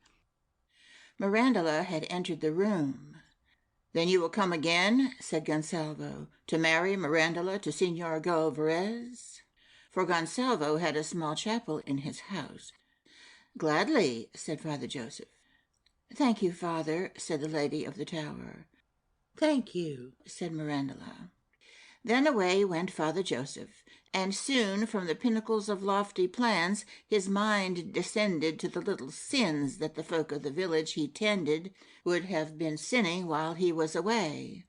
Mirandula had entered the room. "Then you will come again," said Gonsalvo, "to marry Mirandula to Signor Gulliverez?" For Gonsalvo had a small chapel in his house. "Gladly," said Father Joseph. "Thank you, Father," said the lady of the tower. "Thank you," said Mirandula. Then away went Father Joseph, and soon from the pinnacles of lofty plans his mind descended to the little sins that the folk of the village he tended would have been sinning while he was away.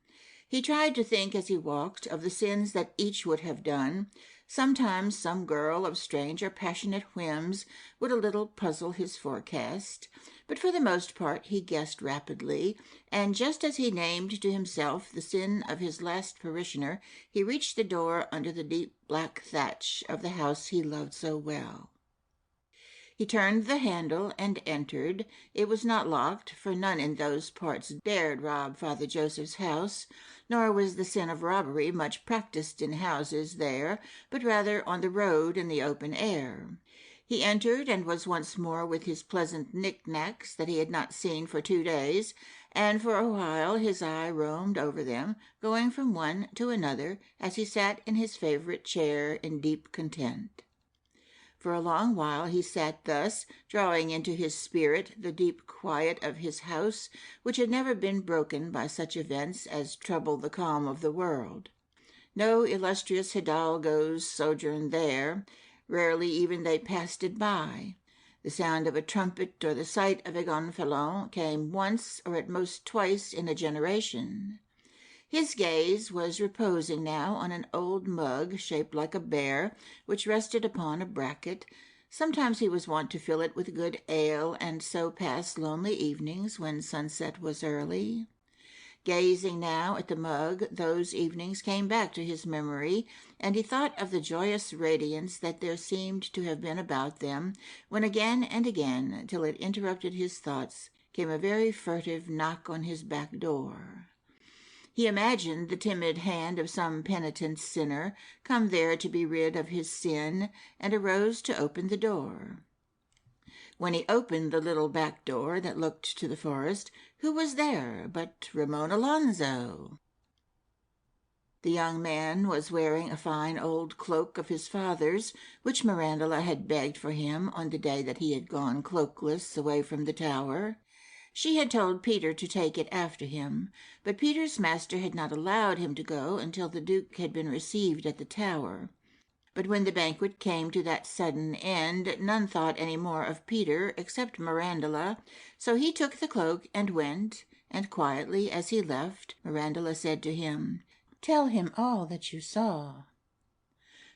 He tried to think as he walked of the sins that each would have done. Sometimes some girl of strange or passionate whims would a little puzzle his forecast, but for the most part he guessed rapidly, and just as he named to himself the sin of his last parishioner, he reached the door under the deep black thatch of the house he loved so well. He turned the handle and entered. It was not locked, for none in those parts dared rob Father Joseph's house, nor was the sin of robbery much practised in houses there, but rather on the road in the open air. He entered, and was once more with his pleasant knick-knacks that he had not seen for 2 days, and for a while his eye roamed over them, going from one to another as he sat in his favorite chair in deep content. For a long while he sat thus, drawing into his spirit the deep quiet of his house, which had never been broken by such events as troubled the calm of the world. No illustrious hidalgos sojourned there. Rarely even they passed it by. The sound of a trumpet or the sight of a gonfalon came once or at most twice in a generation. His gaze was reposing now on an old mug shaped like a bear, which rested upon a bracket. Sometimes he was wont to fill it with good ale, and so pass lonely evenings when sunset was early. Gazing now at the mug, those evenings came back to his memory, and he thought of the joyous radiance that there seemed to have been about them, when again and again, till it interrupted his thoughts, came a very furtive knock on his back door. He imagined the timid hand of some penitent sinner, come there to be rid of his sin, and arose to open the door. When he opened the little back door that looked to the forest, who was there but Ramon Alonzo? The young man was wearing a fine old cloak of his father's, which Mirandula had begged for him on the day that he had gone cloakless away from the tower. She had told Peter to take it after him, but Peter's master had not allowed him to go until the Duke had been received at the tower. But when the banquet came to that sudden end, none thought any more of Peter except Mirandula, so he took the cloak and went, and quietly as he left, Mirandula said to him, "Tell him all that you saw."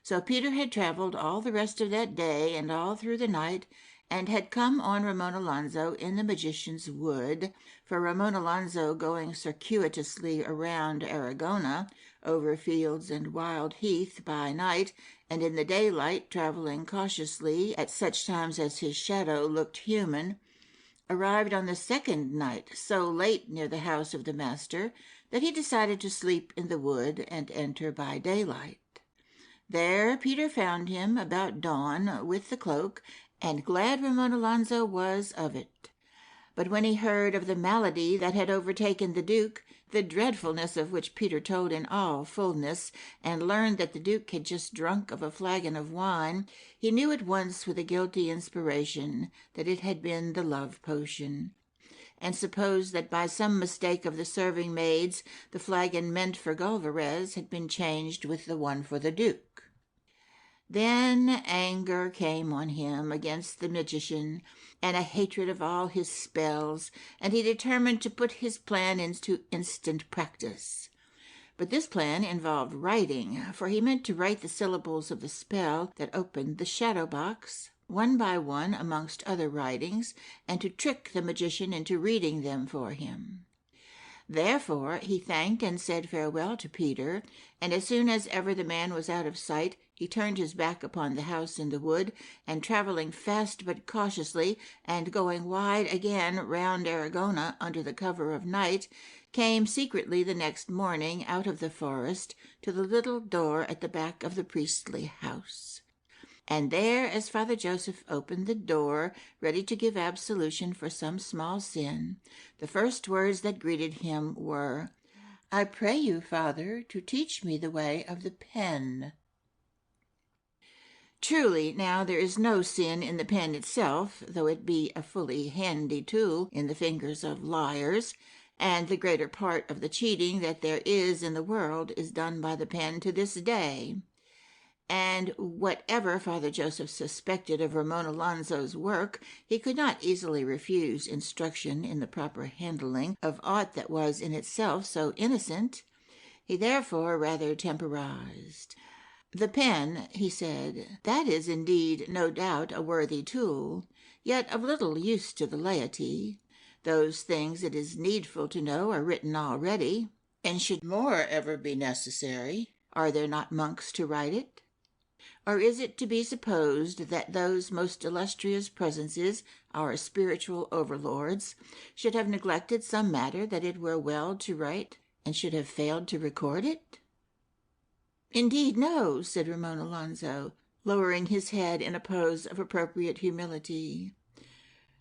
So Peter had travelled all the rest of that day and all through the night, and had come on Ramon Alonzo in the magician's wood, for Ramon Alonzo, going circuitously around Aragona, over fields and wild heath by night, and in the daylight travelling cautiously at such times as his shadow looked human, arrived on the second night so late near the house of the master that he decided to sleep in the wood and enter by daylight. There Peter found him about dawn with the cloak, and glad Ramon Alonzo was of it. But when he heard of the malady that had overtaken the Duke, the dreadfulness of which Peter told in all fullness, and learned that the Duke had just drunk of a flagon of wine, he knew at once with a guilty inspiration that it had been the love potion, and supposed that by some mistake of the serving maids the flagon meant for Gulvarez had been changed with the one for the Duke. Then anger came on him against the magician, and a hatred of all his spells, and he determined to put his plan into instant practice. But this plan involved writing, for he meant to write the syllables of the spell that opened the shadow box, one by one amongst other writings, and to trick the magician into reading them for him. Therefore he thanked and said farewell to Peter, and as soon as ever the man was out of sight, he turned his back upon the house in the wood, and travelling fast but cautiously, and going wide again round Aragona under the cover of night, came secretly the next morning out of the forest to the little door at the back of the priestly house. And there, as Father Joseph opened the door, ready to give absolution for some small sin, the first words that greeted him were, "I pray you, Father, to teach me the way of the pen." Truly, now, there is no sin in the pen itself, though it be a fully handy tool in the fingers of liars, and the greater part of the cheating that there is in the world is done by the pen to this day. And whatever Father Joseph suspected of Ramon Alonzo's work, he could not easily refuse instruction in the proper handling of aught that was in itself so innocent. He therefore rather temporized. "The pen," he said, "that is indeed no doubt a worthy tool, yet of little use to the laity. Those things it is needful to know are written already, and should more ever be necessary, are there not monks to write it? Or is it to be supposed that those most illustrious presences, our spiritual overlords, should have neglected some matter that it were well to write, and should have failed to record it?" "Indeed, no," said Ramon Alonzo, lowering his head in a pose of appropriate humility.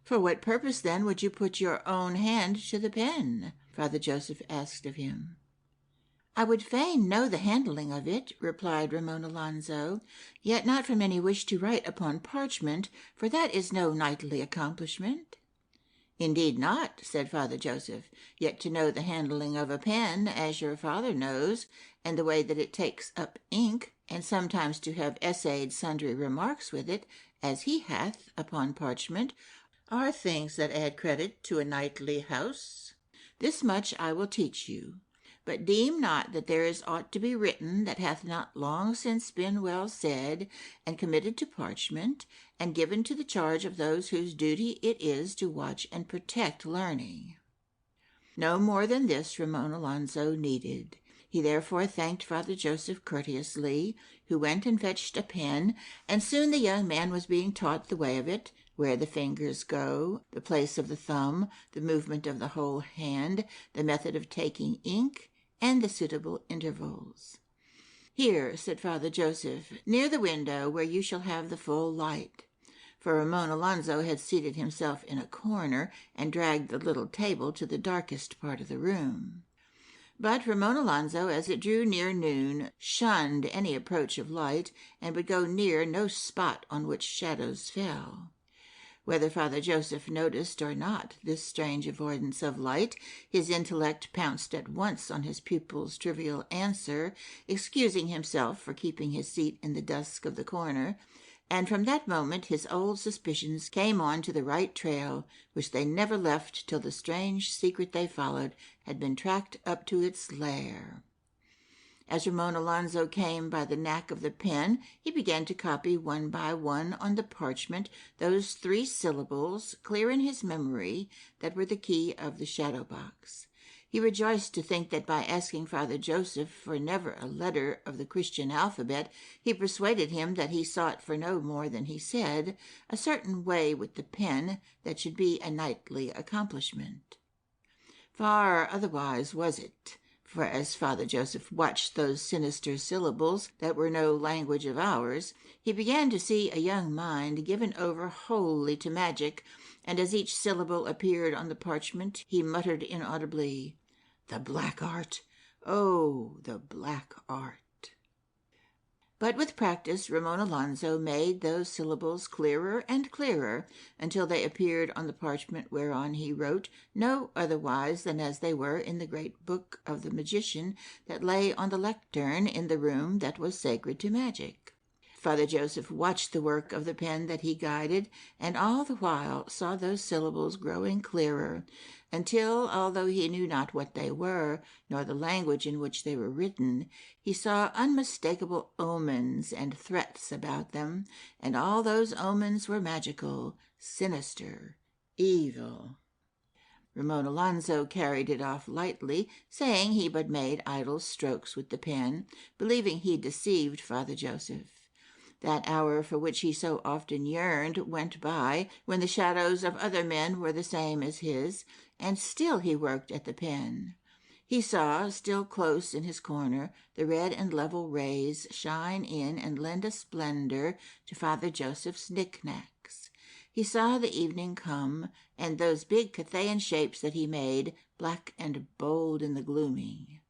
"For what purpose, then, would you put your own hand to the pen?" Father Joseph asked of him. "I would fain know the handling of it," replied Ramon Alonzo, "yet not from any wish to write upon parchment, for that is no knightly accomplishment." "Indeed not," said Father Joseph, "yet to know the handling of a pen, as your father knows, and the way that it takes up ink, and sometimes to have essayed sundry remarks with it, as he hath, upon parchment, are things that add credit to a knightly house. This much I will teach you. But deem not that there is aught to be written that hath not long since been well said, and committed to parchment, and given to the charge of those whose duty it is to watch and protect learning." No more than this Ramon Alonzo needed. He therefore thanked Father Joseph courteously, who went and fetched a pen, and soon the young man was being taught the way of it, where the fingers go, the place of the thumb, the movement of the whole hand, the method of taking ink, and the suitable intervals. "Here," said Father Joseph, "near the window where you shall have the full light. for Ramon Alonzo had seated himself in a corner and dragged the little table to the darkest part of the room. But Ramon Alonzo, as it drew near noon, shunned any approach of light, and would go near no spot on which shadows fell. Whether Father Joseph noticed or not this strange avoidance of light, his intellect pounced at once on his pupil's trivial answer, excusing himself for keeping his seat in the dusk of the corner, and from that moment his old suspicions came on to the right trail, which they never left till the strange secret they followed had been tracked up to its lair. As Ramon Alonzo came by the knack of the pen, he began to copy one by one on the parchment those 3 syllables, clear in his memory, that were the key of the shadow box. He rejoiced to think that by asking Father Joseph for never a letter of the Christian alphabet, he persuaded him that he sought for no more than he said, a certain way with the pen that should be a knightly accomplishment. Far otherwise was it. For as Father Joseph watched those sinister syllables that were no language of ours, he began to see a young mind given over wholly to magic, and as each syllable appeared on the parchment, he muttered inaudibly, "The black art! Oh, the black art!" But with practice, Ramon Alonzo made those syllables clearer and clearer, until they appeared on the parchment whereon he wrote, no otherwise than as they were in the great book of the magician that lay on the lectern in the room that was sacred to magic. Father Joseph watched the work of the pen that he guided, and all the while saw those syllables growing clearer, until, although he knew not what they were, nor the language in which they were written, he saw unmistakable omens and threats about them, and all those omens were magical, sinister, evil. Ramon Alonzo carried it off lightly, saying he but made idle strokes with the pen, believing he deceived Father Joseph. That hour for which he so often yearned went by, when the shadows of other men were the same as his, and still he worked at the pen. He saw, still close in his corner, the red and level rays shine in and lend a splendor to Father Joseph's knickknacks. He saw the evening come, and those big Cathayan shapes that he made, black and bold in the gloaming.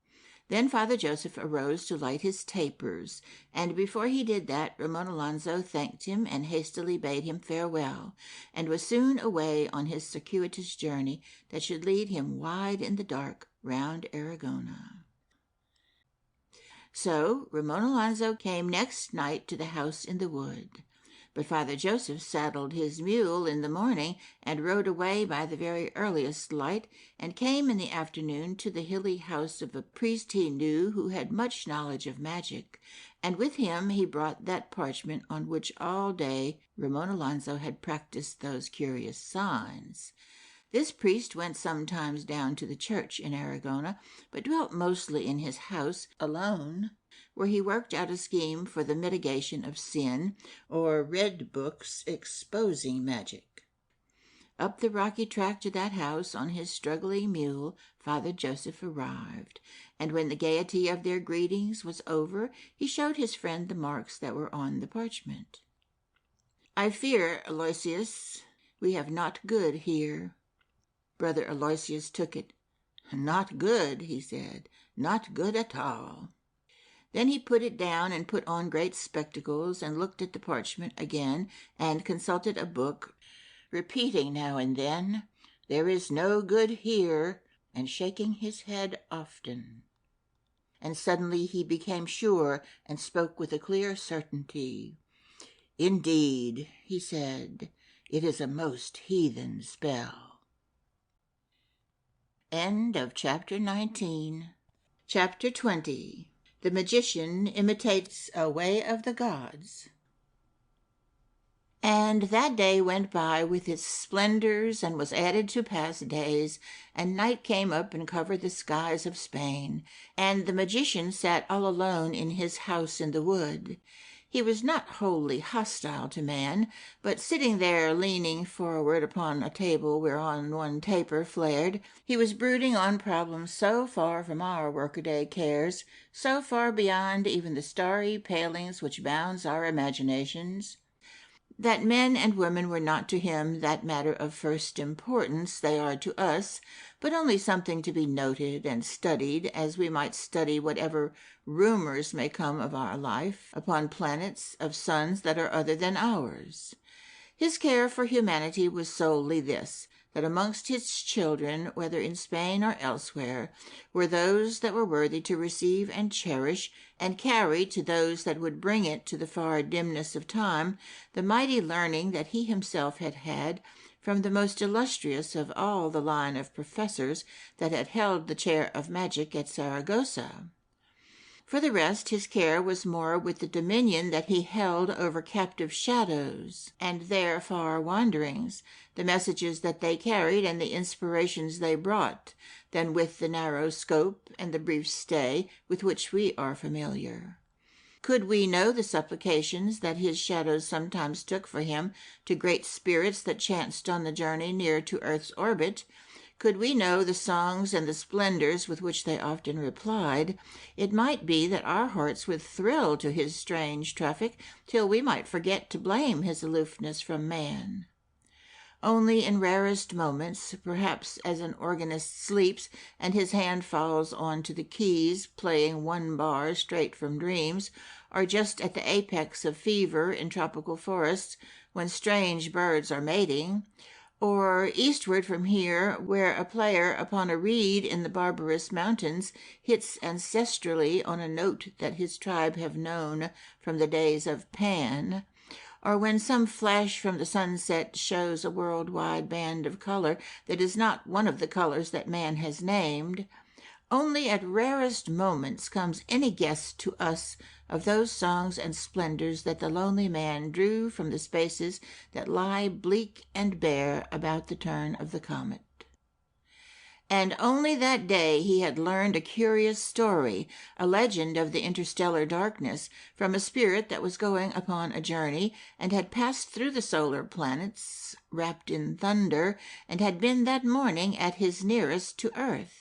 Then Father Joseph arose to light his tapers, and before he did that, Ramon Alonzo thanked him and hastily bade him farewell, and was soon away on his circuitous journey that should lead him wide in the dark round Aragona. So Ramon Alonzo came next night to the house in the wood. But Father Joseph saddled his mule in the morning and rode away by the very earliest light, and came in the afternoon to the hilly house of a priest he knew who had much knowledge of magic, and with him he brought that parchment on which all day Ramon Alonzo had practiced those curious signs. This priest went sometimes down to the church in Aragona, but dwelt mostly in his house alone, where he worked out a scheme for the mitigation of sin, or read books exposing magic. Up the rocky track to that house on his struggling mule Father Joseph arrived, and when the gaiety of their greetings was over, he showed his friend the marks that were on the parchment. "I fear, Aloysius, we have not good here." Brother Aloysius took it. "Not good," he said, "not good at all." Then he put it down and put on great spectacles and looked at the parchment again and consulted a book, repeating now and then, "There is no good here," and shaking his head often. And suddenly he became sure and spoke with a clear certainty. "Indeed," he said, "it is a most heathen spell." End of chapter 19. Chapter 20. The magician imitates a way of the gods. And that day went by with its splendors and was added to past days, and night came up and covered the skies of Spain, and the magician sat all alone in his house in the wood. He was not wholly hostile to man, but sitting there leaning forward upon a table whereon one taper flared, he was brooding on problems so far from our workaday cares, so far beyond even the starry palings which bounds our imaginations, that men and women were not to him that matter of first importance they are to us, but only something to be noted and studied, as we might study whatever rumors may come of our life upon planets of suns that are other than ours. His care for humanity was solely this, that amongst his children, whether in Spain or elsewhere, were those that were worthy to receive and cherish, and carry to those that would bring it to the far dimness of time, the mighty learning that he himself had had from the most illustrious of all the line of professors that had held the chair of magic at Saragossa. For the rest, his care was more with the dominion that he held over captive shadows and their far wanderings, the messages that they carried and the inspirations they brought, than with the narrow scope and the brief stay with which we are familiar. Could we know the supplications that his shadows sometimes took for him to great spirits that chanced on the journey near to Earth's orbit, could we know the songs and the splendors with which they often replied, it might be that our hearts would thrill to his strange traffic till we might forget to blame his aloofness from man. Only in rarest moments, perhaps as an organist sleeps and his hand falls on to the keys, playing one bar straight from dreams, or just at the apex of fever in tropical forests when strange birds are mating, or eastward from here, where a player upon a reed in the barbarous mountains hits ancestrally on a note that his tribe have known from the days of Pan, or when some flash from the sunset shows a world-wide band of color that is not one of the colors that man has named, only at rarest moments comes any guess to us of those songs and splendors that the lonely man drew from the spaces that lie bleak and bare about the turn of the comet. And only that day he had learned a curious story, a legend of the interstellar darkness, from a spirit that was going upon a journey, and had passed through the solar planets, wrapped in thunder, and had been that morning at his nearest to Earth.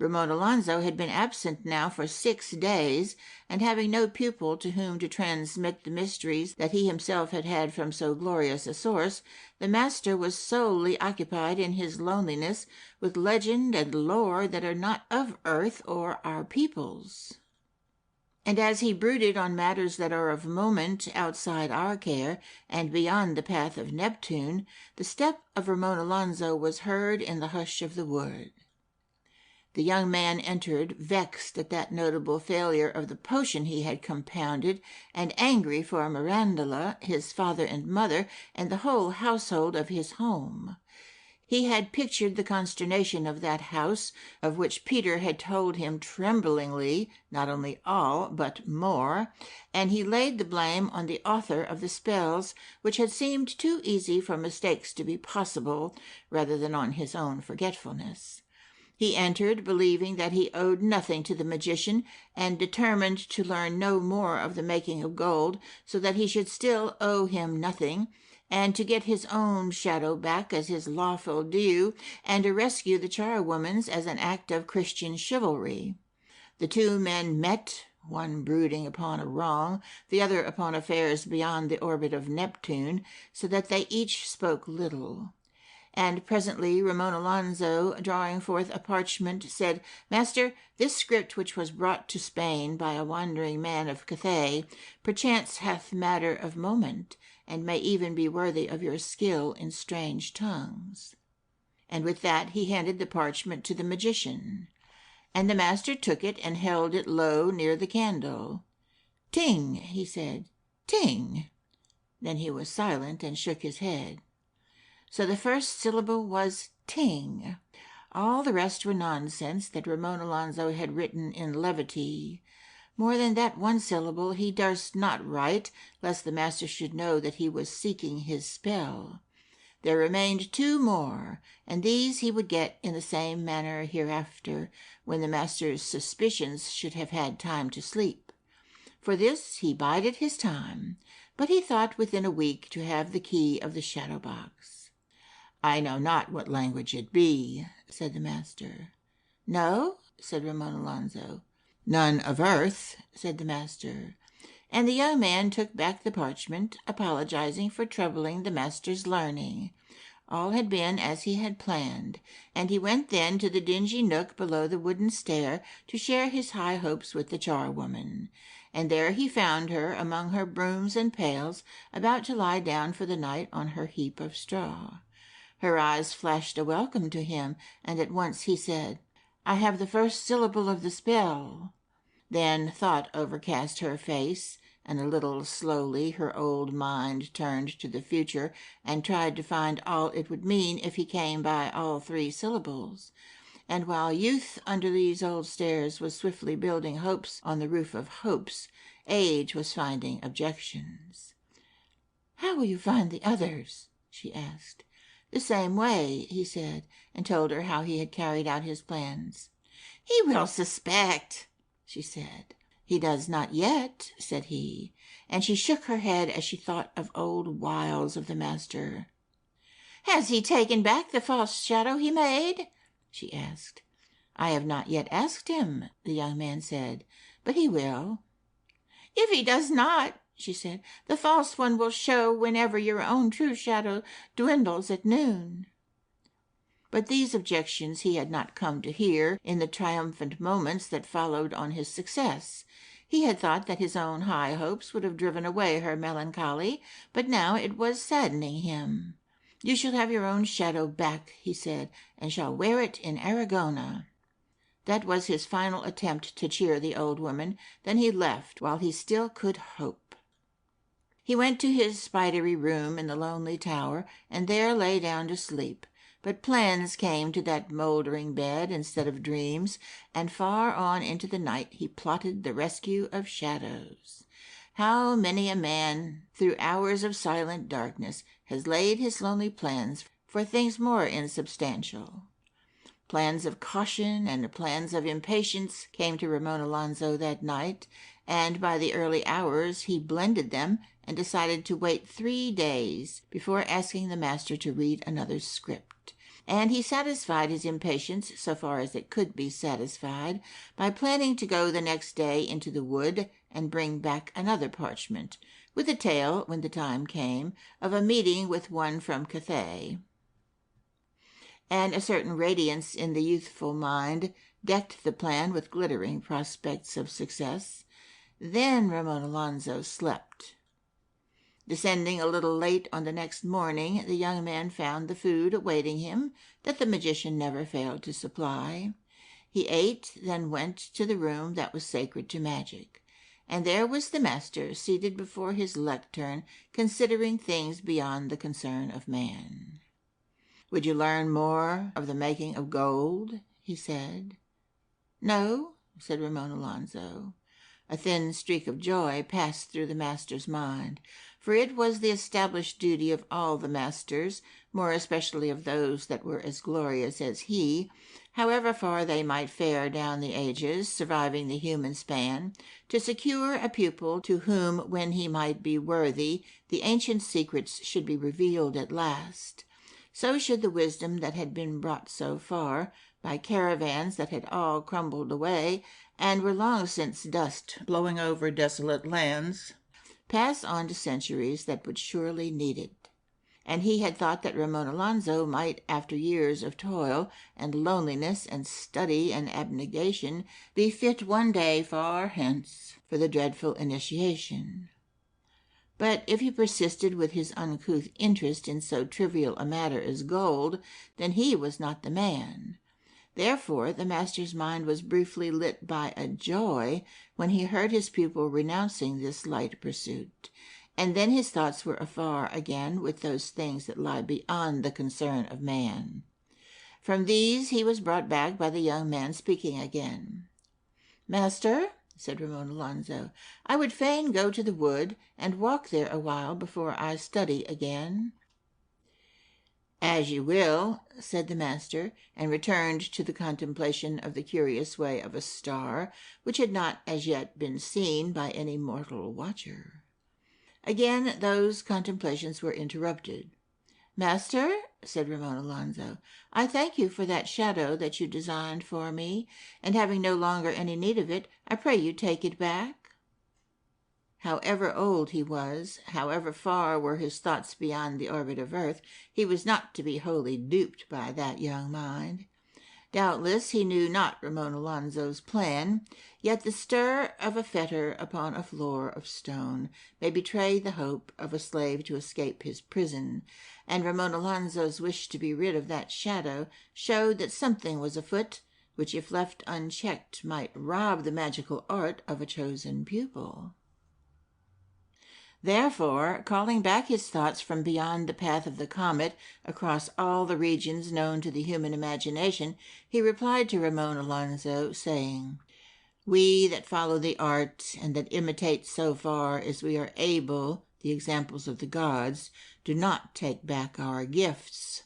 Ramon Alonso had been absent now for 6 days, and having no pupil to whom to transmit the mysteries that he himself had had from so glorious a source, the master was solely occupied in his loneliness with legend and lore that are not of earth or our peoples. And as he brooded on matters that are of moment outside our care and beyond the path of Neptune, the step of Ramon Alonso was heard in the hush of the wood. The young man entered, vexed at that notable failure of the potion he had compounded, and angry for Mirandola, his father and mother, and the whole household of his home. He had pictured the consternation of that house, of which Peter had told him tremblingly, not only all, but more, and he laid the blame on the author of the spells, which had seemed too easy for mistakes to be possible, rather than on his own forgetfulness. He entered, believing that he owed nothing to the magician, and determined to learn no more of the making of gold, so that he should still owe him nothing, and to get his own shadow back as his lawful due, and to rescue the charwoman's as an act of Christian chivalry. The 2 men met, one brooding upon a wrong, the other upon affairs beyond the orbit of Neptune, so that they each spoke little. And presently Ramon Alonso, drawing forth a parchment, said, "Master, this script which was brought to Spain by a wandering man of Cathay perchance hath matter of moment, and may even be worthy of your skill in strange tongues." And with that he handed the parchment to the magician. And the master took it and held it low near the candle. "Ting," he said, "ting." Then he was silent and shook his head. So the first syllable was ting. All the rest were nonsense that Ramon Alonso had written in levity. More than that one syllable he durst not write, lest the master should know that he was seeking his spell. There remained 2 more, and these he would get in the same manner hereafter, when the master's suspicions should have had time to sleep. For this he bided his time, but he thought within a week to have the key of the shadow-box. "I know not what language it be," said the master. "No?" said Ramon Alonso. "None of earth," said the master. And the young man took back the parchment, apologizing for troubling the master's learning. All had been as he had planned, and he went then to the dingy nook below the wooden stair to share his high hopes with the charwoman. And there he found her among her brooms and pails, about to lie down for the night on her heap of straw. Her eyes flashed a welcome to him, and at once he said, "I have the first syllable of the spell." Then thought overcast her face, and a little slowly her old mind turned to the future and tried to find all it would mean if he came by all 3 syllables. And while youth under these old stairs was swiftly building hopes on the roof of hopes, age was finding objections. "How will you find the others?" she asked. "The same way," he said, and told her how he had carried out his plans. "He will suspect," she said. "He does not yet," said he, and she shook her head as she thought of old wiles of the master. "Has he taken back the false shadow he made?" she asked. "I have not yet asked him," the young man said, "but he will." "If he does not," she said, "the false one will show whenever your own true shadow dwindles at noon." But these objections he had not come to hear in the triumphant moments that followed on his success. He had thought that his own high hopes would have driven away her melancholy, but now it was saddening him. "You shall have your own shadow back," he said, "and shall wear it in Aragona." That was his final attempt to cheer the old woman. Then he left while he still could hope. He went to his spidery room in the lonely tower, and there lay down to sleep. But plans came to that mouldering bed instead of dreams, and far on into the night he plotted the rescue of shadows. How many a man, through hours of silent darkness, has laid his lonely plans for things more insubstantial. Plans of caution and plans of impatience came to Ramon Alonso that night, and by the early hours he blended them and decided to wait 3 days before asking the master to read another script. And he satisfied his impatience, so far as it could be satisfied, by planning to go the next day into the wood and bring back another parchment, with a tale, when the time came, of a meeting with one from Cathay. And a certain radiance in the youthful mind decked the plan with glittering prospects of success. Then Ramon Alonso slept. Descending a little late on the next morning, the young man found the food awaiting him that the magician never failed to supply. He ate, then went to the room that was sacred to magic, and there was the master seated before his lectern, considering things beyond the concern of man. "Would you learn more of the making of gold?" he said. "No," said Ramon Alonso. A thin streak of joy passed through the master's mind, for it was the established duty of all the masters, more especially of those that were as glorious as he, however far they might fare down the ages, surviving the human span, to secure a pupil to whom, when he might be worthy, the ancient secrets should be revealed at last. So should the wisdom that had been brought so far, by caravans that had all crumbled away, and were long since dust blowing over desolate lands, pass on to centuries that would surely need it. And he had thought that Ramon Alonso might, after years of toil and loneliness and study and abnegation, be fit one day far hence for the dreadful initiation. But if he persisted with his uncouth interest in so trivial a matter as gold, then he was not the man. Therefore the master's mind was briefly lit by a joy when he heard his pupil renouncing this light pursuit, and then his thoughts were afar again with those things that lie beyond the concern of man. From these he was brought back by the young man speaking again. "Master," said Ramon Alonso, "I would fain go to the wood and walk there a while before I study again." "As you will," said the master, and returned to the contemplation of the curious way of a star, which had not as yet been seen by any mortal watcher. Again those contemplations were interrupted. "Master," said Ramon Alonso, "I thank you for that shadow that you designed for me, and having no longer any need of it, I pray you take it back." However old he was, however far were his thoughts beyond the orbit of earth, he was not to be wholly duped by that young mind. Doubtless he knew not Ramon Alonzo's plan, yet the stir of a fetter upon a floor of stone may betray the hope of a slave to escape his prison, and Ramon Alonzo's wish to be rid of that shadow showed that something was afoot which, if left unchecked, might rob the magical art of a chosen pupil. Therefore, calling back his thoughts from beyond the path of the comet, across all the regions known to the human imagination, he replied to Ramon Alonzo, saying, "We that follow the art, and that imitate so far as we are able the examples of the gods, do not take back our gifts."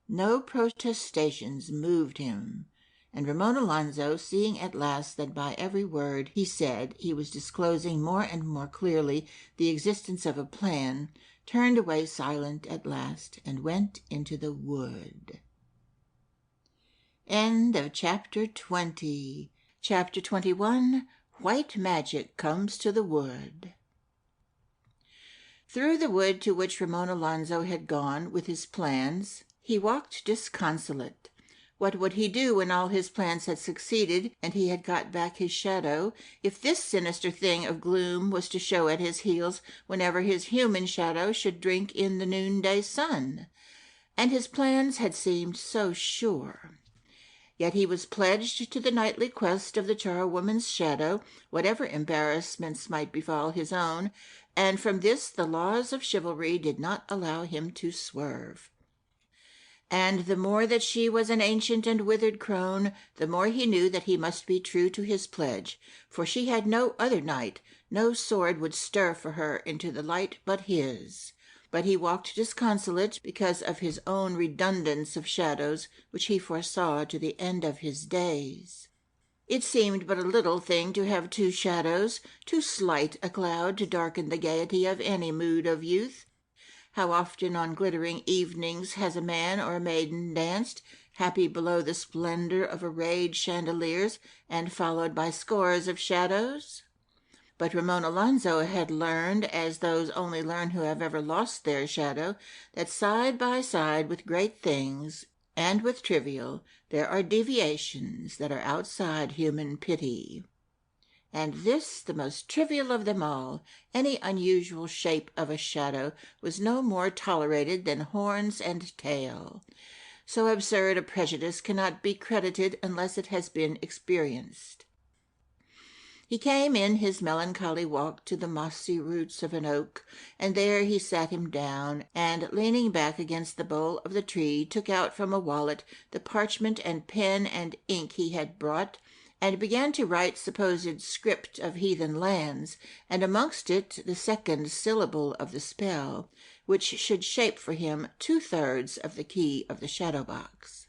No protestations moved him, and Ramon Alonzo, seeing at last that by every word he said he was disclosing more and more clearly the existence of a plan, turned away silent at last and went into the wood. End of Chapter 20. Chapter 21. White Magic Comes to the Wood. Through the wood to which Ramon Alonzo had gone with his plans, he walked disconsolate. What would he do when all his plans had succeeded and he had got back his shadow, if this sinister thing of gloom was to show at his heels whenever his human shadow should drink in the noonday sun? And his plans had seemed so sure. Yet he was pledged to the nightly quest of the charwoman's shadow, whatever embarrassments might befall his own, and from this the laws of chivalry did not allow him to swerve. And the more that she was an ancient and withered crone, the more he knew that he must be true to his pledge, for she had no other knight, no sword would stir for her into the light but his. But he walked disconsolate because of his own redundance of shadows, which he foresaw to the end of his days. It seemed but a little thing to have two shadows, too slight a cloud to darken the gaiety of any mood of youth. How often on glittering evenings has a man or a maiden danced, happy below the splendor of arrayed chandeliers, and followed by scores of shadows? But Ramon Alonzo had learned, as those only learn who have ever lost their shadow, that side by side with great things, and with trivial, there are deviations that are outside human pity. And this, the most trivial of them all, any unusual shape of a shadow, was no more tolerated than horns and tail. So absurd a prejudice cannot be credited unless it has been experienced. He came in his melancholy walk to the mossy roots of an oak, and there he sat him down, and, leaning back against the bole of the tree, took out from a wallet the parchment and pen and ink he had brought, and began to write supposed script of heathen lands, and amongst it the second syllable of the spell, which should shape for him 2/3 of the key of the shadow-box.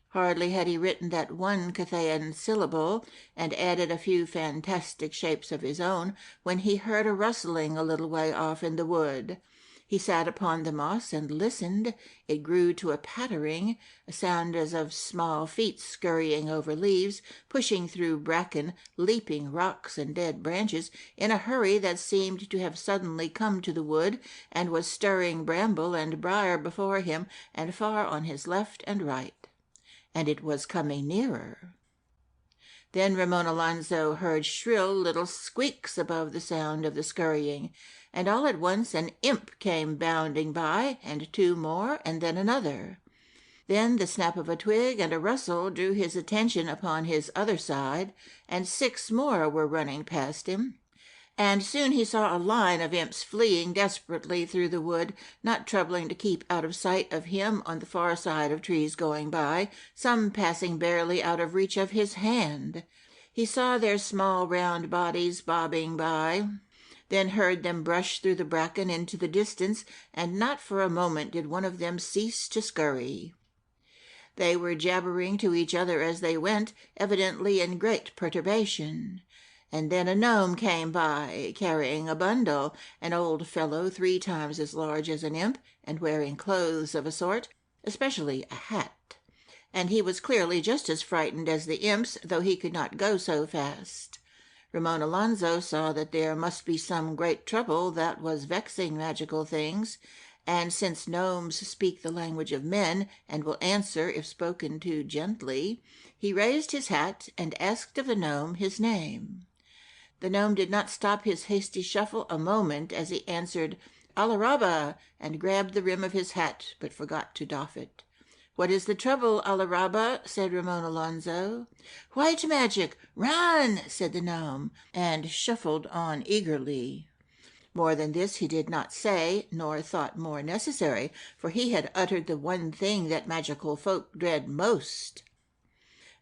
Hardly had he written that one Cathayan syllable, and added a few fantastic shapes of his own, when he heard a rustling a little way off in the wood. He sat upon the moss and listened. It grew to a pattering, a sound as of small feet scurrying over leaves, pushing through bracken, leaping rocks and dead branches, in a hurry that seemed to have suddenly come to the wood, and was stirring bramble and briar before him, and far on his left and right. And it was coming nearer. Then Ramon Alonzo heard shrill little squeaks above the sound of the scurrying, and all at once an imp came bounding by, and two more, and then another. Then the snap of a twig and a rustle drew his attention upon his other side, and 6 more were running past him. And soon he saw a line of imps fleeing desperately through the wood, not troubling to keep out of sight of him on the far side of trees going by, some passing barely out of reach of his hand. He saw their small round bodies bobbing by, then heard them brush through the bracken into the distance, and not for a moment did one of them cease to scurry. They were jabbering to each other as they went, evidently in great perturbation. And then a gnome came by, carrying a bundle, an old fellow 3 times as large as an imp, and wearing clothes of a sort, especially a hat. And he was clearly just as frightened as the imps, though he could not go so fast. Ramon Alonzo saw that there must be some great trouble that was vexing magical things, and since gnomes speak the language of men and will answer if spoken to gently, he raised his hat and asked of the gnome his name. The gnome did not stop his hasty shuffle a moment as he answered Alaraba, and grabbed the rim of his hat, but forgot to doff it. "What is the trouble, Alaraba?" said Ramon Alonzo. "White magic! Run!" said the gnome, and shuffled on eagerly. More than this he did not say, nor thought more necessary, for he had uttered the one thing that magical folk dread most.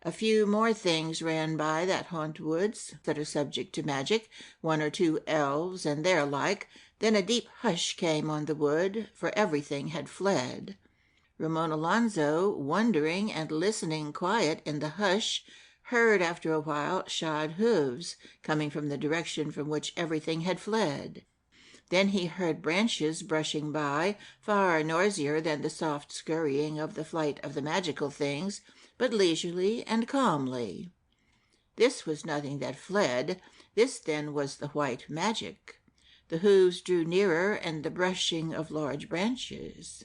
A few more things ran by that haunt woods that are subject to magic, 1 or 2 elves and their like. Then a deep hush came on the wood, for everything had fled. Ramon Alonzo, wondering and listening quiet in the hush, heard after a while shod hooves coming from the direction from which everything had fled. Then he heard branches brushing by, far noisier than the soft scurrying of the flight of the magical things, but leisurely and calmly. This was nothing that fled. This then was the white magic. The hooves drew nearer, and the brushing of large branches.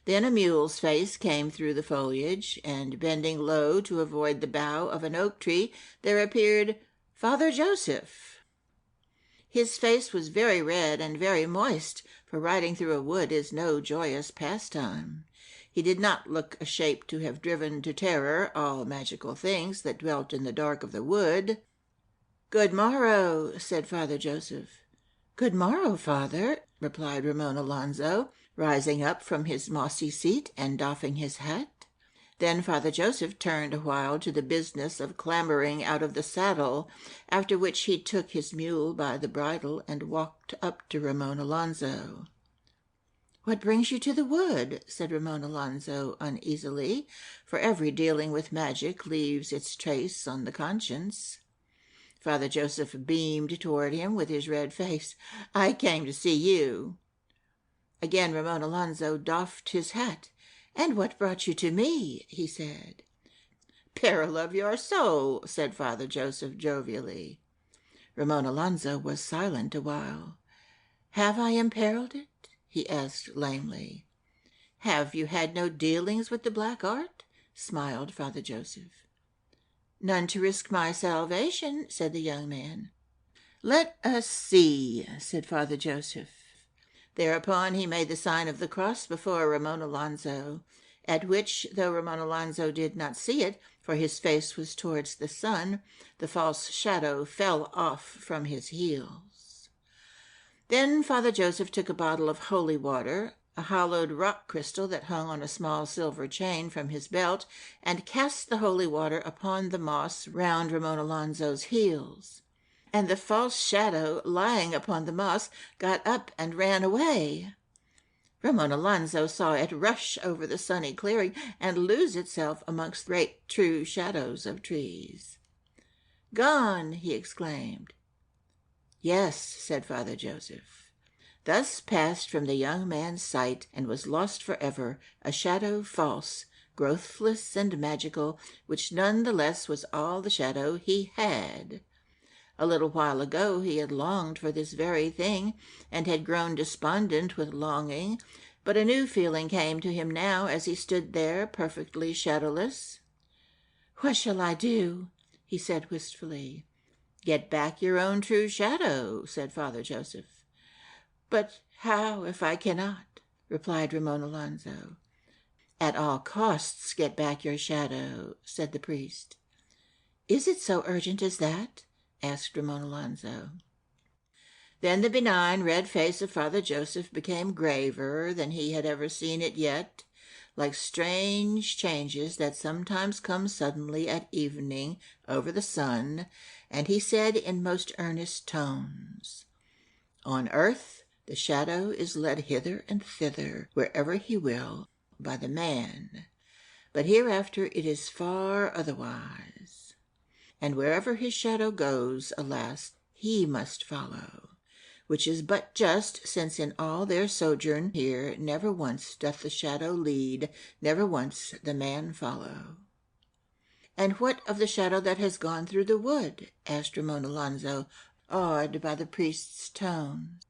Then a mule's face came through the foliage, and bending low to avoid the bough of an oak tree, there appeared Father Joseph. His face was very red and very moist, for riding through a wood is no joyous pastime. He did not look a shape to have driven to terror all magical things that dwelt in the dark of the wood. "Good morrow," said Father Joseph. "Good morrow, Father," replied Ramon Alonzo, rising up from his mossy seat and doffing his hat. Then Father Joseph turned a while to the business of clambering out of the saddle, after which he took his mule by the bridle and walked up to Ramon Alonzo. "What brings you to the wood?" said Ramon Alonzo uneasily, for every dealing with magic leaves its trace on the conscience. Father Joseph beamed toward him with his red face. "I came to see you." Again Ramon Alonzo doffed his hat. "And what brought you to me?" he said. "Peril of your soul," said Father Joseph jovially. Ramon Alonzo was silent a while. "Have I imperiled it?" he asked lamely. "Have you had no dealings with the black art?" smiled Father Joseph. "None to risk my salvation," said the young man. "Let us see," said Father Joseph. Thereupon he made the sign of the cross before Ramon Alonzo, at which, though Ramon Alonzo did not see it, for his face was towards the sun, the false shadow fell off from his heels. Then Father Joseph took a bottle of holy water, a hollowed rock crystal that hung on a small silver chain from his belt, and cast the holy water upon the moss round Ramon Alonzo's heels. And the false shadow, lying upon the moss, got up and ran away. Ramon Alonzo saw it rush over the sunny clearing and lose itself amongst great true shadows of trees. "Gone!" he exclaimed. "Yes," said Father Joseph. "Thus passed from the young man's sight and was lost forever a shadow false, growthless and magical, which none the less was all the shadow he had. A little while ago he had longed for this very thing, and had grown despondent with longing, but a new feeling came to him now as he stood there perfectly shadowless. "What shall I do?" he said wistfully. "Get back your own true shadow," said Father Joseph. "But how if I cannot?" replied Ramon Alonzo. "At all costs get back your shadow," said the priest. "Is it so urgent as that?" asked Ramon Alonzo. Then the benign red face of Father Joseph became graver than he had ever seen it yet, like strange changes that sometimes come suddenly at evening over the sun, and he said in most earnest tones, "On earth the shadow is led hither and thither, wherever he will, by the man, but hereafter it is far otherwise. And wherever his shadow goes, alas, he must follow, which is but just, since in all their sojourn here never once doth the shadow lead, never once the man follow." "And what of the shadow that has gone through the wood?" asked Ramon Alonzo, awed by the priest's tone.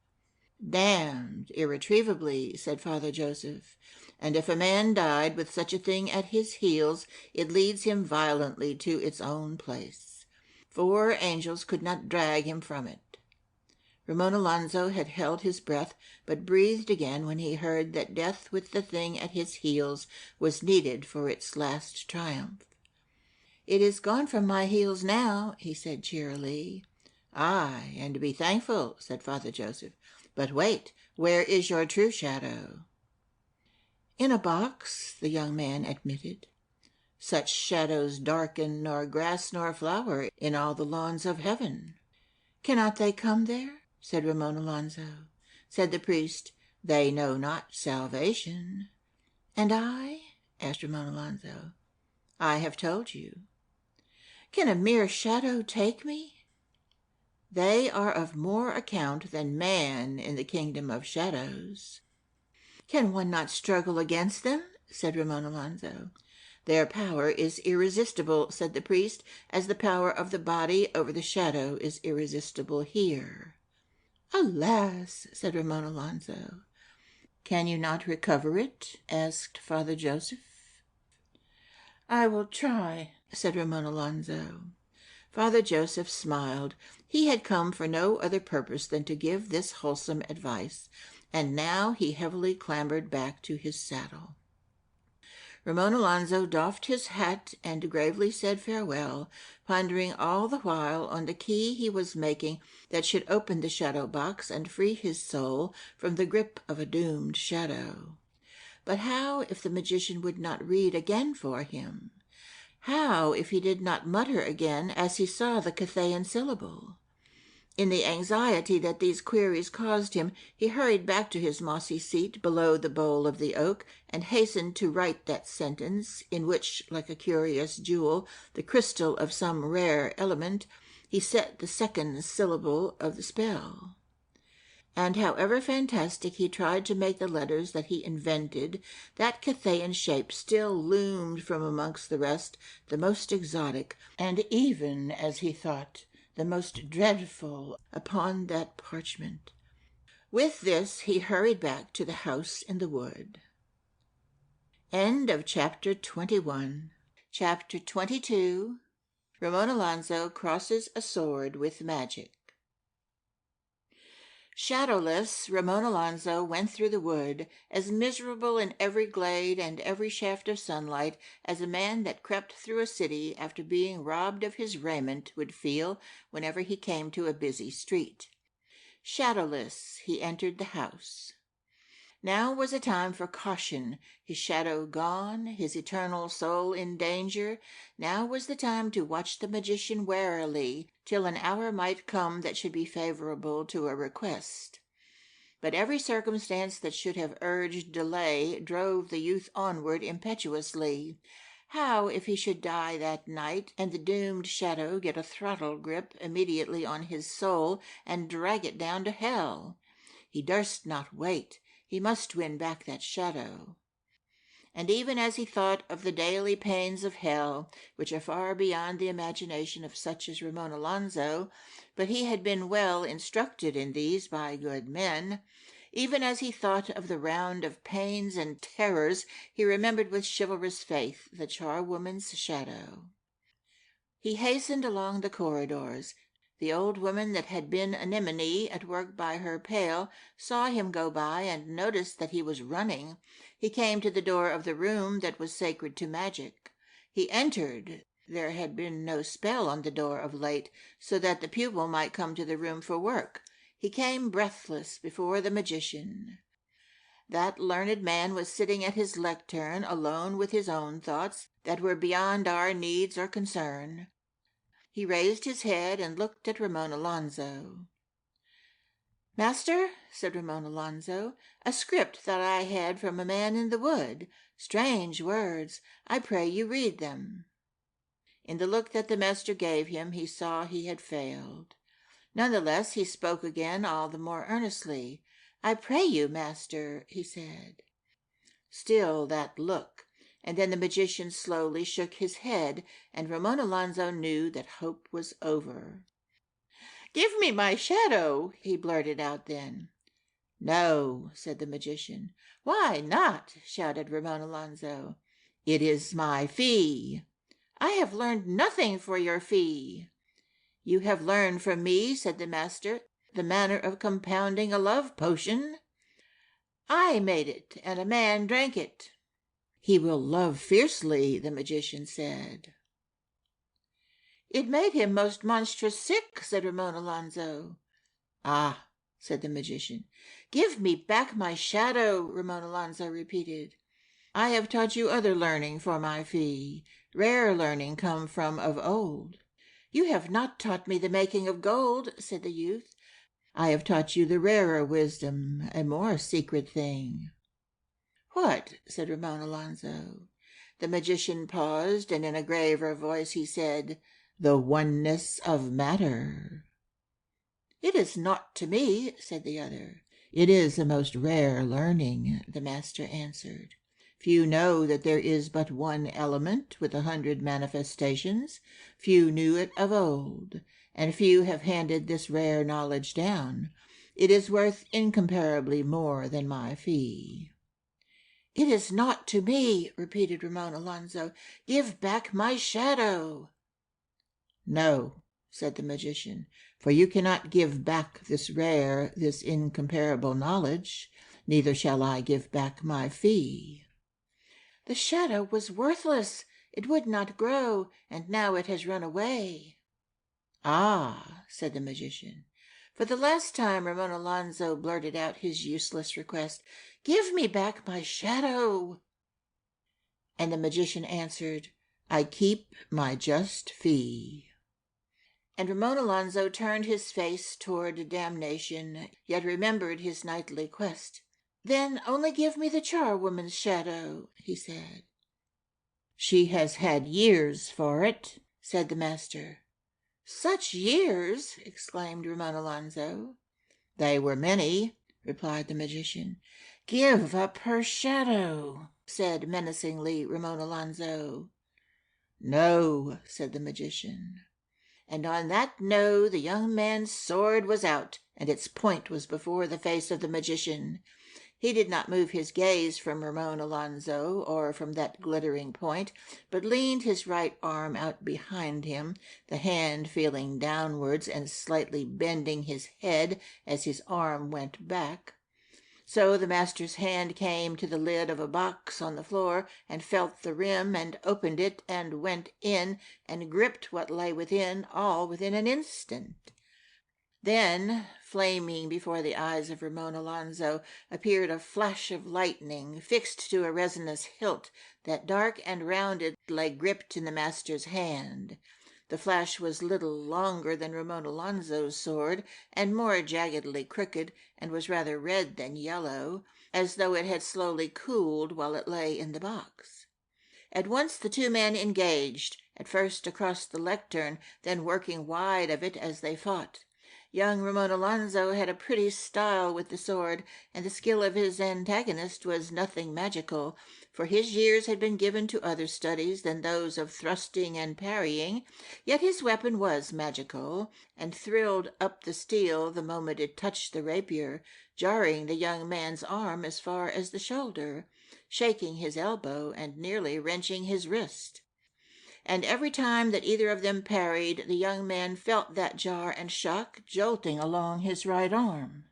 "Damned irretrievably," said Father Joseph, "and if a man died with such a thing at his heels, it leads him violently to its own place. 4 angels could not drag him from it." Ramon Alonzo had held his breath, but breathed again when he heard that death with the thing at his heels was needed for its last triumph. "It is gone from my heels now," he said cheerily. "Aye, and be thankful," said Father Joseph. "But wait, where is your true shadow?" "In a box," the young man admitted. "Such shadows darken nor grass nor flower in all the lawns of heaven." "Cannot they come there?" said Ramon Alonzo. Said the priest, "They know not salvation." "And I?" asked Ramon Alonzo. "I have told you." "Can a mere shadow take me?" "They are of more account than man in the kingdom of shadows." "Can one not struggle against them?" said Ramon Alonzo. "Their power is irresistible," said the priest, "as the power of the body over the shadow is irresistible here." "Alas!" said Ramon Alonzo. "Can you not recover it?" asked Father Joseph. "I will try," said Ramon Alonzo. Father Joseph smiled. He had come for no other purpose than to give this wholesome advice, and now he heavily clambered back to his saddle. Ramon Alonzo doffed his hat and gravely said farewell, pondering all the while on the key he was making that should open the shadow box and free his soul from the grip of a doomed shadow. But how if the magician would not read again for him? How if he did not mutter again as he saw the Cathayan syllable? In the anxiety that these queries caused him, he hurried back to his mossy seat below the bole of the oak, and hastened to write that sentence in which, like a curious jewel, the crystal of some rare element, he set the second syllable of the spell. And however fantastic he tried to make the letters that he invented, that Cathayan shape still loomed from amongst the rest the most exotic, and even, as he thought, the most dreadful upon that parchment. With this he hurried back to the house in the wood. End of Chapter 21. Chapter 22. Ramon Alonzo crosses a sword with magic. Shadowless, Ramon Alonzo went through the wood, as miserable in every glade and every shaft of sunlight as a man that crept through a city after being robbed of his raiment would feel whenever he came to a busy street. Shadowless, he entered the house. Now was a time for caution, his shadow gone, his eternal soul in danger. Now was the time to watch the magician warily, till an hour might come that should be favorable to a request. But every circumstance that should have urged delay drove the youth onward impetuously. How if he should die that night, and the doomed shadow get a throttle grip immediately on his soul and drag it down to hell? He durst not wait. He must win back that shadow. And even as he thought of the daily pains of hell, which are far beyond the imagination of such as Ramon Alonzo, but he had been well instructed in these by good men, even as he thought of the round of pains and terrors, he remembered with chivalrous faith the charwoman's shadow. He hastened along the corridors. The old woman that had been anemone at work by her pail saw him go by and noticed that he was running. He came to the door of the room that was sacred to magic. He entered. There had been no spell on the door of late, so that the pupil might come to the room for work. He came breathless before the magician. That learned man was sitting at his lectern, alone with his own thoughts that were beyond our needs or concern. He raised his head and looked at Ramon Alonzo. "Master," said Ramon Alonzo, "a script that I had from a man in the wood. Strange words. I pray you read them." In the look that the master gave him, he saw he had failed. None the less, he spoke again all the more earnestly. "I pray you, master," he said. Still that look. And then the magician slowly shook his head, and Ramon Alonzo knew that hope was over. "Give me my shadow," he blurted out then. "No," said the magician. "Why not?" shouted Ramon Alonzo. "It is my fee." "I have learned nothing for your fee." "You have learned from me," said the master, "the manner of compounding a love potion." "I made it, and a man drank it." "He will love fiercely," the magician said. "It made him most monstrous sick," said Ramon Alonzo. "Ah," said the magician. "Give me back my shadow," Ramon Alonzo repeated. "I have taught you other learning for my fee, rare learning come from of old." "You have not taught me the making of gold," said the youth. "I have taught you the rarer wisdom, a more secret thing." "What?" said Ramon Alonzo. The magician paused, and in a graver voice he said, "The oneness of matter." "It is naught to me," said the other. "It is a most rare learning," the master answered. "Few know that there is but one element with 100 manifestations. Few knew it of old, and few have handed this rare knowledge down. It is worth incomparably more than my fee." "It is naught to me," repeated Ramon Alonzo. "Give back my shadow." "No," said the magician, "for you cannot give back this rare, this incomparable knowledge. Neither shall I give back my fee." "The shadow was worthless. It would not grow, and now it has run away." "Ah," said the magician. For the last time Ramon Alonzo blurted out his useless request, "Give me back my shadow." And the magician answered, "I keep my just fee." And Ramon Alonzo turned his face toward damnation, yet remembered his knightly quest. "Then only give me the charwoman's shadow," he said. "She has had years for it," said the master. "Such years!" exclaimed Ramon Alonzo. "They were many," replied the magician. "Give up her shadow," said menacingly Ramon Alonzo. "No," said the magician. And on that no the young man's sword was out, and its point was before the face of the magician. He did not move his gaze from Ramon Alonzo or from that glittering point, but leaned his right arm out behind him, the hand feeling downwards and slightly bending his head as his arm went back. So the master's hand came to the lid of a box on the floor and felt the rim and opened it and went in and gripped what lay within, all within an instant. Then, flaming before the eyes of Ramon Alonzo, appeared a flash of lightning fixed to a resinous hilt that, dark and rounded, lay gripped in the master's hand. The flash was little longer than Ramon Alonzo's sword, and more jaggedly crooked, and was rather red than yellow, as though it had slowly cooled while it lay in the box. At once the two men engaged, at first across the lectern, then working wide of it as they fought. Young Ramon Alonzo had a pretty style with the sword, and the skill of his antagonist was nothing magical, for his years had been given to other studies than those of thrusting and parrying, yet his weapon was magical, and thrilled up the steel the moment it touched the rapier, jarring the young man's arm as far as the shoulder, shaking his elbow, and nearly wrenching his wrist. And every time that either of them parried, the young man felt that jar and shock jolting along his right arm.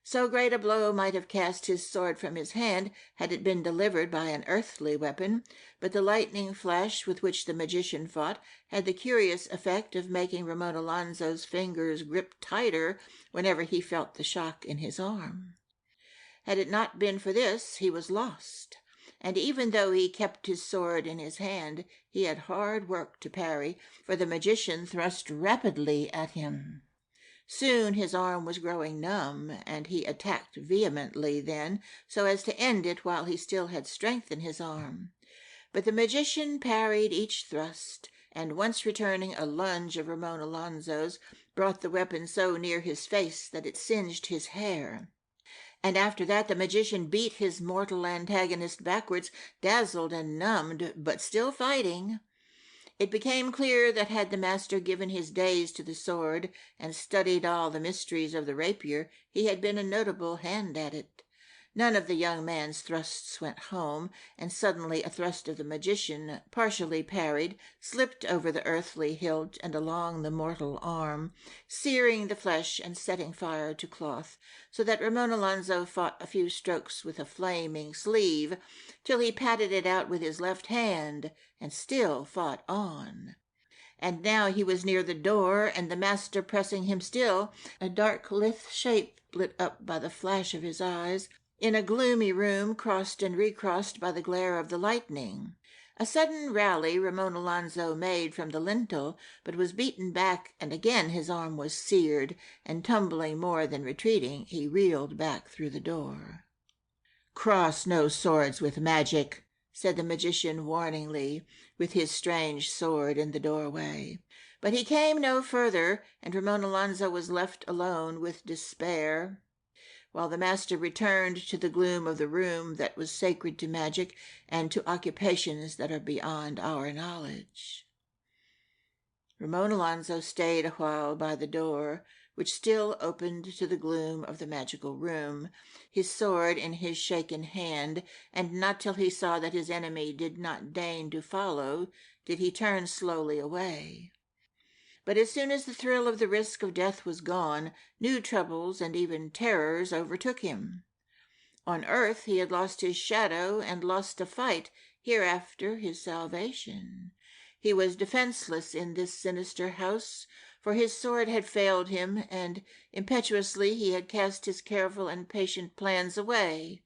So great a blow might have cast his sword from his hand had it been delivered by an earthly weapon, but the lightning flash with which the magician fought had the curious effect of making Ramon Alonzo's fingers grip tighter whenever he felt the shock in his arm. Had it not been for this, he was lost. And even though he kept his sword in his hand, he had hard work to parry, for the magician thrust rapidly at him. Soon his arm was growing numb, and he attacked vehemently then, so as to end it while he still had strength in his arm. But the magician parried each thrust, and once returning a lunge of Ramon Alonzo's, brought the weapon so near his face that it singed his hair. And after that the magician beat his mortal antagonist backwards, dazzled and numbed, but still fighting. It became clear that had the master given his days to the sword and studied all the mysteries of the rapier, he had been a notable hand at it. None of the young man's thrusts went home, and suddenly a thrust of the magician, partially parried, slipped over the earthly hilt and along the mortal arm, searing the flesh and setting fire to cloth, so that Ramon Alonso fought a few strokes with a flaming sleeve, till he patted it out with his left hand, and still fought on. And now he was near the door, and the master pressing him still, a dark lithe shape lit up by the flash of his eyes, in a gloomy room crossed and recrossed by the glare of the lightning. A sudden rally Ramon Alonso made from the lintel, but was beaten back, and again his arm was seared, and tumbling more than retreating, he reeled back through the door. "Cross no swords with magic," said the magician warningly, with his strange sword in the doorway. But he came no further, and Ramon Alonso was left alone with despair, while the master returned to the gloom of the room that was sacred to magic and to occupations that are beyond our knowledge. Ramon Alonso stayed a while by the door, which still opened to the gloom of the magical room, his sword in his shaken hand, and not till he saw that his enemy did not deign to follow did he turn slowly away. But as soon as the thrill of the risk of death was gone, new troubles and even terrors overtook him. On earth he had lost his shadow and lost a fight, hereafter his salvation. He was defenseless in this sinister house, for his sword had failed him, and impetuously he had cast his careful and patient plans away.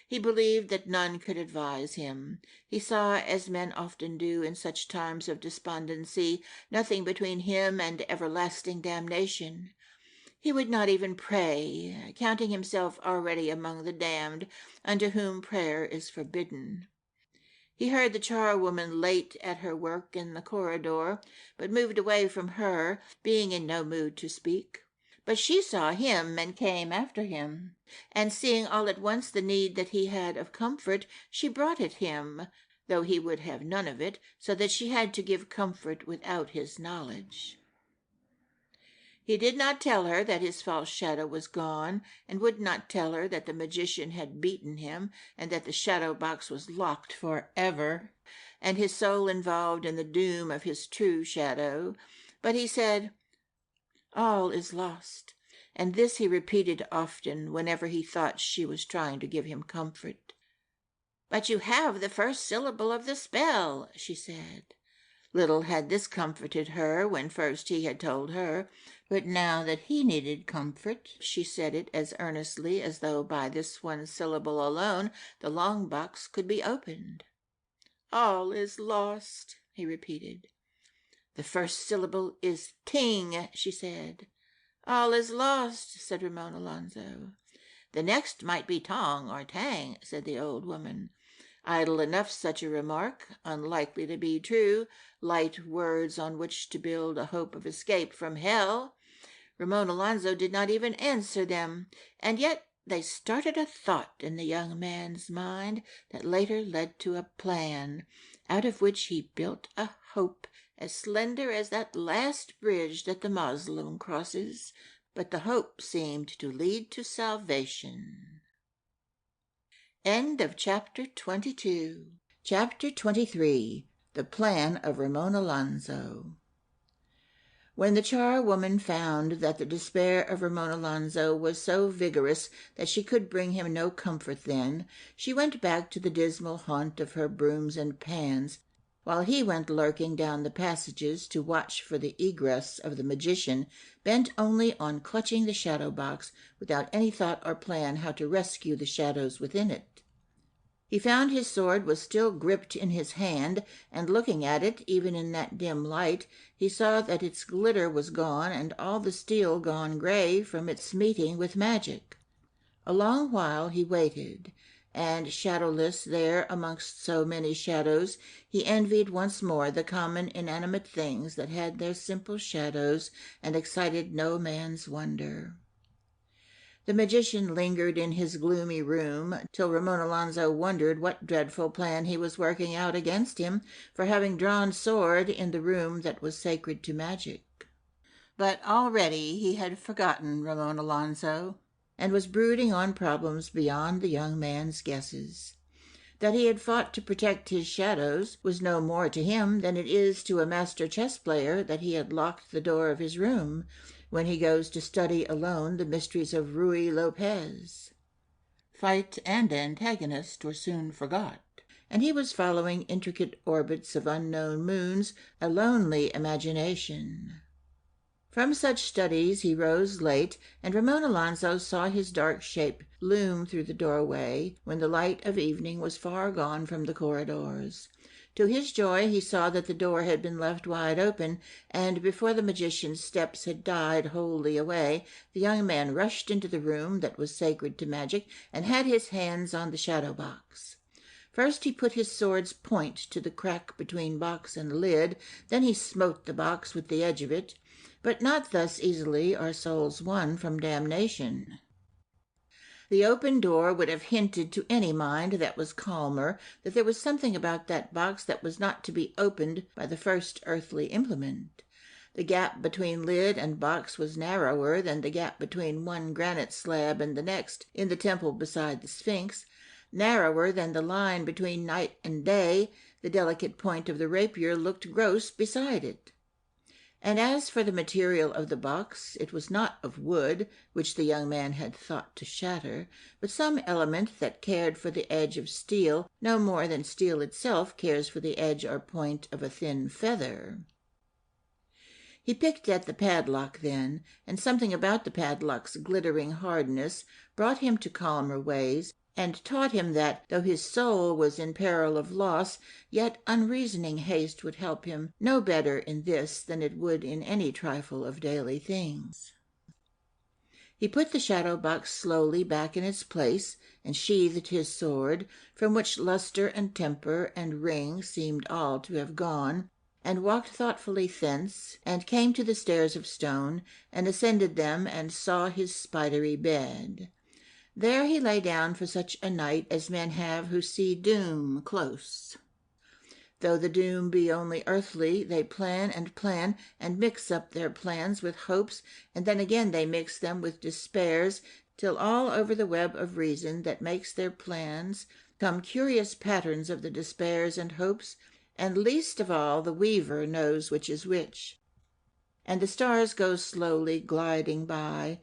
He believed that none could advise him. He saw, as men often do in such times of despondency, nothing between him and everlasting damnation. He would not even pray, counting himself already among the damned, unto whom prayer is forbidden. He heard the charwoman late at her work in the corridor, but moved away from her, being in no mood to speak. But she saw him and came after him, and seeing all at once the need that he had of comfort, she brought it him, though he would have none of it, so that she had to give comfort without his knowledge. He did not tell her that his false shadow was gone, and would not tell her that the magician had beaten him, and that the shadow box was locked for ever, and his soul involved in the doom of his true shadow. But he said, "All is lost," and this he repeated often whenever he thought she was trying to give him comfort. "But you have the first syllable of the spell," she said. Little had this comforted her when first he had told her, but now that he needed comfort, she said it as earnestly as though by this one syllable alone the long box could be opened. "All is lost," he repeated. "The first syllable is ting," she said. "All is lost," said Ramon Alonso. "The next might be tong or tang," said the old woman. Idle enough such a remark, unlikely to be true, light words on which to build a hope of escape from hell. Ramon Alonso did not even answer them, and yet they started a thought in the young man's mind that later led to a plan, out of which he built a hope as slender as that last bridge that the Moslem crosses, but the hope seemed to lead to salvation. End of Chapter 22. Chapter 23. The Plan of Ramon Alonso. When the charwoman found that the despair of Ramon Alonso was so vigorous that she could bring him no comfort then, she went back to the dismal haunt of her brooms and pans, while he went lurking down the passages to watch for the egress of the magician, bent only on clutching the shadow box, without any thought or plan how to rescue the shadows within it. He found his sword was still gripped in his hand, and looking at it, even in that dim light, he saw that its glitter was gone and all the steel gone gray from its meeting with magic. A long while he waited, and shadowless there amongst so many shadows, he envied once more the common inanimate things that had their simple shadows and excited no man's wonder. The magician lingered in his gloomy room till Ramon Alonso wondered what dreadful plan he was working out against him for having drawn sword in the room that was sacred to magic. But already he had forgotten Ramon Alonso, and was brooding on problems beyond the young man's guesses. That he had fought to protect his shadows was no more to him than it is to a master chess player that he had locked the door of his room when he goes to study alone the mysteries of Ruy Lopez. Fight and antagonist were soon forgot, and he was following intricate orbits of unknown moons, a lonely imagination. From such studies he rose late, and Ramon Alonso saw his dark shape loom through the doorway when the light of evening was far gone from the corridors. To his joy he saw that the door had been left wide open, and before the magician's steps had died wholly away, the young man rushed into the room that was sacred to magic and had his hands on the shadow box. First he put his sword's point to the crack between box and lid, then he smote the box with the edge of it. But not thus easily are souls won from damnation. The open door would have hinted to any mind that was calmer that there was something about that box that was not to be opened by the first earthly implement. The gap between lid and box was narrower than the gap between one granite slab and the next in the temple beside the Sphinx, narrower than the line between night and day. The delicate point of the rapier looked gross beside it. And as for the material of the box, it was not of wood, which the young man had thought to shatter, but some element that cared for the edge of steel no more than steel itself cares for the edge or point of a thin feather. He picked at the padlock then, and something about the padlock's glittering hardness brought him to calmer ways, and taught him that, though his soul was in peril of loss, yet unreasoning haste would help him no better in this than it would in any trifle of daily things. He put the shadow box slowly back in its place, and sheathed his sword, from which lustre and temper and ring seemed all to have gone, and walked thoughtfully thence, and came to the stairs of stone, and ascended them, and saw his spidery bed. There he lay down for such a night as men have who see doom close. Though the doom be only earthly, they plan, and mix up their plans with hopes, and then again they mix them with despairs, till all over the web of reason that makes their plans come curious patterns of the despairs and hopes, and least of all the weaver knows which is which. And the stars go slowly gliding by,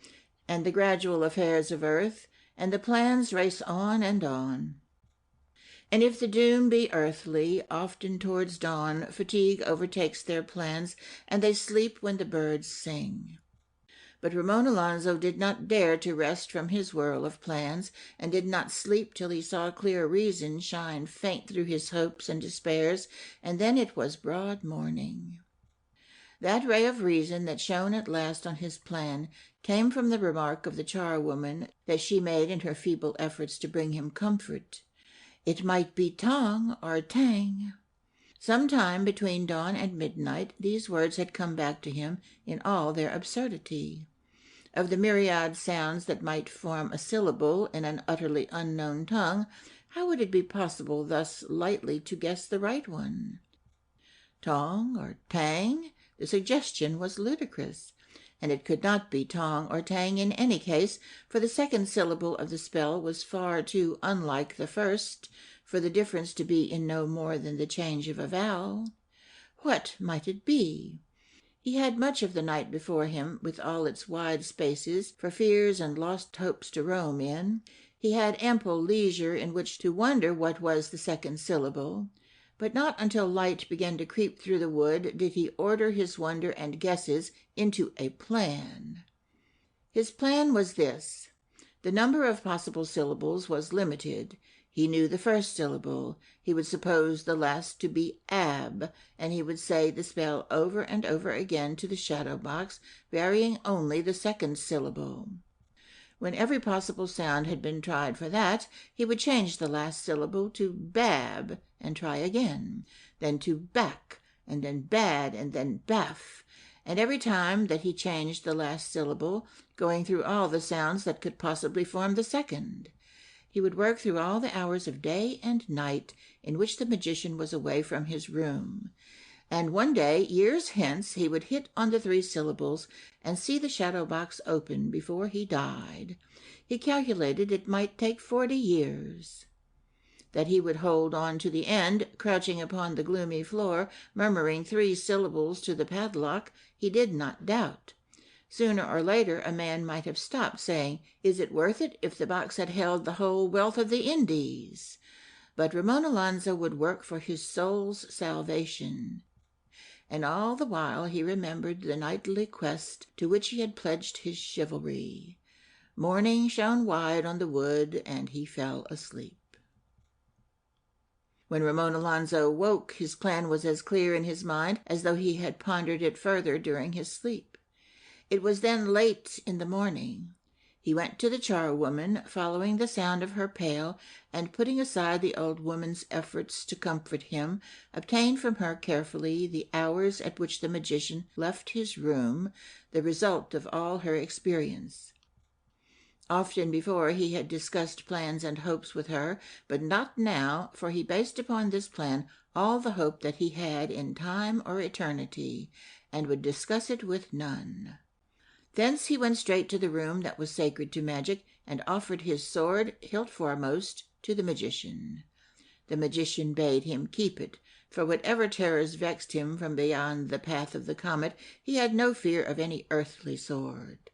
and the gradual affairs of earth, and the plans race on and on. And if the doom be earthly, often towards dawn fatigue overtakes their plans, and they sleep when the birds sing. But Ramon Alonso did not dare to rest from his whirl of plans, and did not sleep till he saw clear reason shine faint through his hopes and despairs, and then it was broad morning. That ray of reason that shone at last on his plan came from the remark of the charwoman that she made in her feeble efforts to bring him comfort. It might be tong or tang. Some time between dawn and midnight these words had come back to him in all their absurdity. Of the myriad sounds that might form a syllable in an utterly unknown tongue, how would it be possible thus lightly to guess the right one? Tong or tang? The suggestion was ludicrous, and it could not be tong or tang in any case, for the second syllable of the spell was far too unlike the first for the difference to be in no more than the change of a vowel. What might it be? He had much of the night before him, with all its wide spaces for fears and lost hopes to roam in. He had ample leisure in which to wonder what was the second syllable. But not until light began to creep through the wood did he order his wonder and guesses into a plan. His plan was this. The number of possible syllables was limited. He knew the first syllable. He would suppose the last to be ab, and he would say the spell over and over again to the shadow box, varying only the second syllable. When every possible sound had been tried for that, he would change the last syllable to bab, and try again, then to back, and then bad, and then baff, and every time that he changed the last syllable, going through all the sounds that could possibly form the second. He would work through all the hours of day and night in which the magician was away from his room. And one day, years hence, he would hit on the 3 syllables and see the shadow box open before he died. He calculated it might take 40 years. That he would hold on to the end, crouching upon the gloomy floor, murmuring 3 syllables to the padlock, he did not doubt. Sooner or later a man might have stopped, saying, "Is it worth it if the box had held the whole wealth of the Indies?" But Ramon Alonzo would work for his soul's salvation. And all the while he remembered the knightly quest to which he had pledged his chivalry. Morning shone wide on the wood, and he fell asleep. When Ramon Alonzo woke, his plan was as clear in his mind as though he had pondered it further during his sleep. It was then late in the morning. He went to the charwoman, following the sound of her pail, and putting aside the old woman's efforts to comfort him, obtained from her carefully the hours at which the magician left his room, the result of all her experience. Often before he had discussed plans and hopes with her, but not now, for he based upon this plan all the hope that he had in time or eternity, and would discuss it with none. Thence he went straight to the room that was sacred to magic, and offered his sword, hilt foremost, to the magician. The magician bade him keep it, for whatever terrors vexed him from beyond the path of the comet, he had no fear of any earthly sword.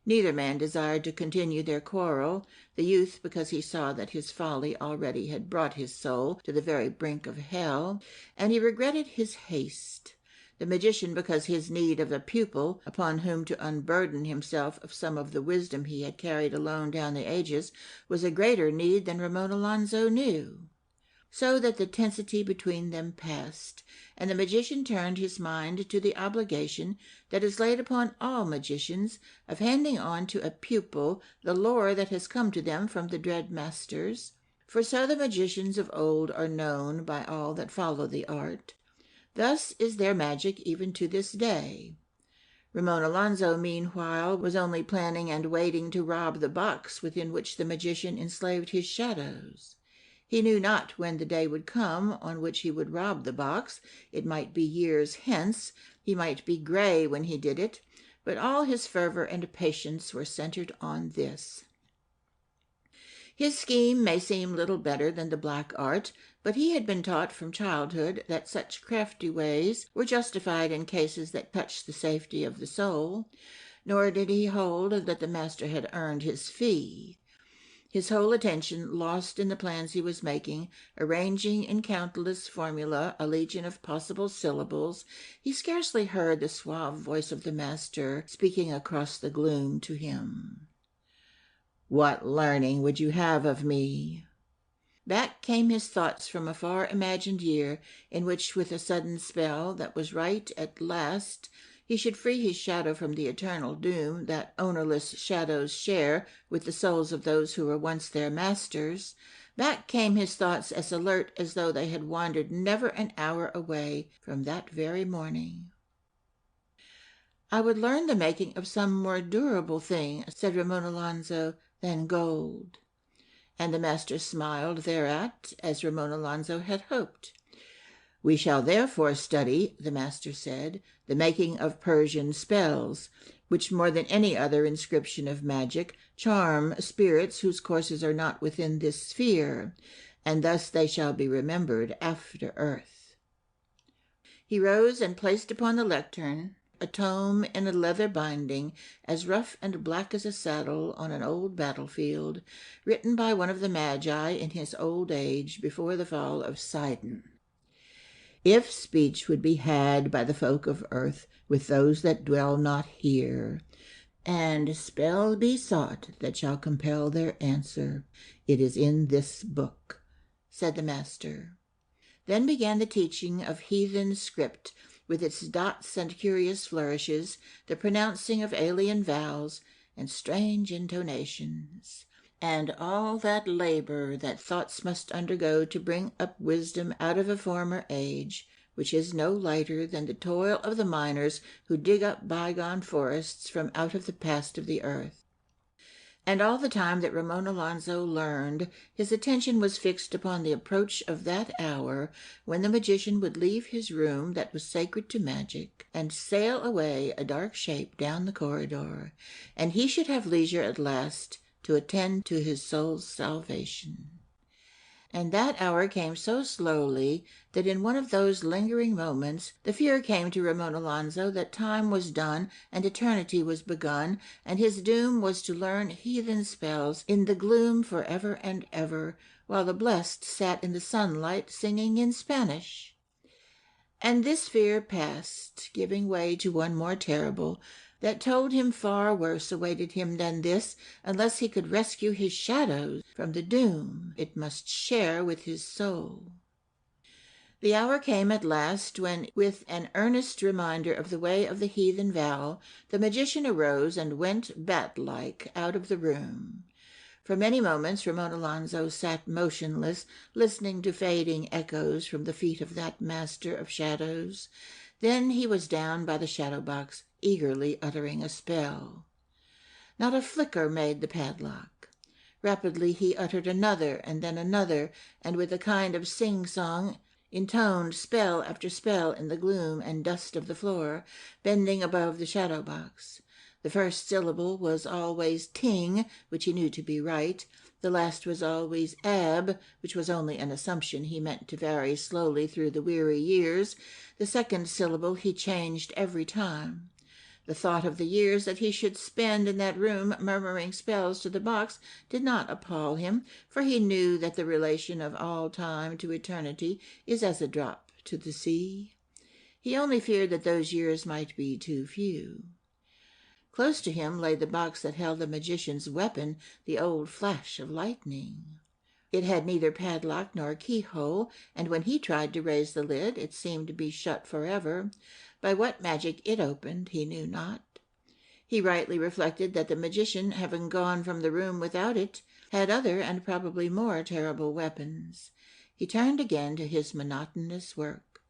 Neither man desired to continue their quarrel, the youth because he saw that his folly already had brought his soul to the very brink of hell, and he regretted his haste. The magician because his need of a pupil upon whom to unburden himself of some of the wisdom he had carried alone down the ages was a greater need than Ramon Alonzo knew. So that the tensity between them passed, and the magician turned his mind to the obligation that is laid upon all magicians of handing on to a pupil the lore that has come to them from the dread masters. For so the magicians of old are known by all that follow the art. Thus is their magic even to this day. Ramon Alonzo, meanwhile, was only planning and waiting to rob the box within which the magician enslaved his shadows. He knew not when the day would come on which he would rob the box. It might be years hence. He might be gray when he did it. But all his fervor and patience were centered on this. His scheme may seem little better than the black art, but he had been taught from childhood that such crafty ways were justified in cases that touched the safety of the soul, nor did he hold that the master had earned his fee. His whole attention lost in the plans he was making, arranging in countless formula a legion of possible syllables, he scarcely heard the suave voice of the master speaking across the gloom to him. "What learning would you have of me?" Back came his thoughts from a far-imagined year in which, with a sudden spell that was right at last, he should free his shadow from the eternal doom that ownerless shadows share with the souls of those who were once their masters. Back came his thoughts as alert as though they had wandered never an hour away from that very morning. "I would learn the making of some more durable thing," said Ramon Alonzo, "than gold." And the master smiled thereat, as Ramon Alonzo had hoped. "We shall therefore study," the master said, "the making of Persian spells, which more than any other inscription of magic charm spirits whose courses are not within this sphere, and thus they shall be remembered after earth." He rose and placed upon the lectern a tome in a leather binding, as rough and black as a saddle on an old battlefield, written by one of the magi in his old age before the fall of Sidon. "If speech would be had by the folk of earth with those that dwell not here, and spell be sought that shall compel their answer, it is in this book," said the master. Then began the teaching of heathen script, with its dots and curious flourishes, the pronouncing of alien vowels and strange intonations, and all that labor that thoughts must undergo to bring up wisdom out of a former age, which is no lighter than the toil of the miners who dig up bygone forests from out of the past of the earth. And all the time that Ramon Alonso learned, his attention was fixed upon the approach of that hour when the magician would leave his room that was sacred to magic, and sail away a dark shape down the corridor, and he should have leisure at last to attend to his soul's salvation. And that hour came so slowly that in one of those lingering moments the fear came to Ramon Alonso that time was done and eternity was begun, and his doom was to learn heathen spells in the gloom for ever and ever, while the blessed sat in the sunlight singing in Spanish. And this fear passed, giving way to one more terrible, that told him far worse awaited him than this, unless he could rescue his shadows from the doom it must share with his soul. The hour came at last when, with an earnest reminder of the way of the heathen vow, the magician arose and went bat-like out of the room. For many moments Ramon Alonso sat motionless, listening to fading echoes from the feet of that master of shadows. Then he was down by the shadow-box, eagerly uttering a spell. Not a flicker made the padlock. Rapidly he uttered another, and then another, and with a kind of sing-song intoned spell after spell in the gloom and dust of the floor, bending above the shadow-box. The first syllable was always ting, which he knew to be right. The last was always ab, which was only an assumption he meant to vary slowly through the weary years. The second syllable he changed every time. The thought of the years that he should spend in that room murmuring spells to the box did not appall him, for he knew that the relation of all time to eternity is as a drop to the sea. He only feared that those years might be too few. Close to him lay the box that held the magician's weapon, the old flash of lightning. It had neither padlock nor keyhole, and when he tried to raise the lid, it seemed to be shut forever. By what magic it opened, he knew not. He rightly reflected that the magician, having gone from the room without it, had other and probably more terrible weapons. He turned again to his monotonous work.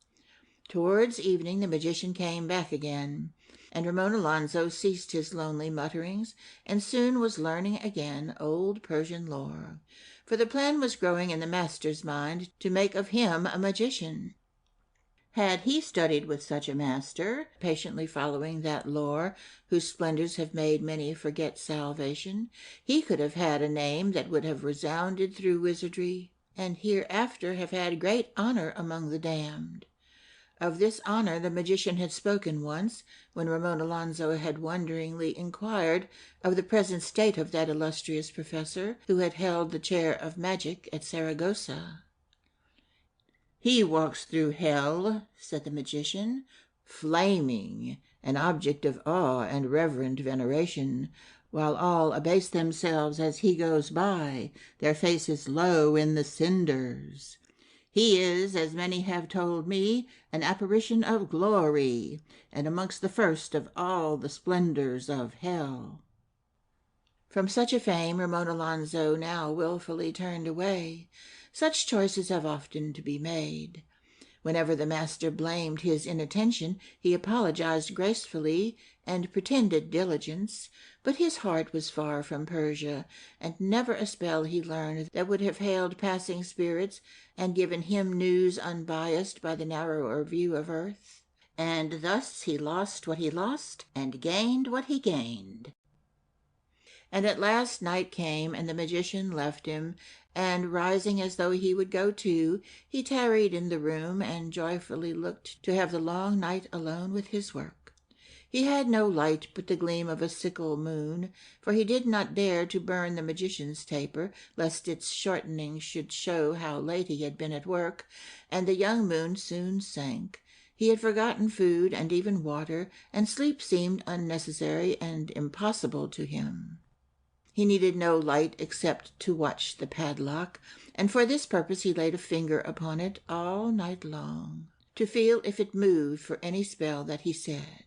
Towards evening the magician came back again, and Ramon Alonso ceased his lonely mutterings, and soon was learning again old Persian lore, for the plan was growing in the master's mind to make of him a magician. Had he studied with such a master, patiently following that lore whose splendors have made many forget salvation, he could have had a name that would have resounded through wizardry, and hereafter have had great honor among the damned. Of this honor the magician had spoken once, when Ramon Alonso had wonderingly inquired of the present state of that illustrious professor who had held the chair of magic at Saragossa. "He walks through hell," said the magician, "flaming, an object of awe and reverent veneration, while all abase themselves as he goes by, their faces low in the cinders. He is, as many have told me, an apparition of glory, and amongst the first of all the splendors of hell." From such a fame Ramon Alonso now wilfully turned away. Such choices have often to be made. Whenever the master blamed his inattention, he apologized gracefully and pretended diligence, but his heart was far from Persia, and never a spell he learned that would have hailed passing spirits and given him news unbiased by the narrower view of earth. And thus he lost what he lost, and gained what he gained. And at last night came, and the magician left him, and, rising as though he would go too, he tarried in the room and joyfully looked to have the long night alone with his work. He had no light but the gleam of a sickle moon, for he did not dare to burn the magician's taper, lest its shortening should show how late he had been at work, and the young moon soon sank. He had forgotten food and even water, and sleep seemed unnecessary and impossible to him. He needed no light except to watch the padlock, and for this purpose he laid a finger upon it all night long, to feel if it moved for any spell that he said.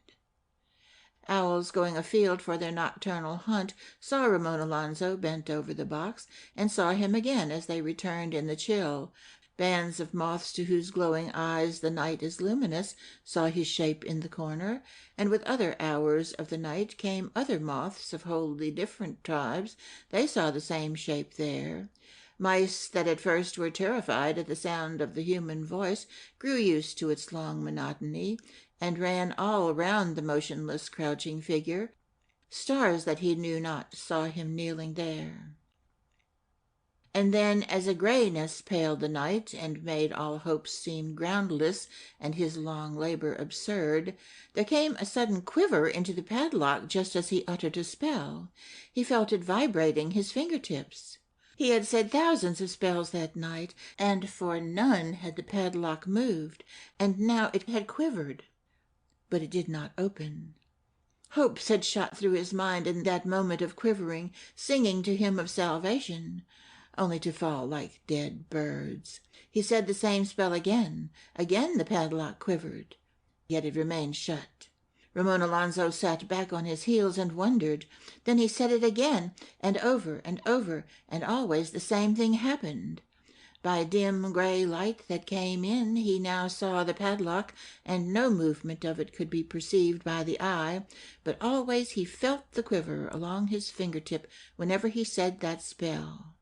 Owls going afield for their nocturnal hunt saw Ramon Alonso bent over the box, and saw him again as they returned in the chill, Bands of moths to whose glowing eyes the night is luminous saw his shape in the corner, and with other hours of the night came other moths of wholly different tribes. They saw the same shape there. Mice that at first were terrified at the sound of the human voice grew used to its long monotony, and ran all round the motionless, crouching figure. Stars that he knew not saw him kneeling there. And then, as a grayness paled the night, and made all hopes seem groundless, and his long labor absurd, there came a sudden quiver into the padlock just as he uttered a spell. He felt it vibrating his fingertips. He had said thousands of spells that night, and for none had the padlock moved, and now it had quivered, but it did not open. Hopes had shot through his mind in that moment of quivering, singing to him of salvation, only to fall like dead birds. He said the same spell again. Again the padlock quivered, yet it remained shut. Ramon Alonso sat back on his heels and wondered. Then he said it again, and over, and always the same thing happened. By dim gray light that came in, he now saw the padlock, and no movement of it could be perceived by the eye, but always he felt the quiver along his fingertip whenever he said that spell.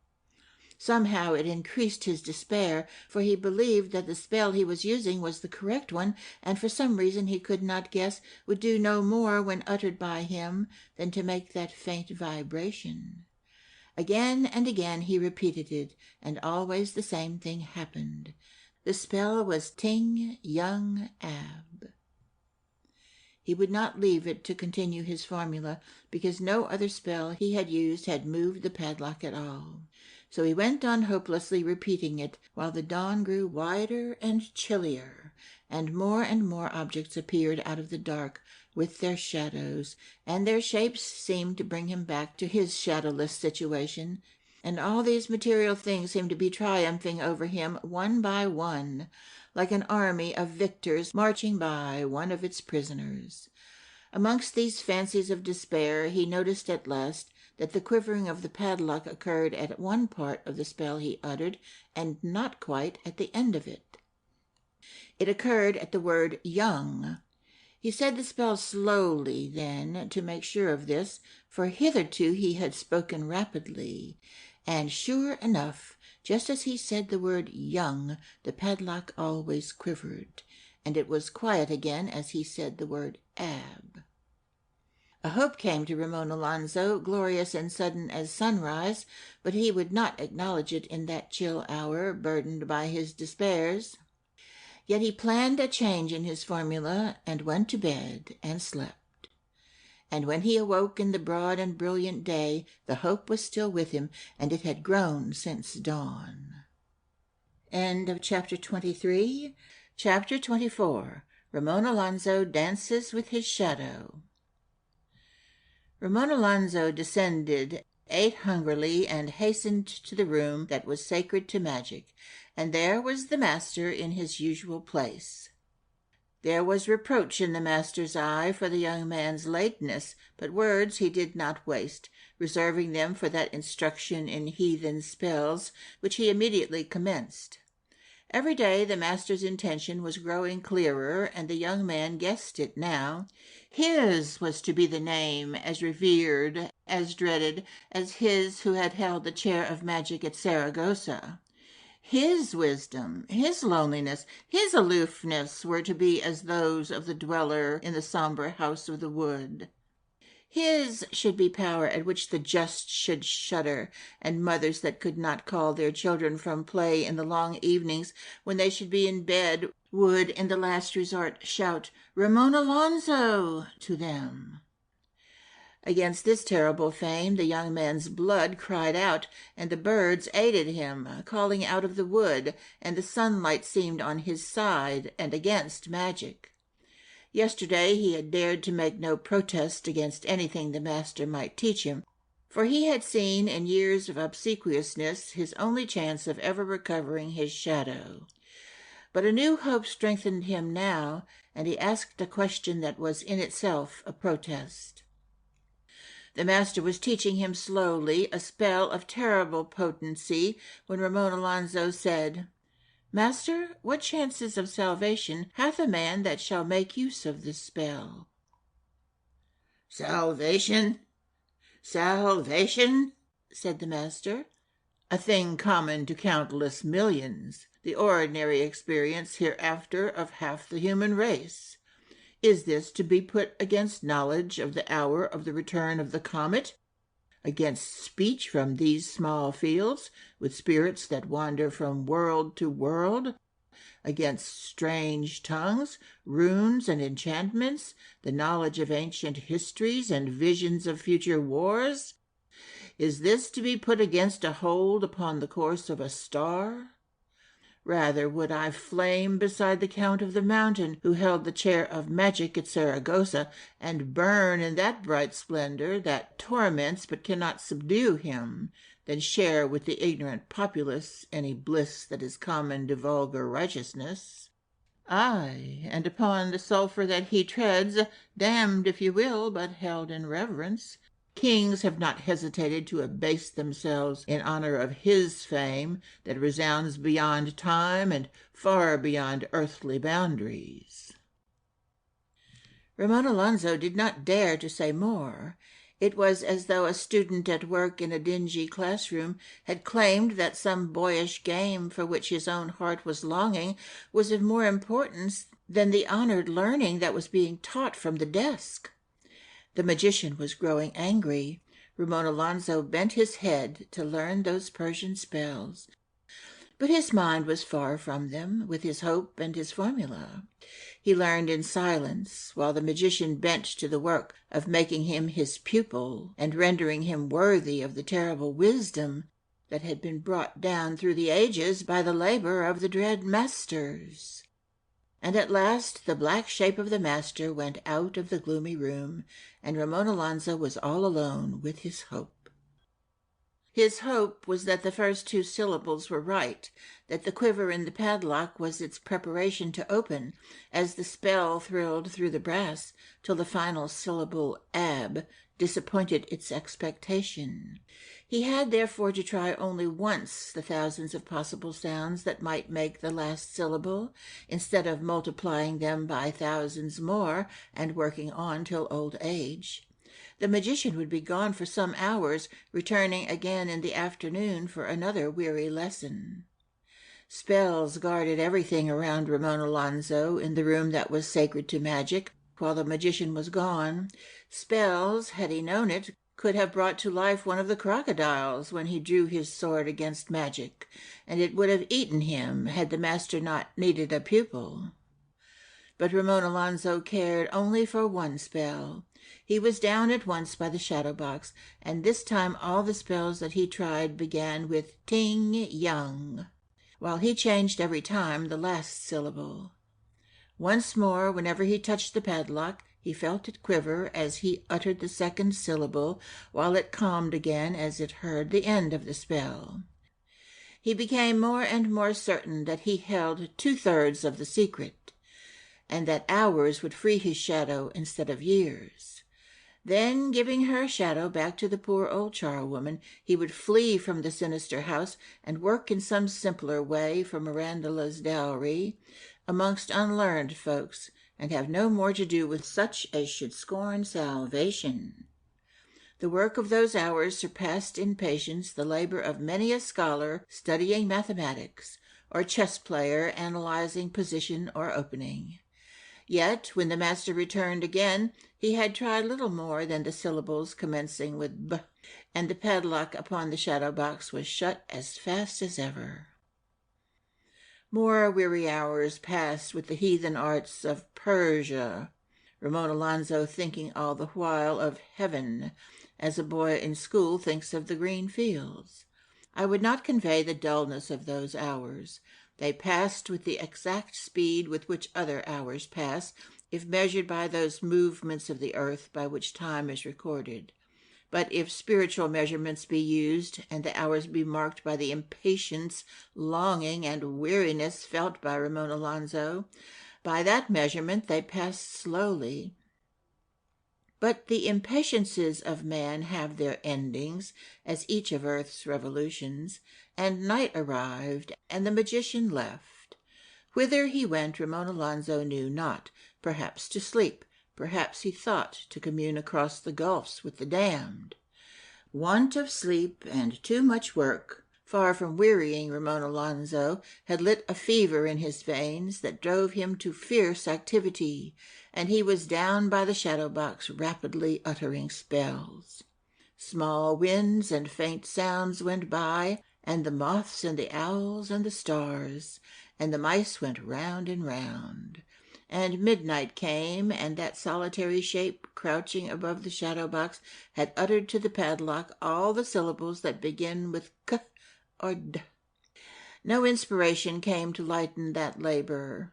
Somehow it increased his despair, for he believed that the spell he was using was the correct one, and for some reason he could not guess would do no more when uttered by him than to make that faint vibration. Again and again he repeated it, and always the same thing happened. The spell was Ting Young Ab. He would not leave it to continue his formula, because no other spell he had used had moved the padlock at all. So he went on hopelessly repeating it, while the dawn grew wider and chillier, and more objects appeared out of the dark with their shadows, and their shapes seemed to bring him back to his shadowless situation, and all these material things seemed to be triumphing over him one by one, like an army of victors marching by one of its prisoners. Amongst these fancies of despair he noticed at last that the quivering of the padlock occurred at one part of the spell he uttered, and not quite at the end of it. It occurred at the word young. He said the spell slowly then, to make sure of this, for hitherto he had spoken rapidly, and sure enough, just as he said the word young, the padlock always quivered, and it was quiet again as he said the word ab. A hope came to Ramon Alonso, glorious and sudden as sunrise, but he would not acknowledge it in that chill hour, burdened by his despairs. Yet he planned a change in his formula, and went to bed and slept. And when he awoke in the broad and brilliant day, the hope was still with him, and it had grown since dawn. End of Chapter 23. Chapter 24. Ramon Alonso dances with his shadow. Ramon Alonso descended, ate hungrily, and hastened to the room that was sacred to magic, and there was the master in his usual place. There was reproach in the master's eye for the young man's lateness, but words he did not waste, reserving them for that instruction in heathen spells which he immediately commenced. Every day the master's intention was growing clearer, and the young man guessed it now. His was to be the name, as revered, as dreaded, as his who had held the chair of magic at Saragossa. His wisdom, his loneliness, his aloofness were to be as those of the dweller in the sombre house of the wood. His should be power at which the just should shudder, and mothers that could not call their children from play in the long evenings when they should be in bed would, in the last resort, shout, "Ramon Alonso!" to them. Against this terrible fame the young man's blood cried out, and the birds aided him, calling out of the wood, and the sunlight seemed on his side and against magic. Yesterday he had dared to make no protest against anything the master might teach him, for he had seen in years of obsequiousness his only chance of ever recovering his shadow. But a new hope strengthened him now, and he asked a question that was in itself a protest. The master was teaching him slowly a spell of terrible potency when Ramon Alonso said, Master, what chances of salvation hath a man that shall make use of this spell? Salvation? Salvation? Said the master. A thing common to countless millions, the ordinary experience hereafter of half the human race. Is this to be put against knowledge of the hour of the return of the comet? Against speech from these small fields, with spirits that wander from world to world? Against strange tongues, runes, and enchantments, the knowledge of ancient histories and visions of future wars? Is this to be put against a hold upon the course of a star? Rather would I flame beside the Count of the Mountain, who held the chair of magic at Saragossa, and burn in that bright splendor that torments but cannot subdue him, than share with the ignorant populace any bliss that is common to vulgar righteousness. Aye, and upon the sulphur that he treads, damned if you will, but held in reverence, kings have not hesitated to abase themselves in honor of his fame that resounds beyond time and far beyond earthly boundaries. Ramon Alonso did not dare to say more. It was as though a student at work in a dingy classroom had claimed that some boyish game for which his own heart was longing was of more importance than the honored learning that was being taught from the desk. The magician was growing angry. Ramon Alonso bent his head to learn those Persian spells, but his mind was far from them, with his hope and his formula. He learned in silence, while the magician bent to the work of making him his pupil and rendering him worthy of the terrible wisdom that had been brought down through the ages by the labor of the dread masters. And at last the black shape of the master went out of the gloomy room, and Ramon Alonso was all alone with his hope. His hope was that the first two syllables were right, that the quiver in the padlock was its preparation to open, as the spell thrilled through the brass, till the final syllable, ab, disappointed its expectation. He had therefore to try only once the thousands of possible sounds that might make the last syllable, instead of multiplying them by thousands more and working on till old age. The magician would be gone for some hours, returning again in the afternoon for another weary lesson. Spells guarded everything around Ramon Alonso in the room that was sacred to magic, while the magician was gone. Spells, had he known it, could have brought to life one of the crocodiles when he drew his sword against magic, and it would have eaten him had the master not needed a pupil. But Ramon Alonso cared only for one spell. He was down at once by the shadow box, and this time all the spells that he tried began with ting yang, while he changed every time the last syllable. Once more, whenever he touched the padlock, he felt it quiver as he uttered the second syllable, while it calmed again as it heard the end of the spell. He became more and more certain that he held 2/3 of the secret, and that hours would free his shadow instead of years. Then, giving her shadow back to the poor old charwoman, he would flee from the sinister house and work in some simpler way for Mirandola's dowry, amongst unlearned folks, and have no more to do with such as should scorn salvation. The work of those hours surpassed in patience the labor of many a scholar studying mathematics, or chess player analyzing position or opening. Yet, when the master returned again, he had tried little more than the syllables commencing with b, and the padlock upon the shadow box was shut as fast as ever. More weary hours passed with the heathen arts of Persia, Ramon Alonso thinking all the while of heaven, as a boy in school thinks of the green fields. I would not convey the dullness of those hours. They passed with the exact speed with which other hours pass, if measured by those movements of the earth by which time is recorded. But if spiritual measurements be used, and the hours be marked by the impatience, longing, and weariness felt by Ramon Alonso, by that measurement they pass slowly. But the impatiences of man have their endings, as each of earth's revolutions, and night arrived, and the magician left. Whither he went, Ramon Alonso knew not, perhaps to sleep, perhaps he thought to commune across the gulfs with the damned. Want of sleep and too much work, far from wearying Ramon Alonso, had lit a fever in his veins that drove him to fierce activity, and he was down by the shadow box rapidly uttering spells. Small winds and faint sounds went by, and the moths and the owls and the stars, and the mice went round and round. And midnight came, and that solitary shape crouching above the shadow box had uttered to the padlock all the syllables that begin with k or d. No inspiration came to lighten that labor,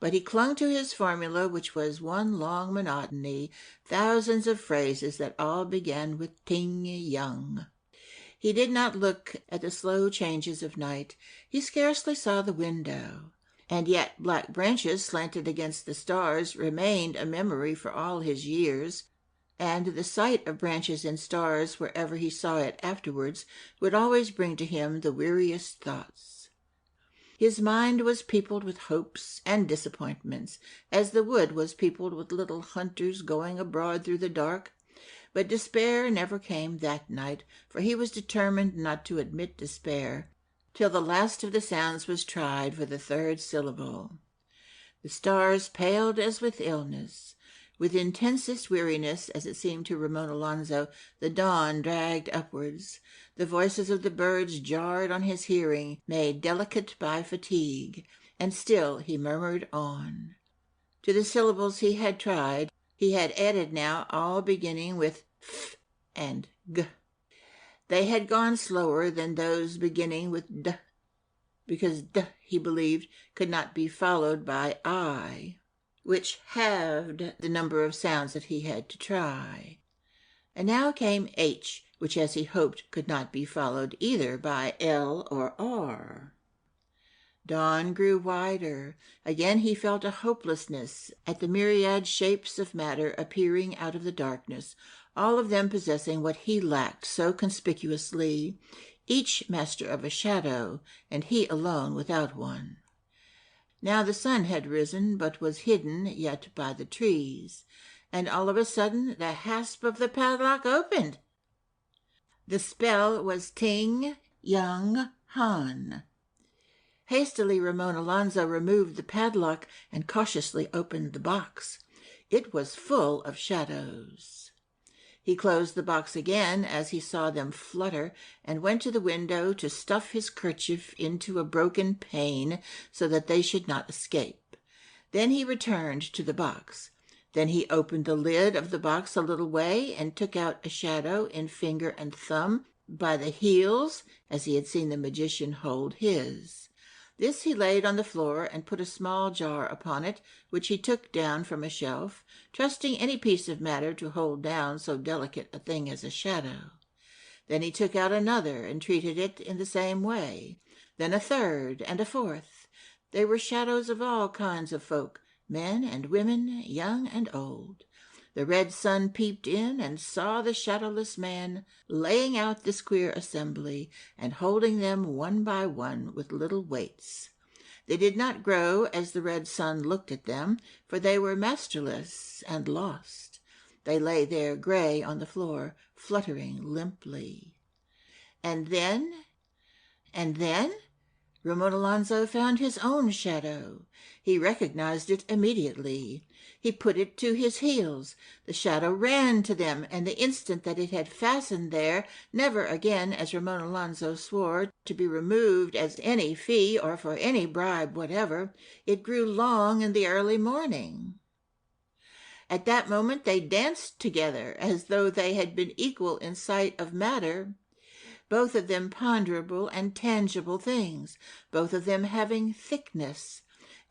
but he clung to his formula, which was one long monotony, thousands of phrases that all began with ting young. He did not look at the slow changes of night. He scarcely saw the window. And yet black branches slanted against the stars remained a memory for all his years, and the sight of branches and stars wherever he saw it afterwards would always bring to him the weariest thoughts. His mind was peopled with hopes and disappointments, as the wood was peopled with little hunters going abroad through the dark. But despair never came that night, for he was determined not to admit despair till the last of the sounds was tried for the third syllable. The stars paled as with illness. With intensest weariness, as it seemed to Ramon Alonso, the dawn dragged upwards. The voices of the birds jarred on his hearing, made delicate by fatigue, and still he murmured on. To the syllables he had tried, he had added now all beginning with f and g. They had gone slower than those beginning with d, because d, he believed, could not be followed by I, which halved the number of sounds that he had to try. And now came h, which, as he hoped, could not be followed either by l or r. Dawn grew wider. Again he felt a hopelessness at the myriad shapes of matter appearing out of the darkness, all of them possessing what he lacked so conspicuously, each master of a shadow, and he alone without one. Now the sun had risen, but was hidden yet by the trees, and all of a sudden the hasp of the padlock opened. The spell was Ting Young Han. Hastily Ramon Alonso removed the padlock and cautiously opened the box. It was full of shadows. He closed the box again as he saw them flutter, and went to the window to stuff his kerchief into a broken pane so that they should not escape. Then he returned to the box. Then he opened the lid of the box a little way and took out a shadow in finger and thumb by the heels, as he had seen the magician hold his. This he laid on the floor and put a small jar upon it, which he took down from a shelf, trusting any piece of matter to hold down so delicate a thing as a shadow. Then he took out another and treated it in the same way. Then a third and a fourth. They were shadows of all kinds of folk, men and women, young and old. The red sun peeped in and saw the shadowless man laying out this queer assembly and holding them one by one with little weights. They did not grow as the red sun looked at them, for they were masterless and lost. They lay there gray on the floor, fluttering limply. And then, Ramon Alonso found his own shadow. He recognized it immediately. He put it to his heels. The shadow ran to them, and the instant that it had fastened there, never again, as Ramon Alonso swore, to be removed as any fee or for any bribe whatever, it grew long in the early morning. At that moment they danced together as though they had been equal in sight of matter, both of them ponderable and tangible things, both of them having thickness.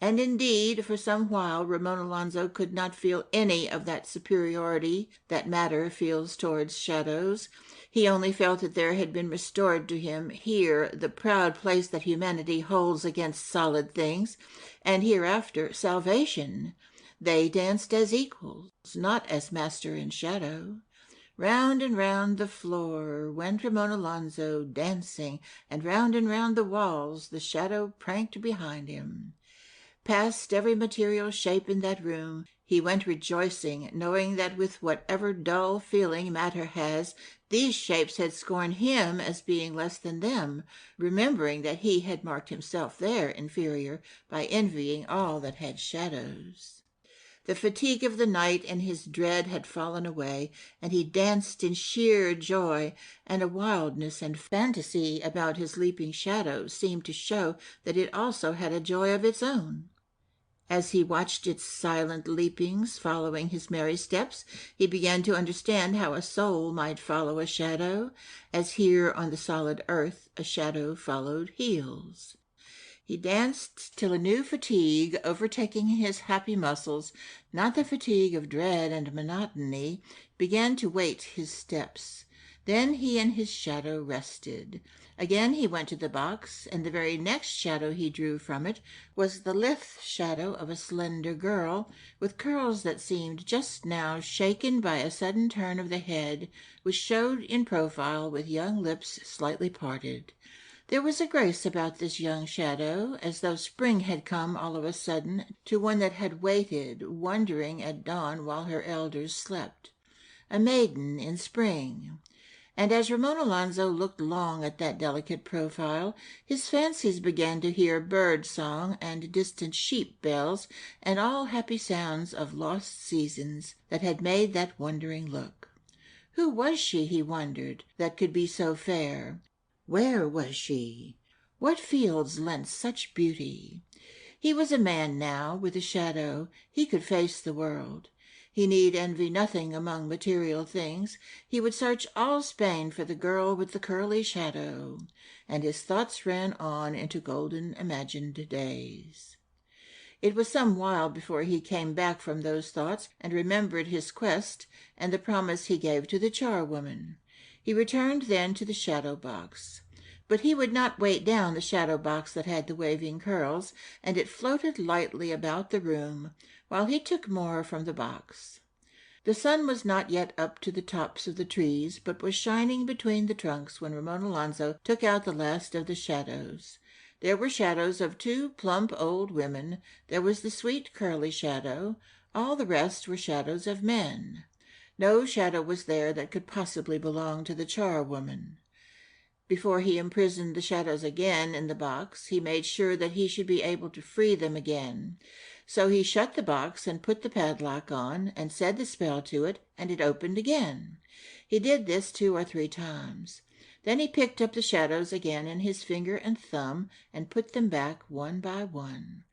And indeed, for some while Ramon Alonso could not feel any of that superiority that matter feels towards shadows. He only felt that there had been restored to him here the proud place that humanity holds against solid things, and hereafter salvation. They danced as equals, not as master and shadow. Round and round the floor went Ramon Alonso, dancing, and round the walls the shadow pranked behind him. Past every material shape in that room, he went rejoicing, knowing that with whatever dull feeling matter has, these shapes had scorned him as being less than them, remembering that he had marked himself their inferior by envying all that had shadows. The fatigue of the night and his dread had fallen away, and he danced in sheer joy, and a wildness and fantasy about his leaping shadow seemed to show that it also had a joy of its own. As he watched its silent leapings following his merry steps, he began to understand how a soul might follow a shadow, as here on the solid earth a shadow followed heels. He danced till a new fatigue, overtaking his happy muscles, not the fatigue of dread and monotony, began to weight his steps. Then he and his shadow rested. Again he went to the box, and the very next shadow he drew from it was the lithe shadow of a slender girl, with curls that seemed just now shaken by a sudden turn of the head, which showed in profile with young lips slightly parted. There was a grace about this young shadow, as though spring had come all of a sudden to one that had waited, wondering at dawn while her elders slept. A maiden in spring. And as Ramon Alonso looked long at that delicate profile, his fancies began to hear bird song and distant sheep bells and all happy sounds of lost seasons that had made that wondering look. Who was she, he wondered, that could be so fair? Where was she? What fields lent such beauty? He was a man now, with a shadow. He could face the world. He need envy nothing among material things. He would search all Spain for the girl with the curly shadow, and his thoughts ran on into golden imagined days. It was some while before he came back from those thoughts and remembered his quest and the promise he gave to the charwoman. He returned then to the shadow box. But he would not weight down the shadow box that had the waving curls, and it floated lightly about the room, while he took more from the box. The sun was not yet up to the tops of the trees, but was shining between the trunks when Ramon Alonso took out the last of the shadows. There were shadows of 2 plump old women. There was the sweet curly shadow. All the rest were shadows of men. No shadow was there that could possibly belong to the charwoman. Before he imprisoned the shadows again in the box, he made sure that he should be able to free them again. So he shut the box and put the padlock on, and said the spell to it, and it opened again. He did this 2 or 3 times. Then he picked up the shadows again in his finger and thumb, and put them back one by one.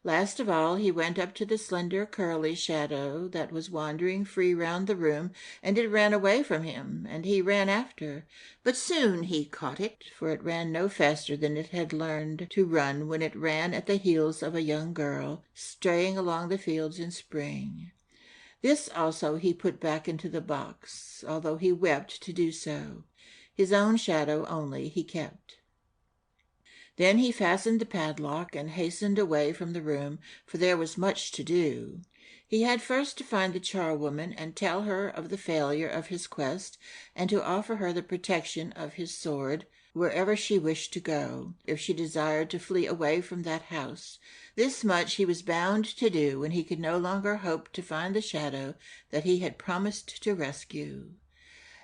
Last of all he went up to the slender curly shadow that was wandering free round the room, and it ran away from him, and he ran after. But soon he caught it, for it ran no faster than it had learned to run when it ran at the heels of a young girl, straying along the fields in spring. This also he put back into the box, although he wept to do so. His own shadow only he kept. Then he fastened the padlock and hastened away from the room, for there was much to do. He had first to find the charwoman and tell her of the failure of his quest, and to offer her the protection of his sword wherever she wished to go, if she desired to flee away from that house. This much he was bound to do when he could no longer hope to find the shadow that he had promised to rescue.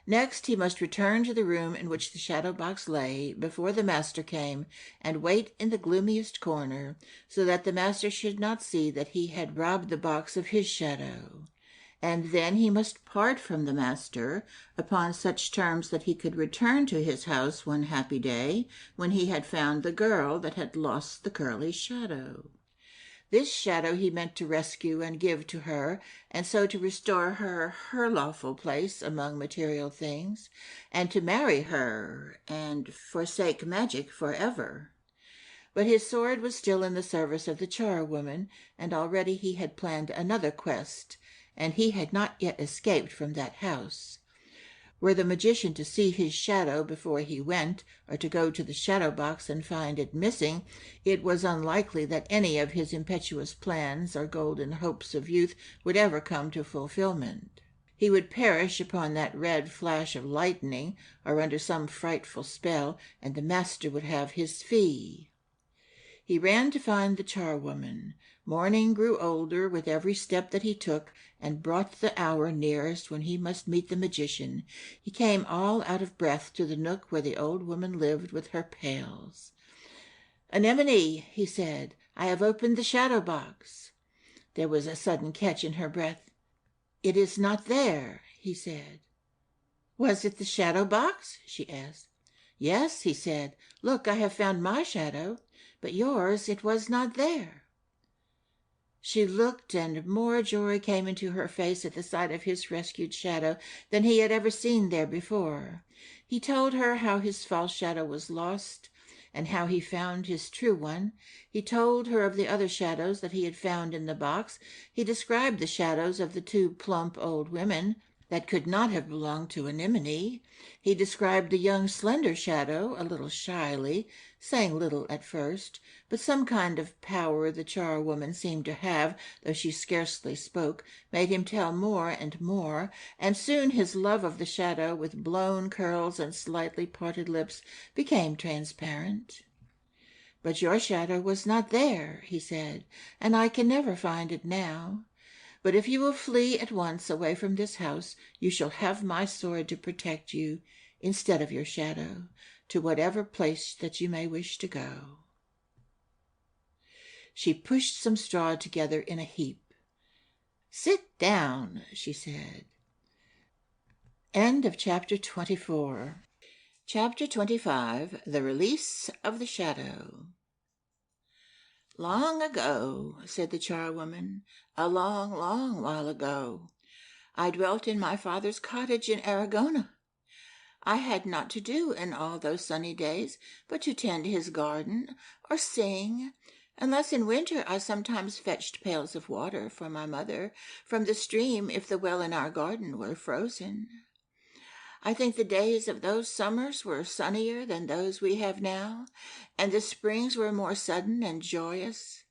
Next he must return to the room in which the shadow box lay before the master came, and wait in the gloomiest corner, so that the master should not see that he had robbed the box of his shadow. And then he must part from the master upon such terms that he could return to his house one happy day when he had found the girl that had lost the curly shadow. This shadow he meant to rescue and give to her, and so to restore her lawful place among material things, and to marry her and forsake magic forever. But his sword was still in the service of the charwoman, and already he had planned another quest, and he had not yet escaped from that house. Were the magician to see his shadow before he went, or to go to the shadow box and find it missing, it was unlikely that any of his impetuous plans or golden hopes of youth would ever come to fulfillment. He would perish upon that red flash of lightning, or under some frightful spell, and the master would have his fee. He ran to find the charwoman. Morning grew older with every step that he took, and brought the hour nearest when he must meet the magician. He came all out of breath to the nook where the old woman lived with her pails. "Anemone," he said, "I have opened the shadow box." There was a sudden catch in her breath. "It is not there," he said. "Was it the shadow box?" she asked. "Yes," he said. "Look, I have found my shadow, but yours, it was not there." She looked, and more joy came into her face at the sight of his rescued shadow than he had ever seen there before. He told her how his false shadow was lost, and how he found his true one. He told her of the other shadows that he had found in the box. He described the shadows of the two plump old women that could not have belonged to Anemone. He described the young slender shadow a little shyly, saying little at first, but some kind of power the charwoman seemed to have, though she scarcely spoke, made him tell more and more, and soon his love of the shadow with blown curls and slightly parted lips became transparent. "But your shadow was not there," he said, "and I can never find it now. But if you will flee at once away from this house, you shall have my sword to protect you, instead of your shadow, to whatever place that you may wish to go." She pushed some straw together in a heap. "Sit down," she said. End of chapter 24. Chapter 25. The Release of the Shadow. "Long ago," said the charwoman, "a long, long while ago, I dwelt in my father's cottage in Aragona. I had naught to do in all those sunny days but to tend his garden or sing, unless in winter I sometimes fetched pails of water for my mother from the stream if the well in our garden were frozen. I think the days of those summers were sunnier than those we have now, and the springs were more sudden and joyous.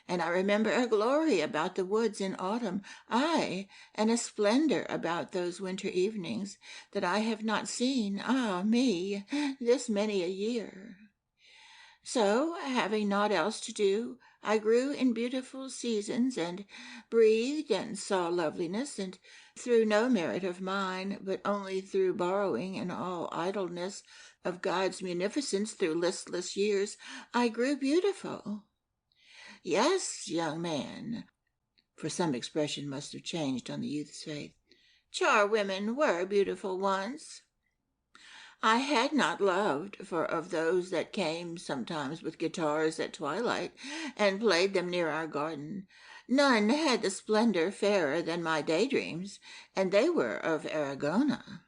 And I remember a glory about the woods in autumn, aye, and a splendor about those winter evenings that I have not seen, ah me, this many a year. So, having naught else to do, I grew in beautiful seasons, and breathed and saw loveliness, and through no merit of mine, but only through borrowing and all idleness of God's munificence through listless years, I grew beautiful. Yes, young man," for some expression must have changed on the youth's face, "charwomen were beautiful once. I had not loved, for of those that came sometimes with guitars at twilight and played them near our garden, none had the splendor fairer than my daydreams, and they were of Aragona.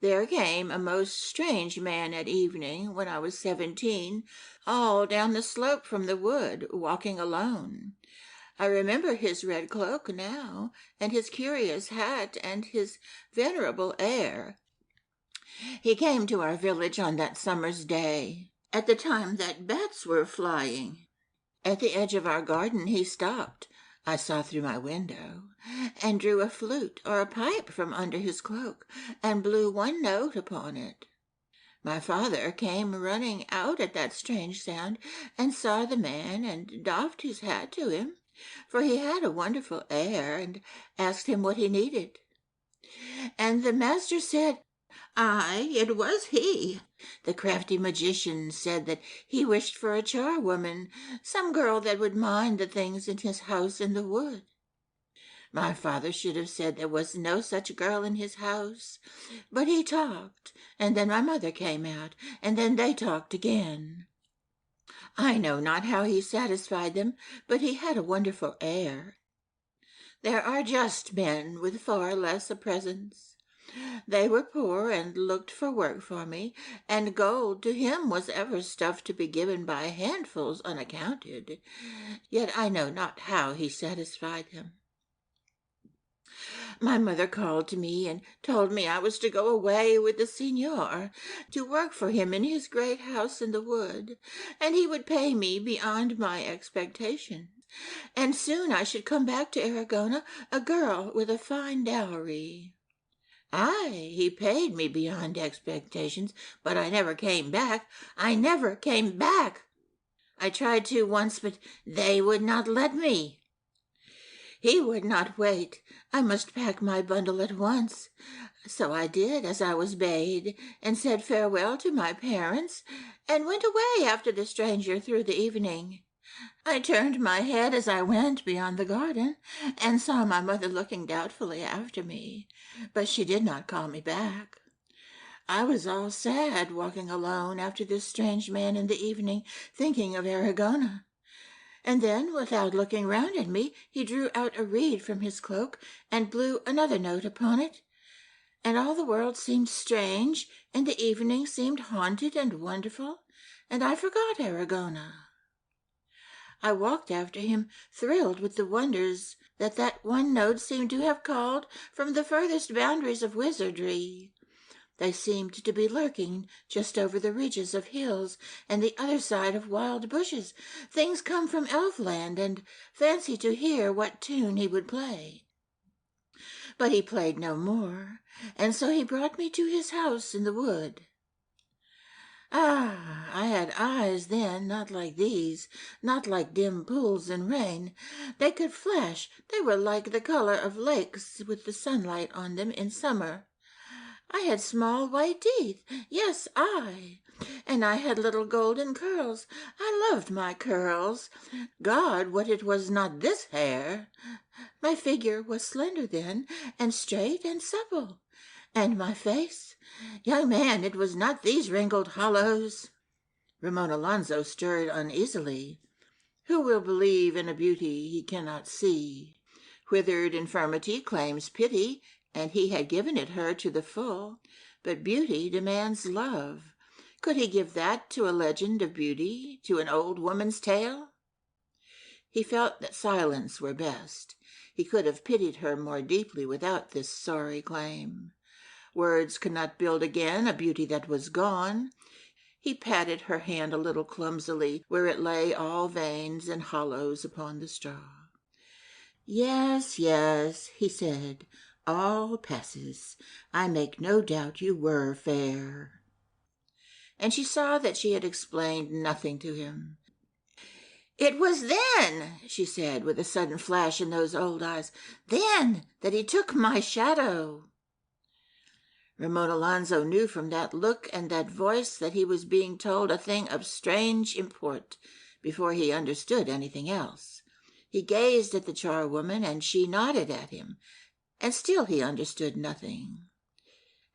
There came a most strange man at evening, when I was 17, all down the slope from the wood, walking alone. I remember his red cloak now, and his curious hat, and his venerable air. He came to our village on that summer's day, at the time that bats were flying. At the edge of our garden he stopped, I saw through my window, and drew a flute or a pipe from under his cloak, and blew one note upon it. My father came running out at that strange sound, and saw the man, and doffed his hat to him, for he had a wonderful air, and asked him what he needed. And the master said, aye, it was he. The crafty magician said that he wished for a charwoman, some girl that would mind the things in his house in the wood. My father should have said there was no such girl in his house, but he talked, and then my mother came out, and then they talked again. I know not how he satisfied them, but he had a wonderful air. There are just men with far less a presence. They were poor, and looked for work for me, and gold to him was ever stuff to be given by handfuls unaccounted. Yet I know not how he satisfied them. My mother called to me and told me I was to go away with the signor, to work for him in his great house in the wood, and he would pay me beyond my expectations, and soon I should come back to Aragona a girl with a fine dowry. Aye, he paid me beyond expectations, but I never came back. I never came back. I tried to once, but they would not let me. He would not wait. I must pack my bundle at once. So I did as I was bade, and said farewell to my parents, and went away after the stranger through the evening. I turned my head as I went beyond the garden, and saw my mother looking doubtfully after me, but she did not call me back. I was all sad, walking alone after this strange man in the evening, thinking of Aragona. And then, without looking round at me, he drew out a reed from his cloak, and blew another note upon it. And all the world seemed strange, and the evening seemed haunted and wonderful, and I forgot Aragona. I walked after him, thrilled with the wonders that one note seemed to have called from the furthest boundaries of wizardry. They seemed to be lurking just over the ridges of hills and the other side of wild bushes, things come from Elfland, and fancy to hear what tune he would play. But he played no more, and so he brought me to his house in the wood. Ah, I had eyes then, not like these, not like dim pools in rain. They could flash, they were like the color of lakes with the sunlight on them in summer. I had small white teeth, yes, and I had little golden curls. I loved my curls. God, what it was not this hair! My figure was slender then, and straight and supple. And my face? Young man, it was not these wrinkled hollows. Ramon Alonzo stirred uneasily. Who will believe in a beauty he cannot see? Withered infirmity claims pity, and he had given it her to the full. But beauty demands love. Could he give that to a legend of beauty, to an old woman's tale? He felt that silence were best. He could have pitied her more deeply without this sorry claim. Words could not build again a beauty that was gone. He patted her hand a little clumsily, where it lay all veins and hollows upon the straw. Yes, yes, he said, all passes. I make no doubt you were fair. And she saw that she had explained nothing to him. It was then, she said, with a sudden flash in those old eyes, then that he took my shadow. Ramon Alonzo knew from that look and that voice that he was being told a thing of strange import before he understood anything else. He gazed at the charwoman, and she nodded at him, and still he understood nothing.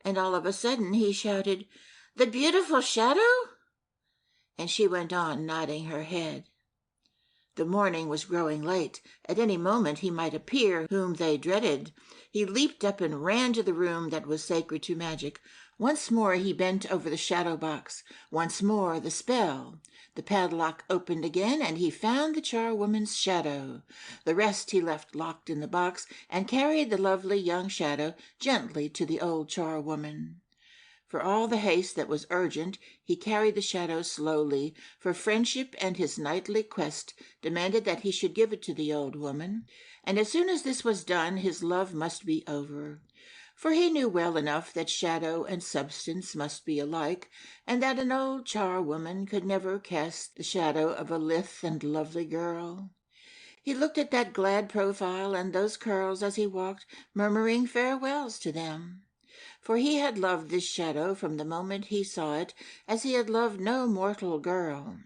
And all of a sudden he shouted, "The beautiful shadow?" And she went on nodding her head. The morning was growing late. At any moment he might appear whom they dreaded. He leaped up and ran to the room that was sacred to magic. Once more he bent over the shadow box. Once more the spell. The padlock opened again, and he found the charwoman's shadow. The rest he left locked in the box, and carried the lovely young shadow gently to the old charwoman. For all the haste that was urgent, he carried the shadow slowly, for friendship and his knightly quest demanded that he should give it to the old woman, and as soon as this was done his love must be over. For he knew well enough that shadow and substance must be alike, and that an old charwoman could never cast the shadow of a lithe and lovely girl. He looked at that glad profile and those curls as he walked, murmuring farewells to them. For he had loved this shadow from the moment he saw it, as he had loved no mortal girl.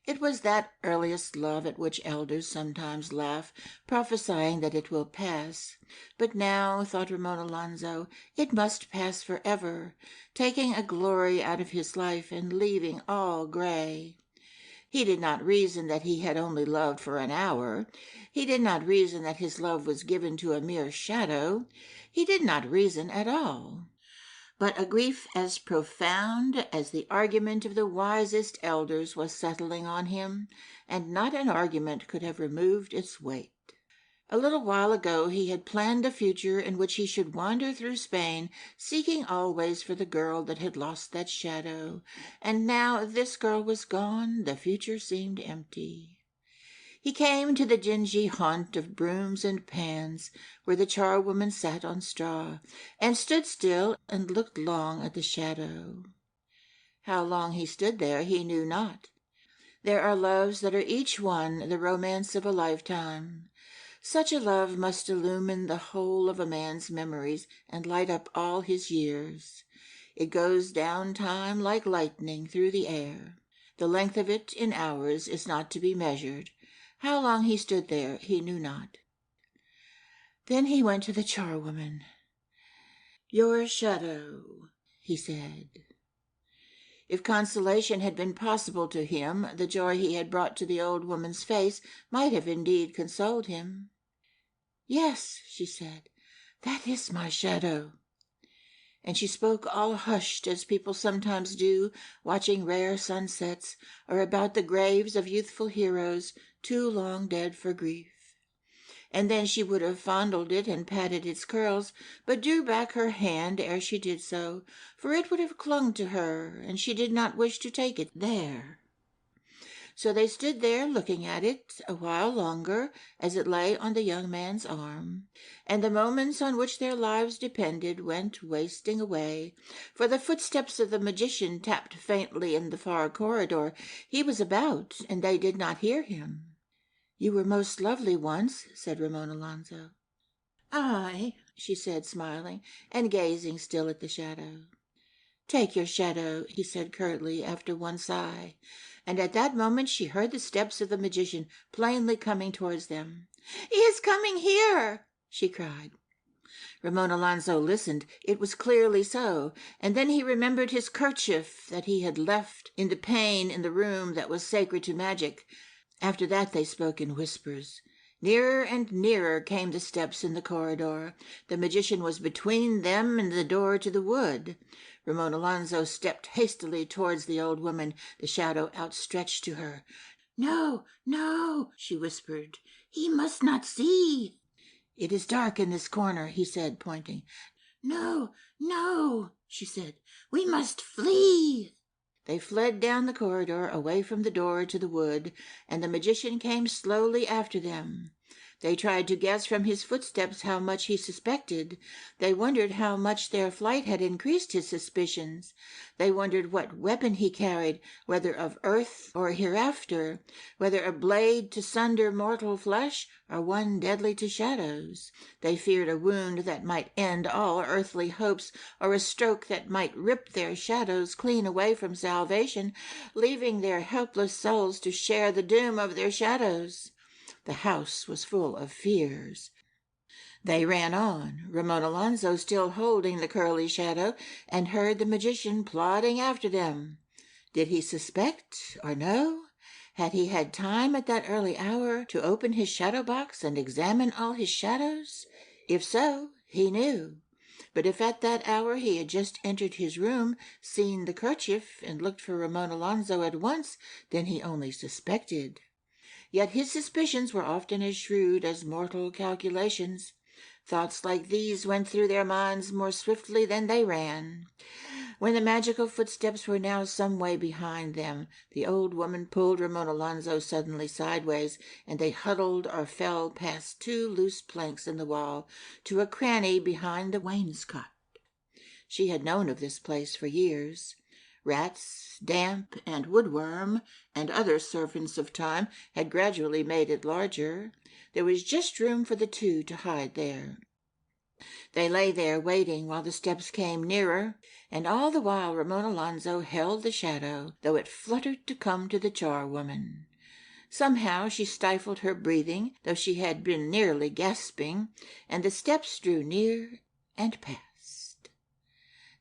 It was that earliest love at which elders sometimes laugh, prophesying that it will pass. But now, thought Ramon Alonzo, it must pass forever, taking a glory out of his life and leaving all gray. He did not reason that he had only loved for an hour. He did not reason that his love was given to a mere shadow. He did not reason at all. But a grief as profound as the argument of the wisest elders was settling on him, and not an argument could have removed its weight. A little while ago he had planned a future in which he should wander through Spain, seeking always for the girl that had lost that shadow, and now this girl was gone, the future seemed empty. He came to the dingy haunt of brooms and pans, where the charwoman sat on straw, and stood still and looked long at the shadow. How long he stood there he knew not. There are loves that are each one the romance of a lifetime. Such a love must illumine the whole of a man's memories and light up all his years. It goes down time like lightning through the air. The length of it in hours is not to be measured. How long he stood there he knew not. Then he went to the charwoman. "Your shadow," he said. If consolation had been possible to him, the joy he had brought to the old woman's face might have indeed consoled him. "Yes," she said, "that is my shadow." And she spoke all hushed, as people sometimes do, watching rare sunsets, or about the graves of youthful heroes too long dead for grief. And then she would have fondled it and patted its curls, but drew back her hand ere she did so, for it would have clung to her, and she did not wish to take it there. So they stood there looking at it a while longer as it lay on the young man's arm, and the moments on which their lives depended went wasting away, for the footsteps of the magician tapped faintly in the far corridor. He was about, and they did not hear him. "You were most lovely once," said Ramon Alonso. "Aye," she said, smiling, and gazing still at the shadow. "Take your shadow," he said curtly, after one sigh, and at that moment she heard the steps of the magician plainly coming towards them. "He is coming here!" she cried. Ramon Alonso listened. It was clearly so, and then he remembered his kerchief that he had left in the pane in the room that was sacred to magic. After that they spoke in whispers. Nearer and nearer came the steps in the corridor. The magician was between them and the door to the wood. Ramon Alonso stepped hastily towards the old woman, the shadow outstretched to her. "No, no," she whispered. "He must not see." "It is dark in this corner," he said, pointing. "No, no," she said. "We must flee." They fled down the corridor, away from the door to the wood, and the magician came slowly after them. They tried to guess from his footsteps how much he suspected. They wondered how much their flight had increased his suspicions. They wondered what weapon he carried, whether of earth or hereafter, whether a blade to sunder mortal flesh or one deadly to shadows. They feared a wound that might end all earthly hopes, or a stroke that might rip their shadows clean away from salvation, leaving their helpless souls to share the doom of their shadows. The house was full of fears. They ran on, Ramon Alonso still holding the curly shadow, and heard the magician plodding after them. Did he suspect or know? Had he had time at that early hour to open his shadow box and examine all his shadows? If so, he knew. But if at that hour he had just entered his room, seen the kerchief, and looked for Ramon Alonso at once, then he only suspected. Yet his suspicions were often as shrewd as mortal calculations. Thoughts like these went through their minds more swiftly than they ran. When the magical footsteps were now some way behind them, the old woman pulled Ramon Alonso suddenly sideways, and they huddled or fell past two loose planks in the wall to a cranny behind the wainscot. She had known of this place for years. Rats, damp, and woodworm, and other servants of time had gradually made it larger. There was just room for the two to hide there. They lay there waiting while the steps came nearer, and all the while Ramon Alonso held the shadow, though it fluttered to come to the charwoman. Somehow she stifled her breathing, though she had been nearly gasping, and the steps drew near and passed.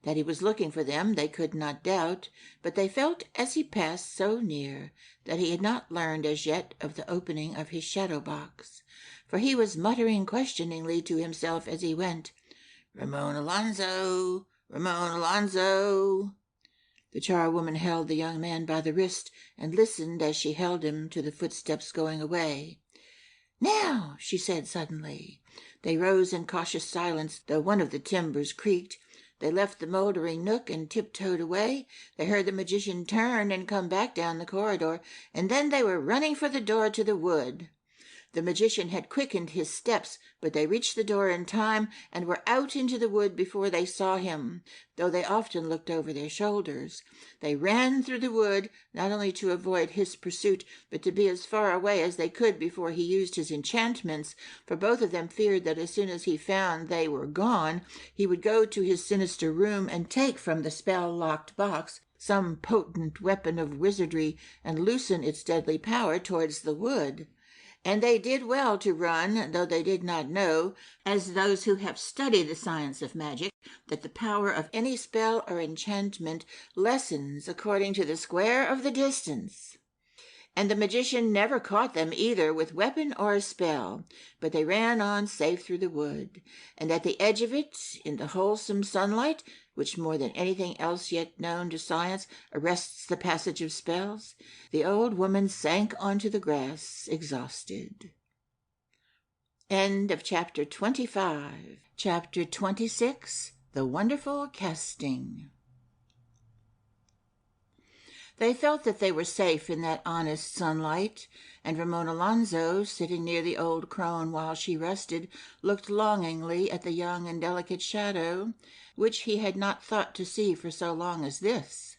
That he was looking for them they could not doubt, but they felt as he passed so near that he had not learned as yet of the opening of his shadow-box, for he was muttering questioningly to himself as he went, "Ramon Alonso, Ramon Alonso." The charwoman held the young man by the wrist and listened as she held him to the footsteps going away. "Now," she said suddenly. They rose in cautious silence, though one of the timbers creaked. They left the moldering nook and tiptoed away. They heard the magician turn and come back down the corridor, and then they were running for the door to the wood. The magician had quickened his steps, but they reached the door in time and were out into the wood before they saw him, though they often looked over their shoulders. They ran through the wood, not only to avoid his pursuit, but to be as far away as they could before he used his enchantments, for both of them feared that as soon as he found they were gone, he would go to his sinister room and take from the spell-locked box some potent weapon of wizardry and loosen its deadly power towards the wood. And they did well to run, though they did not know, as those who have studied the science of magic, that the power of any spell or enchantment lessens according to the square of the distance. And the magician never caught them either with weapon or spell, but they ran on safe through the wood, and at the edge of it, in the wholesome sunlight, which more than anything else yet known to science arrests the passage of spells, the old woman sank onto the grass, exhausted. End of chapter 25. Chapter 26, The Wonderful Casting. They felt that they were safe in that honest sunlight, and Ramon Alonso, sitting near the old crone while she rested, looked longingly at the young and delicate shadow, which he had not thought to see for so long as this.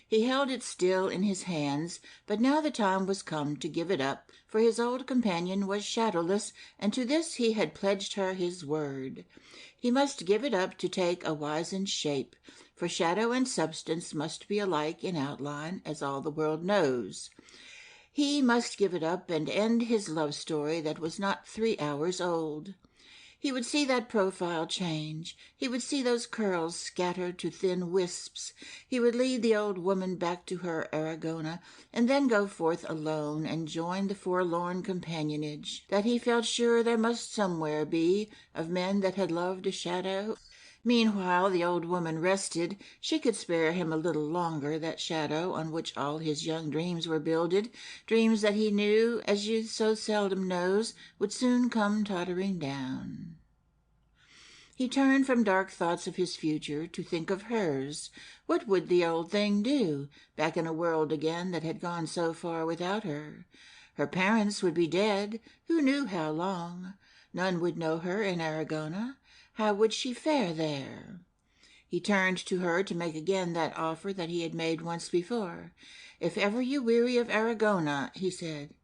He held it still in his hands, but now the time was come to give it up, for his old companion was shadowless, and to this he had pledged her his word. He must give it up to take a wizened shape, for shadow and substance must be alike in outline, as all the world knows. He must give it up and end his love story that was not 3 hours old. He would see that profile change. He would see those curls scattered to thin wisps. He would lead the old woman back to her Aragona, and then go forth alone and join the forlorn companionage that he felt sure there must somewhere be of men that had loved a shadow. Meanwhile the old woman rested. She could spare him a little longer that shadow on which all his young dreams were builded, dreams that he knew, as youth so seldom knows, would soon come tottering down. He turned from dark thoughts of his future to think of hers. What would the old thing do, back in a world again that had gone so far without her? Her parents would be dead, who knew how long? None would know her in Aragona. How would she fare there? He turned to her to make again that offer that he had made once before. "If ever you weary of Aragona," he said.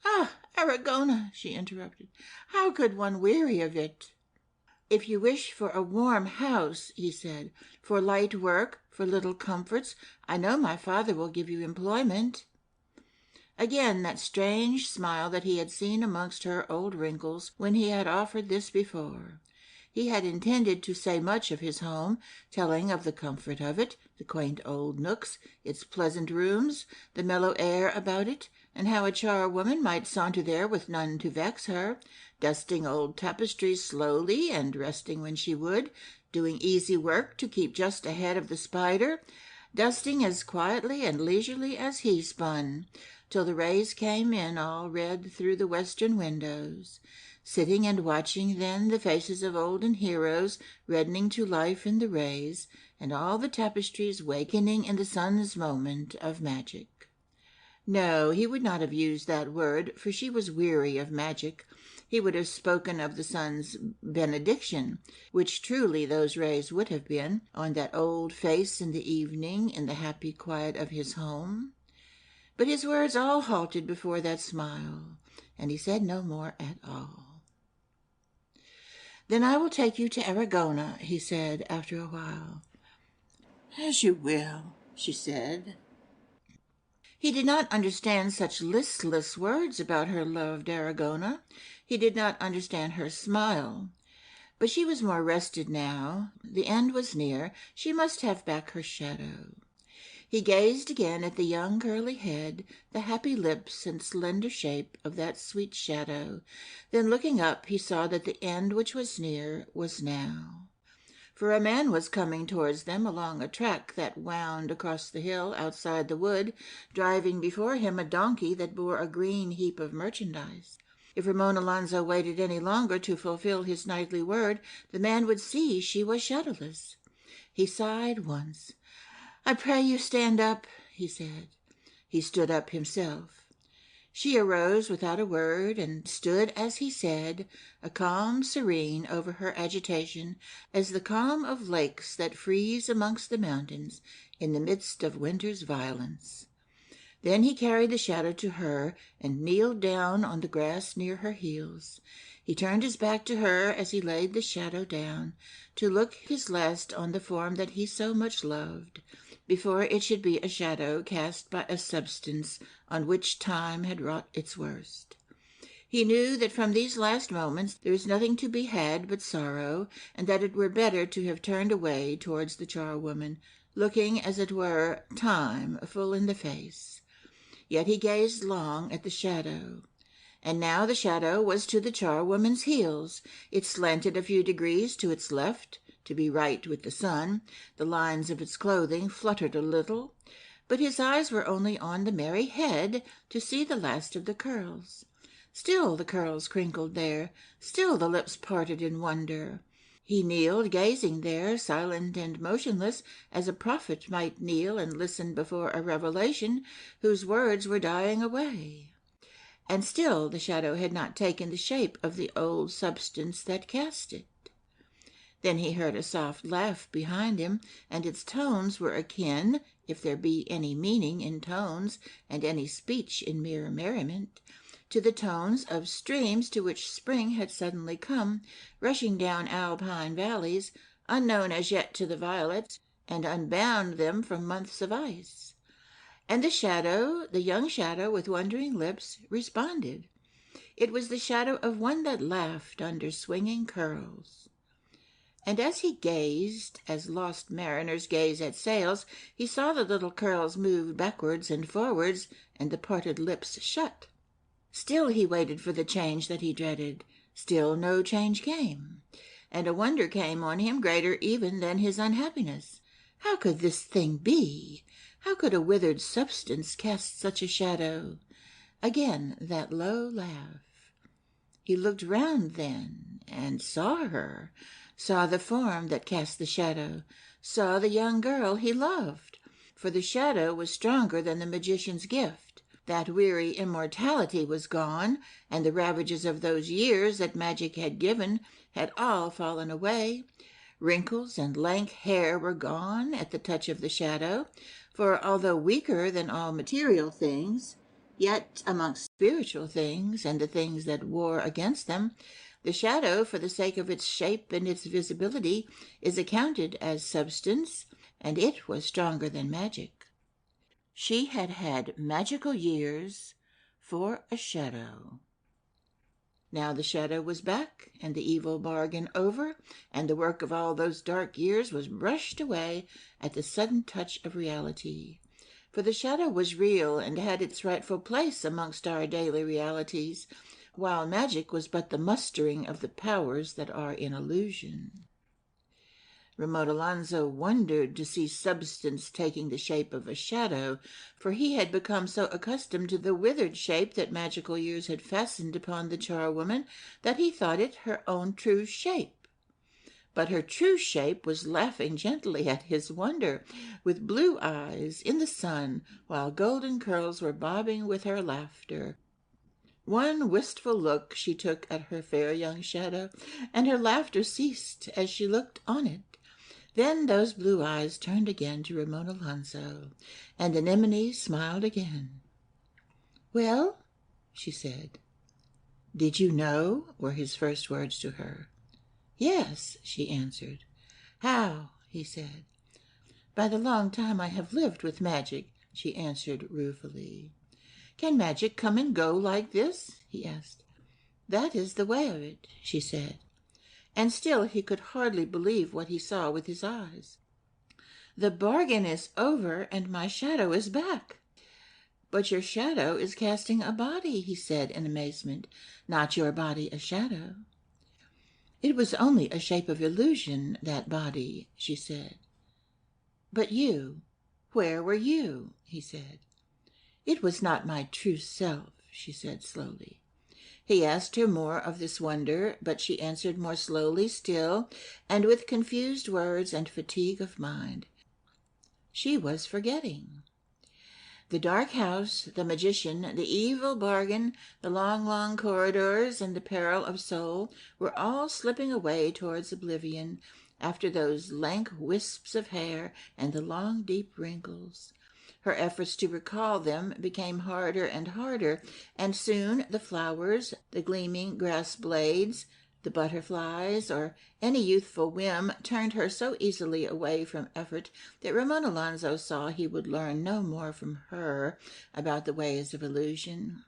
"Ah, Aragona," she interrupted. "How could one weary of it?" "If you wish for a warm house," he said, "for light work, for little comforts, I know my father will give you employment." Again that strange smile that he had seen amongst her old wrinkles when he had offered this before. He had intended to say much of his home, telling of the comfort of it, the quaint old nooks, its pleasant rooms, the mellow air about it, and how a charwoman might saunter there with none to vex her, dusting old tapestries slowly and resting when she would, doing easy work to keep just ahead of the spider, dusting as quietly and leisurely as he spun, till the rays came in all red through the western windows. Sitting and watching then the faces of olden heroes reddening to life in the rays, and all the tapestries wakening in the sun's moment of magic. No, he would not have used that word, for she was weary of magic. He would have spoken of the sun's benediction, which truly those rays would have been, on that old face in the evening, in the happy quiet of his home. But his words all halted before that smile, and he said no more at all. "Then I will take you to Aragona," he said after a while. "As you will," she said. He did not understand such listless words about her loved Aragona. He did not understand her smile. But she was more rested now. The end was near. She must have back her shadow. He gazed again at the young curly head, the happy lips and slender shape of that sweet shadow. Then looking up, he saw that the end which was near was now. For a man was coming towards them along a track that wound across the hill outside the wood, driving before him a donkey that bore a green heap of merchandise. If Ramon Alonso waited any longer to fulfill his nightly word, the man would see she was shadowless. He sighed once. "I pray you stand up," he said. He stood up himself. She arose without a word, and stood, as he said, a calm serene over her agitation, as the calm of lakes that freeze amongst the mountains in the midst of winter's violence. Then he carried the shadow to her, and kneeled down on the grass near her heels. He turned his back to her as he laid the shadow down, to look his last on the form that he so much loved, before it should be a shadow cast by a substance on which time had wrought its worst. He knew that from these last moments there was nothing to be had but sorrow, and that it were better to have turned away towards the charwoman, looking, as it were, time full in the face. Yet he gazed long at the shadow. And now the shadow was to the charwoman's heels. It slanted a few degrees to its left, to be right with the sun. The lines of its clothing fluttered a little, but his eyes were only on the merry head, to see the last of the curls. Still the curls crinkled there, still the lips parted in wonder. He kneeled, gazing there, silent and motionless, as a prophet might kneel and listen before a revelation whose words were dying away. And still the shadow had not taken the shape of the old substance that cast it. Then he heard a soft laugh behind him, and its tones were akin, if there be any meaning in tones and any speech in mere merriment, to the tones of streams to which spring had suddenly come, rushing down alpine valleys, unknown as yet to the violets, and unbound them from months of ice. And the shadow, the young shadow with wondering lips, responded. It was the shadow of one that laughed under swinging curls. And as he gazed, as lost mariners gaze at sails, he saw the little curls move backwards and forwards, and the parted lips shut. Still he waited for the change that he dreaded. Still no change came, and a wonder came on him greater even than his unhappiness. How could this thing be? How could a withered substance cast such a shadow? Again that low laugh. He looked round then, and saw her, saw the form that cast the shadow, saw the young girl he loved, for the shadow was stronger than the magician's gift. That weary immortality was gone, and the ravages of those years that magic had given had all fallen away. Wrinkles and lank hair were gone at the touch of the shadow, for although weaker than all material things, yet amongst spiritual things and the things that war against them, the shadow, for the sake of its shape and its visibility, is accounted as substance, and it was stronger than magic. She had had magical years for a shadow. Now the shadow was back, and the evil bargain over, and the work of all those dark years was brushed away at the sudden touch of reality. For the shadow was real, and had its rightful place amongst our daily realities, while magic was but the mustering of the powers that are in illusion. Remote Alonso wondered to see substance taking the shape of a shadow, for he had become so accustomed to the withered shape that magical years had fastened upon the charwoman that he thought it her own true shape. But her true shape was laughing gently at his wonder, with blue eyes in the sun, while golden curls were bobbing with her laughter. One wistful look she took at her fair young shadow, and her laughter ceased as she looked on it. Then those blue eyes turned again to Ramon Alonso, and Anemone smiled again. "Well?" she said. "Did you know?" were his first words to her. "Yes," she answered. "How?" he said. "By the long time I have lived with magic," she answered ruefully. "Can magic come and go like this?" he asked. "That is the way of it," she said. And still he could hardly believe what he saw with his eyes. "The bargain is over, and my shadow is back." "But your shadow is casting a body," he said in amazement, "not your body a shadow." "It was only a shape of illusion, that body," she said. "But you, where were you?" he said. "It was not my true self," she said slowly. He asked her more of this wonder, but she answered more slowly still, and with confused words and fatigue of mind. She was forgetting. The dark house, the magician, the evil bargain, the long, long corridors, and the peril of soul were all slipping away towards oblivion after those lank wisps of hair and the long, deep wrinkles. Her efforts to recall them became harder and harder, and soon the flowers, the gleaming grass blades, the butterflies, or any youthful whim turned her so easily away from effort that Ramon Alonso saw he would learn no more from her about the ways of illusion,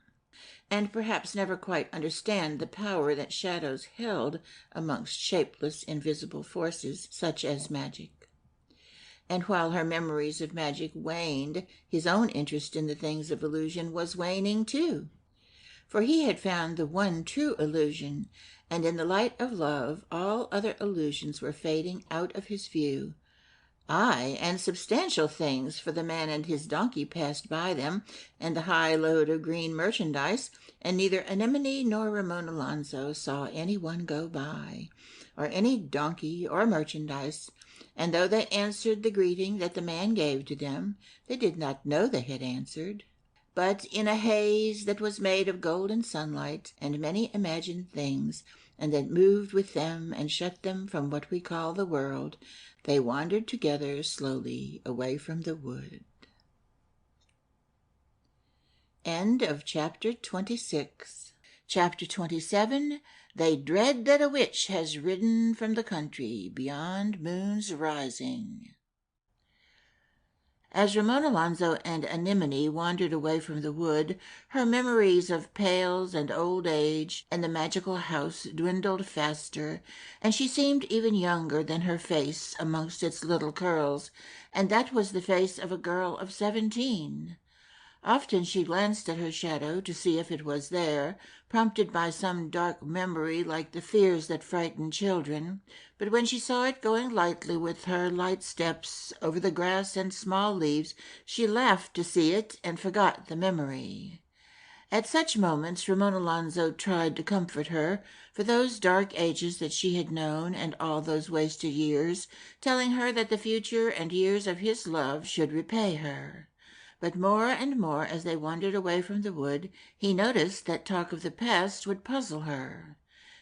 and perhaps never quite understand the power that shadows held amongst shapeless, invisible forces such as magic. And while her memories of magic waned, his own interest in the things of illusion was waning too. For he had found the one true illusion, and in the light of love all other illusions were fading out of his view. Ay, and substantial things, for the man and his donkey passed by them, and the high load of green merchandise, and neither Anemone nor Ramon Alonso saw any one go by, or any donkey or merchandise, and though they answered the greeting that the man gave to them, they did not know they had answered. But in a haze that was made of golden sunlight and many imagined things, and that moved with them and shut them from what we call the world, they wandered together slowly away from the wood. End of chapter 26. Chapter 27. They dread that a witch has ridden from the country beyond moon's rising. As Ramon Alonso and Anemone wandered away from the wood, her memories of pails and old age and the magical house dwindled faster, and she seemed even younger than her face amongst its little curls, and that was the face of a girl of 17. Often she glanced at her shadow to see if it was there, prompted by some dark memory like the fears that frighten children, but when she saw it going lightly with her light steps over the grass and small leaves, she laughed to see it and forgot the memory. At such moments Ramon Alonso tried to comfort her for those dark ages that she had known and all those wasted years, telling her that the future and years of his love should repay her. But more and more as they wandered away from the wood, he noticed that talk of the past would puzzle her.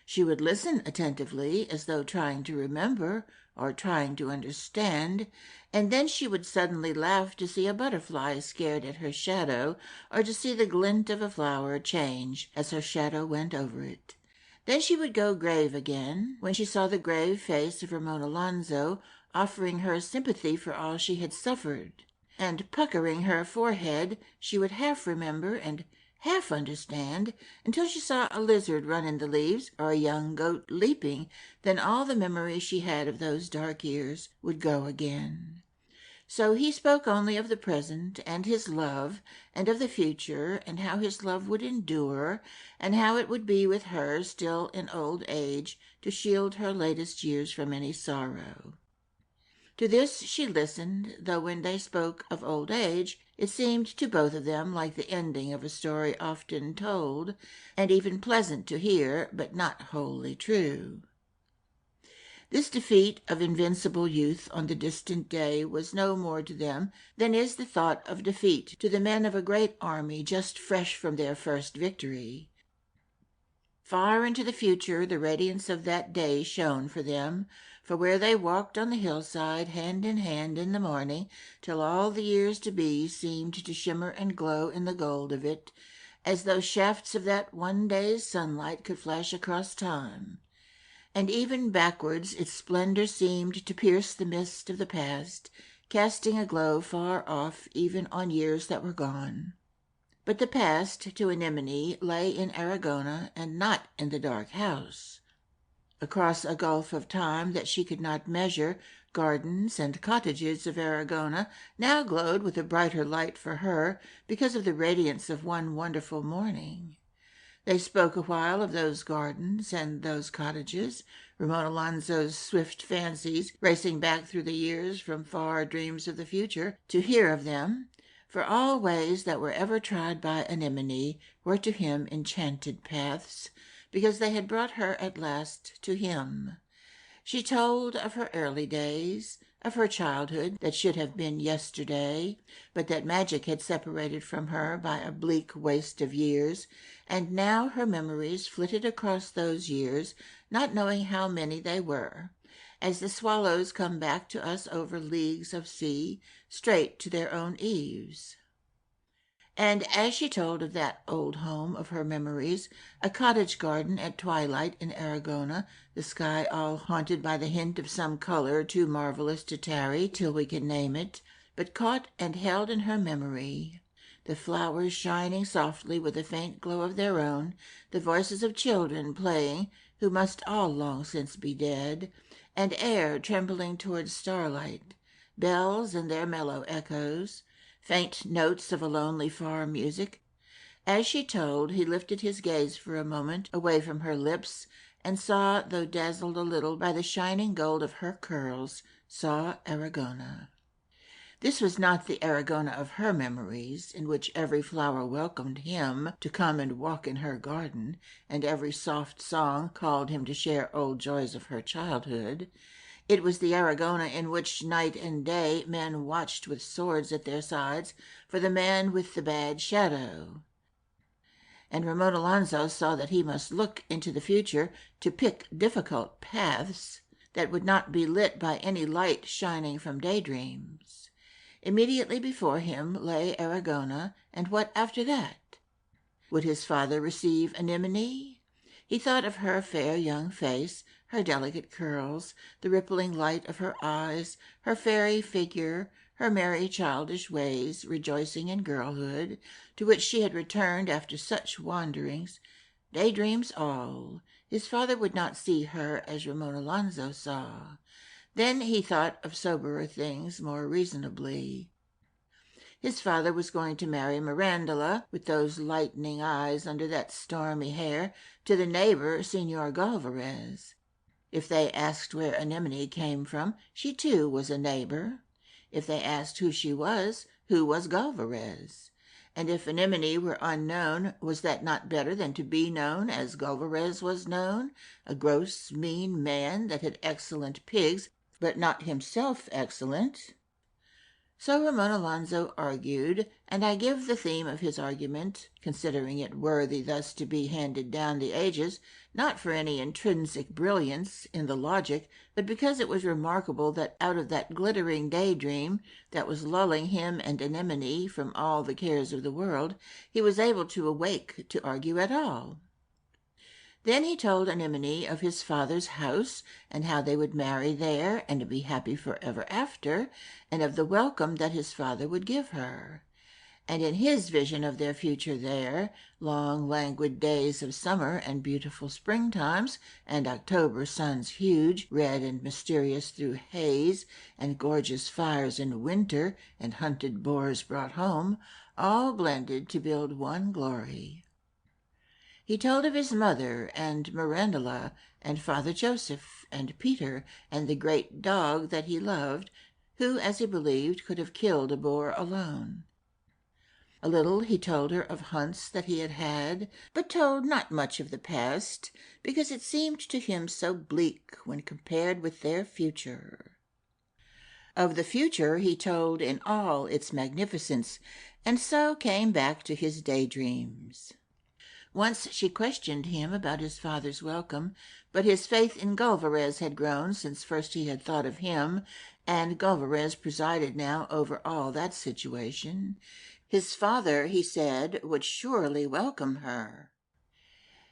She would listen attentively, as though trying to remember or trying to understand, and then she would suddenly laugh to see a butterfly scared at her shadow, or to see the glint of a flower change as her shadow went over it. Then she would go grave again, when she saw the grave face of Ramon Alonso offering her sympathy for all she had suffered. And puckering her forehead, she would half remember and half understand until she saw a lizard run in the leaves or a young goat leaping. Then all the memory she had of those dark years would go again. So he spoke only of the present and his love, and of the future, and how his love would endure, and how it would be with her still in old age to shield her latest years from any sorrow. To this she listened, though when they spoke of old age, it seemed to both of them like the ending of a story often told, and even pleasant to hear, but not wholly true. This defeat of invincible youth on the distant day was no more to them than is the thought of defeat to the men of a great army just fresh from their first victory. Far into the future the radiance of that day shone for them, for where they walked on the hillside hand in hand in the morning, till all the years to be seemed to shimmer and glow in the gold of it, as though shafts of that one day's sunlight could flash across time. And even backwards its splendor seemed to pierce the mist of the past, casting a glow far off even on years that were gone. But the past, to Anemone, lay in Aragona and not in the dark house. Across a gulf of time that she could not measure, gardens and cottages of Aragona now glowed with a brighter light for her because of the radiance of one wonderful morning. They spoke a while of those gardens and those cottages, Ramon Alonso's swift fancies racing back through the years from far dreams of the future to hear of them, for all ways that were ever trod by Anemone were to him enchanted paths, because they had brought her at last to him. She told of her early days, of her childhood that should have been yesterday, but that magic had separated from her by a bleak waste of years, and now her memories flitted across those years, not knowing how many they were, as the swallows come back to us over leagues of sea, straight to their own eaves. And as she told of that old home of her memories, a cottage garden at twilight in Aragona, the sky all haunted by the hint of some color too marvelous to tarry till we can name it, but caught and held in her memory, the flowers shining softly with a faint glow of their own, the voices of children playing, who must all long since be dead, and air trembling towards starlight, bells and their mellow echoes, faint notes of a lonely farm music. As she told, he lifted his gaze for a moment away from her lips, and saw, though dazzled a little by the shining gold of her curls, saw Aragona. This was not the Aragona of her memories, in which every flower welcomed him to come and walk in her garden, and every soft song called him to share old joys of her childhood. It was the Aragona in which night and day men watched with swords at their sides for the man with the bad shadow. And Ramon Alonso saw that he must look into the future to pick difficult paths that would not be lit by any light shining from daydreams. Immediately before him lay Aragona, and what after that? Would his father receive Anemone? He thought of her fair young face, her delicate curls, the rippling light of her eyes, her fairy figure, her merry childish ways, rejoicing in girlhood, to which she had returned after such wanderings. Daydreams all. His father would not see her as Ramon Alonso saw. Then he thought of soberer things more reasonably. His father was going to marry Mirandola, with those lightning eyes under that stormy hair, to the neighbor, Senor Galvarez. If they asked where Anemone came from, she too was a neighbor. If they asked who she was, who was Galvarez? And if Anemone were unknown, was that not better than to be known as Galvarez was known, a gross, mean man that had excellent pigs, but not himself excellent? So Ramon Alonso argued, and I give the theme of his argument, considering it worthy thus to be handed down the ages, not for any intrinsic brilliance in the logic, but because it was remarkable that out of that glittering daydream that was lulling him and Anemone from all the cares of the world, he was able to awake to argue at all. Then he told Anemone of his father's house, and how they would marry there and be happy forever after, and of the welcome that his father would give her. And in his vision of their future there, long languid days of summer and beautiful springtimes, and October suns huge, red and mysterious through haze, and gorgeous fires in winter, and hunted boars brought home, all blended to build one glory. He told of his mother and Mirandola and Father Joseph and Peter and the great dog that he loved, who, as he believed, could have killed a boar alone. A little he told her of hunts that he had had, but told not much of the past, because it seemed to him so bleak when compared with their future. Of the future he told in all its magnificence, and so came back to his daydreams. Once she questioned him about his father's welcome, but his faith in Galvarez had grown since first he had thought of him, and Galvarez presided now over all that situation. His father, he said, would surely welcome her.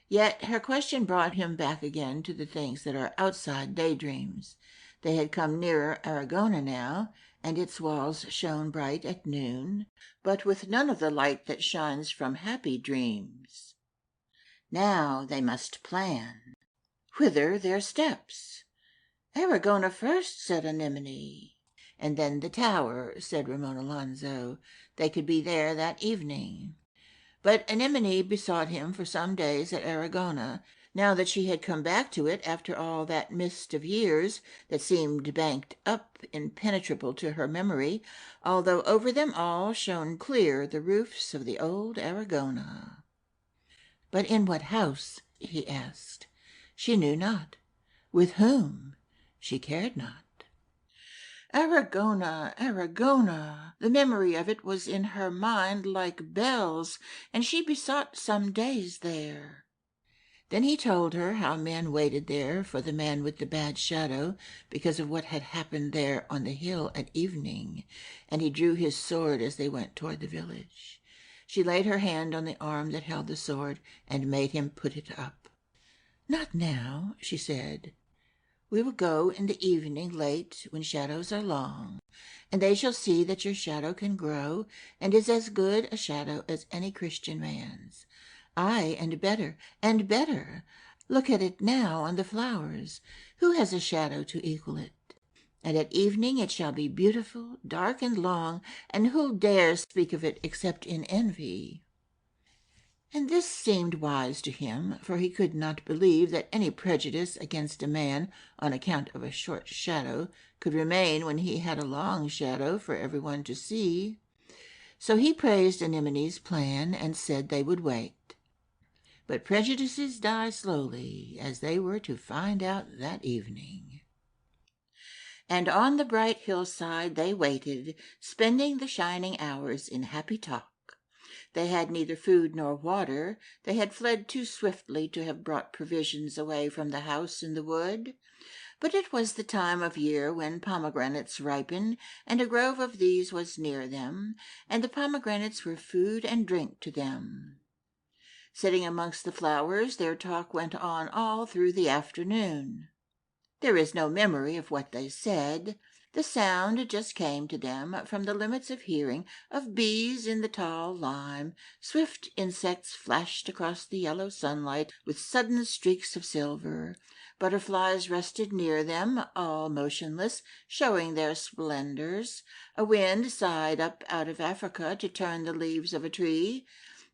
Yet her question brought him back again to the things that are outside daydreams. They had come nearer Aragona now, and its walls shone bright at noon, but with none of the light that shines from happy dreams. Now they must plan. Whither their steps? Aragona first, said Anemone. And then the tower, said Ramon Alonso. They could be there that evening. But Anemone besought him for some days at Aragona, now that she had come back to it after all that mist of years that seemed banked up impenetrable to her memory, although over them all shone clear the roofs of the old Aragona. But in what house? He asked. She knew not. With whom? She cared not. Aragona, Aragona. The memory of it was in her mind like bells, and she besought some days there. Then he told her how men waited there for the man with the bad shadow because of what had happened there on the hill at evening, and he drew his sword as they went toward the village. She laid her hand on the arm that held the sword and made him put it up. "Not now," she said. "We will go in the evening late when shadows are long, and they shall see that your shadow can grow and is as good a shadow as any Christian man's. Ay, and better, and better. Look at it now on the flowers. Who has a shadow to equal it? And at evening it shall be beautiful, dark and long, and who'll dare speak of it except in envy?" And this seemed wise to him, for he could not believe that any prejudice against a man on account of a short shadow could remain when he had a long shadow for everyone to see. So he praised Anemone's plan and said they would wait. But prejudices die slowly, as they were to find out that evening. And on the bright hillside they waited, spending the shining hours in happy talk. They had neither food nor water. They had fled too swiftly to have brought provisions away from the house in the wood. But it was the time of year when pomegranates ripen, and a grove of these was near them, and the pomegranates were food and drink to them. Sitting amongst the flowers, their talk went on all through the afternoon. There is no memory of what they said. The sound just came to them from the limits of hearing of bees in the tall lime. Swift insects flashed across the yellow sunlight with sudden streaks of silver. Butterflies rested near them, all motionless, showing their splendors. A wind sighed up out of Africa to turn the leaves of a tree.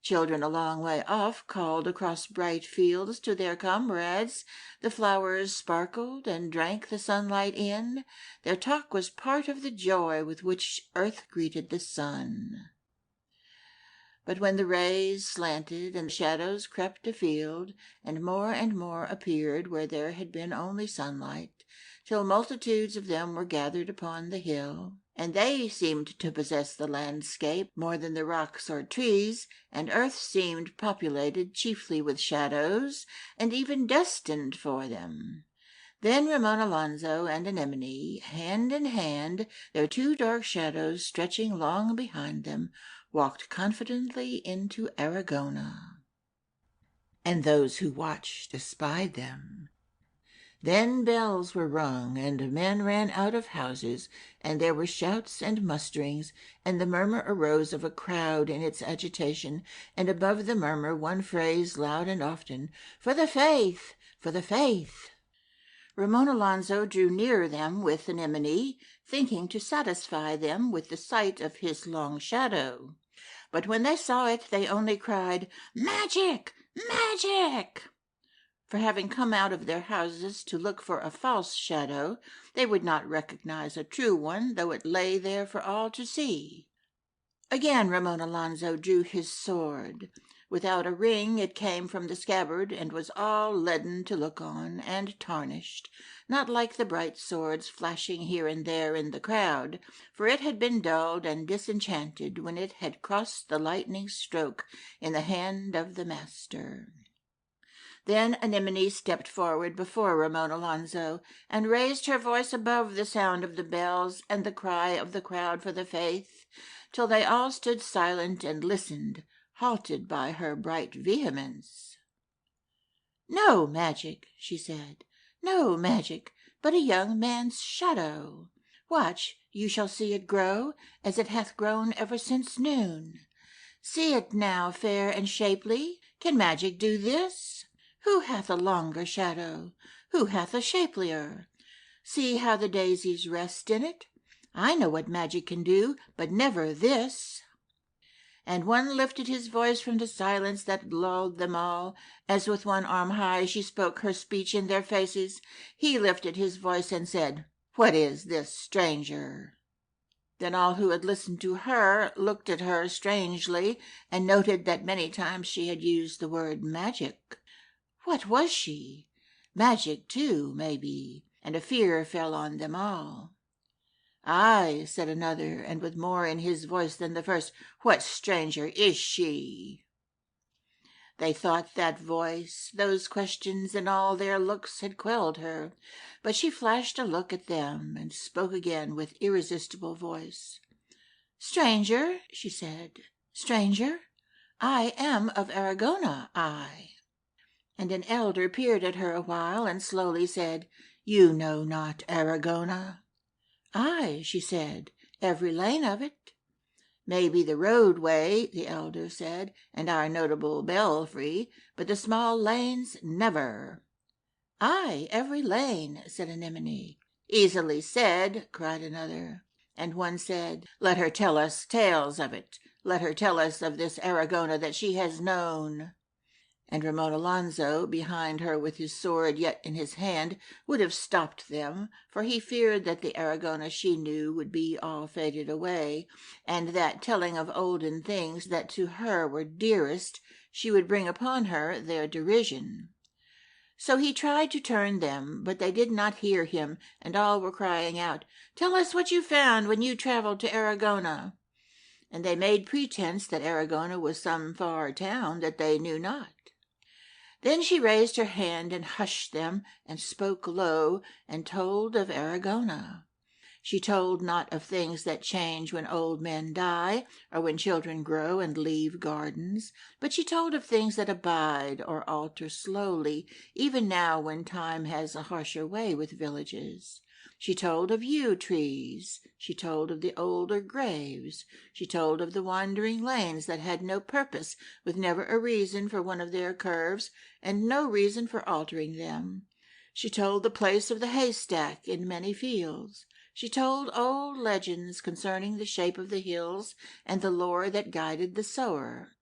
Children a long way off called across bright fields to their comrades. The flowers sparkled and drank the sunlight in. Their talk was part of the joy with which earth greeted the sun. But when the rays slanted and the shadows crept afield, and more appeared where there had been only sunlight, till multitudes of them were gathered upon the hill, and they seemed to possess the landscape more than the rocks or trees, and earth seemed populated chiefly with shadows, and even destined for them. Then Ramon Alonso and Anemone, hand in hand, their two dark shadows stretching long behind them, walked confidently into Aragona. And those who watched espied them. Then bells were rung, and men ran out of houses, and there were shouts and musterings, and the murmur arose of a crowd in its agitation, and above the murmur one phrase loud and often, "For the faith! For the faith!" Ramon Alonso drew near them with Anemone, thinking to satisfy them with the sight of his long shadow. But when they saw it, they only cried, "Magic! Magic!" For having come out of their houses to look for a false shadow, they would not recognize a true one, though it lay there for all to see. Again Ramon Alonso drew his sword. Without a ring it came from the scabbard, and was all leaden to look on, and tarnished, not like the bright swords flashing here and there in the crowd, for it had been dulled and disenchanted when it had crossed the lightning stroke in the hand of the master. Then Anemone stepped forward before Ramon Alonso, and raised her voice above the sound of the bells and the cry of the crowd for the faith, till they all stood silent and listened, halted by her bright vehemence. "No magic," she said, "no magic, but a young man's shadow. Watch, you shall see it grow, as it hath grown ever since noon. See it now, fair and shapely. Can magic do this? Who hath a longer shadow? Who hath a shapelier? See how the daisies rest in it. I know what magic can do, but never this." And one lifted his voice from the silence that lulled them all, as with one arm high she spoke her speech in their faces. He lifted his voice and said, "What is this, stranger?" Then all who had listened to her looked at her strangely, and noted that many times she had used the word magic. What was she? Magic, too, maybe, and a fear fell on them all. Aye, said another, and with more in his voice than the first, what stranger is she? They thought that voice, those questions, and all their looks had quelled her, but she flashed a look at them and spoke again with irresistible voice. Stranger, she said, stranger, I am of Aragona, I. And an elder peered at her a while and slowly said, You know not Aragona. Aye, she said, every lane of it. Maybe the roadway, the elder said, and our notable belfry, but the small lanes never. Aye, every lane, said Anemone. Easily said, cried another. And one said, Let her tell us tales of it. Let her tell us of this Aragona that she has known. And Ramon Alonso, behind her with his sword yet in his hand, would have stopped them, for he feared that the Aragona she knew would be all faded away, and that, telling of olden things that to her were dearest, she would bring upon her their derision. So he tried to turn them, but they did not hear him, and all were crying out, Tell us what you found when you travelled to Aragona. And they made pretence that Aragona was some far town that they knew not. Then she raised her hand and hushed them, and spoke low, and told of Aragona. She told not of things that change when old men die, or when children grow and leave gardens, but she told of things that abide or alter slowly, even now when time has a harsher way with villages. She told of yew trees, she told of the older graves, she told of the wandering lanes that had no purpose, with never a reason for one of their curves, and no reason for altering them. She told the place of the haystack in many fields. She told old legends concerning the shape of the hills and the lore that guided the sower.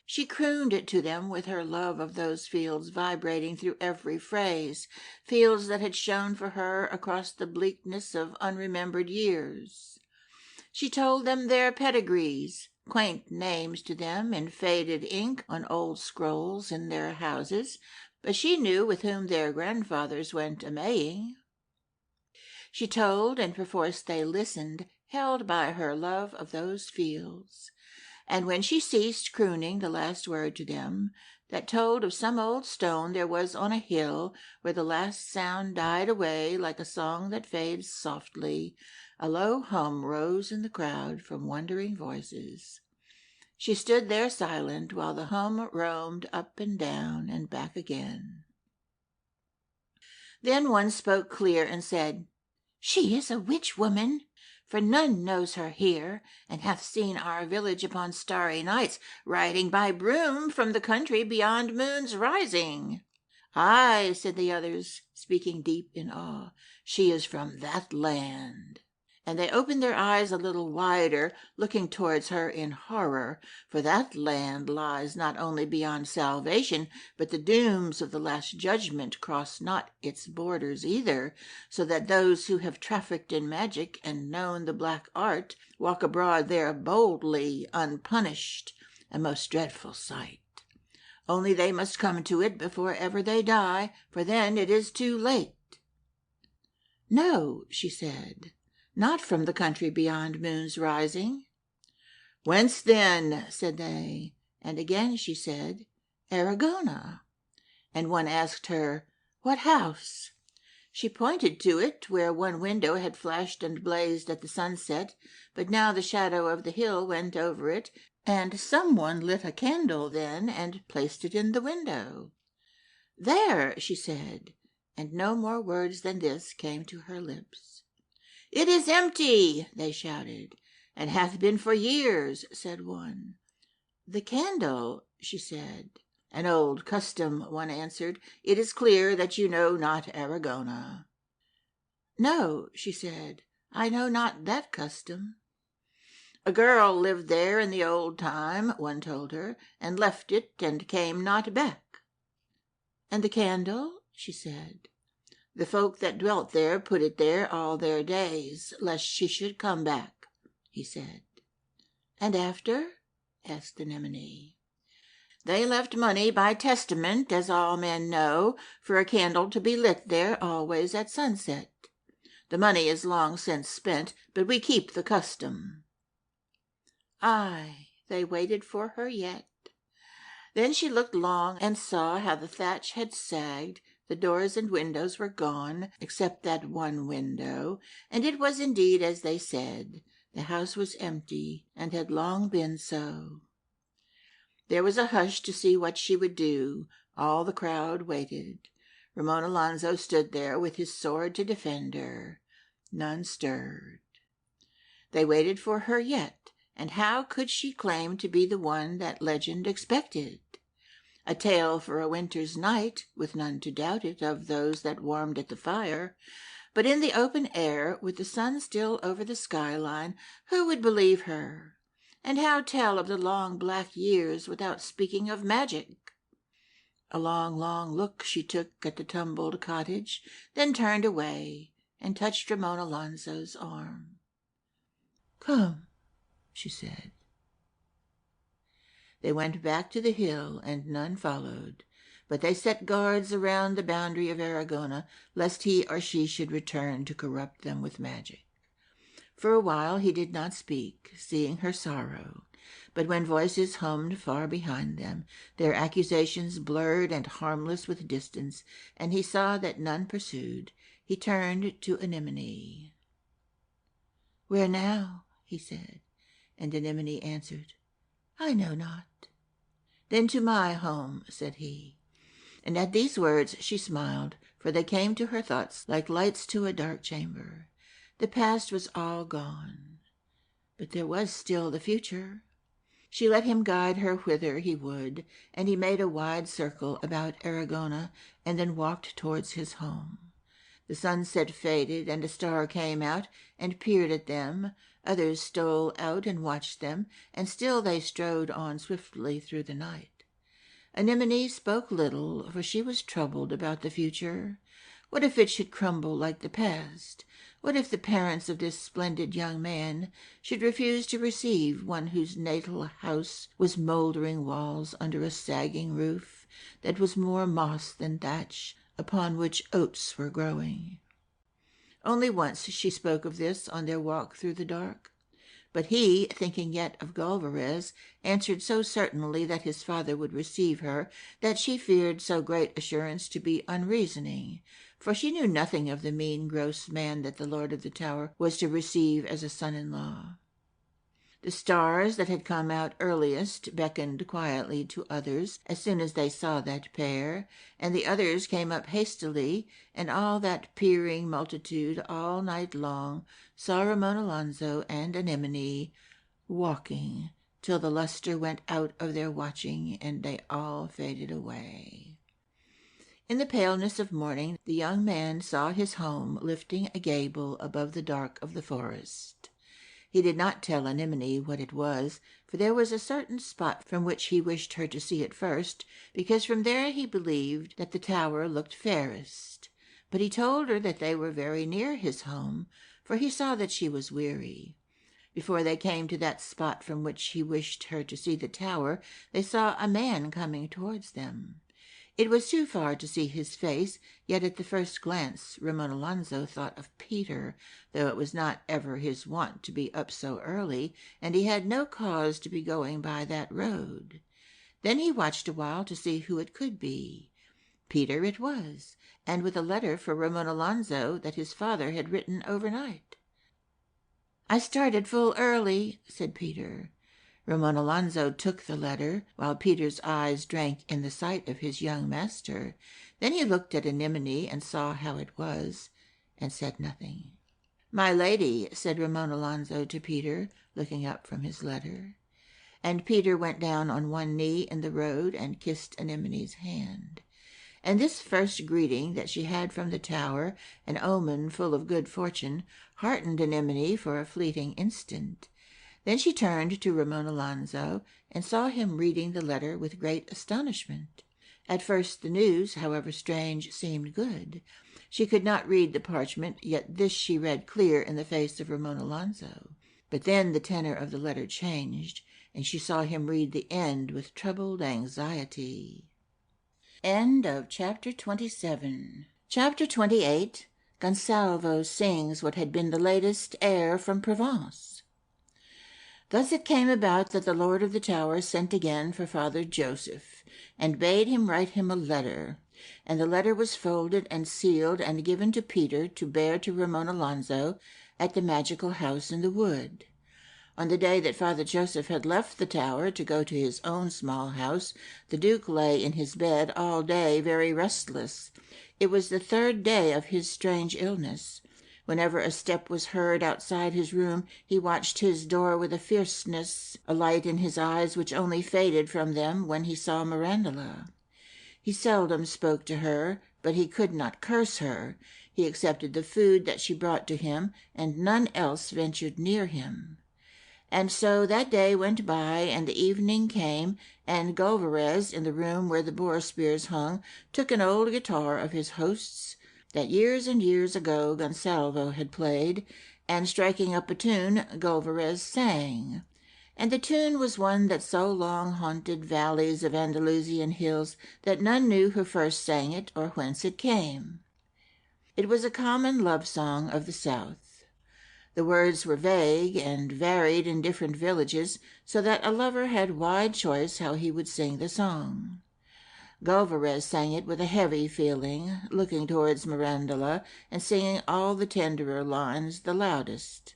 She crooned it to them with her love of those fields vibrating through every phrase, fields that had shone for her across the bleakness of unremembered years. She told them their pedigrees, quaint names to them in faded ink on old scrolls in their houses, but she knew with whom their grandfathers went a-maying. She told, and perforce they listened, held by her love of those fields. And when she ceased crooning the last word to them, that told of some old stone there was on a hill, where the last sound died away like a song that fades softly, a low hum rose in the crowd from wondering voices. She stood there silent while the hum roamed up and down and back again. Then one spoke clear and said, She is a witch woman, for none knows her here, and hath seen our village upon starry nights, riding by broom from the country beyond moon's rising. Aye, said the others, speaking deep in awe, she is from that land. And they opened their eyes a little wider, looking towards her in horror, for that land lies not only beyond salvation, but the dooms of the last judgment cross not its borders either, so that those who have trafficked in magic and known the black art walk abroad there boldly, unpunished, a most dreadful sight. Only they must come to it before ever they die, for then it is too late. No, she said, not from the country beyond moon's rising. Whence then? Said they. And again she said, Aragona. And one asked her, What house? She pointed to it, where one window had flashed and blazed at the sunset, but now the shadow of the hill went over it, and someone lit a candle then and placed it in the window. There, she said, and no more words than this came to her lips. It is empty, they shouted, and hath been for years, said one. The candle, she said. An old custom, one answered. It is clear that you know not Aragona. No, she said, I know not that custom. A girl lived there in the old time, one told her, and left it and came not back. And the candle, she said. The folk that dwelt there put it there all their days, lest she should come back, he said. And after? Asked Anemone. They left money by testament, as all men know, for a candle to be lit there always at sunset. The money is long since spent, but we keep the custom." Aye, they waited for her yet. Then she looked long and saw how the thatch had sagged, the doors and windows were gone, except that one window, and it was indeed as they said. The house was empty, and had long been so. There was a hush to see what she would do. All the crowd waited. Ramon Alonzo stood there with his sword to defend her. None stirred. They waited for her yet, and how could she claim to be the one that legend expected? A tale for a winter's night, with none to doubt it of those that warmed at the fire. But in the open air, with the sun still over the skyline, who would believe her? And how tell of the long black years without speaking of magic? A long, long look she took at the tumbled cottage, then turned away and touched Ramon Alonzo's arm. "Come," she said. They went back to the hill, and none followed, but they set guards around the boundary of Aragona, lest he or she should return to corrupt them with magic. For a while he did not speak, seeing her sorrow, but when voices hummed far behind them, their accusations blurred and harmless with distance, and he saw that none pursued, he turned to Anemone. "Where now?" he said, and Anemone answered, "I know not." "Then to my home," said he. And at these words she smiled, for they came to her thoughts like lights to a dark chamber. The past was all gone, but there was still the future. She let him guide her whither he would, and he made a wide circle about Aragona, and then walked towards his home. The sunset faded, and a star came out and peered at them. Others stole out and watched them, and still they strode on swiftly through the night. Anemone spoke little, for she was troubled about the future. What if it should crumble like the past? What if the parents of this splendid young man should refuse to receive one whose natal house was mouldering walls under a sagging roof that was more moss than thatch, upon which oats were growing? Only once she spoke of this on their walk through the dark. But he, thinking yet of Gulvarez, answered so certainly that his father would receive her that she feared so great assurance to be unreasoning, for she knew nothing of the mean, gross man that the lord of the tower was to receive as a son-in-law. The stars that had come out earliest beckoned quietly to others as soon as they saw that pair, and the others came up hastily, and all that peering multitude all night long saw Ramon Alonzo and Anemone walking till the lustre went out of their watching, and they all faded away. In the paleness of morning the young man saw his home lifting a gable above the dark of the forest. He did not tell Anemone what it was, for there was a certain spot from which he wished her to see it first, because from there he believed that the tower looked fairest. But he told her that they were very near his home, for he saw that she was weary. Before they came to that spot from which he wished her to see the tower, they saw a man coming towards them. It was too far to see his face, yet at the first glance Ramon Alonzo thought of Peter, though it was not ever his wont to be up so early, and he had no cause to be going by that road. Then he watched a while to see who it could be. Peter it was, and with a letter for Ramon Alonzo that his father had written overnight. "I started full early," said Peter. Ramon Alonzo took the letter, while Peter's eyes drank in the sight of his young master. Then he looked at Anemone and saw how it was, and said nothing. "My lady," said Ramon Alonzo to Peter, looking up from his letter. And Peter went down on one knee in the road and kissed Anemone's hand. And this first greeting that she had from the tower, an omen full of good fortune, heartened Anemone for a fleeting instant. Then she turned to Ramon Alonzo and saw him reading the letter with great astonishment. At first the news, however strange, seemed good. She could not read the parchment, yet this she read clear in the face of Ramon Alonzo. But then the tenor of the letter changed, and she saw him read the end with troubled anxiety. End of Chapter 27. Chapter 28. Gonsalvo sings what had been the latest air from Provence. Thus it came about that the Lord of the Tower sent again for Father Joseph, and bade him write him a letter. And the letter was folded and sealed and given to Peter to bear to Ramon Alonso at the magical house in the wood. On the day that Father Joseph had left the tower to go to his own small house, the Duke lay in his bed all day very restless. It was the 3rd day of his strange illness. Whenever a step was heard outside his room, he watched his door with a fierceness, a light in his eyes which only faded from them when he saw Mirandola. He seldom spoke to her, but he could not curse her. He accepted the food that she brought to him, and none else ventured near him. And so that day went by, and the evening came, and Gulvarez, in the room where the boar spears hung, took an old guitar of his host's that years and years ago Gonsalvo had played, and striking up a tune, Gulvarez sang. And the tune was one that so long haunted valleys of Andalusian hills that none knew who first sang it or whence it came. It was a common love song of the South. The words were vague and varied in different villages, so that a lover had wide choice how he would sing the song. Gulvarez sang it with a heavy feeling, looking towards Mirandola and singing all the tenderer lines the loudest.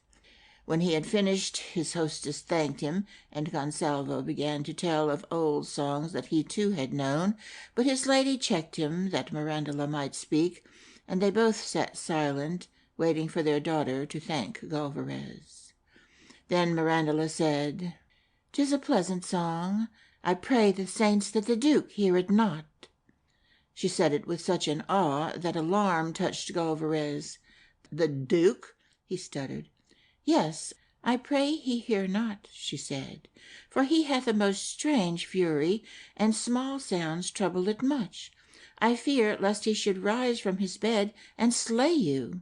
When he had finished, his hostess thanked him, and Gonsalvo began to tell of old songs that he too had known, but his lady checked him that Mirandola might speak, and they both sat silent, waiting for their daughter to thank Gulvarez. Then Mirandola said, "'Tis a pleasant song. I pray the saints that the Duke hear it not." She said it with such an awe that alarm touched Gulvarez. "The Duke?" he stuttered. "Yes, I pray he hear not," she said, "for he hath a most strange fury, and small sounds trouble it much. I fear lest he should rise from his bed and slay you."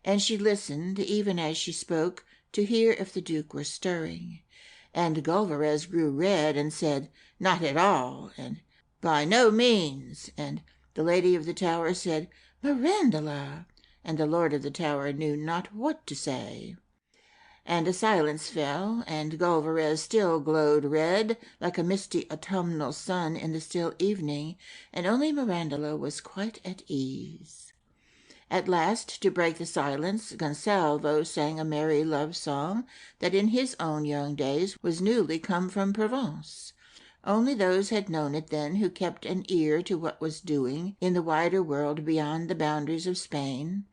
And she listened, even as she spoke, to hear if the Duke were stirring. And Gulvarez grew red and said, "Not at all," and "By no means," and the lady of the tower said, "Mirandola," and the lord of the tower knew not what to say. And a silence fell, and Gulvarez still glowed red, like a misty autumnal sun in the still evening, and only Mirandola was quite at ease. At last, to break the silence, Gonsalvo sang a merry love song that in his own young days was newly come from Provence. Only those had known it then who kept an ear to what was doing in the wider world beyond the boundaries of Spain,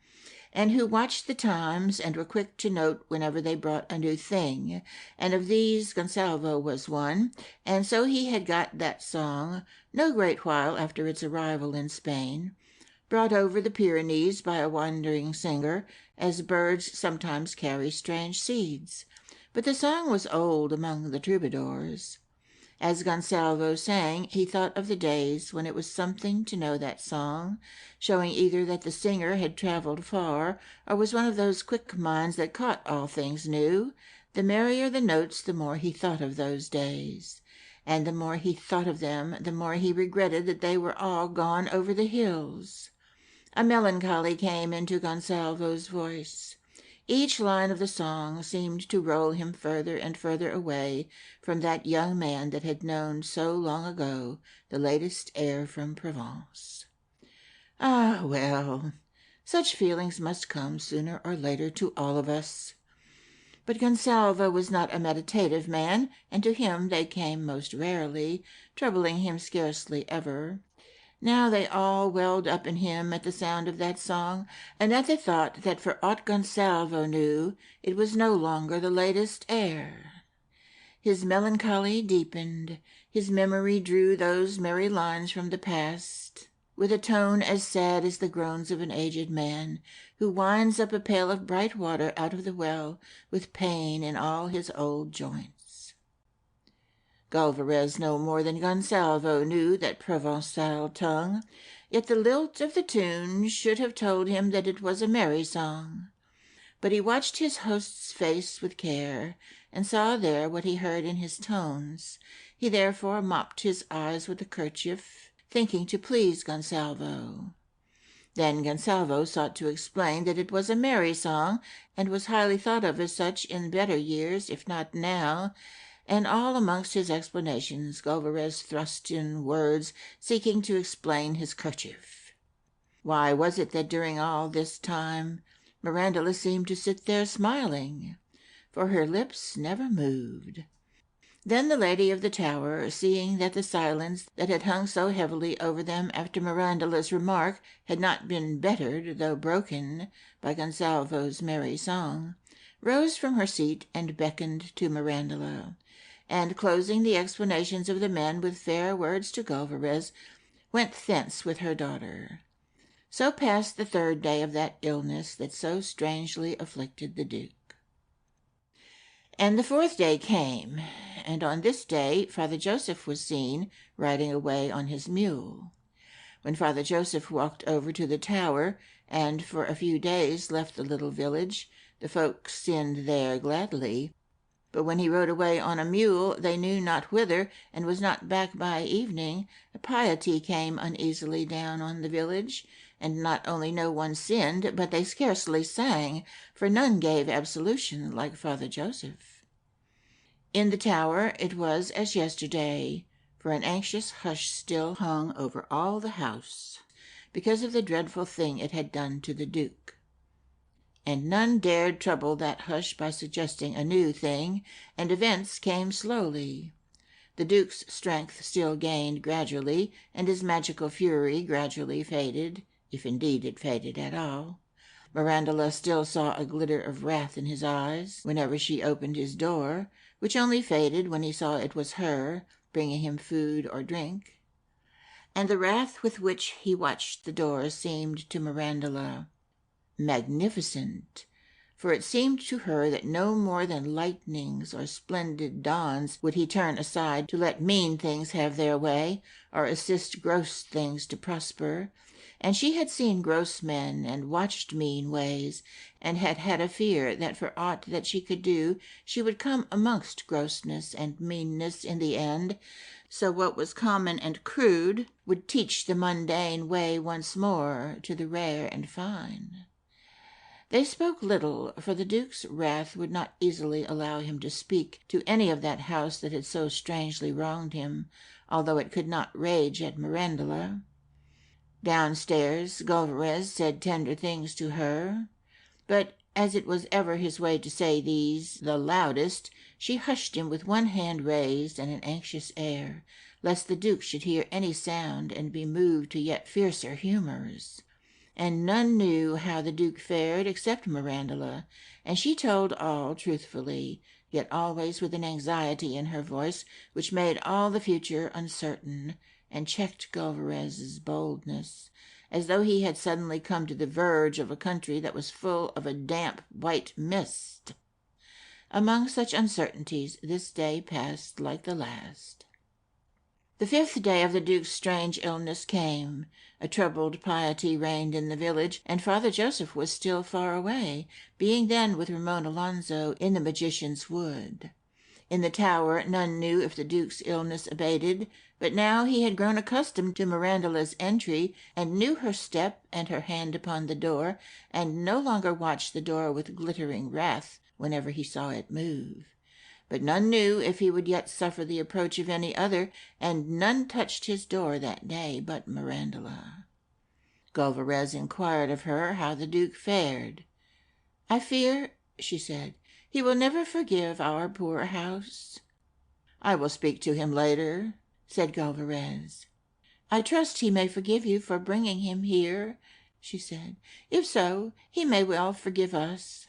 and who watched the times and were quick to note whenever they brought a new thing, and of these Gonsalvo was one, and so he had got that song, no great while after its arrival in Spain, brought over the Pyrenees by a wandering singer, as birds sometimes carry strange seeds. But the song was old among the troubadours. As Gonsalvo sang, he thought of the days when it was something to know that song, showing either that the singer had travelled far, or was one of those quick minds that caught all things new. The merrier the notes, the more he thought of those days. And the more he thought of them, the more he regretted that they were all gone over the hills. A melancholy came into Gonsalvo's voice. Each line of the song seemed to roll him further and further away from that young man that had known so long ago the latest air from Provence. Ah, well, such feelings must come sooner or later to all of us. But Gonsalvo was not a meditative man, and to him they came most rarely, troubling him scarcely ever. Now they all welled up in him at the sound of that song, and at the thought that for aught Gonsalvo knew, it was no longer the latest air. His melancholy deepened. His memory drew those merry lines from the past, with a tone as sad as the groans of an aged man, who winds up a pail of bright water out of the well with pain in all his old joints. Gulvarez no more than Gonsalvo knew that Provençal tongue, yet the lilt of the tune should have told him that it was a merry song. But he watched his host's face with care, and saw there what he heard in his tones. He therefore mopped his eyes with a kerchief, thinking to please Gonsalvo. Then Gonsalvo sought to explain that it was a merry song, and was highly thought of as such in better years, if not now, and all amongst his explanations Gulliver's thrust in words seeking to explain his kerchief. Why was it that during all this time Mirandula seemed to sit there smiling? For her lips never moved. Then the lady of the tower, seeing that the silence that had hung so heavily over them after Mirandula's remark had not been bettered, though broken, by Gonsalvo's merry song, rose from her seat and beckoned to Mirandula, and, closing the explanations of the men with fair words to Gulliver, went thence with her daughter. So passed the third day of that illness that so strangely afflicted the Duke. And the fourth day came, and on this day Father Joseph was seen riding away on his mule. When Father Joseph walked over to the tower, and for a few days left the little village, the folk sinned there gladly. But when he rode away on a mule, they knew not whither, and was not back by evening, a piety came uneasily down on the village, and not only no one sinned, but they scarcely sang, for none gave absolution like Father Joseph. In the tower it was as yesterday, for an anxious hush still hung over all the house, because of the dreadful thing it had done to the Duke. And none dared trouble that hush by suggesting a new thing, and events came slowly. The Duke's strength still gained gradually, and his magical fury gradually faded, if indeed it faded at all. Mirandula still saw a glitter of wrath in his eyes whenever she opened his door, which only faded when he saw it was her, bringing him food or drink. And the wrath with which he watched the door seemed to Mirandula magnificent, for it seemed to her that no more than lightnings or splendid dawns would he turn aside to let mean things have their way, or assist gross things to prosper. And she had seen gross men and watched mean ways, and had had a fear that for aught that she could do she would come amongst grossness and meanness in the end, so what was common and crude would teach the mundane way once more to the rare and fine. They spoke little, for the Duke's wrath would not easily allow him to speak to any of that house that had so strangely wronged him, although it could not rage at Mirandula. Downstairs Gulliver said tender things to her, but as it was ever his way to say these the loudest, she hushed him with one hand raised and an anxious air, lest the Duke should hear any sound and be moved to yet fiercer humours. And none knew how the Duke fared except Mirandula, and she told all truthfully, yet always with an anxiety in her voice which made all the future uncertain, and checked Gulliver's boldness, as though he had suddenly come to the verge of a country that was full of a damp white mist. Among such uncertainties this day passed like the last. The fifth day of the Duke's strange illness came. A troubled piety reigned in the village, and Father Joseph was still far away, being then with Ramon Alonso in the magician's wood. In the tower none knew if the Duke's illness abated, but now he had grown accustomed to Mirandula's entry, and knew her step and her hand upon the door, and no longer watched the door with glittering wrath whenever he saw it move. But none knew if he would yet suffer the approach of any other, and none touched his door that day but Mirandula. Gulliver inquired of her how the Duke fared. "I fear," she said, "he will never forgive our poor house." "I will speak to him later," said Gulliver. "I trust he may forgive you for bringing him here," she said. "If so, he may well forgive us."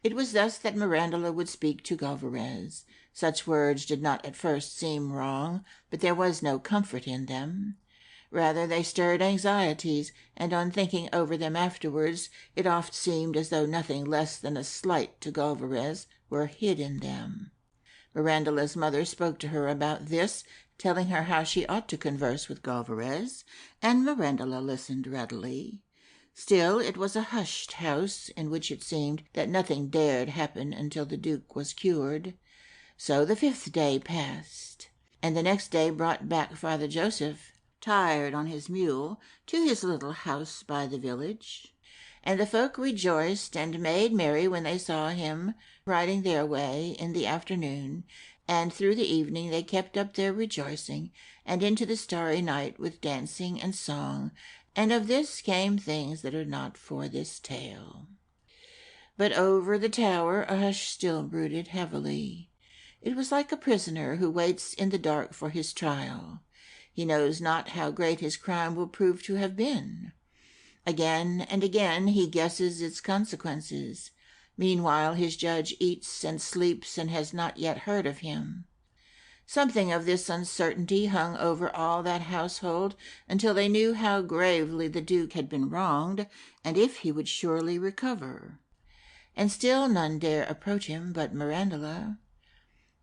It was thus that Mirandula would speak to Gulliver. Such words did not at first seem wrong, but there was no comfort in them. Rather they stirred anxieties, and on thinking over them afterwards, it oft seemed as though nothing less than a slight to Gulliver were hid in them. Mirandula's mother spoke to her about this, telling her how she ought to converse with Gulliver, and Mirandula listened readily. Still it was a hushed house, in which it seemed that nothing dared happen until the Duke was cured. So the fifth day passed, and the next day brought back Father Joseph. tired on his mule, to his little house by the village. And the folk rejoiced and made merry when they saw him riding their way in the afternoon, and through the evening they kept up their rejoicing, and into the starry night with dancing and song, and of this came things that are not for this tale. But over the tower a hush still brooded heavily. It was like a prisoner who waits in the dark for his trial. He knows not how great his crime will prove to have been. Again and again he guesses its consequences. Meanwhile his judge eats and sleeps and has not yet heard of him. Something of this uncertainty hung over all that household until they knew how gravely the Duke had been wronged, and if he would surely recover. And still none dare approach him but Mirandula.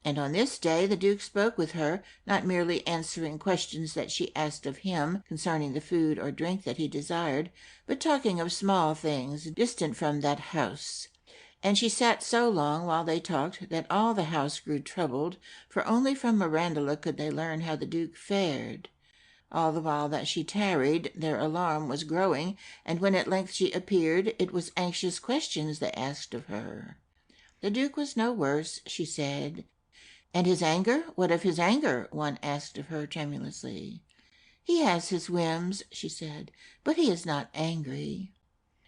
And on this day the Duke spoke with her, not merely answering questions that she asked of him concerning the food or drink that he desired, but talking of small things distant from that house. And she sat so long while they talked that all the house grew troubled, for only from Mirandula could they learn how the Duke fared. All the while that she tarried, their alarm was growing, and when at length she appeared, it was anxious questions they asked of her. The Duke was no worse, she said. And his anger? What of his anger? One asked of her tremulously. He has his whims, she said, but he is not angry.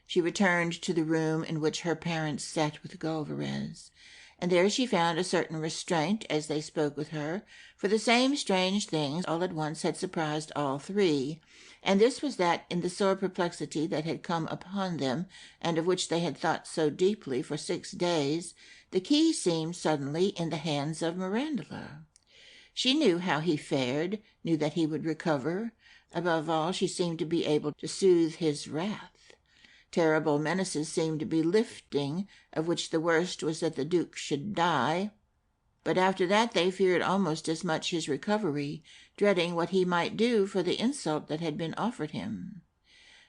She returned to the room in which her parents sat with Gulliverez, and there she found a certain restraint as they spoke with her, for the same strange things all at once had surprised all three, and this was that in the sore perplexity that had come upon them, and of which they had thought so deeply for 6 days, the key seemed suddenly in the hands of Mirandula. She knew how he fared, knew that he would recover. Above all, she seemed to be able to soothe his wrath. Terrible menaces seemed to be lifting, of which the worst was that the Duke should die. But after that they feared almost as much his recovery, dreading what he might do for the insult that had been offered him.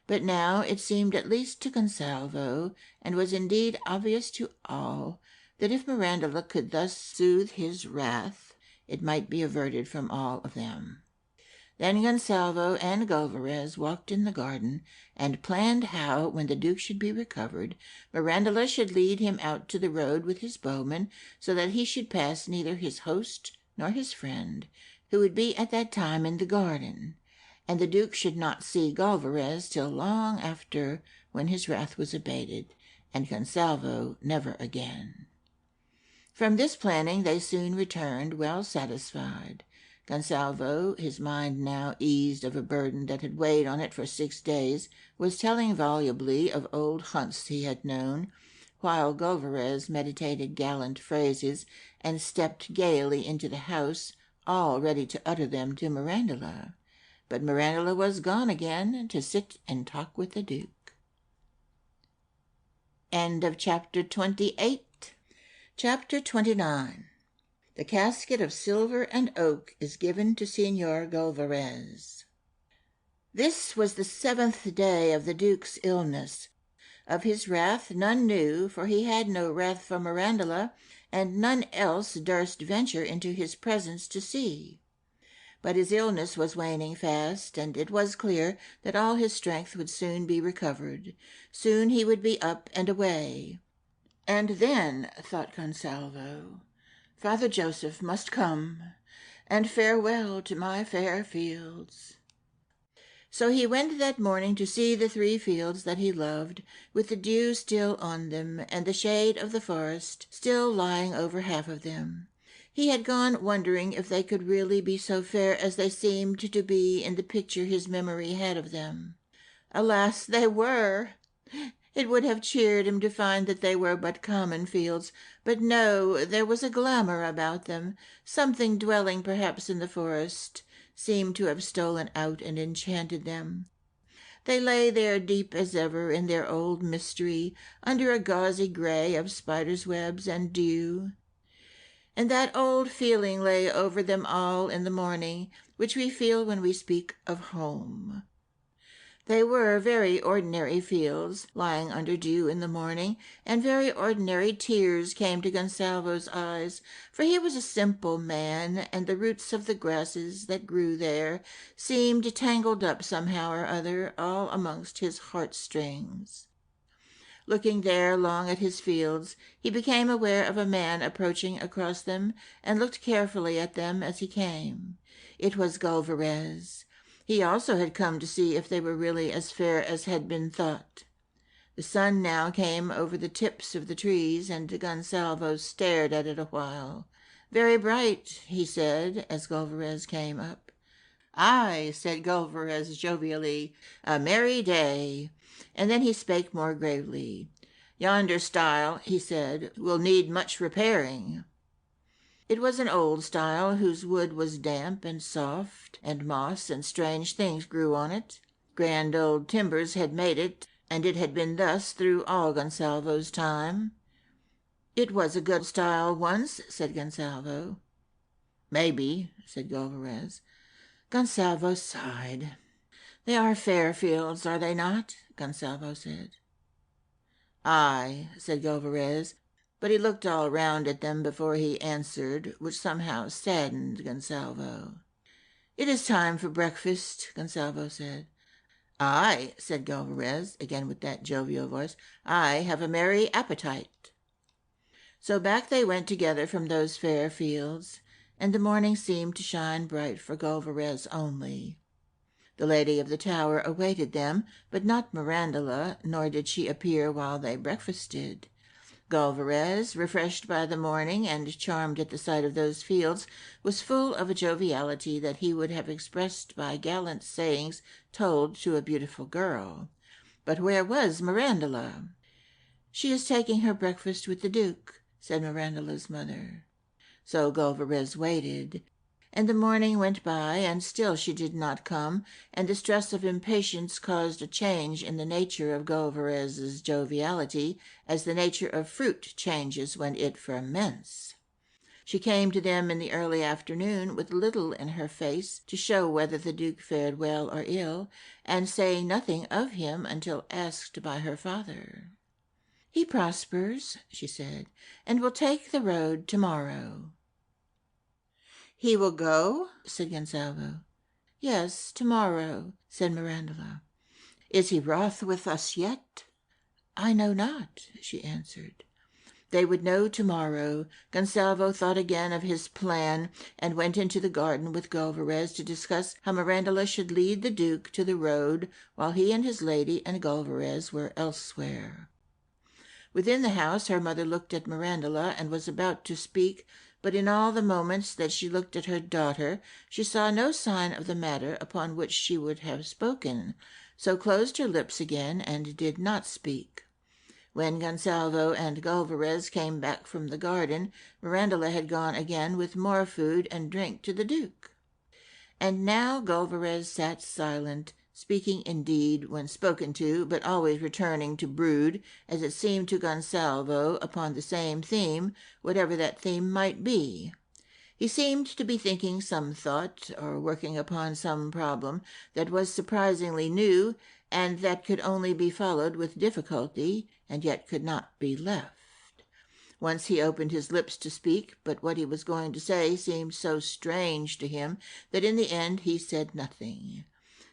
But now it seemed at least to Gonsalvo, and was indeed obvious to all, that if Mirandula could thus soothe his wrath, it might be averted from all of them. Then Gonsalvo and Gulliverez walked in the garden, and planned how, when the Duke should be recovered, Mirandula should lead him out to the road with his bowmen, so that he should pass neither his host nor his friend, who would be at that time in the garden, and the Duke should not see Gulliverez till long after, when his wrath was abated, and Gonsalvo never again. From this planning they soon returned, well satisfied. Gonsalvo, his mind now eased of a burden that had weighed on it for 6 days, was telling volubly of old hunts he had known, while Gulliverez meditated gallant phrases and stepped gaily into the house, all ready to utter them to Mirandula. But Mirandula was gone again to sit and talk with the Duke. End of chapter 28. Chapter 29. The casket of silver and oak is given to Signor Gulliverez. This was the 7th day of the Duke's illness. Of his wrath none knew, for he had no wrath for Mirandula, and none else durst venture into his presence to see. But his illness was waning fast, and it was clear that all his strength would soon be recovered. Soon he would be up and away. And then, thought Gonsalvo, Father Joseph must come, and farewell to my fair fields. So he went that morning to see the 3 fields that he loved, with the dew still on them, and the shade of the forest still lying over half of them. He had gone wondering if they could really be so fair as they seemed to be in the picture his memory had of them. Alas, they were! It would have cheered him to find that they were but common fields, but no, there was a glamour about them. Something dwelling perhaps in the forest seemed to have stolen out and enchanted them. They lay there deep as ever in their old mystery, under a gauzy grey of spiders' webs and dew. And that old feeling lay over them all in the morning, which we feel when we speak of home. They were very ordinary fields, lying under dew in the morning, and very ordinary tears came to Gonsalvo's eyes, for he was a simple man, and the roots of the grasses that grew there seemed tangled up somehow or other all amongst his heartstrings. Looking there long at his fields, he became aware of a man approaching across them, and looked carefully at them as he came. It was Gulverez. He also had come to see if they were really as fair as had been thought. The sun now came over the tips of the trees, and Gonsalvo stared at it a while. "Very bright," he said, as Gulverez came up. "Aye," said Gulverez jovially, "a merry day." And then he spake more gravely. "Yonder stile," he said, "will need much repairing." It was an old stile, whose wood was damp and soft, and moss and strange things grew on it. Grand old timbers had made it, and it had been thus through all Gonsalvo's time. "It was a good stile once," said Gonsalvo. "Maybe," said Gulverez. Gonsalvo sighed. "They are fair fields, are they not?" Gonsalvo said. "Aye," said Gulverez, but he looked all round at them before he answered, which somehow saddened Gonsalvo. "It is time for breakfast," Gonsalvo said. "Aye," said Gulverez, again with that jovial voice. "I have a merry appetite." So back they went together from those fair fields, and the morning seemed to shine bright for Gulverez only. The lady of the tower awaited them, but not Mirandola, nor did she appear while they breakfasted. Gulverez, refreshed by the morning and charmed at the sight of those fields, was full of a joviality that he would have expressed by gallant sayings told to a beautiful girl. But where was Mirandola? "She is taking her breakfast with the Duke," said Mirandola's mother. So Gulverez waited, and the morning went by, and still she did not come, and the stress of impatience caused a change in the nature of Gulverez's joviality, as the nature of fruit changes when it ferments. She came to them in the early afternoon with little in her face to show whether the Duke fared well or ill, and saying nothing of him until asked by her father. "He prospers," she said, "and will take the road tomorrow." "He will go?" said Gonsalvo. "Yes, tomorrow," said Mirandola. "Is he wroth with us yet?" "I know not," she answered. They would know tomorrow. Gonsalvo thought again of his plan, and went into the garden with Gulverez to discuss how Mirandola should lead the Duke to the road, while he and his lady and Gulverez were elsewhere. Within the house her mother looked at Mirandola and was about to speak, but in all the moments that she looked at her daughter she saw no sign of the matter upon which she would have spoken, so closed her lips again and did not speak. When Gonsalvo and Gulverez came back from the garden, Mirandola had gone again with more food and drink to the Duke. And now Gulverez sat silent, speaking indeed when spoken to, but always returning to brood, as it seemed to Gonsalvo, upon the same theme, whatever that theme might be. He seemed to be thinking some thought, or working upon some problem that was surprisingly new, and that could only be followed with difficulty, and yet could not be left. Once he opened his lips to speak, but what he was going to say seemed so strange to him that in the end he said nothing.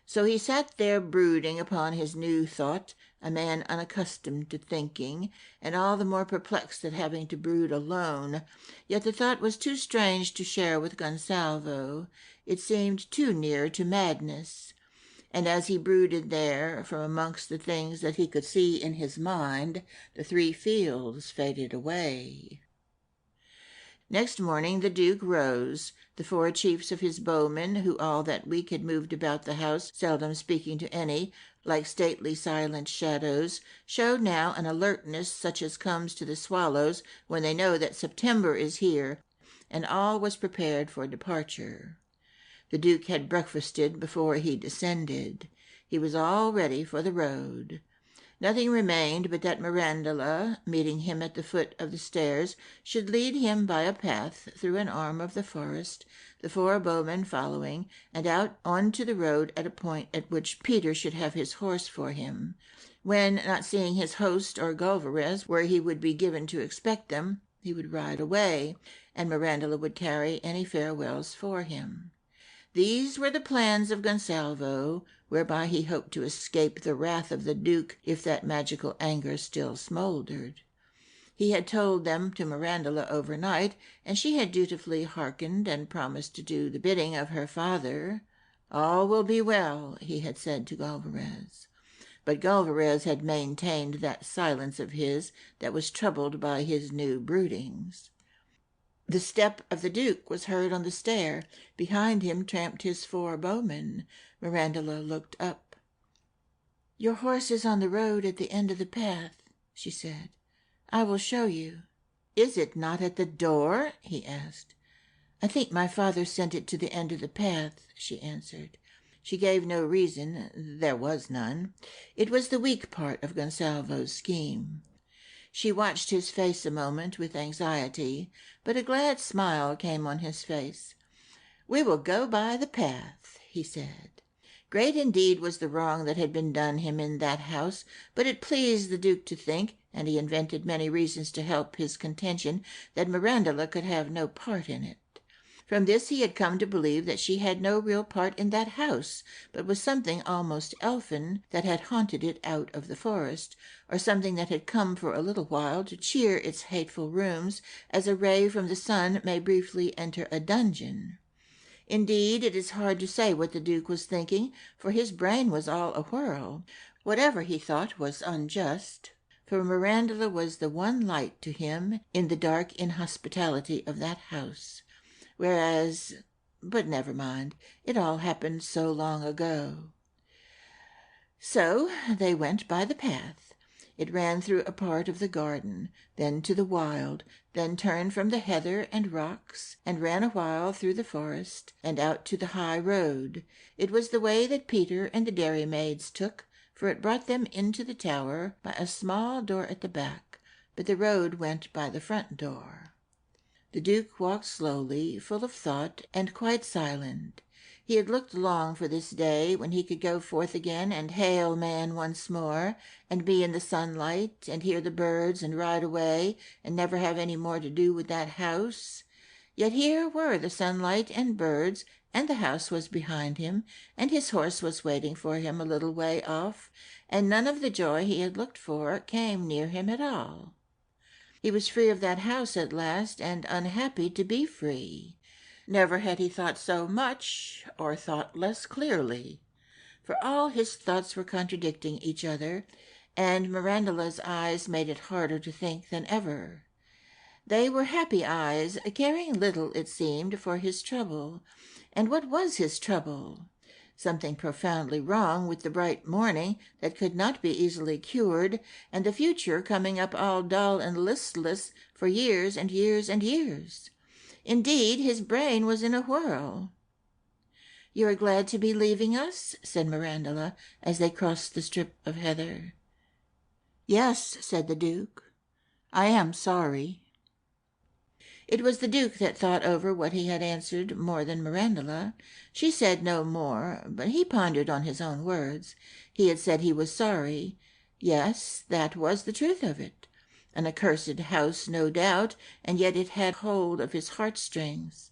So he sat there brooding upon his new thought, a man unaccustomed to thinking, and all the more perplexed at having to brood alone. Yet the thought was too strange to share with Gonsalvo. It seemed too near to madness. And as he brooded there, from amongst the things that he could see in his mind, the 3 fields faded away. Next morning the Duke rose. The 4 chiefs of his bowmen, who all that week had moved about the house, seldom speaking to any, like stately silent shadows, showed now an alertness such as comes to the swallows when they know that September is here, and all was prepared for departure. The Duke had breakfasted before he descended. He was all ready for the road. Nothing remained but that Mirandula, meeting him at the foot of the stairs, should lead him by a path through an arm of the forest, the four bowmen following, and out on to the road at a point at which Peter should have his horse for him, when, not seeing his host or Gulliver's where he would be given to expect them, he would ride away, and Mirandula would carry any farewells for him. These were the plans of Gonsalvo, whereby he hoped to escape the wrath of the Duke if that magical anger still smouldered. He had told them to Mirandula overnight, and she had dutifully hearkened and promised to do the bidding of her father. "All will be well," he had said to Gulliver. But Gulliver had maintained that silence of his that was troubled by his new broodings. The step of the Duke was heard on the stair. Behind him tramped his four bowmen. Mirandula looked up. "Your horse is on the road at the end of the path," she said. "I will show you." "Is it not at the door?" he asked. "I think my father sent it to the end of the path," she answered. She gave no reason. There was none. It was the weak part of Gonsalvo's scheme. She watched his face a moment with anxiety, but a glad smile came on his face. "We will go by the path," he said. Great indeed was the wrong that had been done him in that house, but it pleased the Duke to think, and he invented many reasons to help his contention, that Mirandula could have no part in it. From this he had come to believe that she had no real part in that house, but was something almost elfin that had haunted it out of the forest, or something that had come for a little while to cheer its hateful rooms, as a ray from the sun may briefly enter a dungeon. Indeed, it is hard to say what the Duke was thinking, for his brain was all a-whirl. Whatever he thought was unjust, for Mirandula was the one light to him in the dark inhospitality of that house. But never mind, it all happened so long ago. So they went by the path. It ran through a part of the garden, then to the wild, then turned from the heather and rocks, and ran a while through the forest, and out to the high road. It was the way that Peter and the dairymaids took, for it brought them into the tower by a small door at the back, but the road went by the front door. The Duke walked slowly, full of thought, and quite silent. He had looked long for this day when he could go forth again and hail man once more, and be in the sunlight, and hear the birds, and ride away, and never have any more to do with that house. Yet here were the sunlight and birds, and the house was behind him, and his horse was waiting for him a little way off, and none of the joy he had looked for came near him at all. He was free of that house at last, and unhappy to be free. Never had he thought so much, or thought less clearly, for all his thoughts were contradicting each other, and Mirandula's eyes made it harder to think than ever. They were happy eyes, caring little, it seemed, for his trouble. And what was his trouble? Something profoundly wrong with the bright morning that could not be easily cured, and the future coming up all dull and listless for years and years and years. Indeed, his brain was in a whirl. "You are glad to be leaving us?" said Mirandula, as they crossed the strip of heather. "Yes," said the Duke. "I am sorry." It was the Duke that thought over what he had answered more than Mirandula. She said no more, but he pondered on his own words. He had said he was sorry. Yes, that was the truth of it. An accursed house, no doubt, and yet it had hold of his heartstrings.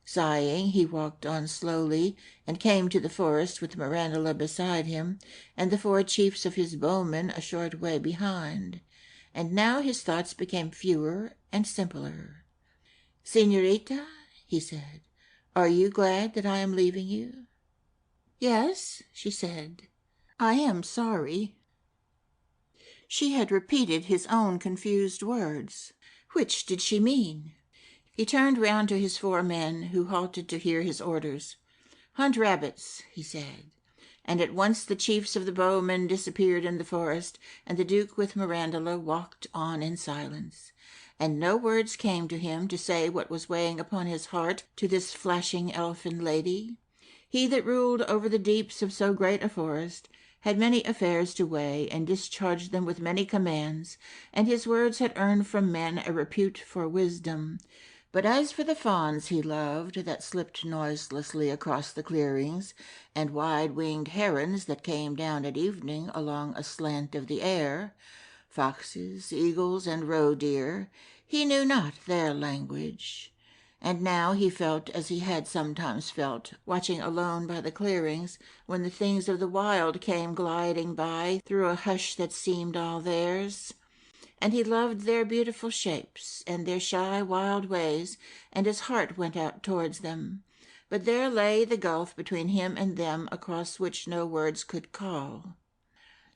Sighing, he walked on slowly, and came to the forest with Mirandula beside him, and the four chiefs of his bowmen a short way behind. And now his thoughts became fewer and simpler. "Señorita," he said, "are you glad that I am leaving you?" "Yes," she said, "I am sorry." She had repeated his own confused words. Which did she mean? He turned round to his four men, who halted to hear his orders. "Hunt rabbits," he said. And at once the chiefs of the bowmen disappeared in the forest, and the Duke with Mirandula walked on in silence. And no words came to him to say what was weighing upon his heart to this flashing elfin lady. He that ruled over the deeps of so great a forest had many affairs to weigh, and discharged them with many commands, and his words had earned from men a repute for wisdom. But as for the fawns he loved, that slipped noiselessly across the clearings, and wide-winged herons that came down at evening along a slant of the air, foxes, eagles, and roe deer, he knew not their language. And now he felt as he had sometimes felt, watching alone by the clearings, when the things of the wild came gliding by through a hush that seemed all theirs. And he loved their beautiful shapes and their shy wild ways, and his heart went out towards them. But there lay the gulf between him and them, across which no words could call.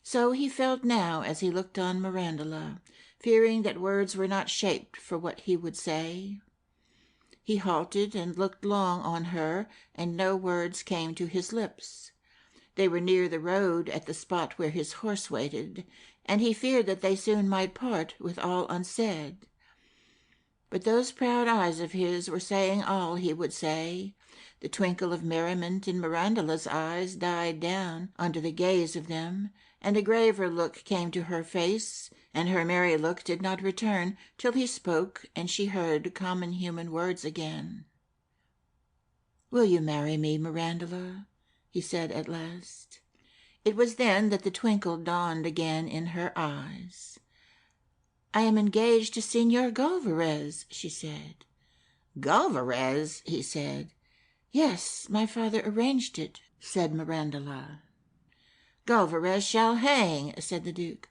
So he felt now as he looked on Mirandula, fearing that words were not shaped for what he would say. He halted and looked long on her, and no words came to his lips. They were near the road at the spot where his horse waited, and he feared that they soon might part with all unsaid. But those proud eyes of his were saying all he would say. The twinkle of merriment in Mirandula's eyes died down under the gaze of them, and a graver look came to her face, and her merry look did not return till he spoke, and she heard common human words again. "Will you marry me, Mirandula?" he said at last. It was then that the twinkle dawned again in her eyes. "I am engaged to Señor Galvarez," she said. "Galvarez?" he said. "Yes, my father arranged it," said Mirandula. "Galvarez shall hang," said the Duke.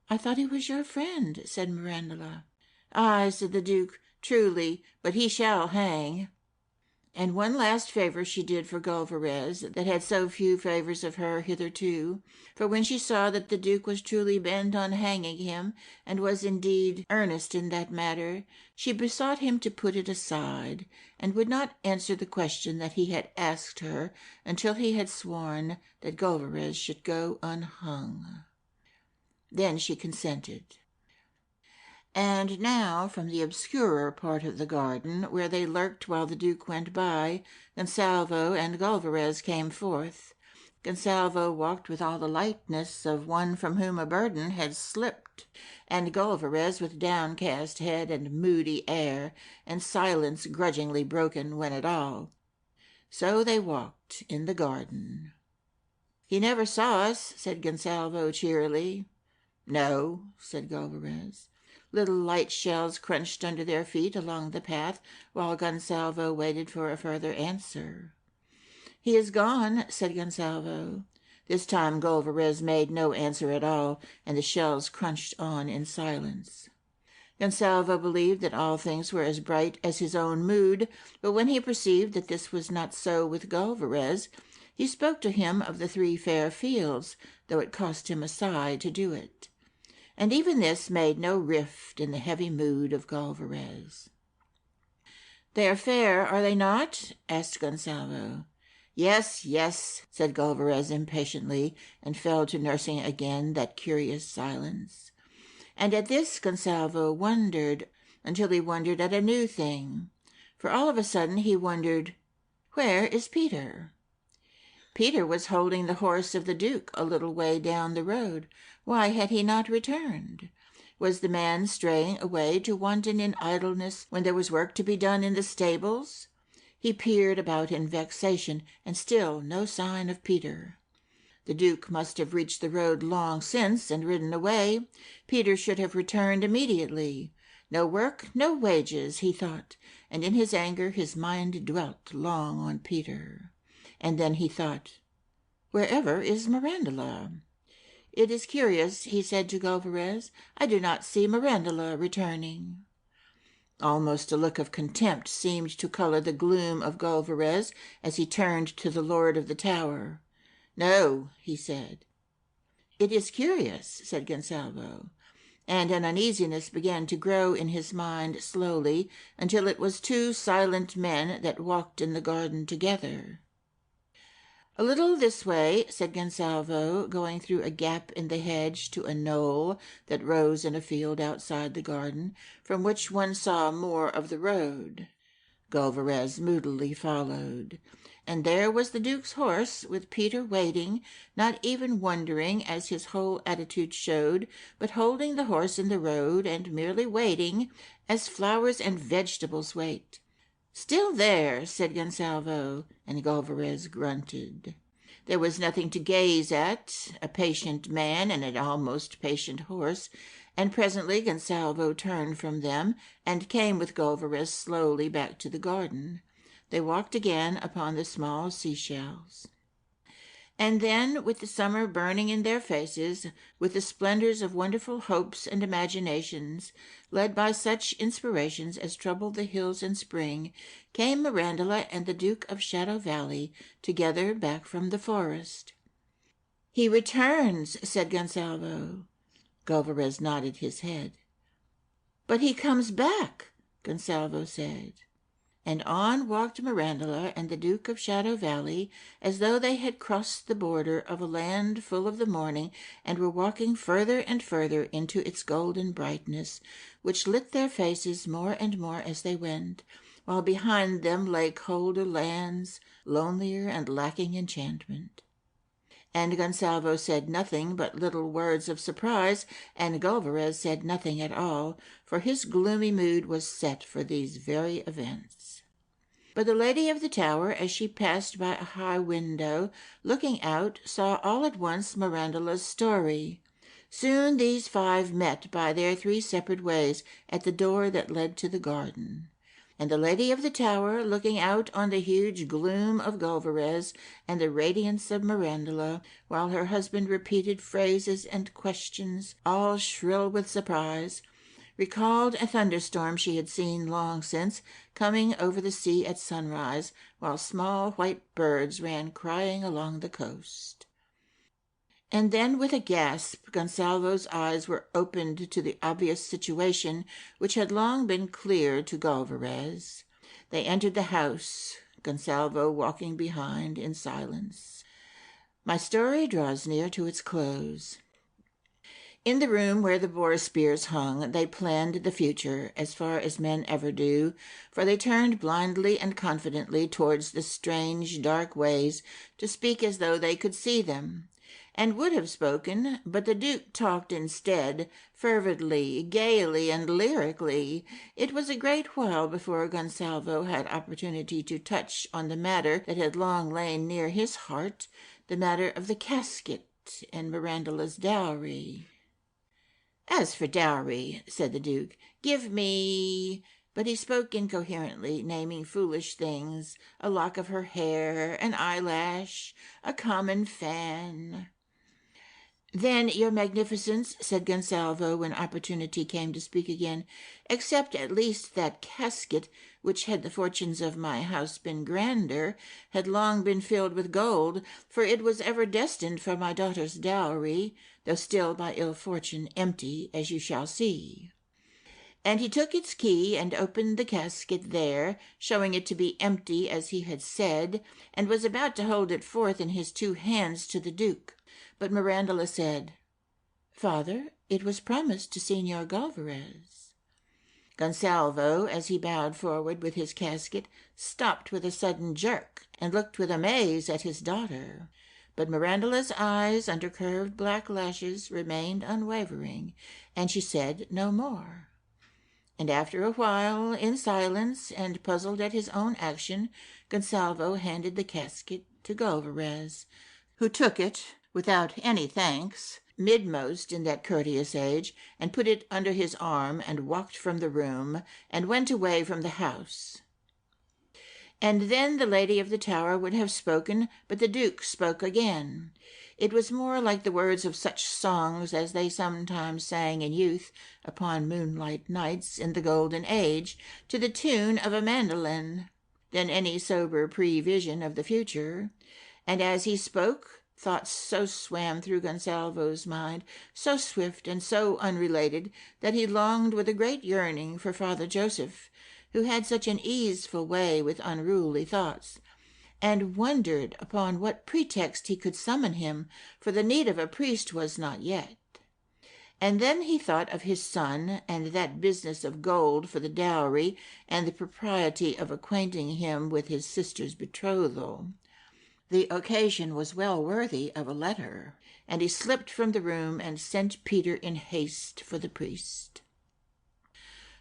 "I thought he was your friend," said Mirandula. "Aye," said the Duke, "truly, but he shall hang." And one last favor she did for Galvarez, that had so few favors of her hitherto, for when she saw that the Duke was truly bent on hanging him, and was indeed earnest in that matter, she besought him to put it aside, and would not answer the question that he had asked her until he had sworn that Galvarez should go unhung. Then she consented. And now, from the obscurer part of the garden, where they lurked while the Duke went by, Gonsalvo and Galvarez came forth. Gonsalvo walked with all the lightness of one from whom a burden had slipped, and Galvarez with downcast head and moody air, and silence grudgingly broken when at all. So they walked in the garden. "He never saw us," said Gonsalvo cheerily. "No," said Galvarez. Little light shells crunched under their feet along the path, while Gonsalvo waited for a further answer. "He is gone," said Gonsalvo. This time Galvarez made no answer at all, and the shells crunched on in silence. Gonsalvo believed that all things were as bright as his own mood, but when he perceived that this was not so with Galvarez, he spoke to him of the 3 fair fields, though it cost him a sigh to do it. And even this made no rift in the heavy mood of Galvarez. "They are fair, are they not?" asked Gonsalvo. "Yes, yes," said Galvarez impatiently, and fell to nursing again that curious silence. And at this Gonsalvo wondered, until he wondered at a new thing. For all of a sudden he wondered, where is Peter? Peter was holding the horse of the Duke a little way down the road. Why had he not returned? Was the man straying away to wanton in idleness when there was work to be done in the stables? He peered about in vexation, and still no sign of Peter. The Duke must have reached the road long since and ridden away. Peter should have returned immediately. No work, no wages, he thought, and in his anger his mind dwelt long on Peter. And then he thought, wherever is Mirandula? "It is curious," he said to Galvarez, "I do not see Mirandula returning." Almost a look of contempt seemed to color the gloom of Galvarez as he turned to the Lord of the Tower. "No," he said. "It is curious," said Gonsalvo, and an uneasiness began to grow in his mind slowly, until it was 2 silent men that walked in the garden together. "A little this way," said Gonsalvo, going through a gap in the hedge to a knoll that rose in a field outside the garden, from which one saw more of the road. Galvarez moodily followed, and there was the Duke's horse, with Peter waiting, not even wondering, as his whole attitude showed, but holding the horse in the road, and merely waiting, as flowers and vegetables wait. "Still there," said Gonsalvo, and Galvarez grunted. There was nothing to gaze at, a patient man and an almost patient horse, and presently Gonsalvo turned from them and came with Galvarez slowly back to the garden. They walked again upon the small seashells. And then, with the summer burning in their faces, with the splendors of wonderful hopes and imaginations, led by such inspirations as troubled the hills in spring, came Mirandula and the Duke of Shadow Valley together back from the forest. "He returns," said Gonsalvo. Galvarez nodded his head. "But he comes back," Gonsalvo said. And on walked Mirandula and the Duke of Shadow Valley, as though they had crossed the border of a land full of the morning and were walking further and further into its golden brightness, which lit their faces more and more as they went, while behind them lay colder lands, lonelier and lacking enchantment. And Gonsalvo said nothing but little words of surprise, and Galvarez said nothing at all, for his gloomy mood was set for these very events. But the lady of the tower, as she passed by a high window, looking out, saw all at once Mirandula's story. Soon these five met by their three separate ways at the door that led to the garden. And the lady of the tower, looking out on the huge gloom of Galvarez and the radiance of Mirandula, while her husband repeated phrases and questions, all shrill with surprise, recalled a thunderstorm she had seen long since, coming over the sea at sunrise, while small white birds ran crying along the coast. And then, with a gasp, Gonsalvo's eyes were opened to the obvious situation which had long been clear to Galvarez. They entered the house, Gonsalvo walking behind in silence. My story draws near to its close. In the room where the boar spears hung, they planned the future, as far as men ever do, for they turned blindly and confidently towards the strange, dark ways to speak as though they could see them, and would have spoken, but the Duke talked instead, fervidly, gaily, and lyrically. It was a great while before Gonsalvo had opportunity to touch on the matter that had long lain near his heart, the matter of the casket and Mirandula's dowry. "As for dowry," said the Duke, "give me—" But he spoke incoherently, naming foolish things, a lock of her hair, an eyelash, a common fan. "Then, your magnificence," said Gonsalvo, when opportunity came to speak again, "accept at least that casket, which, had the fortunes of my house been grander, had long been filled with gold, for it was ever destined for my daughter's dowry, though still by ill fortune empty, as you shall see." And he took its key and opened the casket there, showing it to be empty as he had said, and was about to hold it forth in his two hands to the Duke. But Mirandula said, "Father, it was promised to Señor Galvarez." Gonsalvo, as he bowed forward with his casket, stopped with a sudden jerk, and looked with amaze at his daughter. But Mirandula's eyes, under curved black lashes, remained unwavering, and she said no more. And after a while, in silence, and puzzled at his own action, Gonsalvo handed the casket to Galvarez, who took it, without any thanks, midmost in that courteous age, and put it under his arm, and walked from the room, and went away from the house. And then the lady of the tower would have spoken, but the Duke spoke again. It was more like the words of such songs as they sometimes sang in youth upon moonlight nights in the golden age, to the tune of a mandolin, than any sober prevision of the future. And as he spoke, thoughts so swam through Gonsalvo's mind, so swift and so unrelated, that he longed with a great yearning for Father Joseph, who had such an easeful way with unruly thoughts, and wondered upon what pretext he could summon him, for the need of a priest was not yet. And then he thought of his son, and that business of gold for the dowry, and the propriety of acquainting him with his sister's betrothal. The occasion was well worthy of a letter, and he slipped from the room and sent Peter in haste for the priest.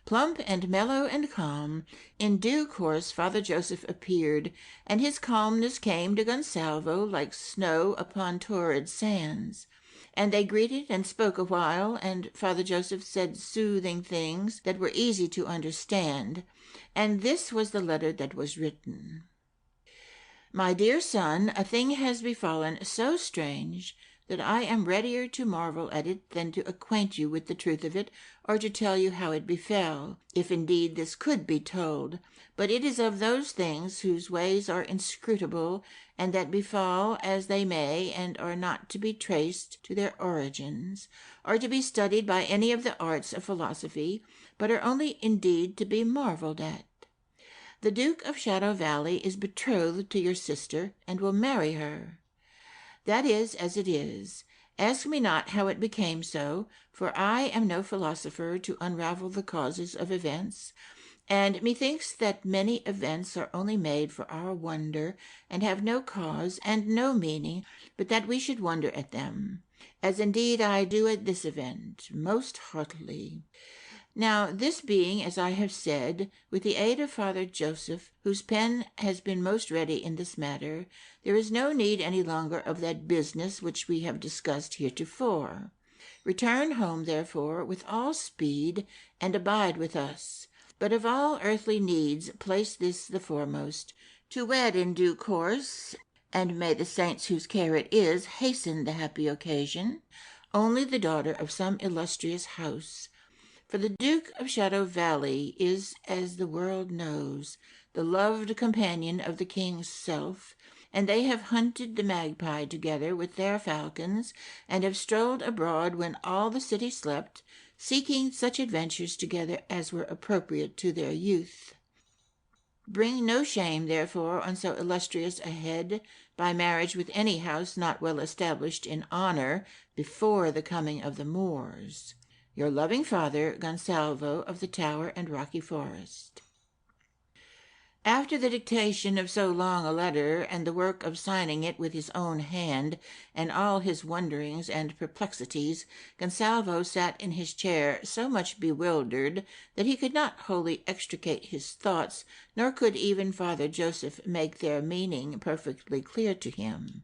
Plump and mellow and calm, in due course Father Joseph appeared, and his calmness came to Gonsalvo like snow upon torrid sands. And they greeted and spoke a while, and Father Joseph said soothing things that were easy to understand, and this was the letter that was written. My dear son, a thing has befallen so strange that I am readier to marvel at it than to acquaint you with the truth of it, or to tell you how it befell, if indeed this could be told. But it is of those things whose ways are inscrutable, and that befall as they may, and are not to be traced to their origins, or to be studied by any of the arts of philosophy, but are only indeed to be marveled at. The Duke of Shadow Valley is betrothed to your sister, and will marry her. That is as it is. Ask me not how it became so, for I am no philosopher to unravel the causes of events, and methinks that many events are only made for our wonder, and have no cause and no meaning, but that we should wonder at them, as indeed I do at this event, most heartily. Now, this being, as I have said, with the aid of Father Joseph, whose pen has been most ready in this matter, there is no need any longer of that business which we have discussed heretofore. Return home, therefore, with all speed, and abide with us. But of all earthly needs place this the foremost, to wed in due course, and may the saints whose care it is hasten the happy occasion, only the daughter of some illustrious house. For the Duke of Shadow Valley is, as the world knows, the loved companion of the king's self, and they have hunted the magpie together with their falcons, and have strolled abroad when all the city slept, seeking such adventures together as were appropriate to their youth. Bring no shame, therefore, on so illustrious a head by marriage with any house not well established in honor before the coming of the Moors. Your loving father, Gonsalvo of the Tower and Rocky Forest. After the dictation of so long a letter, and the work of signing it with his own hand, and all his wonderings and perplexities, Gonsalvo sat in his chair so much bewildered that he could not wholly extricate his thoughts, nor could even Father Joseph make their meaning perfectly clear to him.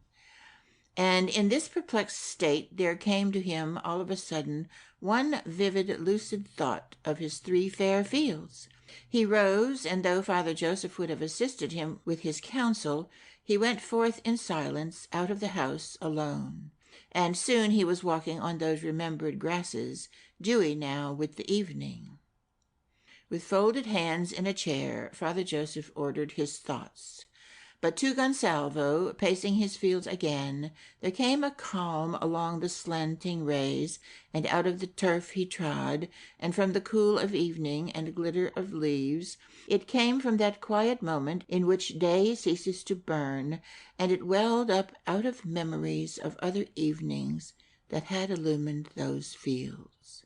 And in this perplexed state there came to him all of a sudden one vivid, lucid thought of his 3 fair fields. He rose, and though Father Joseph would have assisted him with his counsel, he went forth in silence out of the house alone. And soon he was walking on those remembered grasses, dewy now with the evening. With folded hands in a chair, Father Joseph ordered his thoughts. But to Gonsalvo, pacing his fields again, there came a calm along the slanting rays, and out of the turf he trod, and from the cool of evening and glitter of leaves. It came from that quiet moment in which day ceases to burn, and it welled up out of memories of other evenings that had illumined those fields.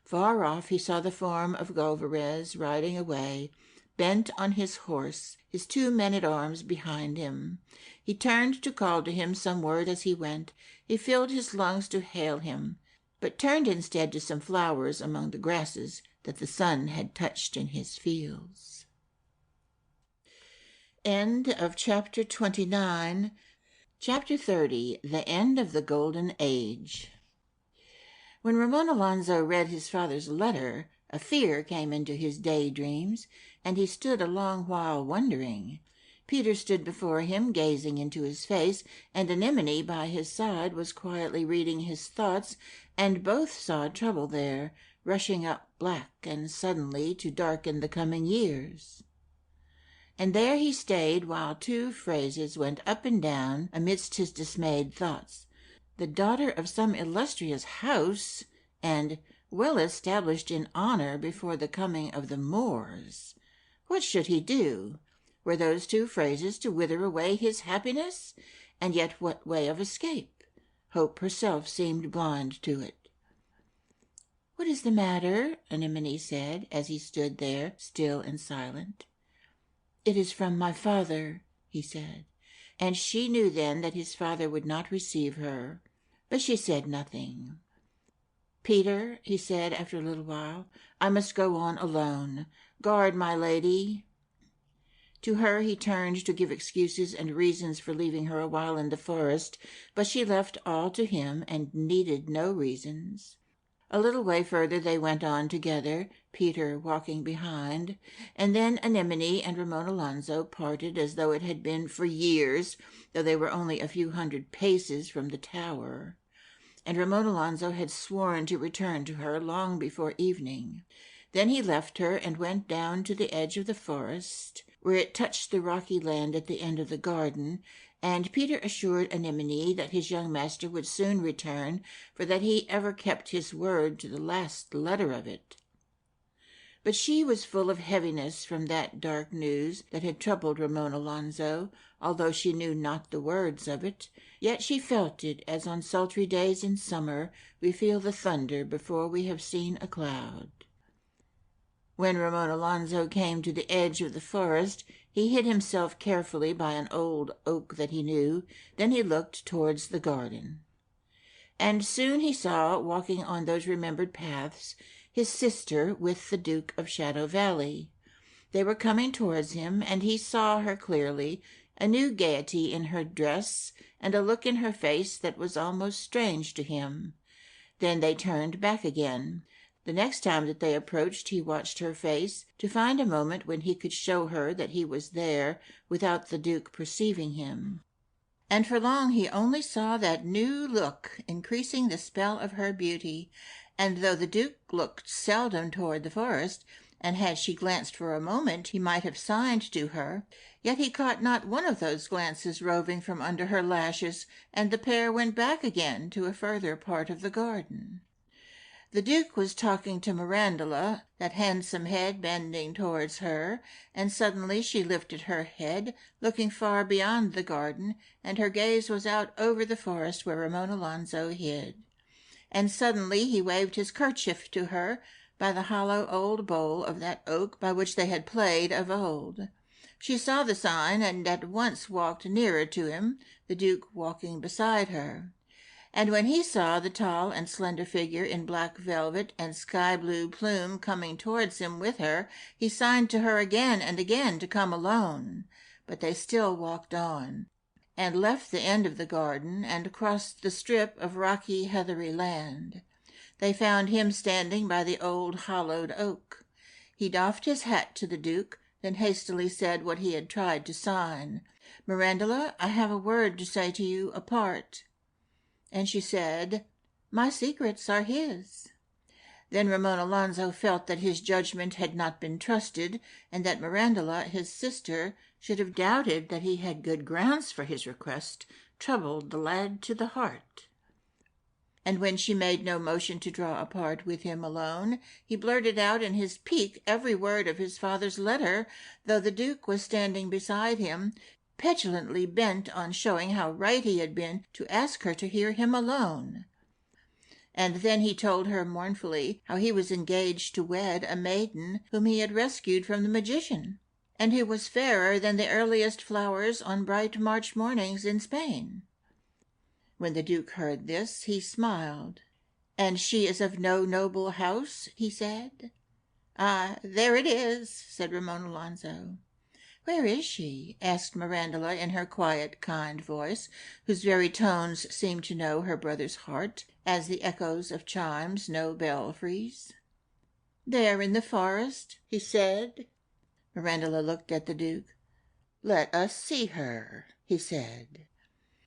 Far off he saw the form of Gulvarez riding away, bent on his horse, his 2 men-at-arms behind him. He turned to call to him some word as he went. He filled his lungs to hail him, but turned instead to some flowers among the grasses that the sun had touched in his fields. End of chapter 29. Chapter 30. The End of the Golden Age. When Ramon Alonso read his father's letter, a fear came into his daydreams, and he stood a long while wondering. Peter stood before him, gazing into his face, and Anemone by his side was quietly reading his thoughts, and both saw trouble there, rushing up black and suddenly to darken the coming years. And there he stayed while 2 phrases went up and down amidst his dismayed thoughts. The daughter of some illustrious house, and well established in honor before the coming of the Moors. What should he do? Were those 2 phrases to wither away his happiness? And yet what way of escape? Hope herself seemed blind to it. "What is the matter?" Anemone said, as he stood there, still and silent. "It is from my father," he said. and she knew then that his father would not receive her. But she said nothing. "Peter," he said after a little while, "I must go on alone. Guard my lady." To her he turned to give excuses and reasons for leaving her a while in the forest, but she left all to him and needed no reasons. A little way further they went on together, Peter walking behind, and then Anemone and Ramon Alonzo parted as though it had been for years, though they were only a few hundred paces from the tower. And Ramon Alonzo had sworn to return to her long before evening. Then he left her and went down to the edge of the forest, where it touched the rocky land at the end of the garden, and Peter assured Anemone that his young master would soon return, for that he ever kept his word to the last letter of it. But she was full of heaviness from that dark news that had troubled Ramon Alonzo, although she knew not the words of it. Yet she felt it, as on sultry days in summer we feel the thunder before we have seen a cloud. When Ramon Alonzo came to the edge of the forest, he hid himself carefully by an old oak that he knew. Then he looked towards the garden. And soon he saw, walking on those remembered paths, his sister with the Duke of Shadow Valley. They were coming towards him, and he saw her clearly, a new gaiety in her dress, and a look in her face that was almost strange to him. Then they turned back again. The next time that they approached, he watched her face, to find a moment when he could show her that he was there, without the Duke perceiving him. And for long he only saw that new look, increasing the spell of her beauty, and though the Duke looked seldom toward the forest, and had she glanced for a moment he might have signed to her, yet he caught not one of those glances roving from under her lashes, and the pair went back again to a further part of the garden. The Duke was talking to Mirandula, that handsome head bending towards her, and suddenly she lifted her head, looking far beyond the garden, and her gaze was out over the forest where Ramon Alonzo hid. And suddenly he waved his kerchief to her by the hollow old bole of that oak by which they had played of old. She saw the sign, and at once walked nearer to him, the Duke walking beside her. And when he saw the tall and slender figure in black velvet and sky-blue plume coming towards him with her, he signed to her again and again to come alone. But they still walked on, and left the end of the garden, and crossed the strip of rocky, heathery land. They found him standing by the old hollowed oak. He doffed his hat to the Duke, then hastily said what he had tried to sign. "Mirandula, I have a word to say to you apart." And she said, "My secrets are his." Then Ramon Alonzo felt that his judgment had not been trusted, and that Mirandula, his sister, should have doubted that he had good grounds for his request, troubled the lad to the heart. And when she made no motion to draw apart with him alone, he blurted out in his pique every word of his father's letter, though the Duke was standing beside him, petulantly bent on showing how right he had been to ask her to hear him alone. And then he told her mournfully how he was engaged to wed a maiden whom he had rescued from the magician, and who was fairer than the earliest flowers on bright March mornings in Spain. When the Duke heard this, he smiled. "And she is of no noble house?" he said. "Ah, there it is," said Ramon Alonzo. "Where is she?" asked Mirandula in her quiet, kind voice, whose very tones seemed to know her brother's heart, as the echoes of chimes know belfries. "There in the forest," he said. Mirandula looked at the Duke. "Let us see her," he said.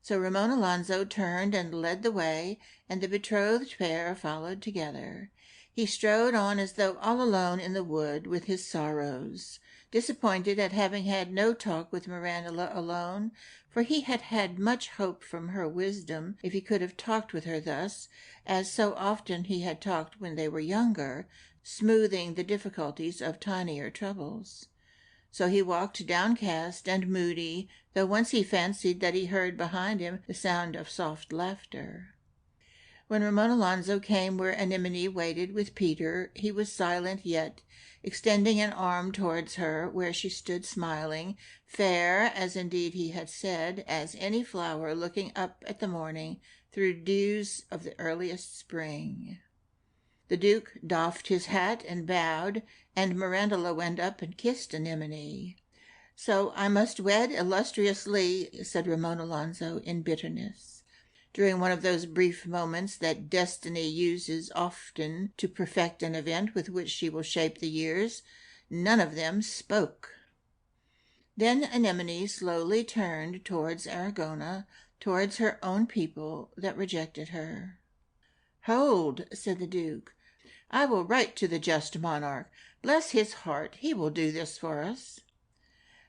So Ramon Alonzo turned and led the way, and the betrothed pair followed together. He strode on as though all alone in the wood with his sorrows, disappointed at having had no talk with Mirandula alone, for he had had much hope from her wisdom if he could have talked with her thus, as so often he had talked when they were younger, smoothing the difficulties of tinier troubles. So he walked downcast and moody, though once he fancied that he heard behind him the sound of soft laughter. When Ramon Alonso came where Anemone waited with Peter, he was silent yet, extending an arm towards her, where she stood smiling, fair, as indeed he had said, as any flower looking up at the morning through dews of the earliest spring. The Duke doffed his hat and bowed, and Mirandula went up and kissed Anemone. "So I must wed illustriously," said Ramon Alonso in bitterness. During one of those brief moments that destiny uses often to perfect an event with which she will shape the years, none of them spoke. Then Anemone slowly turned towards Aragona, towards her own people that rejected her. "Hold," said the Duke. "I will write to the just monarch. Bless his heart, he will do this for us."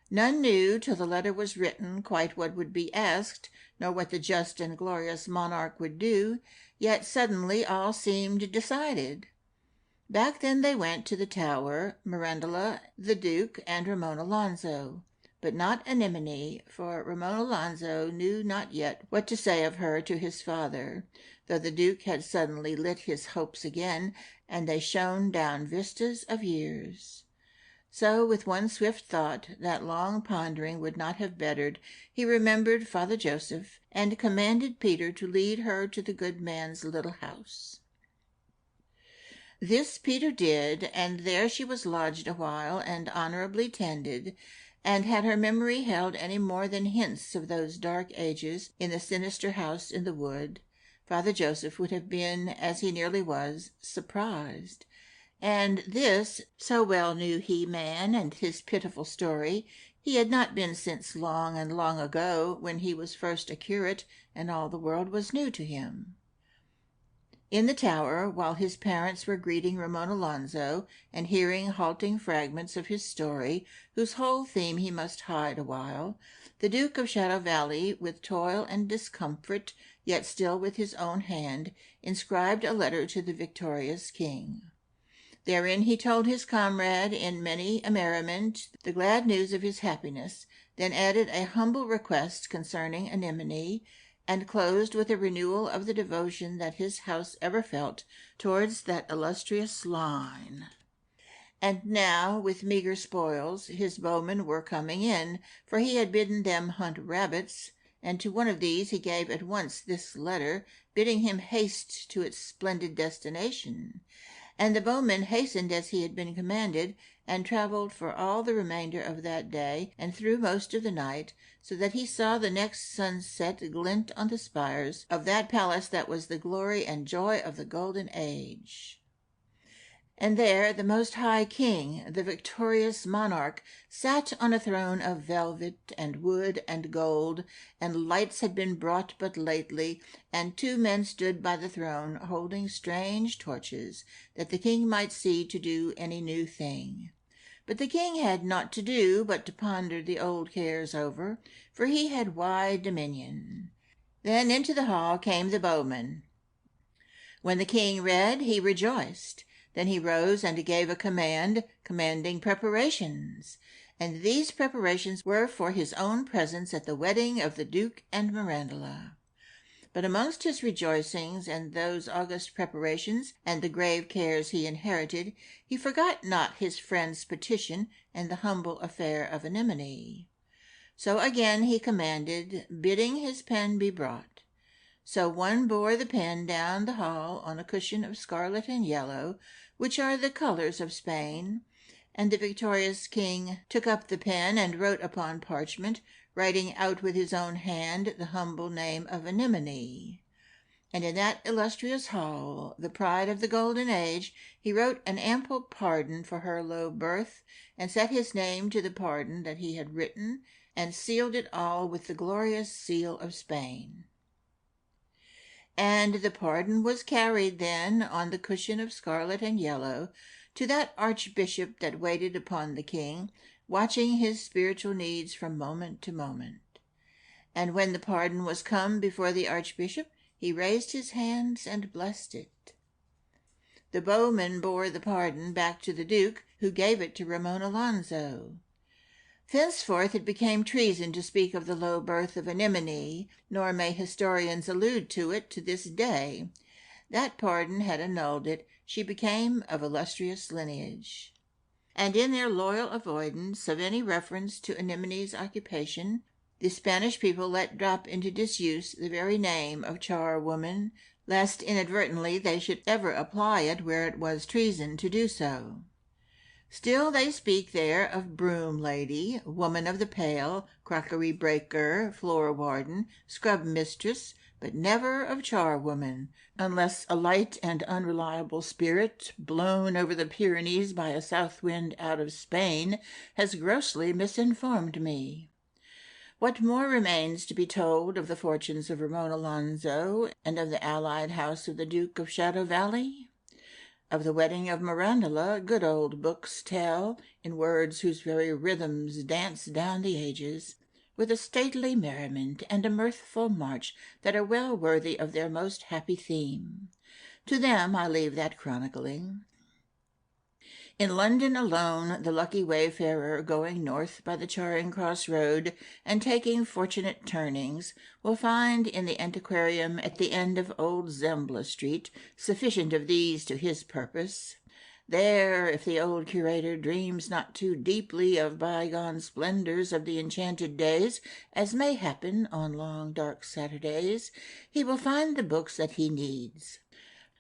None knew till the letter was written quite what would be asked, nor what the just and glorious monarch would do, yet suddenly all seemed decided. Back then they went to the tower, Mirandula, the Duke, and Ramon Alonso, but not Anemone, for Ramon Alonso knew not yet what to say of her to his father, though the Duke had suddenly lit his hopes again, and they shone down vistas of years. So, with one swift thought that long pondering would not have bettered, he remembered Father Joseph, and commanded Peter to lead her to the good man's little house. This Peter did, and there she was lodged awhile, and honorably tended, and had her memory held any more than hints of those dark ages in the sinister house in the wood, Father Joseph would have been, as he nearly was, surprised. And this, so well knew he man and his pitiful story, he had not been since long and long ago, when he was first a curate, and all the world was new to him. In the tower, while his parents were greeting Ramon Alonso, and hearing halting fragments of his story, whose whole theme he must hide awhile, the Duke of Shadow Valley, with toil and discomfort, yet still with his own hand, inscribed a letter to the victorious king. Therein he told his comrade in many a merriment the glad news of his happiness, then added a humble request concerning Anemone, and closed with a renewal of the devotion that his house ever felt towards that illustrious line. And now, with meagre spoils, his bowmen were coming in, for he had bidden them hunt rabbits, and to one of these he gave at once this letter, bidding him haste to its splendid destination. And the bowman hastened as he had been commanded, and travelled for all the remainder of that day, and through most of the night, so that he saw the next sunset glint on the spires of that palace that was the glory and joy of the golden age. And there the Most High King, the victorious monarch, sat on a throne of velvet and wood and gold, and lights had been brought but lately, and two men stood by the throne, holding strange torches, that the king might see to do any new thing. But the king had naught to do but to ponder the old cares over, for he had wide dominion. Then into the hall came the bowman. When the king read, he rejoiced. Then he rose and gave a command, commanding preparations. And these preparations were for his own presence at the wedding of the Duke and Mirandula. But amongst his rejoicings and those august preparations and the grave cares he inherited, he forgot not his friend's petition and the humble affair of Anemone. So again he commanded, bidding his pen be brought. So one bore the pen down the hall on a cushion of scarlet and yellow, which are the colors of Spain, and the victorious king took up the pen and wrote upon parchment, writing out with his own hand the humble name of Anemone. And in that illustrious hall, the pride of the golden age, he wrote an ample pardon for her low birth, and set his name to the pardon that he had written, and sealed it all with the glorious seal of Spain. And the pardon was carried then on the cushion of scarlet and yellow to that archbishop that waited upon the king, watching his spiritual needs from moment to moment. And when the pardon was come before the archbishop, he raised his hands and blessed it. The bowman bore the pardon back to the duke, who gave it to Ramon Alonso. Thenceforth it became treason to speak of the low birth of Anemone, nor may historians allude to it to this day. That pardon had annulled it. She became of illustrious lineage. And in their loyal avoidance of any reference to Anemone's occupation, the Spanish people let drop into disuse the very name of charwoman, lest inadvertently they should ever apply it where it was treason to do so. Still they speak there of broom lady, woman of the pail, crockery breaker, floor warden, scrub mistress, but never of charwoman, unless a light and unreliable spirit, blown over the Pyrenees by a south wind out of Spain, has grossly misinformed me. What more remains to be told of the fortunes of Ramon Alonso and of the allied house of the Duke of Shadow Valley? Of the wedding of Mirandola, good old books tell, in words whose very rhythms dance down the ages, with a stately merriment and a mirthful march that are well worthy of their most happy theme. To them I leave that chronicling. In London alone, the lucky wayfarer going north by the Charing Cross Road and taking fortunate turnings will find in the antiquarium at the end of Old Zembla Street sufficient of these to his purpose. There, if the old curator dreams not too deeply of bygone splendors of the enchanted days, as may happen on long dark Saturdays, he will find the books that he needs.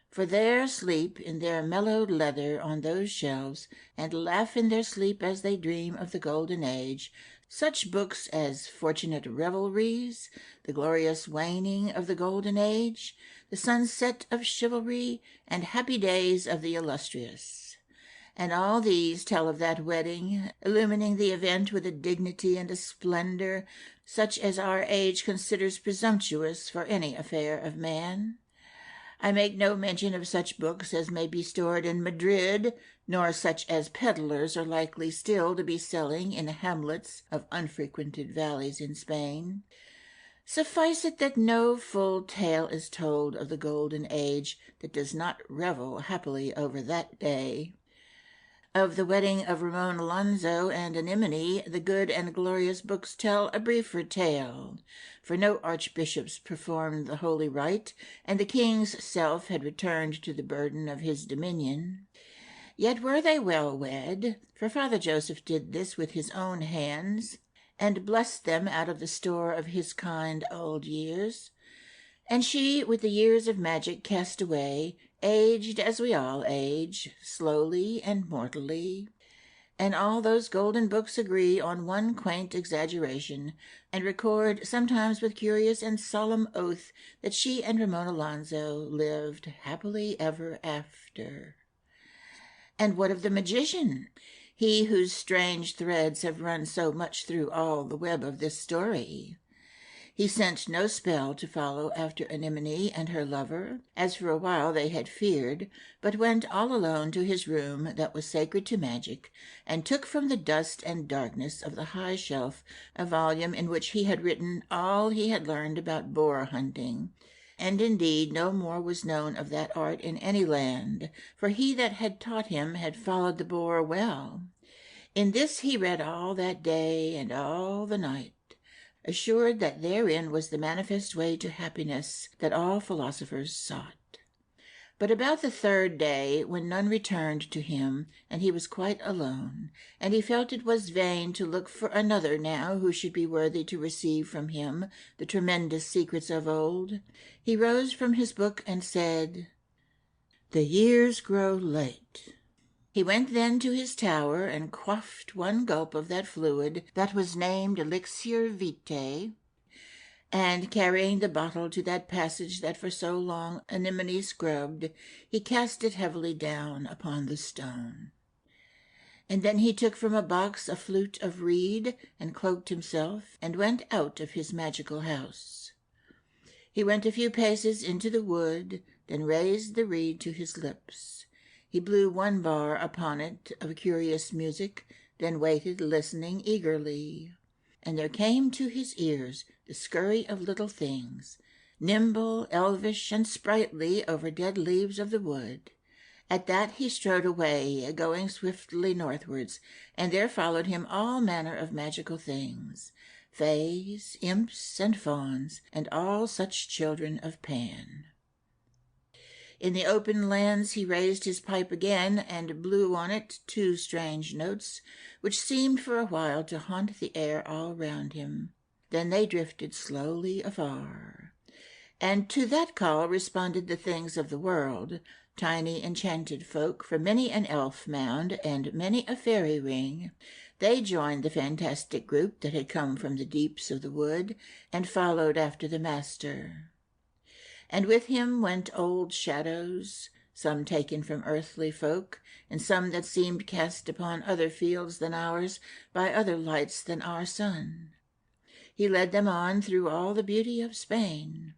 For there sleep in their mellowed leather on those shelves, and laugh in their sleep as they dream of the golden age, such books as Fortunate Revelries, The Glorious Waning of the Golden Age, The Sunset of Chivalry, and Happy Days of the Illustrious. And all these tell of that wedding, illumining the event with a dignity and a splendor such as our age considers presumptuous for any affair of man. I make no mention of such books as may be stored in Madrid, nor such as peddlers are likely still to be selling in hamlets of unfrequented valleys in Spain. Suffice it that no full tale is told of the golden age that does not revel happily over that day. Of the wedding of Ramon Alonso and Anemone, the good and glorious books tell a briefer tale, for no archbishops performed the holy rite, and the king's self had returned to the burden of his dominion. Yet were they well wed, for Father Joseph did this with his own hands, and blessed them out of the store of his kind old years. And she, with the years of magic cast away, aged as we all age, slowly and mortally. And all those golden books agree on one quaint exaggeration, and record, sometimes with curious and solemn oath, that she and Ramon Alonso lived happily ever after. And what of the magician, he whose strange threads have run so much through all the web of this story? He sent no spell to follow after Anemone and her lover, as for a while they had feared, but went all alone to his room that was sacred to magic, and took from the dust and darkness of the high shelf a volume in which he had written all he had learned about boar hunting. And indeed no more was known of that art in any land, for he that had taught him had followed the boar well. In this he read all that day and all the night, assured that therein was the manifest way to happiness that all philosophers sought. But about the third day, when none returned to him, and he was quite alone, and he felt it was vain to look for another now who should be worthy to receive from him the tremendous secrets of old, he rose from his book and said, "The years grow late." He went then to his tower and quaffed one gulp of that fluid that was named elixir vitae, and carrying the bottle to that passage that for so long Anemone scrubbed, he cast it heavily down upon the stone. And then he took from a box a flute of reed, and cloaked himself, and went out of his magical house. He went a few paces into the wood, then raised the reed to his lips. He blew one bar upon it of curious music, then waited, listening eagerly. And there came to his ears the scurry of little things, nimble, elvish, and sprightly over dead leaves of the wood. At that he strode away, going swiftly northwards, and there followed him all manner of magical things, fays, imps, and fauns, and all such children of Pan. In the open lands he raised his pipe again, and blew on it 2 strange notes, which seemed for a while to haunt the air all round him. Then they drifted slowly afar, and to that call responded the things of the world, tiny enchanted folk from many an elf mound and many a fairy ring. They joined the fantastic group that had come from the deeps of the wood, and followed after the master. And with him went old shadows, some taken from earthly folk, and some that seemed cast upon other fields than ours by other lights than our sun. He led them on through all the beauty of Spain.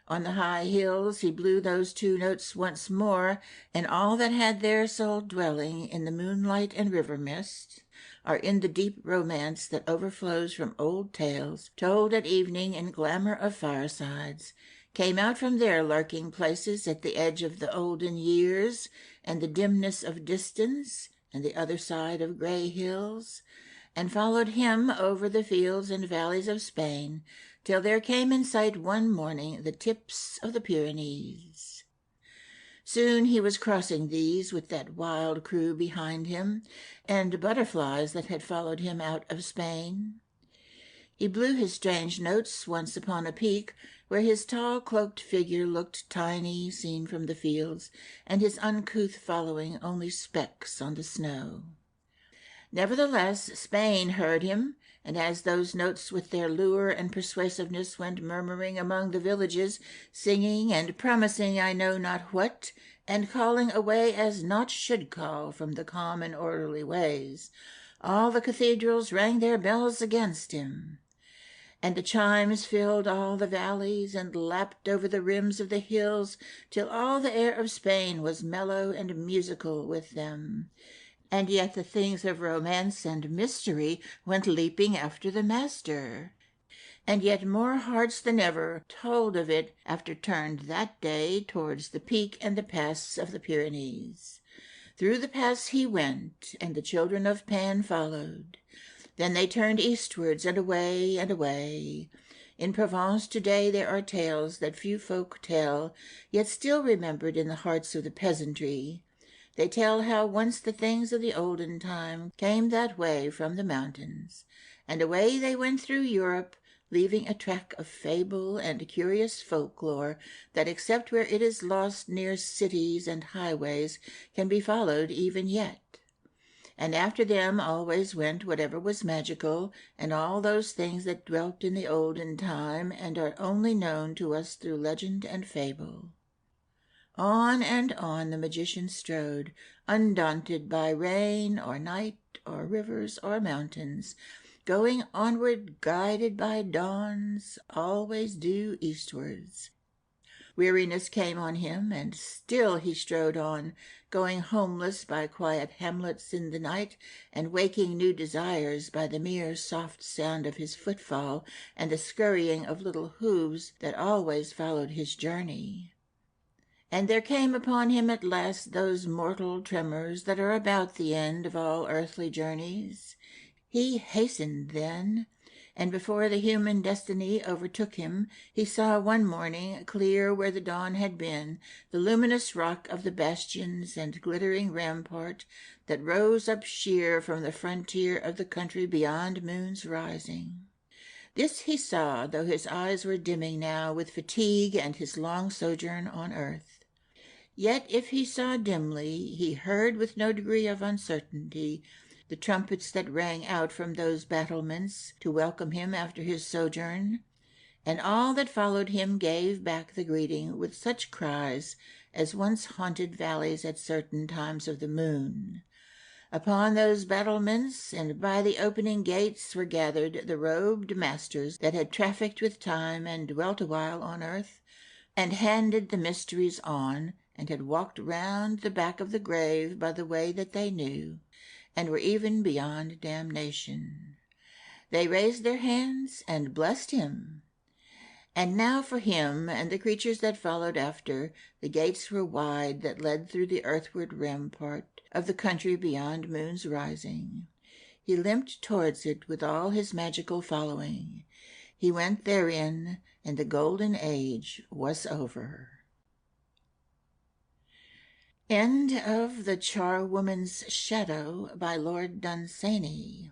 On the high hills he blew those 2 notes once more, and all that had their sole dwelling in the moonlight and river mist, or in the deep romance that overflows from old tales told at evening in glamour of firesides, came out from their lurking places at the edge of the olden years and the dimness of distance and the other side of grey hills, and followed him over the fields and valleys of Spain, till there came in sight one morning the tips of the Pyrenees. Soon he was crossing these with that wild crew behind him, and butterflies that had followed him out of Spain. He blew his strange notes once upon a peak, where his tall cloaked figure looked tiny seen from the fields, and his uncouth following only specks on the snow. Nevertheless, Spain heard him, and as those notes with their lure and persuasiveness went murmuring among the villages, singing and promising I know not what, and calling away as naught should call from the calm and orderly ways, all the cathedrals rang their bells against him, and the chimes filled all the valleys and lapped over the rims of the hills till all the air of Spain was mellow and musical with them. And yet the things of romance and mystery went leaping after the master. And yet more hearts than ever told of it after turned that day towards the peak and the pass of the Pyrenees. Through the pass he went, and the children of Pan followed. Then they turned eastwards and away and away. In Provence today there are tales that few folk tell, yet still remembered in the hearts of the peasantry. They tell how once the things of the olden time came that way from the mountains, and away they went through Europe, leaving a track of fable and curious folklore that, except where it is lost near cities and highways, can be followed even yet. And after them always went whatever was magical, and all those things that dwelt in the olden time and are only known to us through legend and fable. On and on the magician strode, undaunted by rain or night or rivers or mountains, going onward guided by dawns, always due eastwards. Weariness came on him, and still he strode on, going homeless by quiet hamlets in the night, and waking new desires by the mere soft sound of his footfall and the scurrying of little hooves that always followed his journey. And there came upon him at last those mortal tremors that are about the end of all earthly journeys. He hastened then, and before the human destiny overtook him, he saw one morning, clear where the dawn had been, the luminous rock of the bastions and glittering rampart that rose up sheer from the frontier of the country beyond moon's rising. This he saw, though his eyes were dimming now with fatigue and his long sojourn on earth. Yet if he saw dimly, he heard with no degree of uncertainty the trumpets that rang out from those battlements to welcome him after his sojourn, and all that followed him gave back the greeting with such cries as once haunted valleys at certain times of the moon. Upon those battlements and by the opening gates were gathered the robed masters that had trafficked with time and dwelt awhile on earth, and handed the mysteries on, and had walked round the back of the grave by the way that they knew, and were even beyond damnation. They raised their hands and blessed him. And now for him and the creatures that followed after, the gates were wide that led through the earthward rampart of the country beyond moon's rising. He limped towards it with all his magical following. He went therein, and the golden age was over. End of The Charwoman's Shadow by Lord Dunsany.